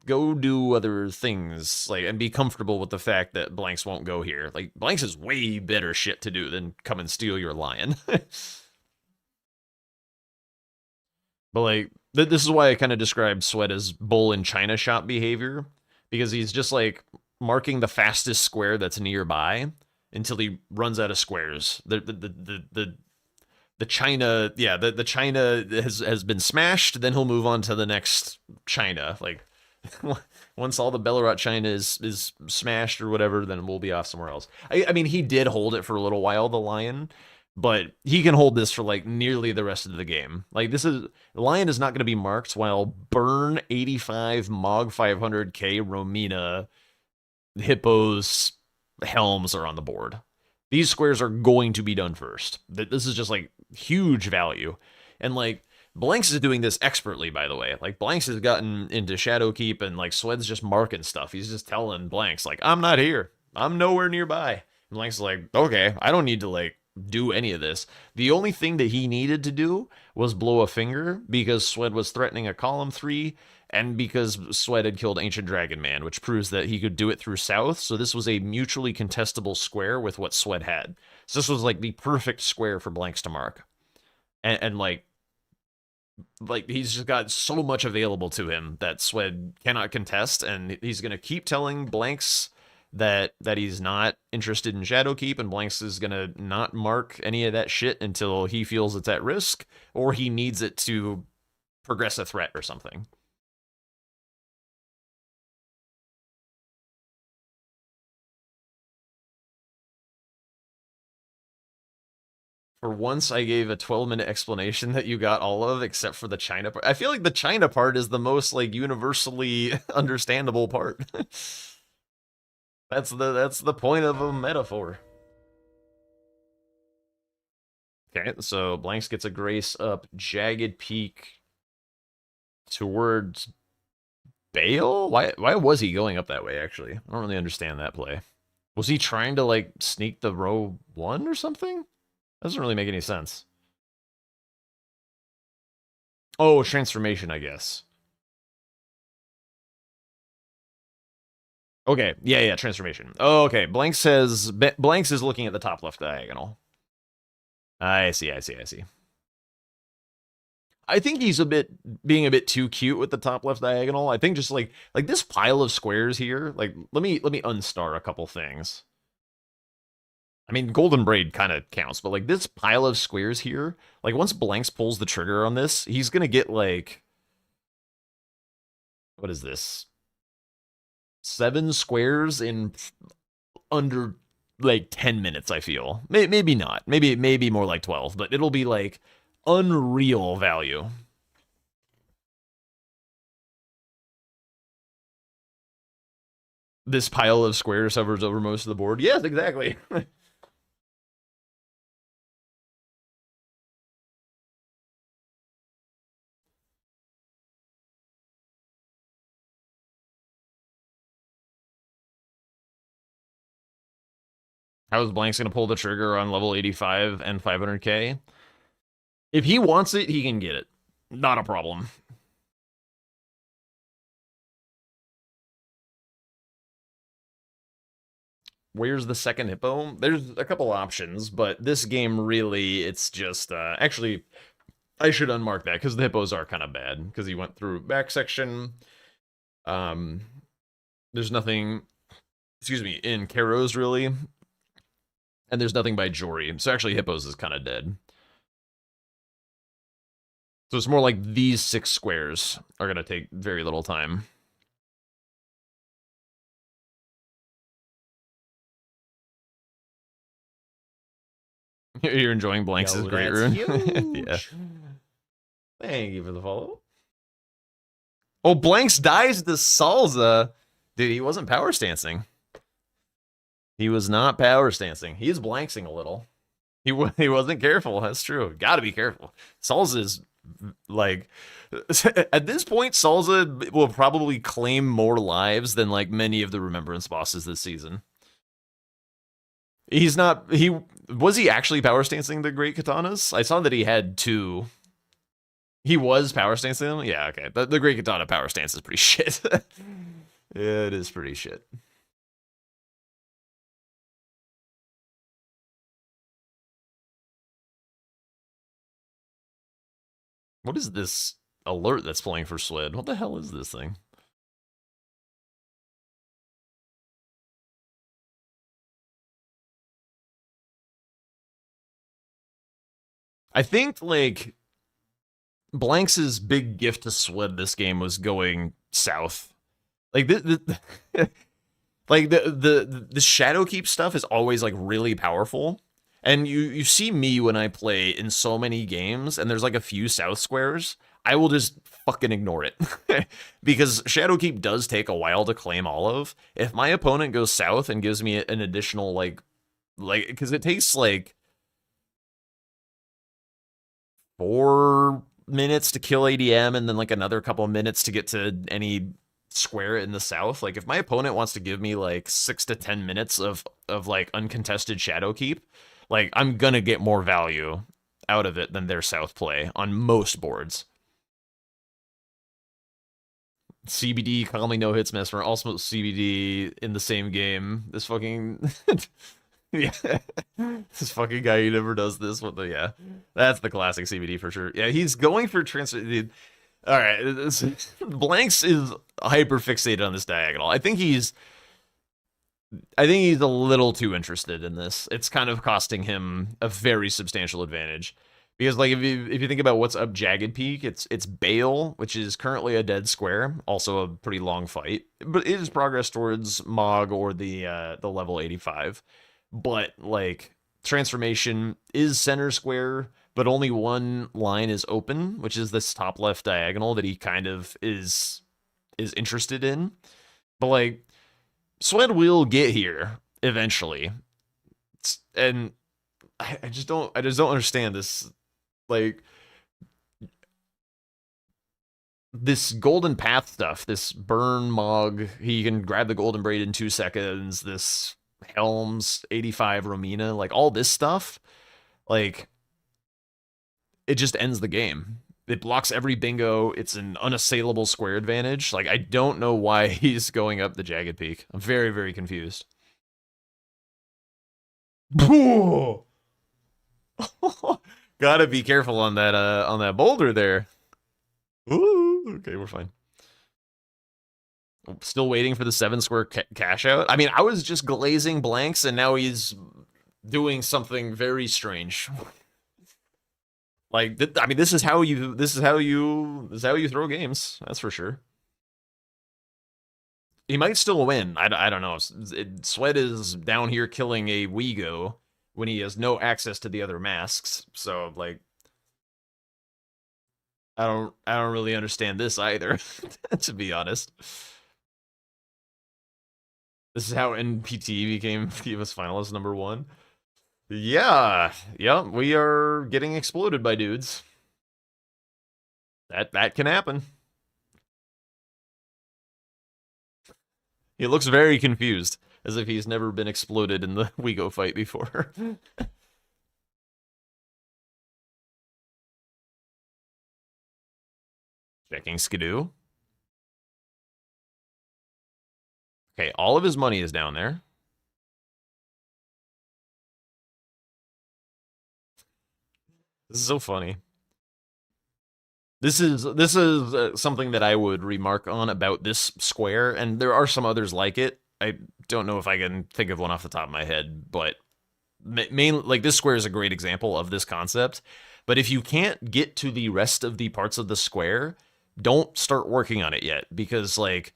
go do other things, like, and be comfortable with the fact that Blanks won't go here. Like, Blanks is way better shit to do than come and steal your lion. But like, this is why I kind of described Sweat as bull in China shop behavior, because he's just like marking the fastest square that's nearby until he runs out of squares. The China, yeah, the China has been smashed. Then he'll move on to the next China. Like, once all the Bellerot China is smashed or whatever, then we'll be off somewhere else. I mean, he did hold it for a little while, the lion, but he can hold this for like nearly the rest of the game. Like, the lion is not going to be marked while Burn 85, Mog 500k, Romina, Hippos, Helms are on the board. These squares are going to be done first. This is just like huge value. And like, Blanks is doing this expertly, by the way. Like, Blanks has gotten into Shadowkeep, and like Swed's just marking stuff. He's just telling Blanks, like, I'm not here. I'm nowhere nearby. And Blanks is like, okay, I don't need to like do any of this. The only thing that he needed to do was blow a finger because Swed was threatening a column 3, and because Swed had killed Ancient Dragon Man, which proves that he could do it through south. So this was a mutually contestable square with what Swed had. So this was like the perfect square for Blanks to mark. And like he's just got so much available to him that Swed cannot contest, and he's going to keep telling Blanks that he's not interested in Shadowkeep, and Blanks is going to not mark any of that shit until he feels it's at risk, or he needs it to progress a threat or something. For once, I gave a 12-minute explanation that you got all of, except for the China part. I feel like the China part is the most like universally understandable part. That's the point of a metaphor. Okay, so Blanks gets a grace up Jagged Peak towards Bale? Why was he going up that way, actually? I don't really understand that play. Was he trying to like sneak the row 1 or something? Doesn't really make any sense. Oh, transformation, I guess. Okay, yeah, transformation. Oh, okay. Blanks is looking at the top left diagonal. I see. I think he's being a bit too cute with the top left diagonal. I think just like this pile of squares here. Like, let me unstar a couple things. I mean, Golden Braid kind of counts, but like this pile of squares here, like once Blanks pulls the trigger on this, he's gonna get like, what is this? 7 squares in under like 10 minutes, I feel. Maybe not. Maybe more like 12, but it'll be like unreal value. This pile of squares hovers over most of the board. Yes, exactly. How is Blanks going to pull the trigger on level 85 and 500k? If he wants it, he can get it. Not a problem. Where's the second hippo? There's a couple options, but this game really, it's just... actually, I should unmark that, because the hippos are kind of bad, because he went through back section. There's nothing... Excuse me, in Karos, really. And there's nothing by Jory. So actually, Hippos is kind of dead. So it's more like these 6 squares are going to take very little time. You're enjoying Blanks' great rune? Yeah. Thank you for the follow. Oh, Blanks dies to Salza. Dude, he wasn't power stancing. He was not power stancing. He is Blanksing a little. He wasn't careful. That's true. Got to be careful. Salza is like, at this point, Salza will probably claim more lives than like many of the Remembrance bosses this season. He's not. Was he actually power stancing the great katanas? I saw that he had 2. He was power stancing them? Yeah, okay. The great katana power stance is pretty shit. Yeah, it is pretty shit. What is this alert that's playing for Swed? What the hell is this thing? I think, like, Blanks' big gift to Swed this game was going south. Like, like the Shadowkeep stuff is always, like, really powerful. And you see me when I play in so many games, and there's, like, a few south squares, I will just fucking ignore it. Because Shadowkeep does take a while to claim all of. If my opponent goes south and gives me an additional, like, because it takes, like, 4 minutes to kill ADM and then like another couple minutes to get to any square in the south. Like if my opponent wants to give me like 6 to 10 minutes of like uncontested Shadowkeep, like I'm gonna get more value out of it than their south play on most boards. CBD, calmly no hits mesmer, also CBD in the same game. This fucking yeah, this fucking guy who never does this. What the yeah, that's the classic CBD for sure. Yeah, he's going for transfer. Dude. All right, Blanks is hyper fixated on this diagonal. I think he's a little too interested in this. It's kind of costing him a very substantial advantage. Because like if you think about what's up Jagged Peak, it's Bale, which is currently a dead square, also a pretty long fight, but it is progress towards Mog or the level 85. But like transformation is center square, but only one line is open, which is this top left diagonal that he kind of is interested in. But like Swed will get here eventually. And I just don't understand this. Like this golden path stuff, this burn Mog, he can grab the golden braid in 2 seconds, this Helms 85 Romina, like all this stuff, like it just ends the game. It blocks every bingo. It's an unassailable square advantage. Like I don't know why he's going up the Jagged Peak. I'm very, very confused. Gotta be careful on that boulder there. Ooh, okay, we're fine. Still waiting for the 7 square cash out. I mean, I was just glazing blanks, and now he's doing something very strange. Like, I mean, this is how you throw games. That's for sure. He might still win. I don't know. Swed is down here killing a Wego when he has no access to the other masks. So like, I don't really understand this either, to be honest. This is how NPT became Divas finalist #1. Yeah, we are getting exploded by dudes. That can happen. He looks very confused, as if he's never been exploded in the Wego fight before. Checking Skidoo. Okay, all of his money is down there. This is so funny. This is something that I would remark on about this square, and there are some others like it. I don't know if I can think of one off the top of my head, but like this square is a great example of this concept. But if you can't get to the rest of the parts of the square, don't start working on it yet, because like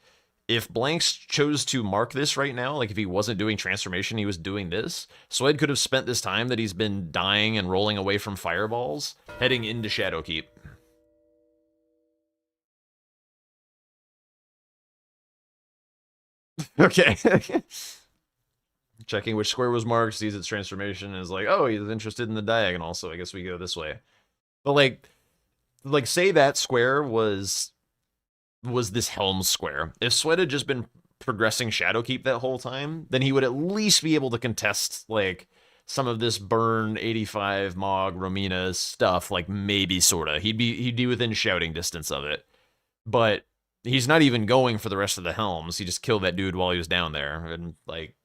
if Blanks chose to mark this right now, like if he wasn't doing transformation, he was doing this, Swed could have spent this time that he's been dying and rolling away from fireballs heading into Shadowkeep. Okay. Checking which square was marked, sees its transformation, and is like, oh, he's interested in the diagonal, so I guess we go this way. But like say that square was this Helm square. If Swed had just been progressing Shadowkeep that whole time, then he would at least be able to contest like some of this burn 85 Mog Romina stuff, like maybe sorta. He'd be within shouting distance of it. But he's not even going for the rest of the helms. He just killed that dude while he was down there. And like,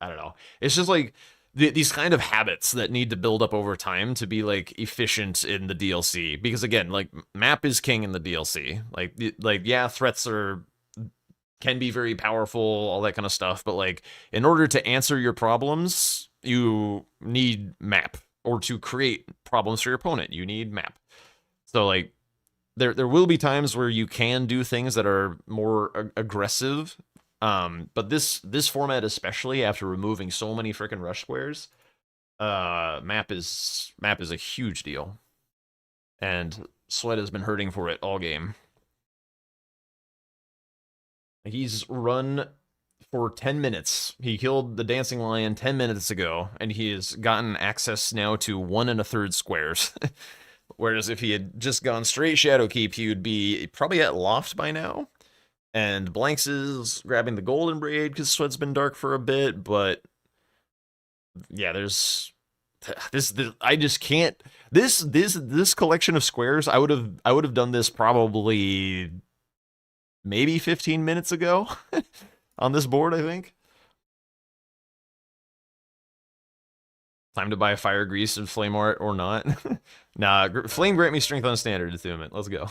I don't know. It's just like these kind of habits that need to build up over time to be like efficient in the DLC. Because again, like map is king in the DLC. Like yeah, threats can be very powerful, all that kind of stuff. But like in order to answer your problems, you need map. Or to create problems for your opponent, you need map. So like there will be times where you can do things that are more aggressive. But this format, especially after removing so many freaking rush squares, map is a huge deal. And Sweat has been hurting for it all game. He's run for 10 minutes. He killed the Dancing Lion 10 minutes ago, and he has gotten access now to 1 1/3 squares. Whereas if he had just gone straight Shadowkeep, he would be probably at Loft by now. And Blanks is grabbing the Golden Braid because Sweat's been dark for a bit, but yeah, there's this I just can't. This collection of squares, I would have done this probably maybe 15 minutes ago on this board, I think. Time to buy Fire Grease and Flame Art or not. Nah, Flame grant me strength on standard, Attunement. Let's go.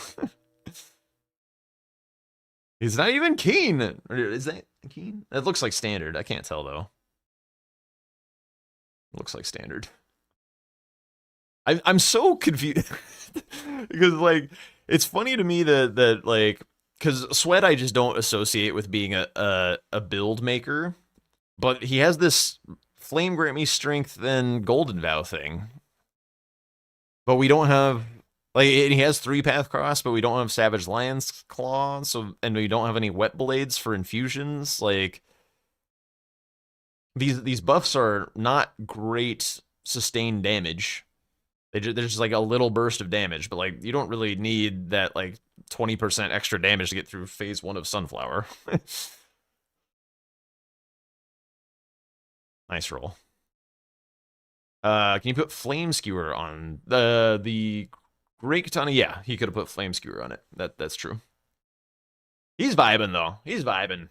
He's not even keen. Is that keen? It looks like standard. I can't tell though. Looks like standard. I'm so confused because like it's funny to me that like because Sweat I just don't associate with being a build maker, but he has this Flame grant me strength and Golden Vow thing, but we don't have like he has 3-path cross, but we don't have Savage Lion's Claw, and we don't have any Wet Blades for infusions. Like these buffs are not great sustained damage. They're just like a little burst of damage, but like you don't really need that like 20% extra damage to get through phase 1 of Sunflower. Nice roll. Can you put Flame Skewer on the Great Katana? Yeah, he could have put Flame Skewer on it. That's true. He's vibing though. He's vibing.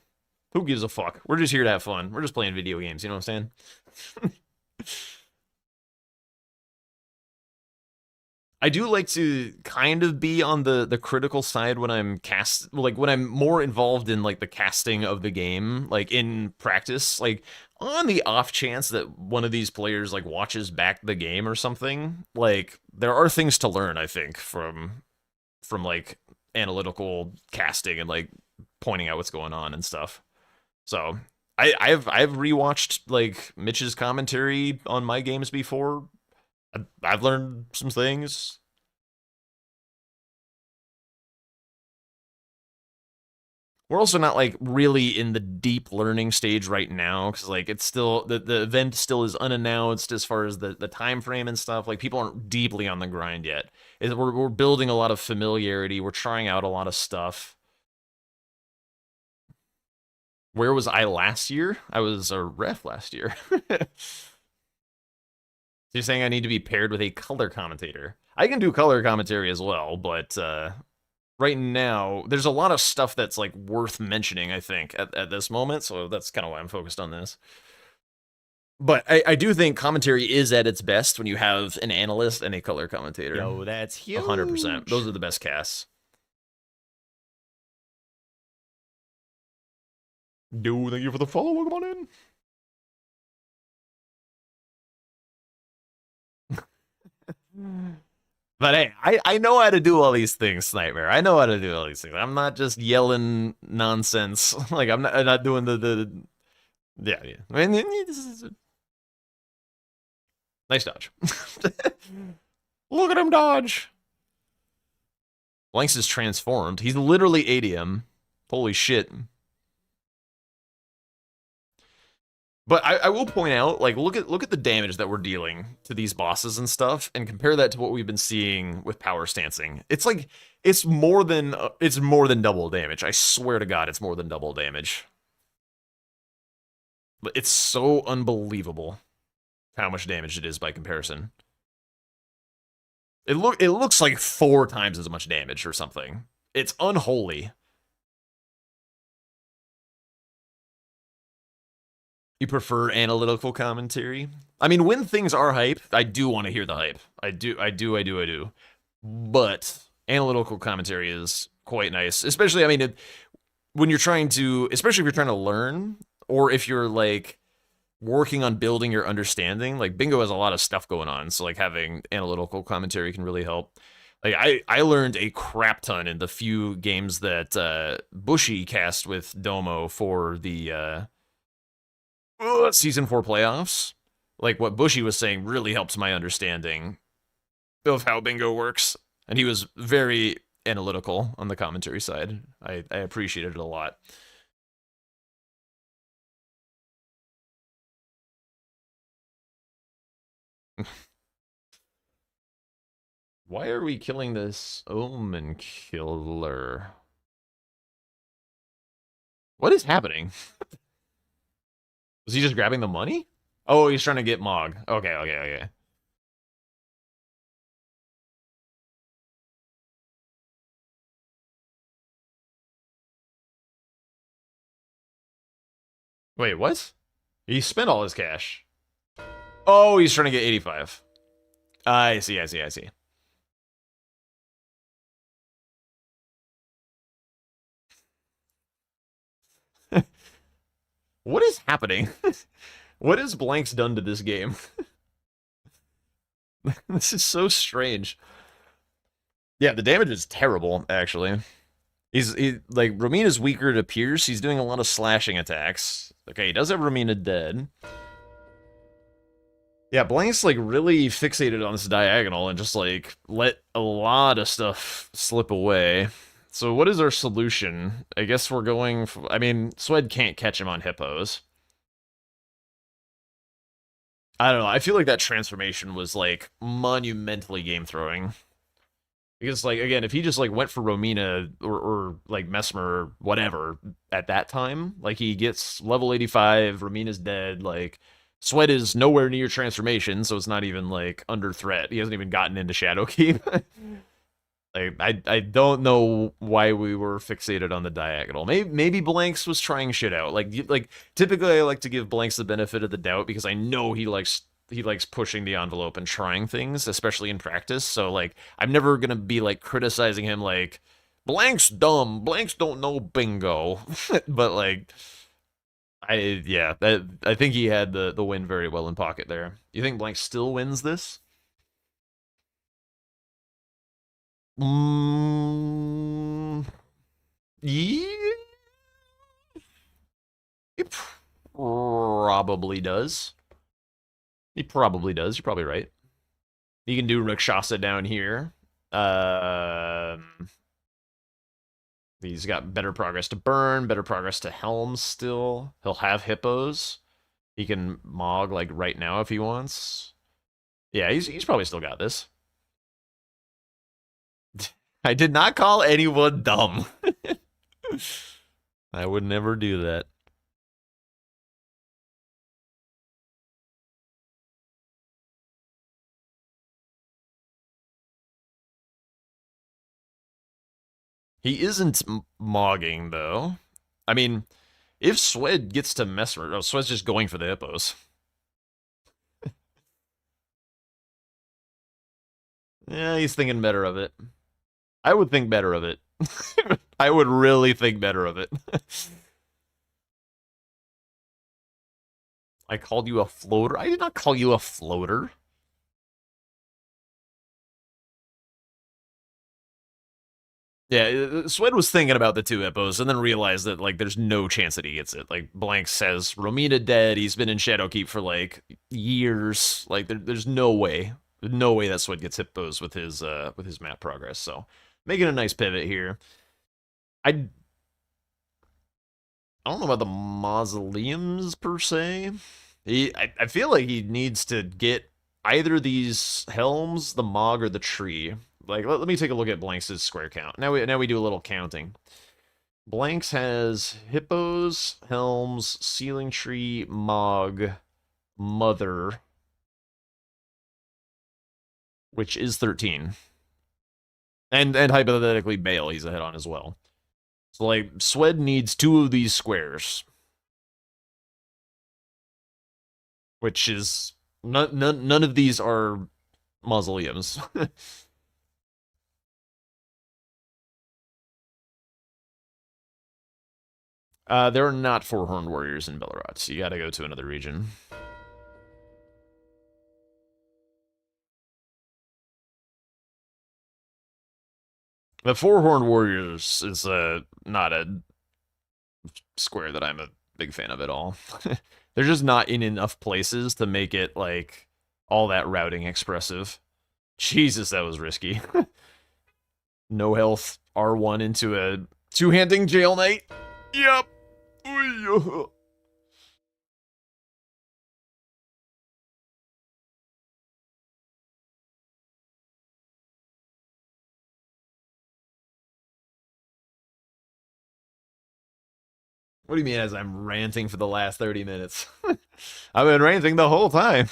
Who gives a fuck? We're just here to have fun. We're just playing video games. You know what I'm saying? I do like to kind of be on the critical side when I'm when I'm more involved in like the casting of the game, like in practice, like on the off chance that one of these players like watches back the game or something, like there are things to learn, I think, from like analytical casting and like pointing out what's going on and stuff. So I've rewatched like Mitch's commentary on my games before. I've learned some things. We're also not like really in the deep learning stage right now because like it's still the event still is unannounced as far as the time frame and stuff. Like people aren't deeply on the grind yet. We're building a lot of familiarity. We're trying out a lot of stuff. Where was I last year? I was a ref last year. So you're saying I need to be paired with a color commentator. I can do color commentary as well, but right now, there's a lot of stuff that's like worth mentioning, I think, at this moment, so that's kind of why I'm focused on this. But I do think commentary is at its best when you have an analyst and a color commentator. Yo, that's huge. 100%. Those are the best casts. Yo, thank you for the follow. Welcome on in. But hey, I know how to do all these things, Nightmare. I know how to do all these things. I'm not just yelling nonsense. Like I'm not doing the yeah. I mean, this is nice dodge. Look at him dodge. Lynx is transformed. He's literally ADM. Holy shit. But I will point out, like, look at the damage that we're dealing to these bosses and stuff, and compare that to what we've been seeing with power stancing. It's like it's more than double damage. I swear to God, it's more than double damage. But it's so unbelievable how much damage it is by comparison. It looks like 4 times as much damage or something. It's unholy. You prefer analytical commentary? I mean, when things are hype, I do want to hear the hype. I do. But analytical commentary is quite nice, especially, I mean, when you're trying to, especially if you're trying to learn, or if you're like working on building your understanding. Like Bingo has a lot of stuff going on, so like having analytical commentary can really help. Like I learned a crap ton in the few games that Bushy cast with Domo for the season 4 playoffs. Like what Bushy was saying really helps my understanding of how Bingo works, and he was very analytical on the commentary side. I appreciated it a lot. Why are we killing this Omen Killer? What is happening? Was he just grabbing the money? Oh, he's trying to get Mog. Okay. Wait, what? He spent all his cash. Oh, he's trying to get 85. I see. What is happening? What has Blanks done to this game? This is so strange. Yeah, the damage is terrible, actually. Like, Romina's weaker, it appears. He's doing a lot of slashing attacks. Okay, he does have Romina dead. Yeah, Blank's, like, really fixated on this diagonal and just, like, let a lot of stuff slip away. So what is our solution? I guess we're going... I mean, Swed can't catch him on hippos. I don't know. I feel like that transformation was, like, monumentally game-throwing. Because, like, again, if he just, like, went for Romina or like, Mesmer or whatever at that time, like, he gets level 85, Romina's dead, like, Sweat is nowhere near transformation, so it's not even, like, under threat. He hasn't even gotten into Shadowkeep. Like, I don't know why we were fixated on the diagonal. Maybe Blanks was trying shit out. Like typically I like to give Blanks the benefit of the doubt because I know he likes pushing the envelope and trying things, especially in practice. So like I'm never gonna be like criticizing him like Blanks dumb, Blanks don't know bingo. But like I think he had the win very well in pocket there. You think Blanks still wins this? Yeah. He probably does. He probably does. You're probably right. He can do Rakshasa down here. He's got better progress to burn, better progress to helms still. He'll have hippos. He can Mog like right now if he wants. Yeah, he's probably still got this. I did not call anyone dumb. I would never do that. He isn't mogging, though. I mean, if Swed gets to Mesmer... Oh, Swed's just going for the hippos. Yeah, he's thinking better of it. I would think better of it. I would really think better of it. I called you a floater? I did not call you a floater. Yeah, Swed was thinking about the 2 hippos and then realized that, like, there's no chance that he gets it. Like, Blank says, Romina dead, he's been in Shadowkeep for, like, years. Like, there's no way. No way that Swed gets hippos with his map progress, so... Making a nice pivot here. I don't know about the mausoleums, per se. I feel like he needs to get either these helms, the Mog, or the tree. Like, let me take a look at Blanks' square count. Now we do a little counting. Blanks has hippos, helms, ceiling tree, mog, mother, which is 13. And hypothetically Bale he's ahead on as well. So like Swed needs 2 of these squares. Which is none of these are mausoleums. There are not 4 horned warriors in Bellerot, so you gotta go to another region. The 4 horned warriors is not a square that I'm a big fan of at all. They're just not in enough places to make it like all that routing expressive. Jesus, that was risky. No health, R1 into a 2-handing jail knight. Yep. What do you mean as I'm ranting for the last 30 minutes? I've been ranting the whole time.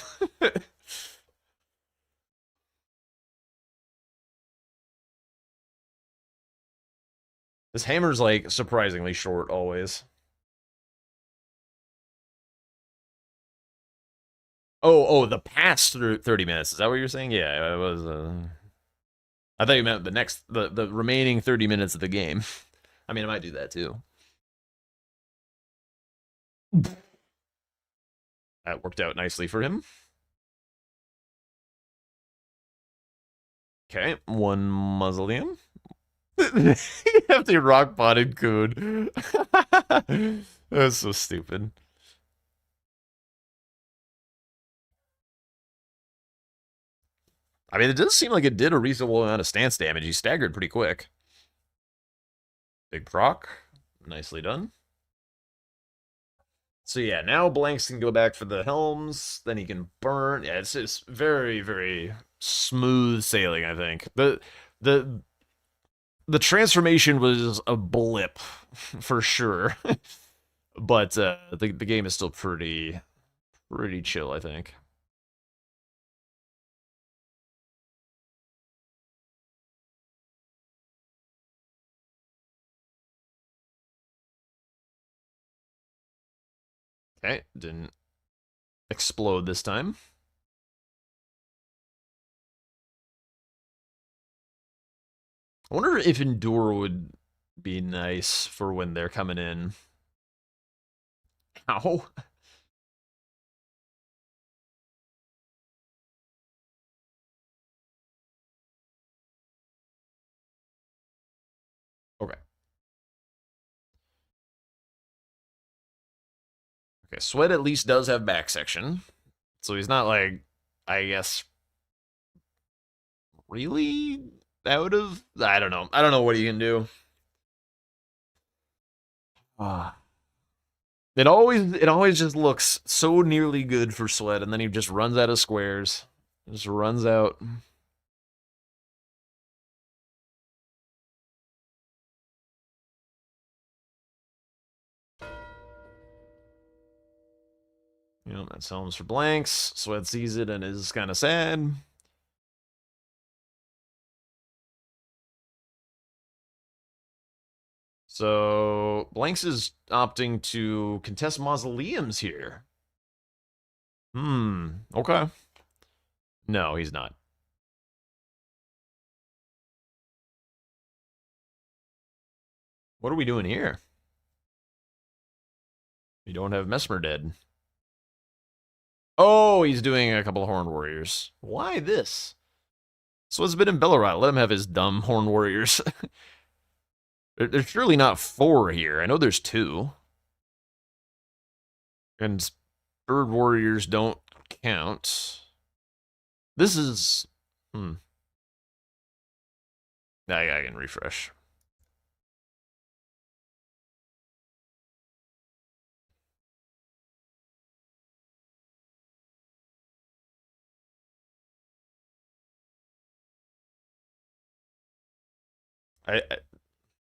This hammer's like surprisingly short always. Oh, the past 30 minutes. Is that what you're saying? Yeah, it was I thought you meant the remaining 30 minutes of the game. I mean, I might do that too. That worked out nicely for him. Okay, 1 mausoleum. You have the rock potted coon. That's so stupid. I mean, it does seem like it did a reasonable amount of stance damage. He staggered pretty quick. Big proc. Nicely done. So yeah, now Blanks can go back for the helms. Then he can burn. Yeah, it's just very, very smooth sailing, I think. The transformation was a blip, for sure. But the game is still pretty chill, I think. Okay, didn't explode this time. I wonder if Endure would be nice for when they're coming in. Ow. Okay. Okay, Sweat at least does have back section. So he's not like, I guess, really out of... I don't know. I don't know what he can do. It always just looks so nearly good for Sweat, and then he just runs out of squares. Just runs out. You know, that's Helms for blanks. Sweat sees it and is kind of sad. So, Blanks is opting to contest mausoleums here. Okay. No, he's not. What are we doing here? We don't have Mesmer dead. Oh, he's doing a couple of Horned Warriors. Why this? So it's been in Bellerot. Let him have his dumb Horned Warriors. There's surely not 4 here. I know there's 2. And Bird Warriors don't count. This is... I can refresh.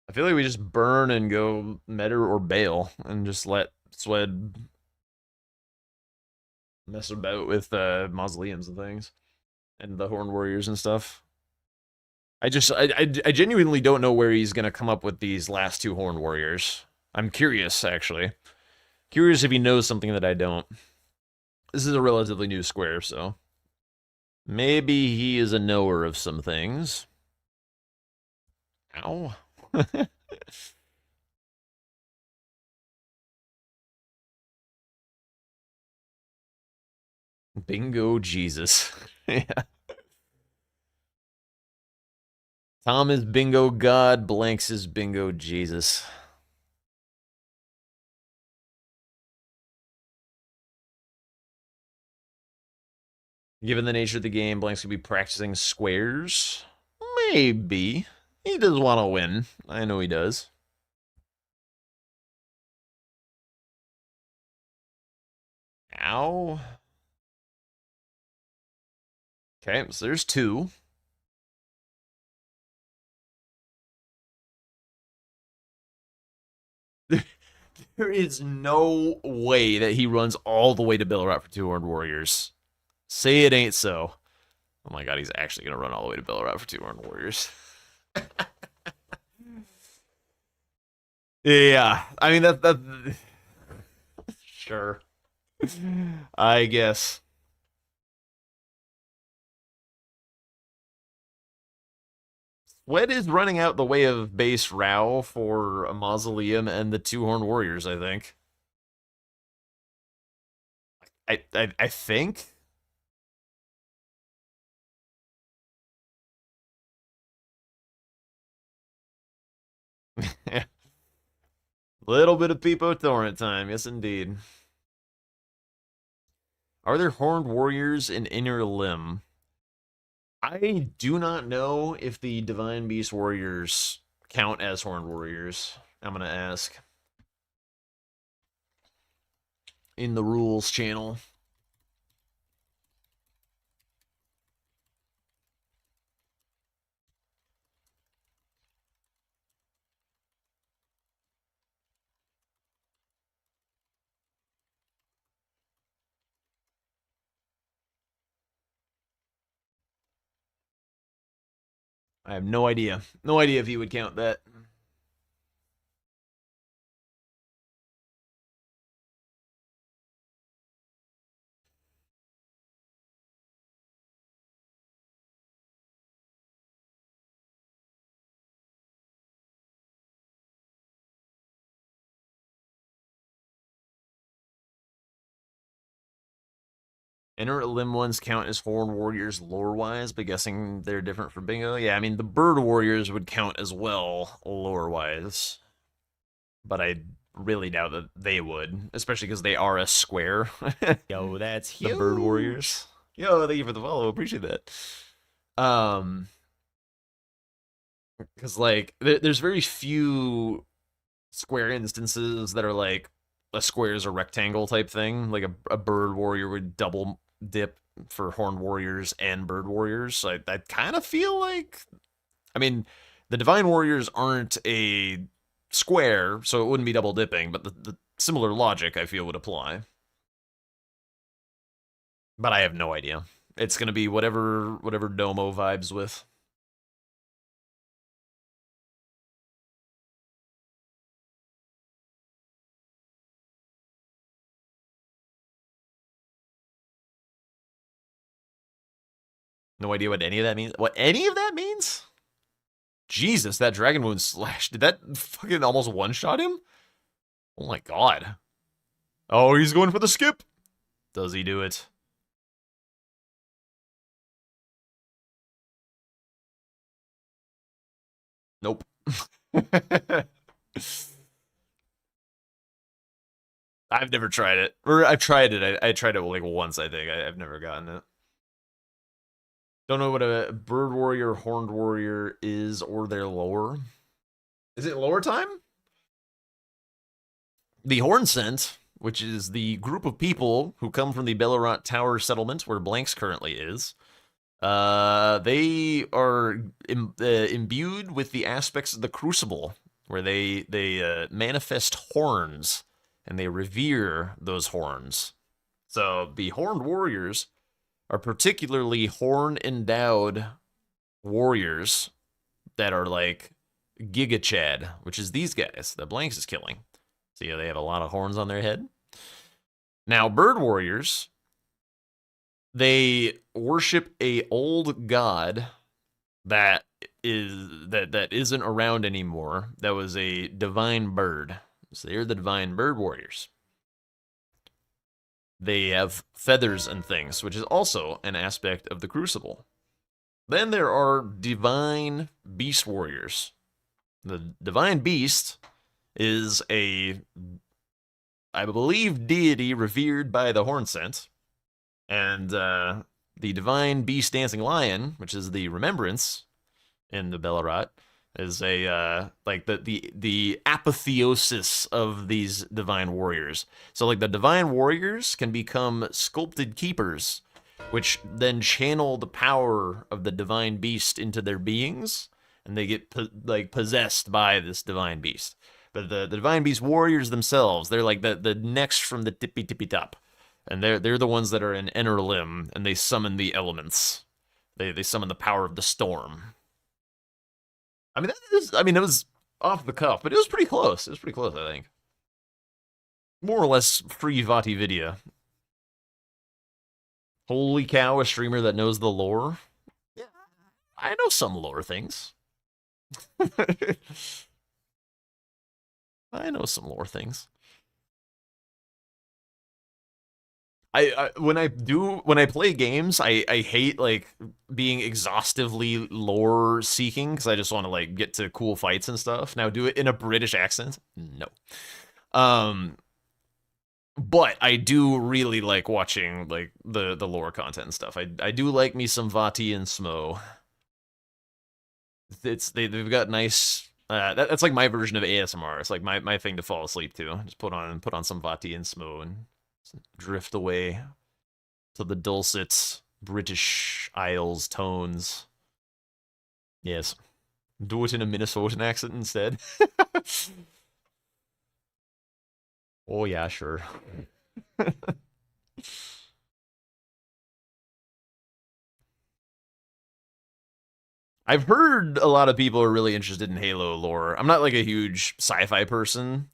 I feel like we just burn and go Meta or Bale and just let Swed mess about with mausoleums and things and the Horned Warriors and stuff. I genuinely don't know where he's gonna come up with these last two Horned Warriors. I'm curious, actually. Curious if he knows something that I don't. This is a relatively new square, so maybe he is a knower of some things. Ow. Bingo Jesus. Yeah. Tom is bingo God, Blanks is bingo Jesus. Given the nature of the game, Blanks could be practicing squares. Maybe. He does want to win. I know he does. Ow. Okay, so there's two. There is no way that he runs all the way to Ballarat for two Horned Warriors. Say it ain't so. Oh my god, he's actually going to run all the way to Ballarat for two Horned Warriors. Yeah, I mean, that sure. I guess. Swed is running out the way of base Rao for a Mausoleum and the two Horned Warriors, I think. I think? Little bit of Peepo Torrent time, yes indeed. Are there Horned Warriors in Inner Limb? I do not know if the Divine Beast Warriors count as Horned Warriors. I'm gonna ask. In the rules channel. I have no idea. No idea if he would count that. Inner Limb ones count as Horned Warriors lore-wise, but guessing they're different from Bingo. Yeah, I mean, the Bird Warriors would count as well, lore-wise. But I really doubt that they would, especially because they are a square. Yo, that's huge. The Bird Warriors. Yo, thank you for the follow. Appreciate that. Because, like, there's very few square instances that are, like, a square is a rectangle type thing. Like, a Bird Warrior would double dip for Horned Warriors and Bird Warriors. I kind of feel like... I mean, the Divine Warriors aren't a square, so it wouldn't be double dipping, but the similar logic, I feel, would apply. But I have no idea. It's going to be whatever Domo vibes with. No idea what any of that means. What any of that means? Jesus, that Dragon Wound Slash. Did that fucking almost one-shot him? Oh my god. Oh, he's going for the skip. Does he do it? Nope. I've never tried it. Or I've tried it. I tried it like once, I think. I've never gotten it. Don't know what a Bird Warrior, Horned Warrior is or their lore. Is it lore time? The Horn Scent, which is the group of people who come from the Ballarat Tower settlement where Blanks currently is, they are imbued with the aspects of the Crucible, where they manifest horns and they revere those horns. So the horned warriors are particularly horn-endowed warriors that are like Giga Chad, which is these guys that Blanks is killing. So yeah, they have a lot of horns on their head. Now, bird warriors, they worship a old god that isn't around anymore. That was a divine bird. So they're the divine bird warriors. They have feathers and things, which is also an aspect of the Crucible. Then there are divine beast warriors. The divine beast is a, I believe, deity revered by the Hornsent. And the divine beast dancing lion, which is the remembrance in the Bellerat, is a like the apotheosis of these divine warriors. So like the divine warriors can become sculpted keepers, which then channel the power of the divine beast into their beings, and they get possessed by this divine beast. But the divine beast warriors themselves, they're like the next from the tippy top, and they're the ones that are in Inner Limb, and they summon the elements. They summon the power of the storm. I mean, it was off the cuff, but it was pretty close. It was pretty close, I think. More or less free Vati Vidya. Holy cow, a streamer that knows the lore? Yeah, I know some lore things. I know some lore things. When I play games, I hate like being exhaustively lore seeking because I just want to like get to cool fights and stuff. Now do it in a British accent? No. But I do really like watching like the lore content and stuff. I do like me some Vati and Smo. They've got nice that's like my version of ASMR. It's like my thing to fall asleep to. Just put on some Vati and Smo and drift away to the dulcet British Isles tones. Yes. Do it in a Minnesotan accent instead. Oh yeah, sure. I've heard a lot of people are really interested in Halo lore. I'm not like a huge sci-fi person,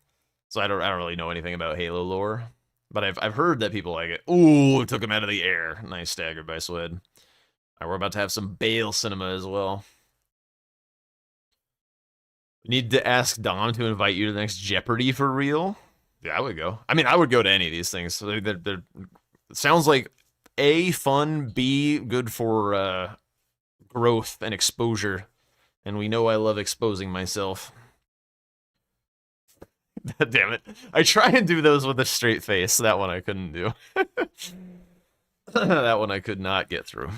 so I don't really know anything about Halo lore. But I've heard that people like it. Ooh, it took him out of the air. Nice stagger by Swed. All right, we're about to have some Bale cinema as well. We need to ask Dom to invite you to the next Jeopardy for real. Yeah, I would go. I mean, I would go to any of these things. It sounds like A, fun, B, good for growth and exposure. And we know I love exposing myself. Damn it. I try and do those with a straight face. That one I couldn't do. That one I could not get through.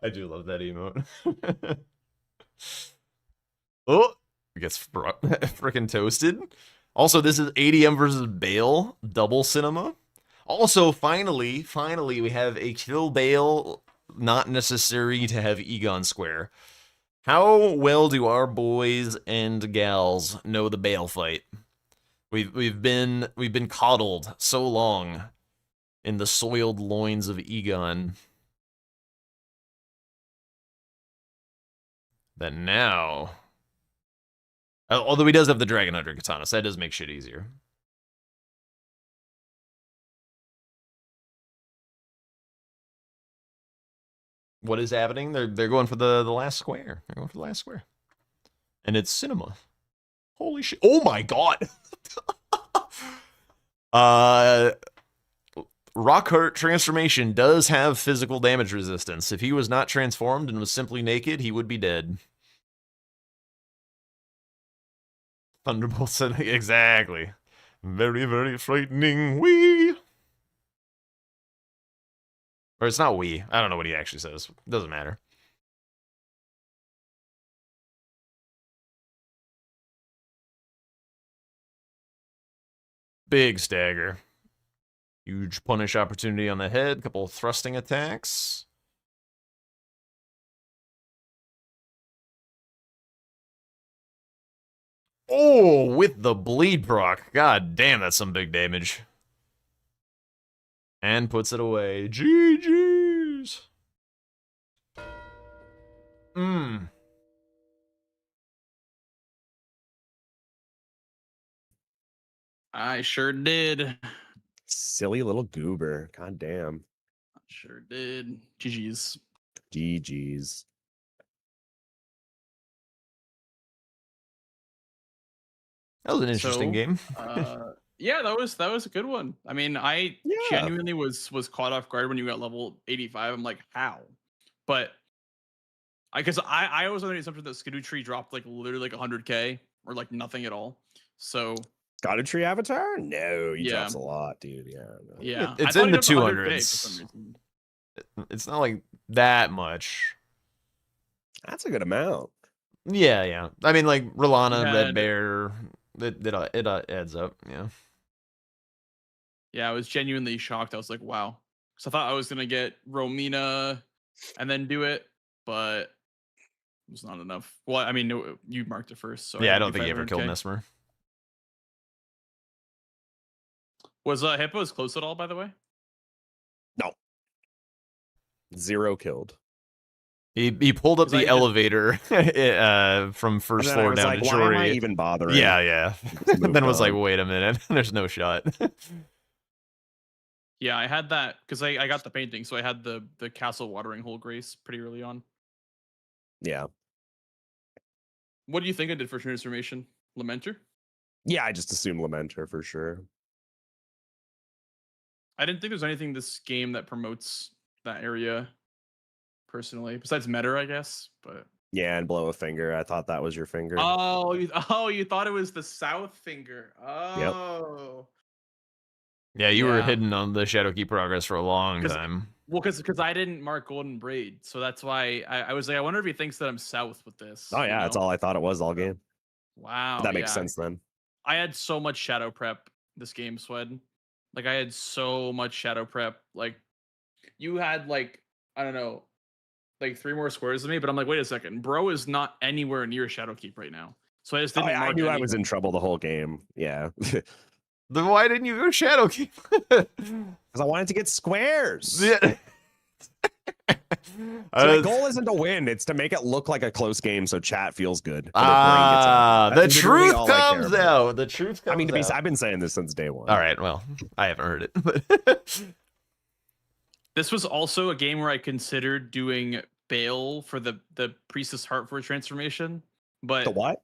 I do love that emote. Oh, it gets freaking toasted. Also, this is ADM versus Bale double cinema. Also, finally, we have a kill Bale, not necessary to have Egon Square. How well do our boys and gals know the Bale fight? We've been coddled so long in the soiled loins of Egon that now, although he does have the Dragon Hunter Katana, so that does make shit easier. What is happening? They're going for the last square. They're going for the last square. And it's cinema. Holy shit. Oh my god. Rockhart transformation does have physical damage resistance. If he was not transformed and was simply naked, he would be dead. Thunderbolt said exactly. Very, very frightening. Wee. Or it's not we. I don't know what he actually says. Doesn't matter. Big stagger. Huge punish opportunity on the head. Couple of thrusting attacks. Oh, with the bleed proc. God damn, that's some big damage. And puts it away. GG's. I sure did. Silly little goober. God damn. Sure did. GG's. GG's. That was an interesting So, game. Yeah, that was a good one. I mean, I Yeah. genuinely was caught off guard when you got level 85. I'm like, how? But I was under the assumption that Skidoo Tree dropped like literally like 100k or like nothing at all. So Got a tree avatar? No, he Yeah. drops a lot, dude. Yeah. No. yeah, It's I thought in he the dropped 100K for 200s. some reason. It's not like that much. That's a good amount. Yeah, yeah. I mean, like Rolana, Red had- Bear, it adds up. Yeah. Yeah, I was genuinely shocked. I was like, wow. So I thought I was gonna get Romina and then do it, but it was not enough. Well, I mean, no, you marked it first, so Yeah, I had to don't do think he ever killed 500K. Mesmer. Was Hippos close at all, by the way? No. 0 killed. He pulled up 'Cause I the just- elevator from And first then I floor was down like, to why am I Chori. even bothering? Yeah, yeah. Just then moved was like, on. wait a minute, there's no shot. Yeah, I had that because I got the painting, so I had the castle watering hole grace pretty early on. Yeah. What do you think I did for transformation? Lamenter? Yeah, I just assume Lamenter for sure. I didn't think there's anything this game that promotes that area personally, besides Meta, I guess. But Yeah, and blow a finger. I thought that was your finger. oh, you thought it was the south finger. Oh, Yeah, you were Yeah. hidden on the Shadowkey progress for a long 'Cause- time. well, because I didn't mark Golden Braid, so that's why I was like, I wonder if he thinks that I'm south with this. Oh you yeah, that's know? all I thought it was all game. Wow, That makes yeah. sense then. I had so much shadow prep this game, Swed. Like I had so much shadow prep. Like you had like, I don't know, like 3 more squares than me, but I'm like, wait a second, bro is not anywhere near Shadowkeep right now. So I just Oh, didn't yeah, I mark knew I any- was in trouble the whole game. Yeah. Because Then why didn't you go Shadowkey? I wanted to get squares. Yeah. So my goal isn't to win, it's to make it look like a close game so chat feels good. so their brain gets Ah, up. the That's literally truth all I care comes about. out. The truth comes I mean, out. I've been saying this since day one. All right, well, I haven't heard it. But This was also a game where I considered doing Bale for the Priestess Heart for transformation, but The what?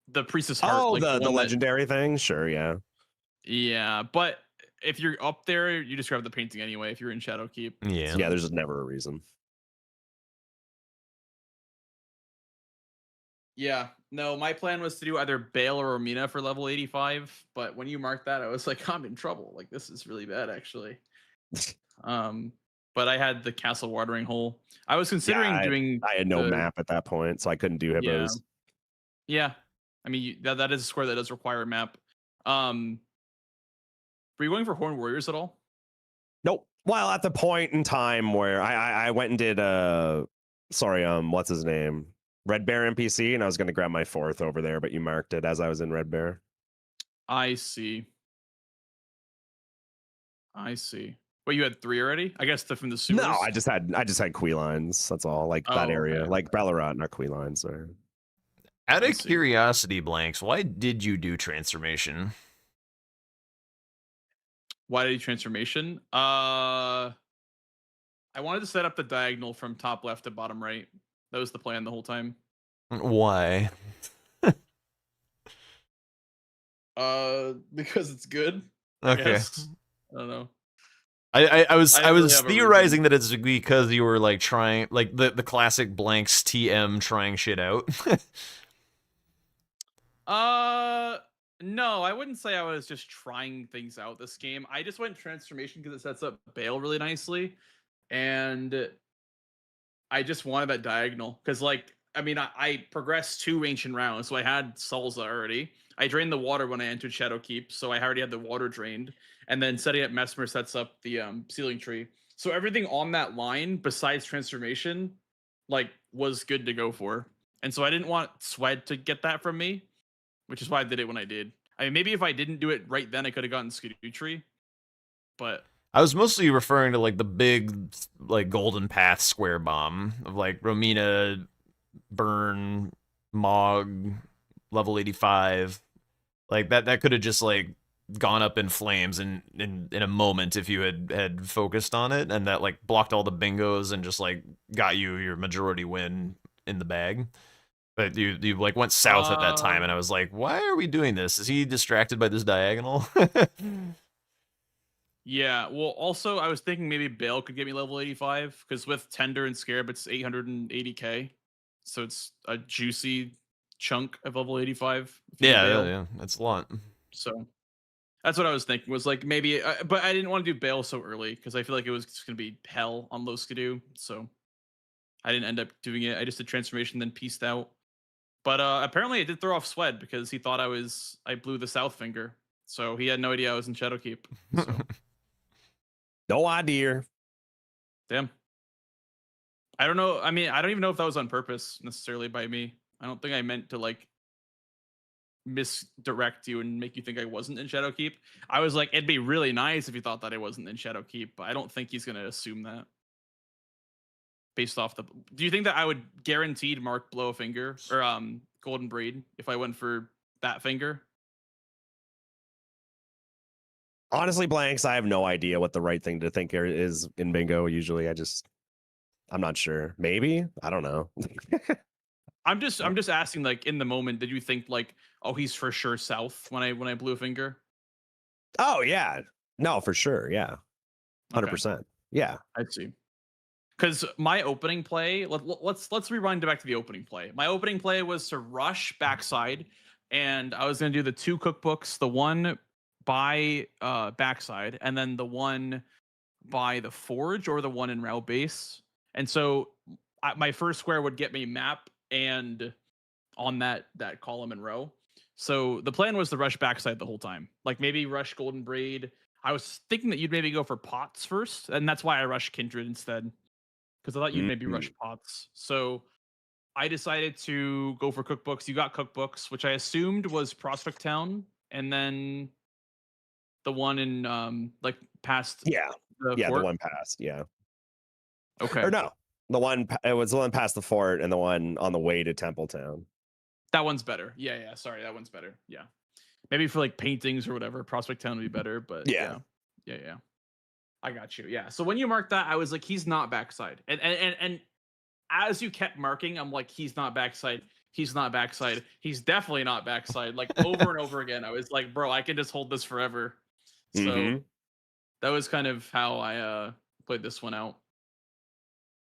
the Priestess Heart. Oh, like the one that- legendary thing? Sure, yeah. Yeah, but if you're up there, you just grab the painting anyway. If you're in Shadowkeep, yeah. Yeah, there's never a reason. yeah. No, my plan was to do either Bale or Romina for level 85, but when you marked that, I was like, I'm in trouble. Like this is really bad, actually. But I had the castle watering hole. I was considering doing. I had no the- map at that point, so I couldn't do hippos. Yeah, I mean that is a square that does require a map. Were you going for Horn Warriors at all? Nope. Well, at the point in time where I went and did what's his name? Red Bear NPC, and I was gonna grab my 4th over there, but you marked it as I was in Red Bear. I see. Wait, you had 3 already? I guess from the sewers. No, I just had Queen lines. That's all. Like that Oh, area. okay. Like Ballarat, not Queen lines. Or Out I of see. curiosity, Blanks, why did you do transformation? Why did you transformation? I wanted to set up the diagonal from top left to bottom right. That was the plan the whole time. Why? Because it's good. I Okay. guess. I don't know. I was I didn't really was have a theorizing that it's because you were like trying like the classic Blanks TM trying shit out. No, I wouldn't say I was just trying things out this game. I just went transformation because it sets up Bale really nicely, and I just wanted that diagonal because, like, I mean, I progressed 2 ancient rounds, so I had Salza already. I drained the water when I entered Shadowkeep, so I already had the water drained. And then setting up Mesmer sets up the Sealing Tree. So everything on that line, besides Transformation, like was good to go for. And so I didn't want Swed to get that from me, which is why I did it when I did. I mean, maybe if I didn't do it right then, I could have gotten Skidoo Tree. But I was mostly referring to like the big like Golden Path square bomb of like Romina, Burn, Mog, level 85. Like that could have just like gone up in flames in a moment if you had focused on it, and that like blocked all the bingos and just like got you your majority win in the bag. But you like went south at that time, and I was like, why are we doing this? Is he distracted by this diagonal? yeah, well, also I was thinking maybe Bale could get me level 85 because with Tender and Scarab, it's 880k, so it's a juicy chunk of level 85. if you do Yeah, Bale. yeah, that's a lot. So that's what I was thinking. Was like maybe, but I didn't want to do Bale so early because I feel like it was just gonna be hell on low Skidoo. So I didn't end up doing it. I just did transformation, then pieced out. But apparently, I did throw off Swed because he thought I blew the South Finger. So he had no idea I was in Shadowkeep. So No idea. damn. I don't know. I mean, I don't even know if that was on purpose necessarily by me. I don't think I meant to like misdirect you and make you think I wasn't in Shadowkeep. I was like, it'd be really nice if you thought that I wasn't in Shadowkeep, but I don't think he's gonna assume that. Based off the, do you think that I would guaranteed mark blow a finger or Golden Braid if I went for that finger? Honestly, blanks, I have no idea what the right thing to think is in bingo. Usually, I'm not sure. Maybe, I don't know. I'm just asking, like, in the moment, did you think like, oh, he's for sure south when I blew a finger? Oh yeah, no, for sure, yeah, 100%. Yeah, I see. Because my opening play, let's rewind back to the opening play. My opening play was to rush backside, and I was gonna do the 2 cookbooks, the one by backside, and then the one by the forge or the one in route base. And so my first square would get me map and on that column and row. So the plan was to rush backside the whole time, like maybe rush Golden Braid. I was thinking that you'd maybe go for pots first, and that's why I rushed Kindred instead. Because I thought you'd maybe rush pots. So I decided to go for cookbooks. You got cookbooks, which I assumed was Prospect Town, and then the one in like past yeah, the yeah. fort. The one past, yeah. Okay. Or no, it was the one past the fort and the one on the way to Templetown. That one's better. Yeah. Sorry, that one's better. Yeah. Maybe for like paintings or whatever, Prospect Town would be better. But yeah. I got you. Yeah. So when you marked that, I was like, he's not backside. And as you kept marking, I'm like, he's not backside. He's not backside. He's definitely not backside. Like over and over again. I was like, bro, I can just hold this forever. So that was kind of how I played this one out.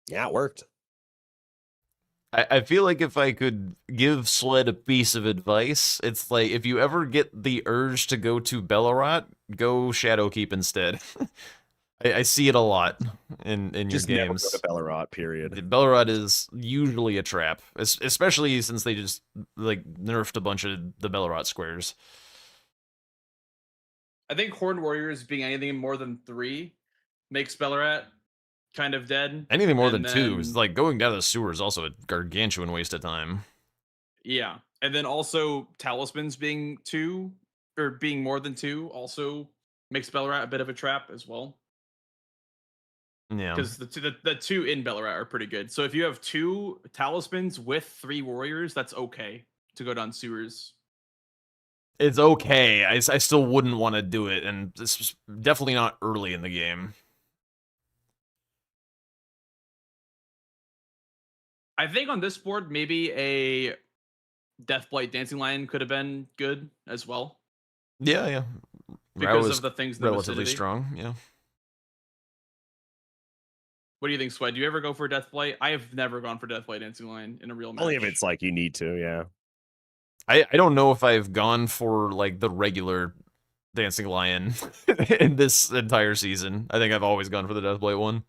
Yeah, it worked. I feel like if I could give Sled a piece of advice, it's like if you ever get the urge to go to Bellerot, go Shadowkeep instead. I see it a lot in Just your never games. go to Bellerot, period. Bellerot is usually a trap, especially since they just like nerfed a bunch of the Bellerot squares. I think Horned Warriors being anything more than 3 makes Bellerat kind of dead. Anything more than 2 is like going down the sewer is also a gargantuan waste of time. Yeah. And then also Talismans being 2 or being more than 2 also makes Bellerat a bit of a trap as well. Yeah. Because the 2 in Bellerat are pretty good. So if you have 2 Talismans with 3 warriors, that's okay to go down sewers. It's okay. I still wouldn't want to do it, and this is definitely not early in the game. I think on this board, maybe a Deathblight Dancing Lion could have been good as well. Yeah. Because of the things in the relatively vicinity. strong, yeah. What do you think, Swed? Do you ever go for Deathblight? I have never gone for Deathblight Dancing Lion in a real match. Only if it's like you need to, yeah. I don't know if I've gone for like the regular Dancing Lion in this entire season. I think I've always gone for the Deathblight one.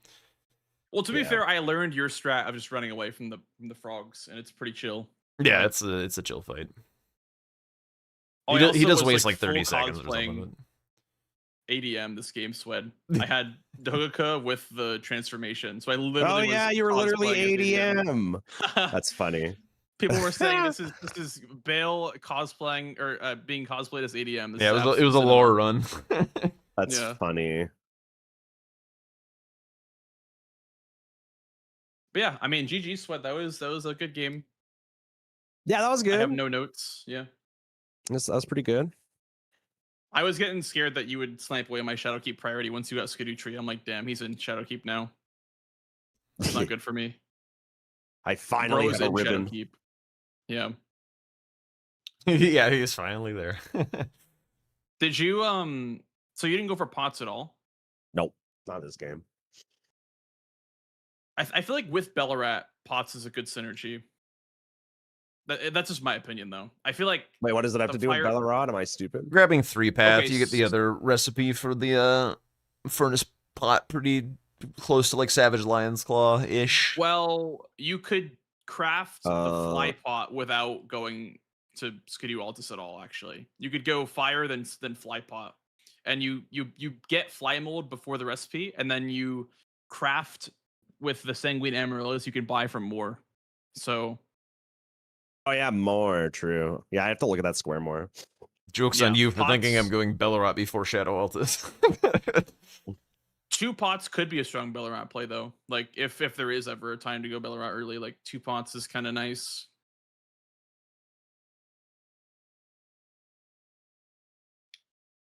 Well, to be fair, I learned your strat of just running away from the frogs, and it's pretty chill. Yeah, it's a chill fight. Oh, He, I he also does was, waste like, like 30 full seconds or cosplaying something. ADM this game, Swed. I had Doguka with the transformation, so I Oh literally was yeah, you were literally cosplaying as ADM. That's funny. People were saying this is Bale cosplaying or being cosplayed as ADM. This Yeah, is it was a absolute lore cinema. run. That's Yeah. funny. But yeah, I mean, GG Sweat. That was a good game. Yeah, that was I have good. no notes. Yeah, That was pretty good. I was getting scared that you would snipe away my Shadowkeep priority once you got Skidoo Tree. I'm like, damn, he's in Shadowkeep now. That's not good for me. I finally Bro's have a in ribbon. Shadowkeep. Yeah. Yeah, he's finally there. Did you So you didn't go for pots at all? Nope, not this game. I feel like with Bellarat, pots is a good synergy. That's just my opinion, though. I feel like Wait, what does it have the to do with fire- Bellarod? Am I stupid? Grabbing 3 path, Okay, you get the other recipe for the furnace pot pretty close to like Savage Lion's Claw ish. well, you could craft the fly Uh, pot without going to Skidoo Altus at all. Actually, you could go fire then fly pot, and you get fly mold before the recipe, and then you craft with the sanguine amaryllis you can buy from more. So Oh yeah, more true. Yeah, I have to look at that square more. Joke's Yeah, on you for thinking I'm pots- going Bellarot before Shadow Altus. 2 pots could be a strong Bellarat play though. Like if there is ever a time to go Bellarat early, like 2 pots is kind of nice.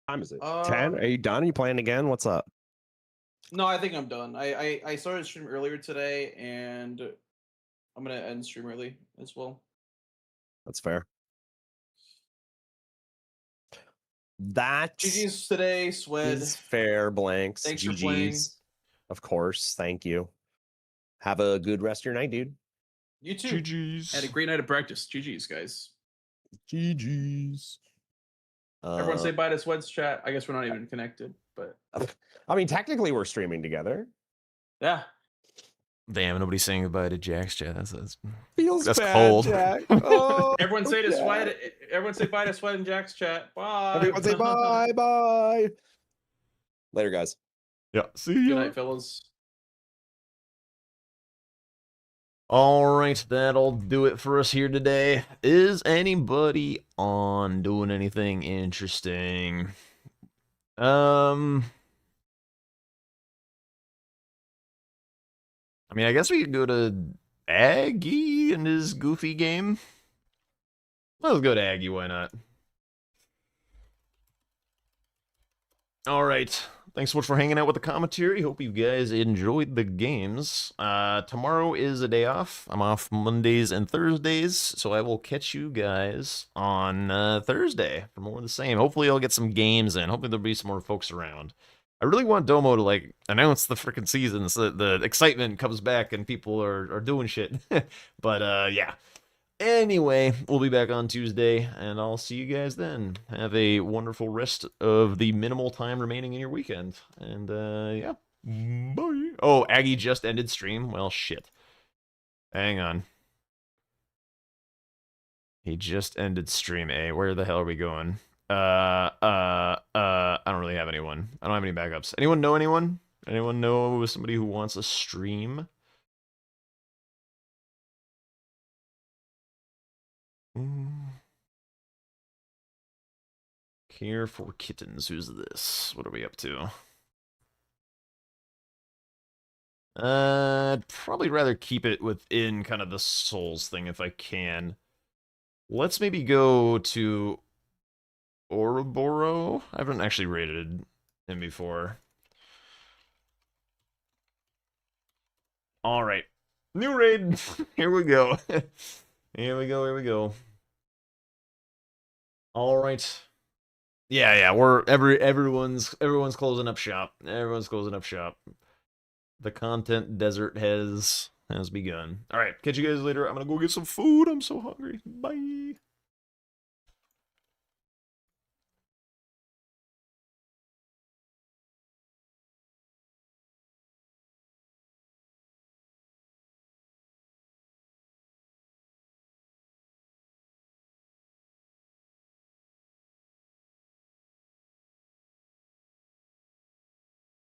Time is it? 10? Are you done? Are you playing again? What's up? No, I think I'm done. I started stream earlier today, and I'm gonna end stream early as well. That's fair. That GG's today, Swed. is fair, Blanks. Thanks for playing. GG's. Of course. Thank you. Have a good rest of your night, dude. You too. GG's. Had a great night of practice. GG's, guys. GG's. Everyone say bye to Swed's chat. I guess we're not even connected, but I mean, technically, we're streaming together. yeah. Damn, nobody's saying goodbye to Jack's chat. That's Feels That's bad, cold. Jack. Oh, Everyone say to Jack. Swed. Everyone say bye to Swed and Jack's chat. Bye. Everyone say bye, bye. Later, guys. yeah. See Good ya. night, fellas. All right, that'll do it for us here today. Is anybody on doing anything interesting? I mean, I guess we could go to Aggie and his goofy game. Let's go to Aggie, why not? All right. Thanks so much for hanging out with the commentary. Hope you guys enjoyed the games. Tomorrow is a day off. I'm off Mondays and Thursdays, so I will catch you guys on Thursday for more of the same. Hopefully I'll get some games in. Hopefully there'll be some more folks around. I really want Domo to like announce the freaking season so that the excitement comes back and people are doing shit. But yeah. Anyway, we'll be back on Tuesday, and I'll see you guys then. Have a wonderful rest of the minimal time remaining in your weekend. And, yeah. Bye. Oh, Aggie just ended stream? Well, shit. Hang on. He just ended stream, eh? Where the hell are we going? I don't really have anyone. I don't have any backups. Anyone know anyone? Anyone know somebody who wants a stream? Care for kittens. Who's this? What are we up to? I'd probably rather keep it within kind of the Souls thing if I can. Let's maybe go to Ouroboros. I haven't actually rated him before. All right. New raid. Here we go. Here we go. Here we go. All right. Yeah. We're everyone's closing up shop. Everyone's closing up shop. The content desert has begun. All right. Catch you guys later. I'm gonna go get some food. I'm so hungry. Bye.